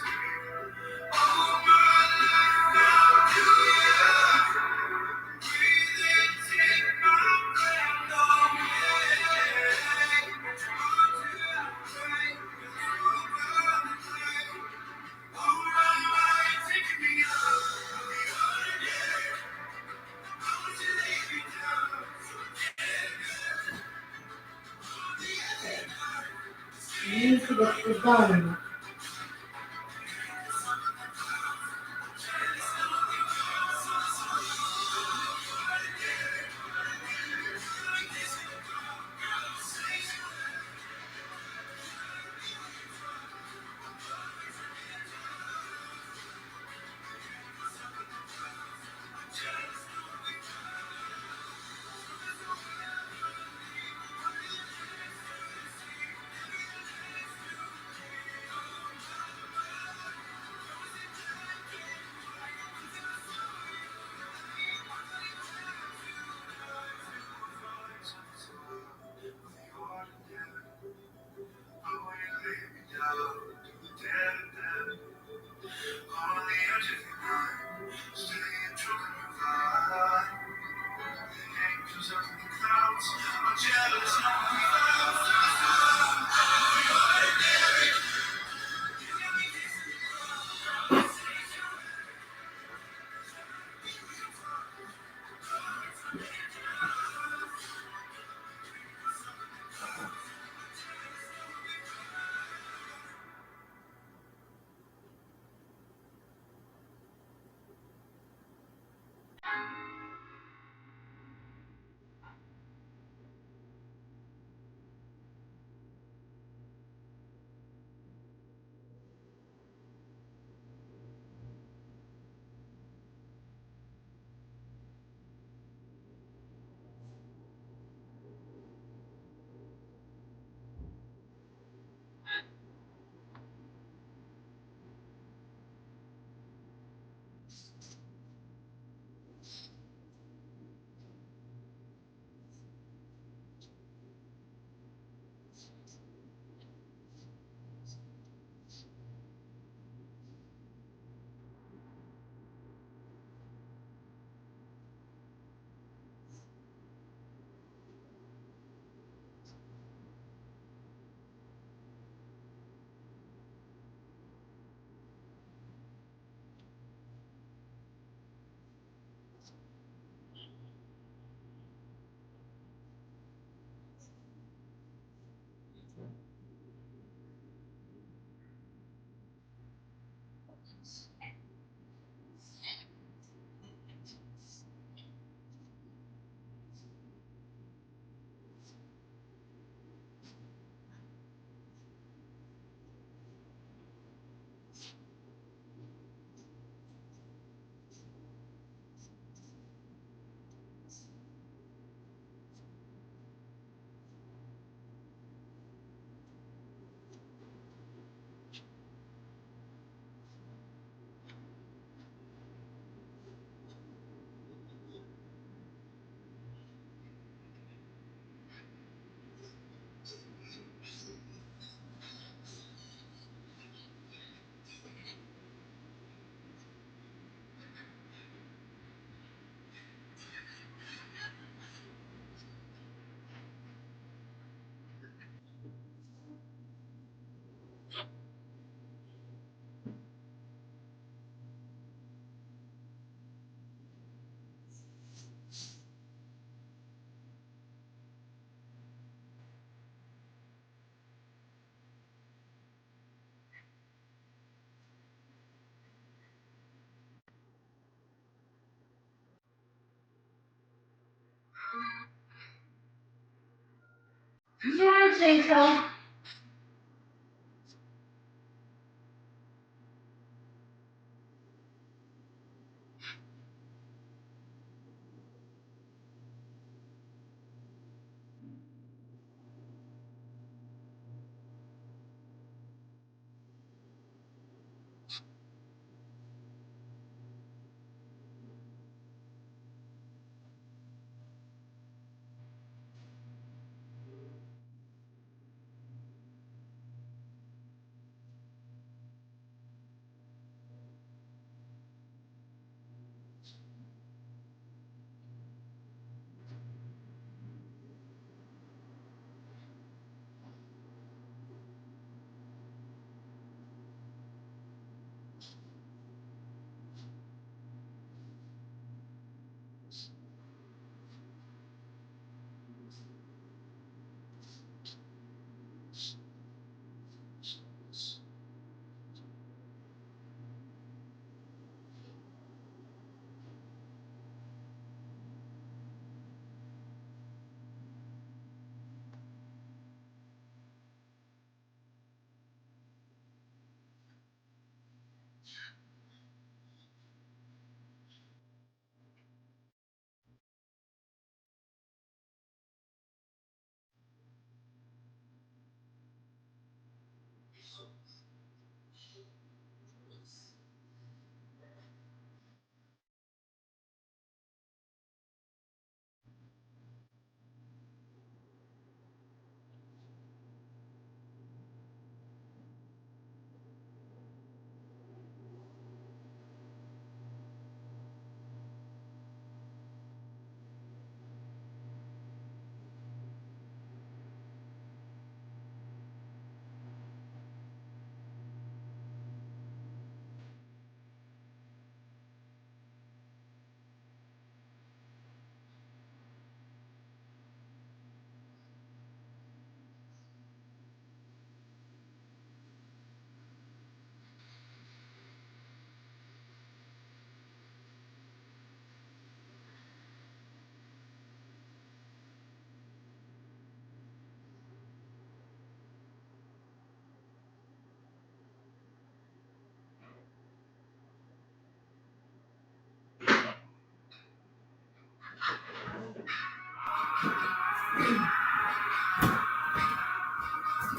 all my life found you, yeah. Breathe in, take my breath away. Want to pray, over the day. Oh, my mind, taking me out of the ordinary. I want you to lay me down, so on the edge of night. You need to get this done. Yeah, I'd say so.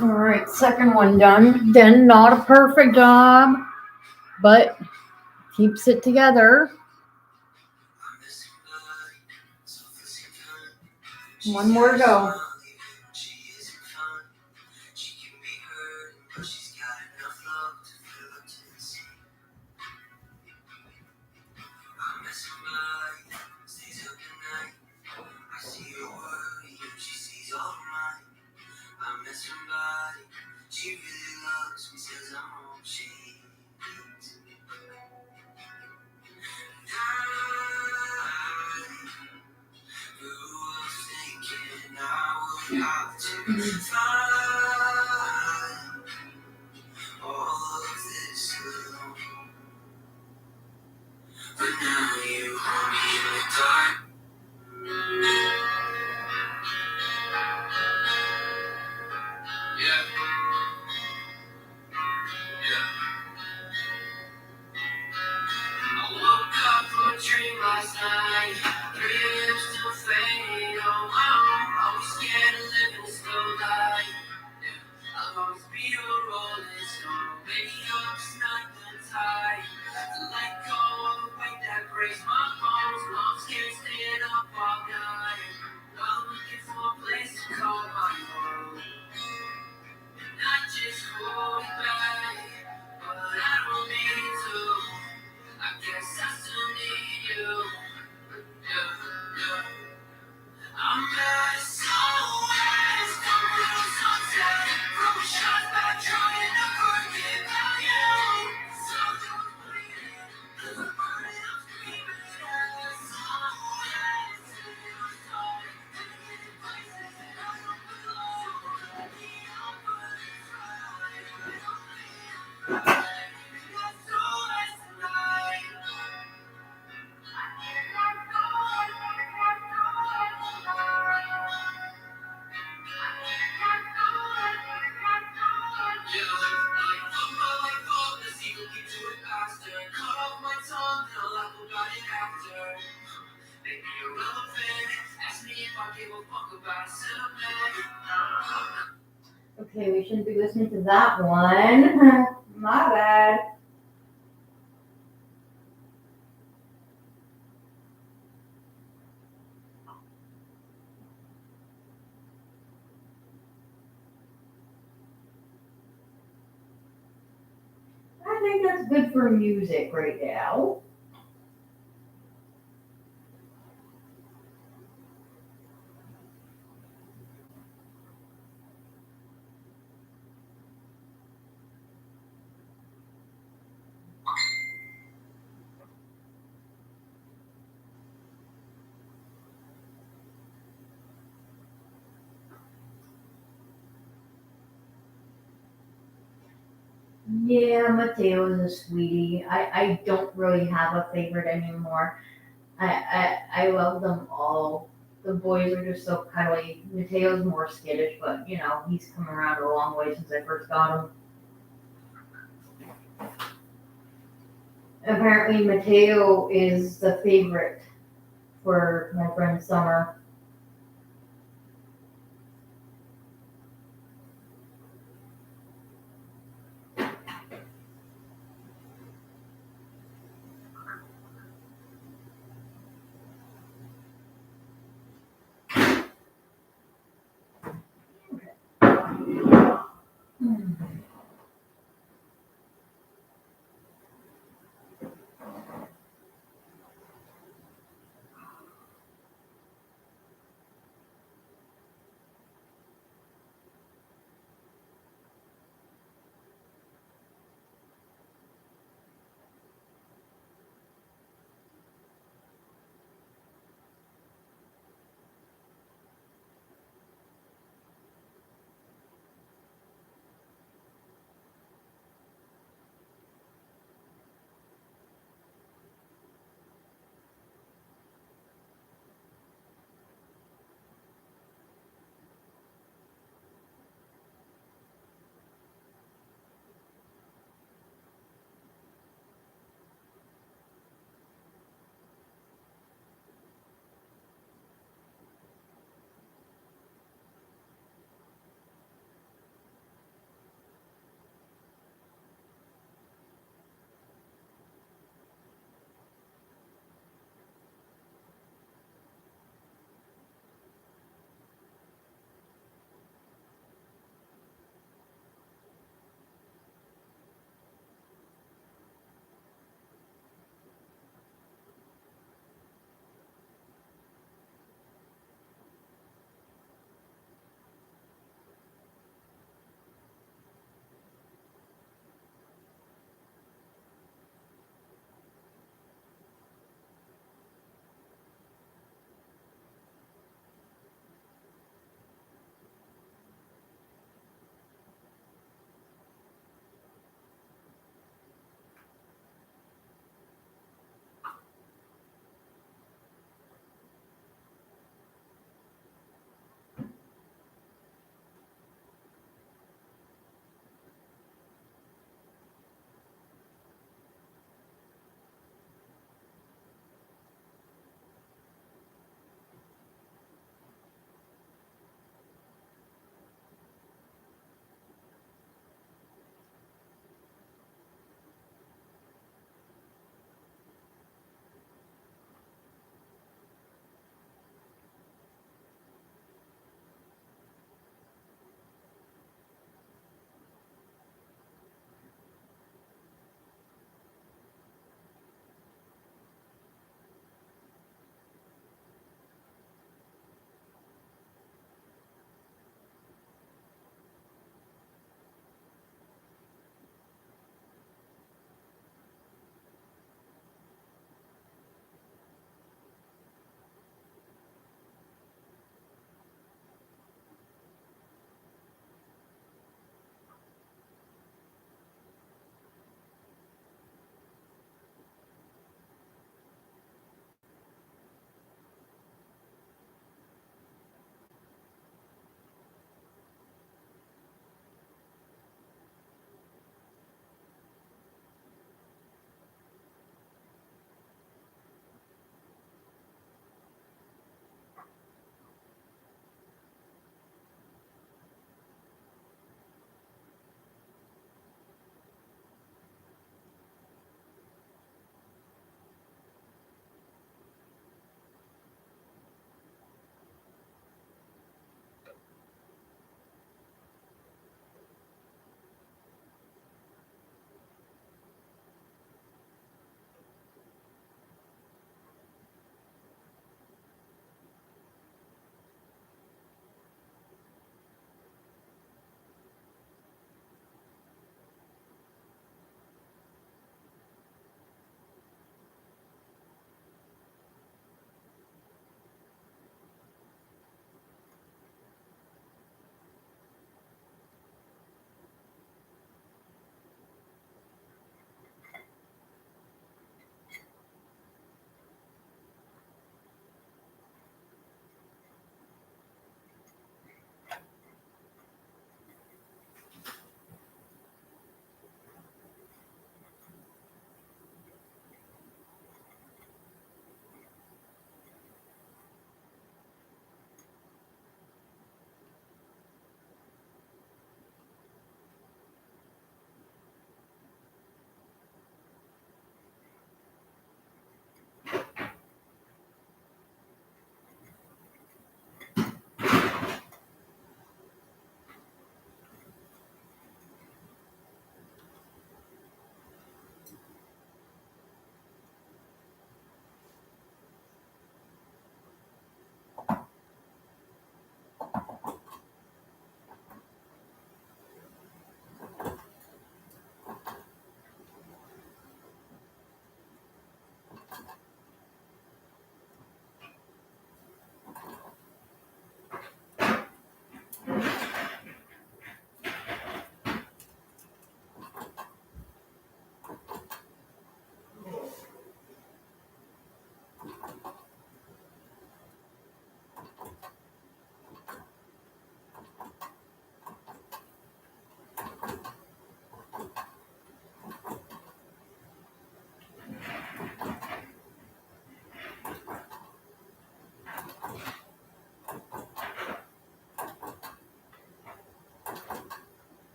All right, second one done. Then not a perfect job, but keeps it together. One more to go. She really loves me, says I'm home. She grew up thinking I would have to find all of this alone. But now you hold me in the dark. Yeah, yeah. I woke up from a dream last night. Dreams still fade. Oh, I was scared of living a slow life. Okay, we shouldn't be listening to that one. My bad. I think that's good for music right now. Yeah, Mateo is a sweetie. I don't really have a favorite anymore. I love them all. The boys are just so cuddly. Mateo's more skittish, but he's come around a long way since I first got him. Apparently, Mateo is the favorite for my friend Summer.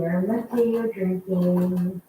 hear Matteo drinking.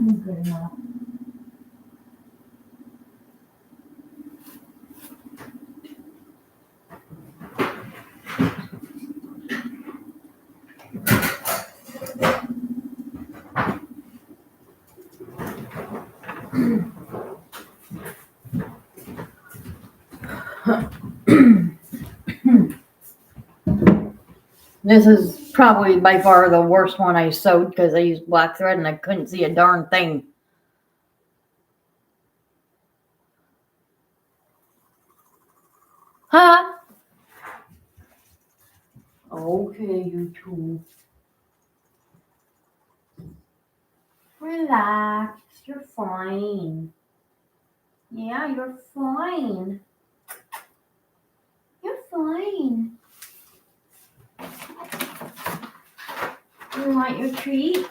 Good enough. This is probably by far the worst one I sewed because I used black thread and I couldn't see a darn thing. Huh? Okay, you two. Relax. You're fine. Yeah, you're fine. You're fine. You want your treat?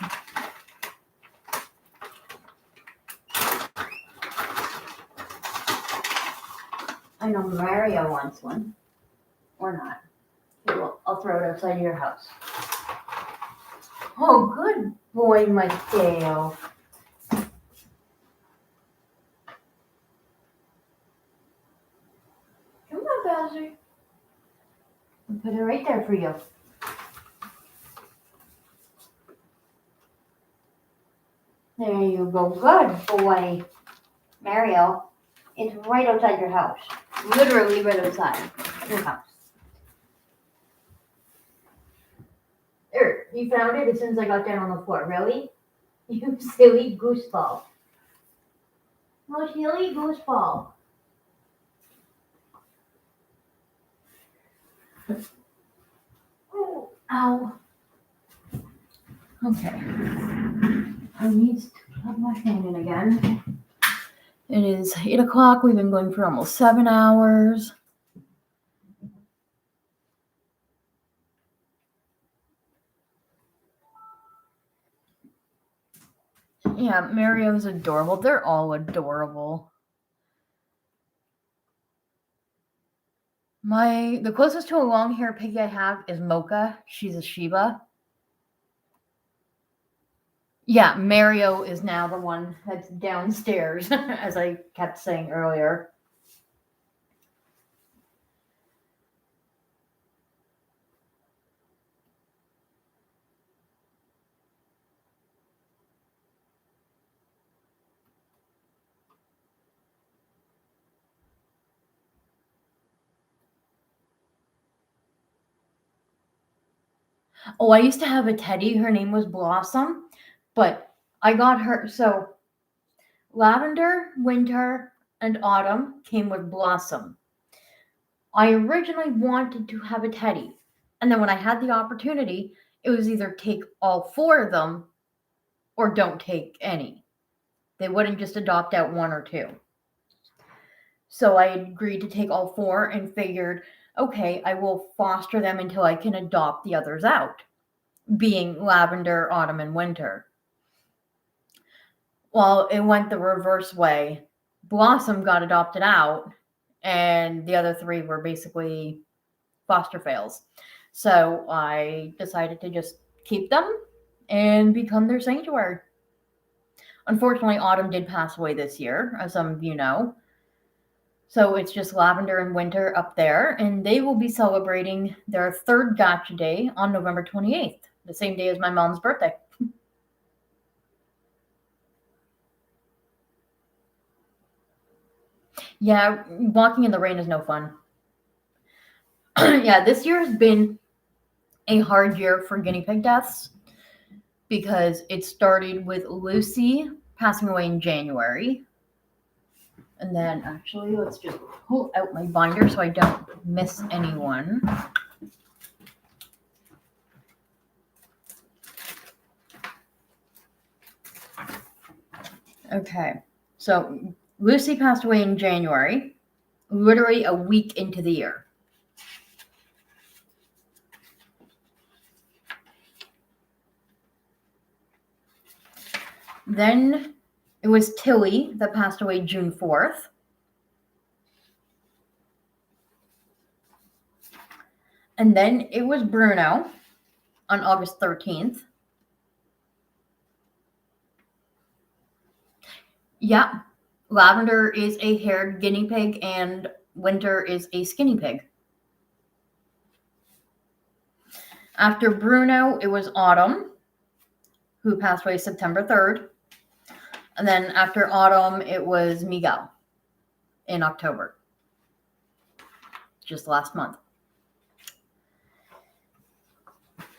I know Mario wants one. Or not. Okay, well, I'll throw it outside your house. Oh, good boy, Matteo. Come on, Bowser. I'll put it right there for you. There you go. Good boy. Mario, it's right outside your house. Literally right outside your house. There, you found it as soon as I got down on the floor. Really? You silly gooseball. Oh, silly gooseball. Oh, ow. Okay. I need to plug my fan in again. It is 8 o'clock. We've been going for almost 7 hours. Yeah, Mario's adorable. They're all adorable. The closest to a long hair piggy I have is Mocha. She's a Shiba. Yeah, Mario is now the one that's downstairs, as I kept saying earlier. Oh, I used to have a teddy. Her name was Blossom, but I got her. So Lavender, Winter, and Autumn came with Blossom. I originally wanted to have a teddy. And then when I had the opportunity, it was either take all 4 of them or don't take any. They wouldn't just adopt out 1 or 2. So I agreed to take all 4 and figured, okay, I will foster them until I can adopt the others out, being Lavender, Autumn, and Winter. Well, it went the reverse way. Blossom got adopted out, and the other 3 were basically foster fails. So I decided to just keep them and become their sanctuary. Unfortunately, Autumn did pass away this year, as some of you know. So it's just Lavender and Winter up there, and they will be celebrating their 3rd Gotcha Day on November 28th, the same day as my mom's birthday. Yeah, walking in the rain is no fun. Yeah, this year has been a hard year for guinea pig deaths because it started with Lucy passing away in January. And then actually, let's just pull out my binder so I don't miss anyone. Okay, so Lucy passed away in January, literally a week into the year. Then it was Tilly that passed away June 4th. And then it was Bruno on August 13th. Yeah. Lavender is a haired guinea pig and Winter is a skinny pig. After Bruno, it was Autumn, who passed away September 3rd. And then after Autumn, it was Miguel in October, just last month.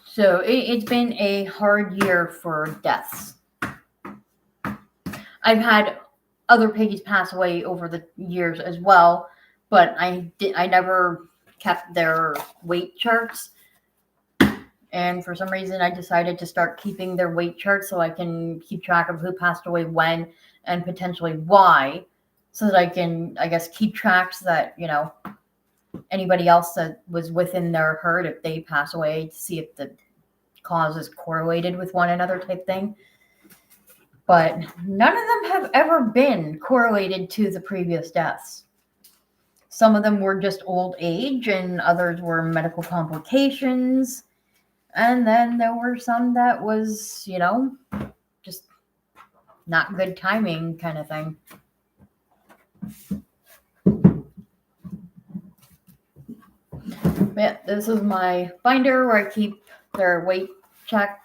So it's been a hard year for deaths. I've had other piggies pass away over the years as well, but I never kept their weight charts. And for some reason, I decided to start keeping their weight charts so I can keep track of who passed away when and potentially why, so that I can, I guess, keep tracks that, anybody else that was within their herd, if they pass away, to see if the cause is correlated with one another type thing. But none of them have ever been correlated to the previous deaths. Some of them were just old age and others were medical complications. And then there were some that was, just not good timing kind of thing. Yeah, this is my binder where I keep their weight track,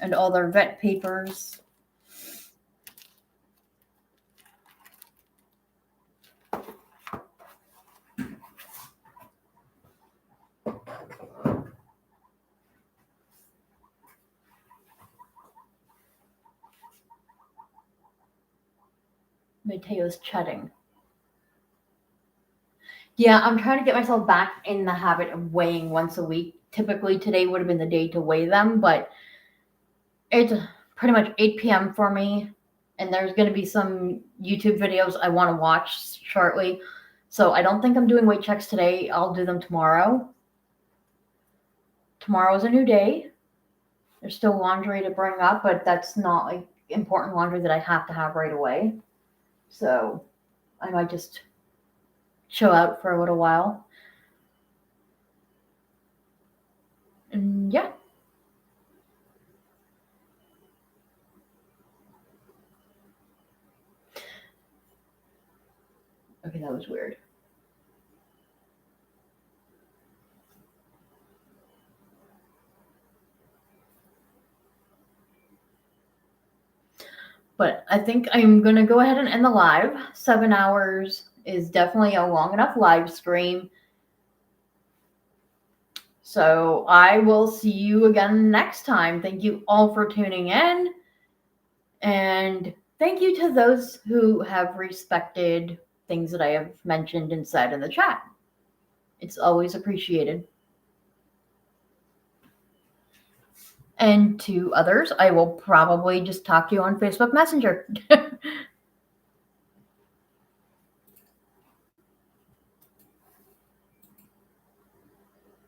and all their vet papers. Mateo's chatting. Yeah, I'm trying to get myself back in the habit of weighing once a week. Typically, today would have been the day to weigh them, but it's pretty much 8 p.m. for me, and there's going to be some YouTube videos I want to watch shortly. So I don't think I'm doing weight checks today. I'll do them tomorrow. Tomorrow's a new day. There's still laundry to bring up, but that's not like important laundry that I have to have right away. So I might just chill out for a little while. And yeah. Okay, that was weird. But I think I'm going to go ahead and end the live. 7 hours is definitely a long enough live stream. So I will see you again next time. Thank you all for tuning in. And thank you to those who have respected things that I have mentioned and said in the chat. It's always appreciated. And to others, I will probably just talk to you on Facebook Messenger.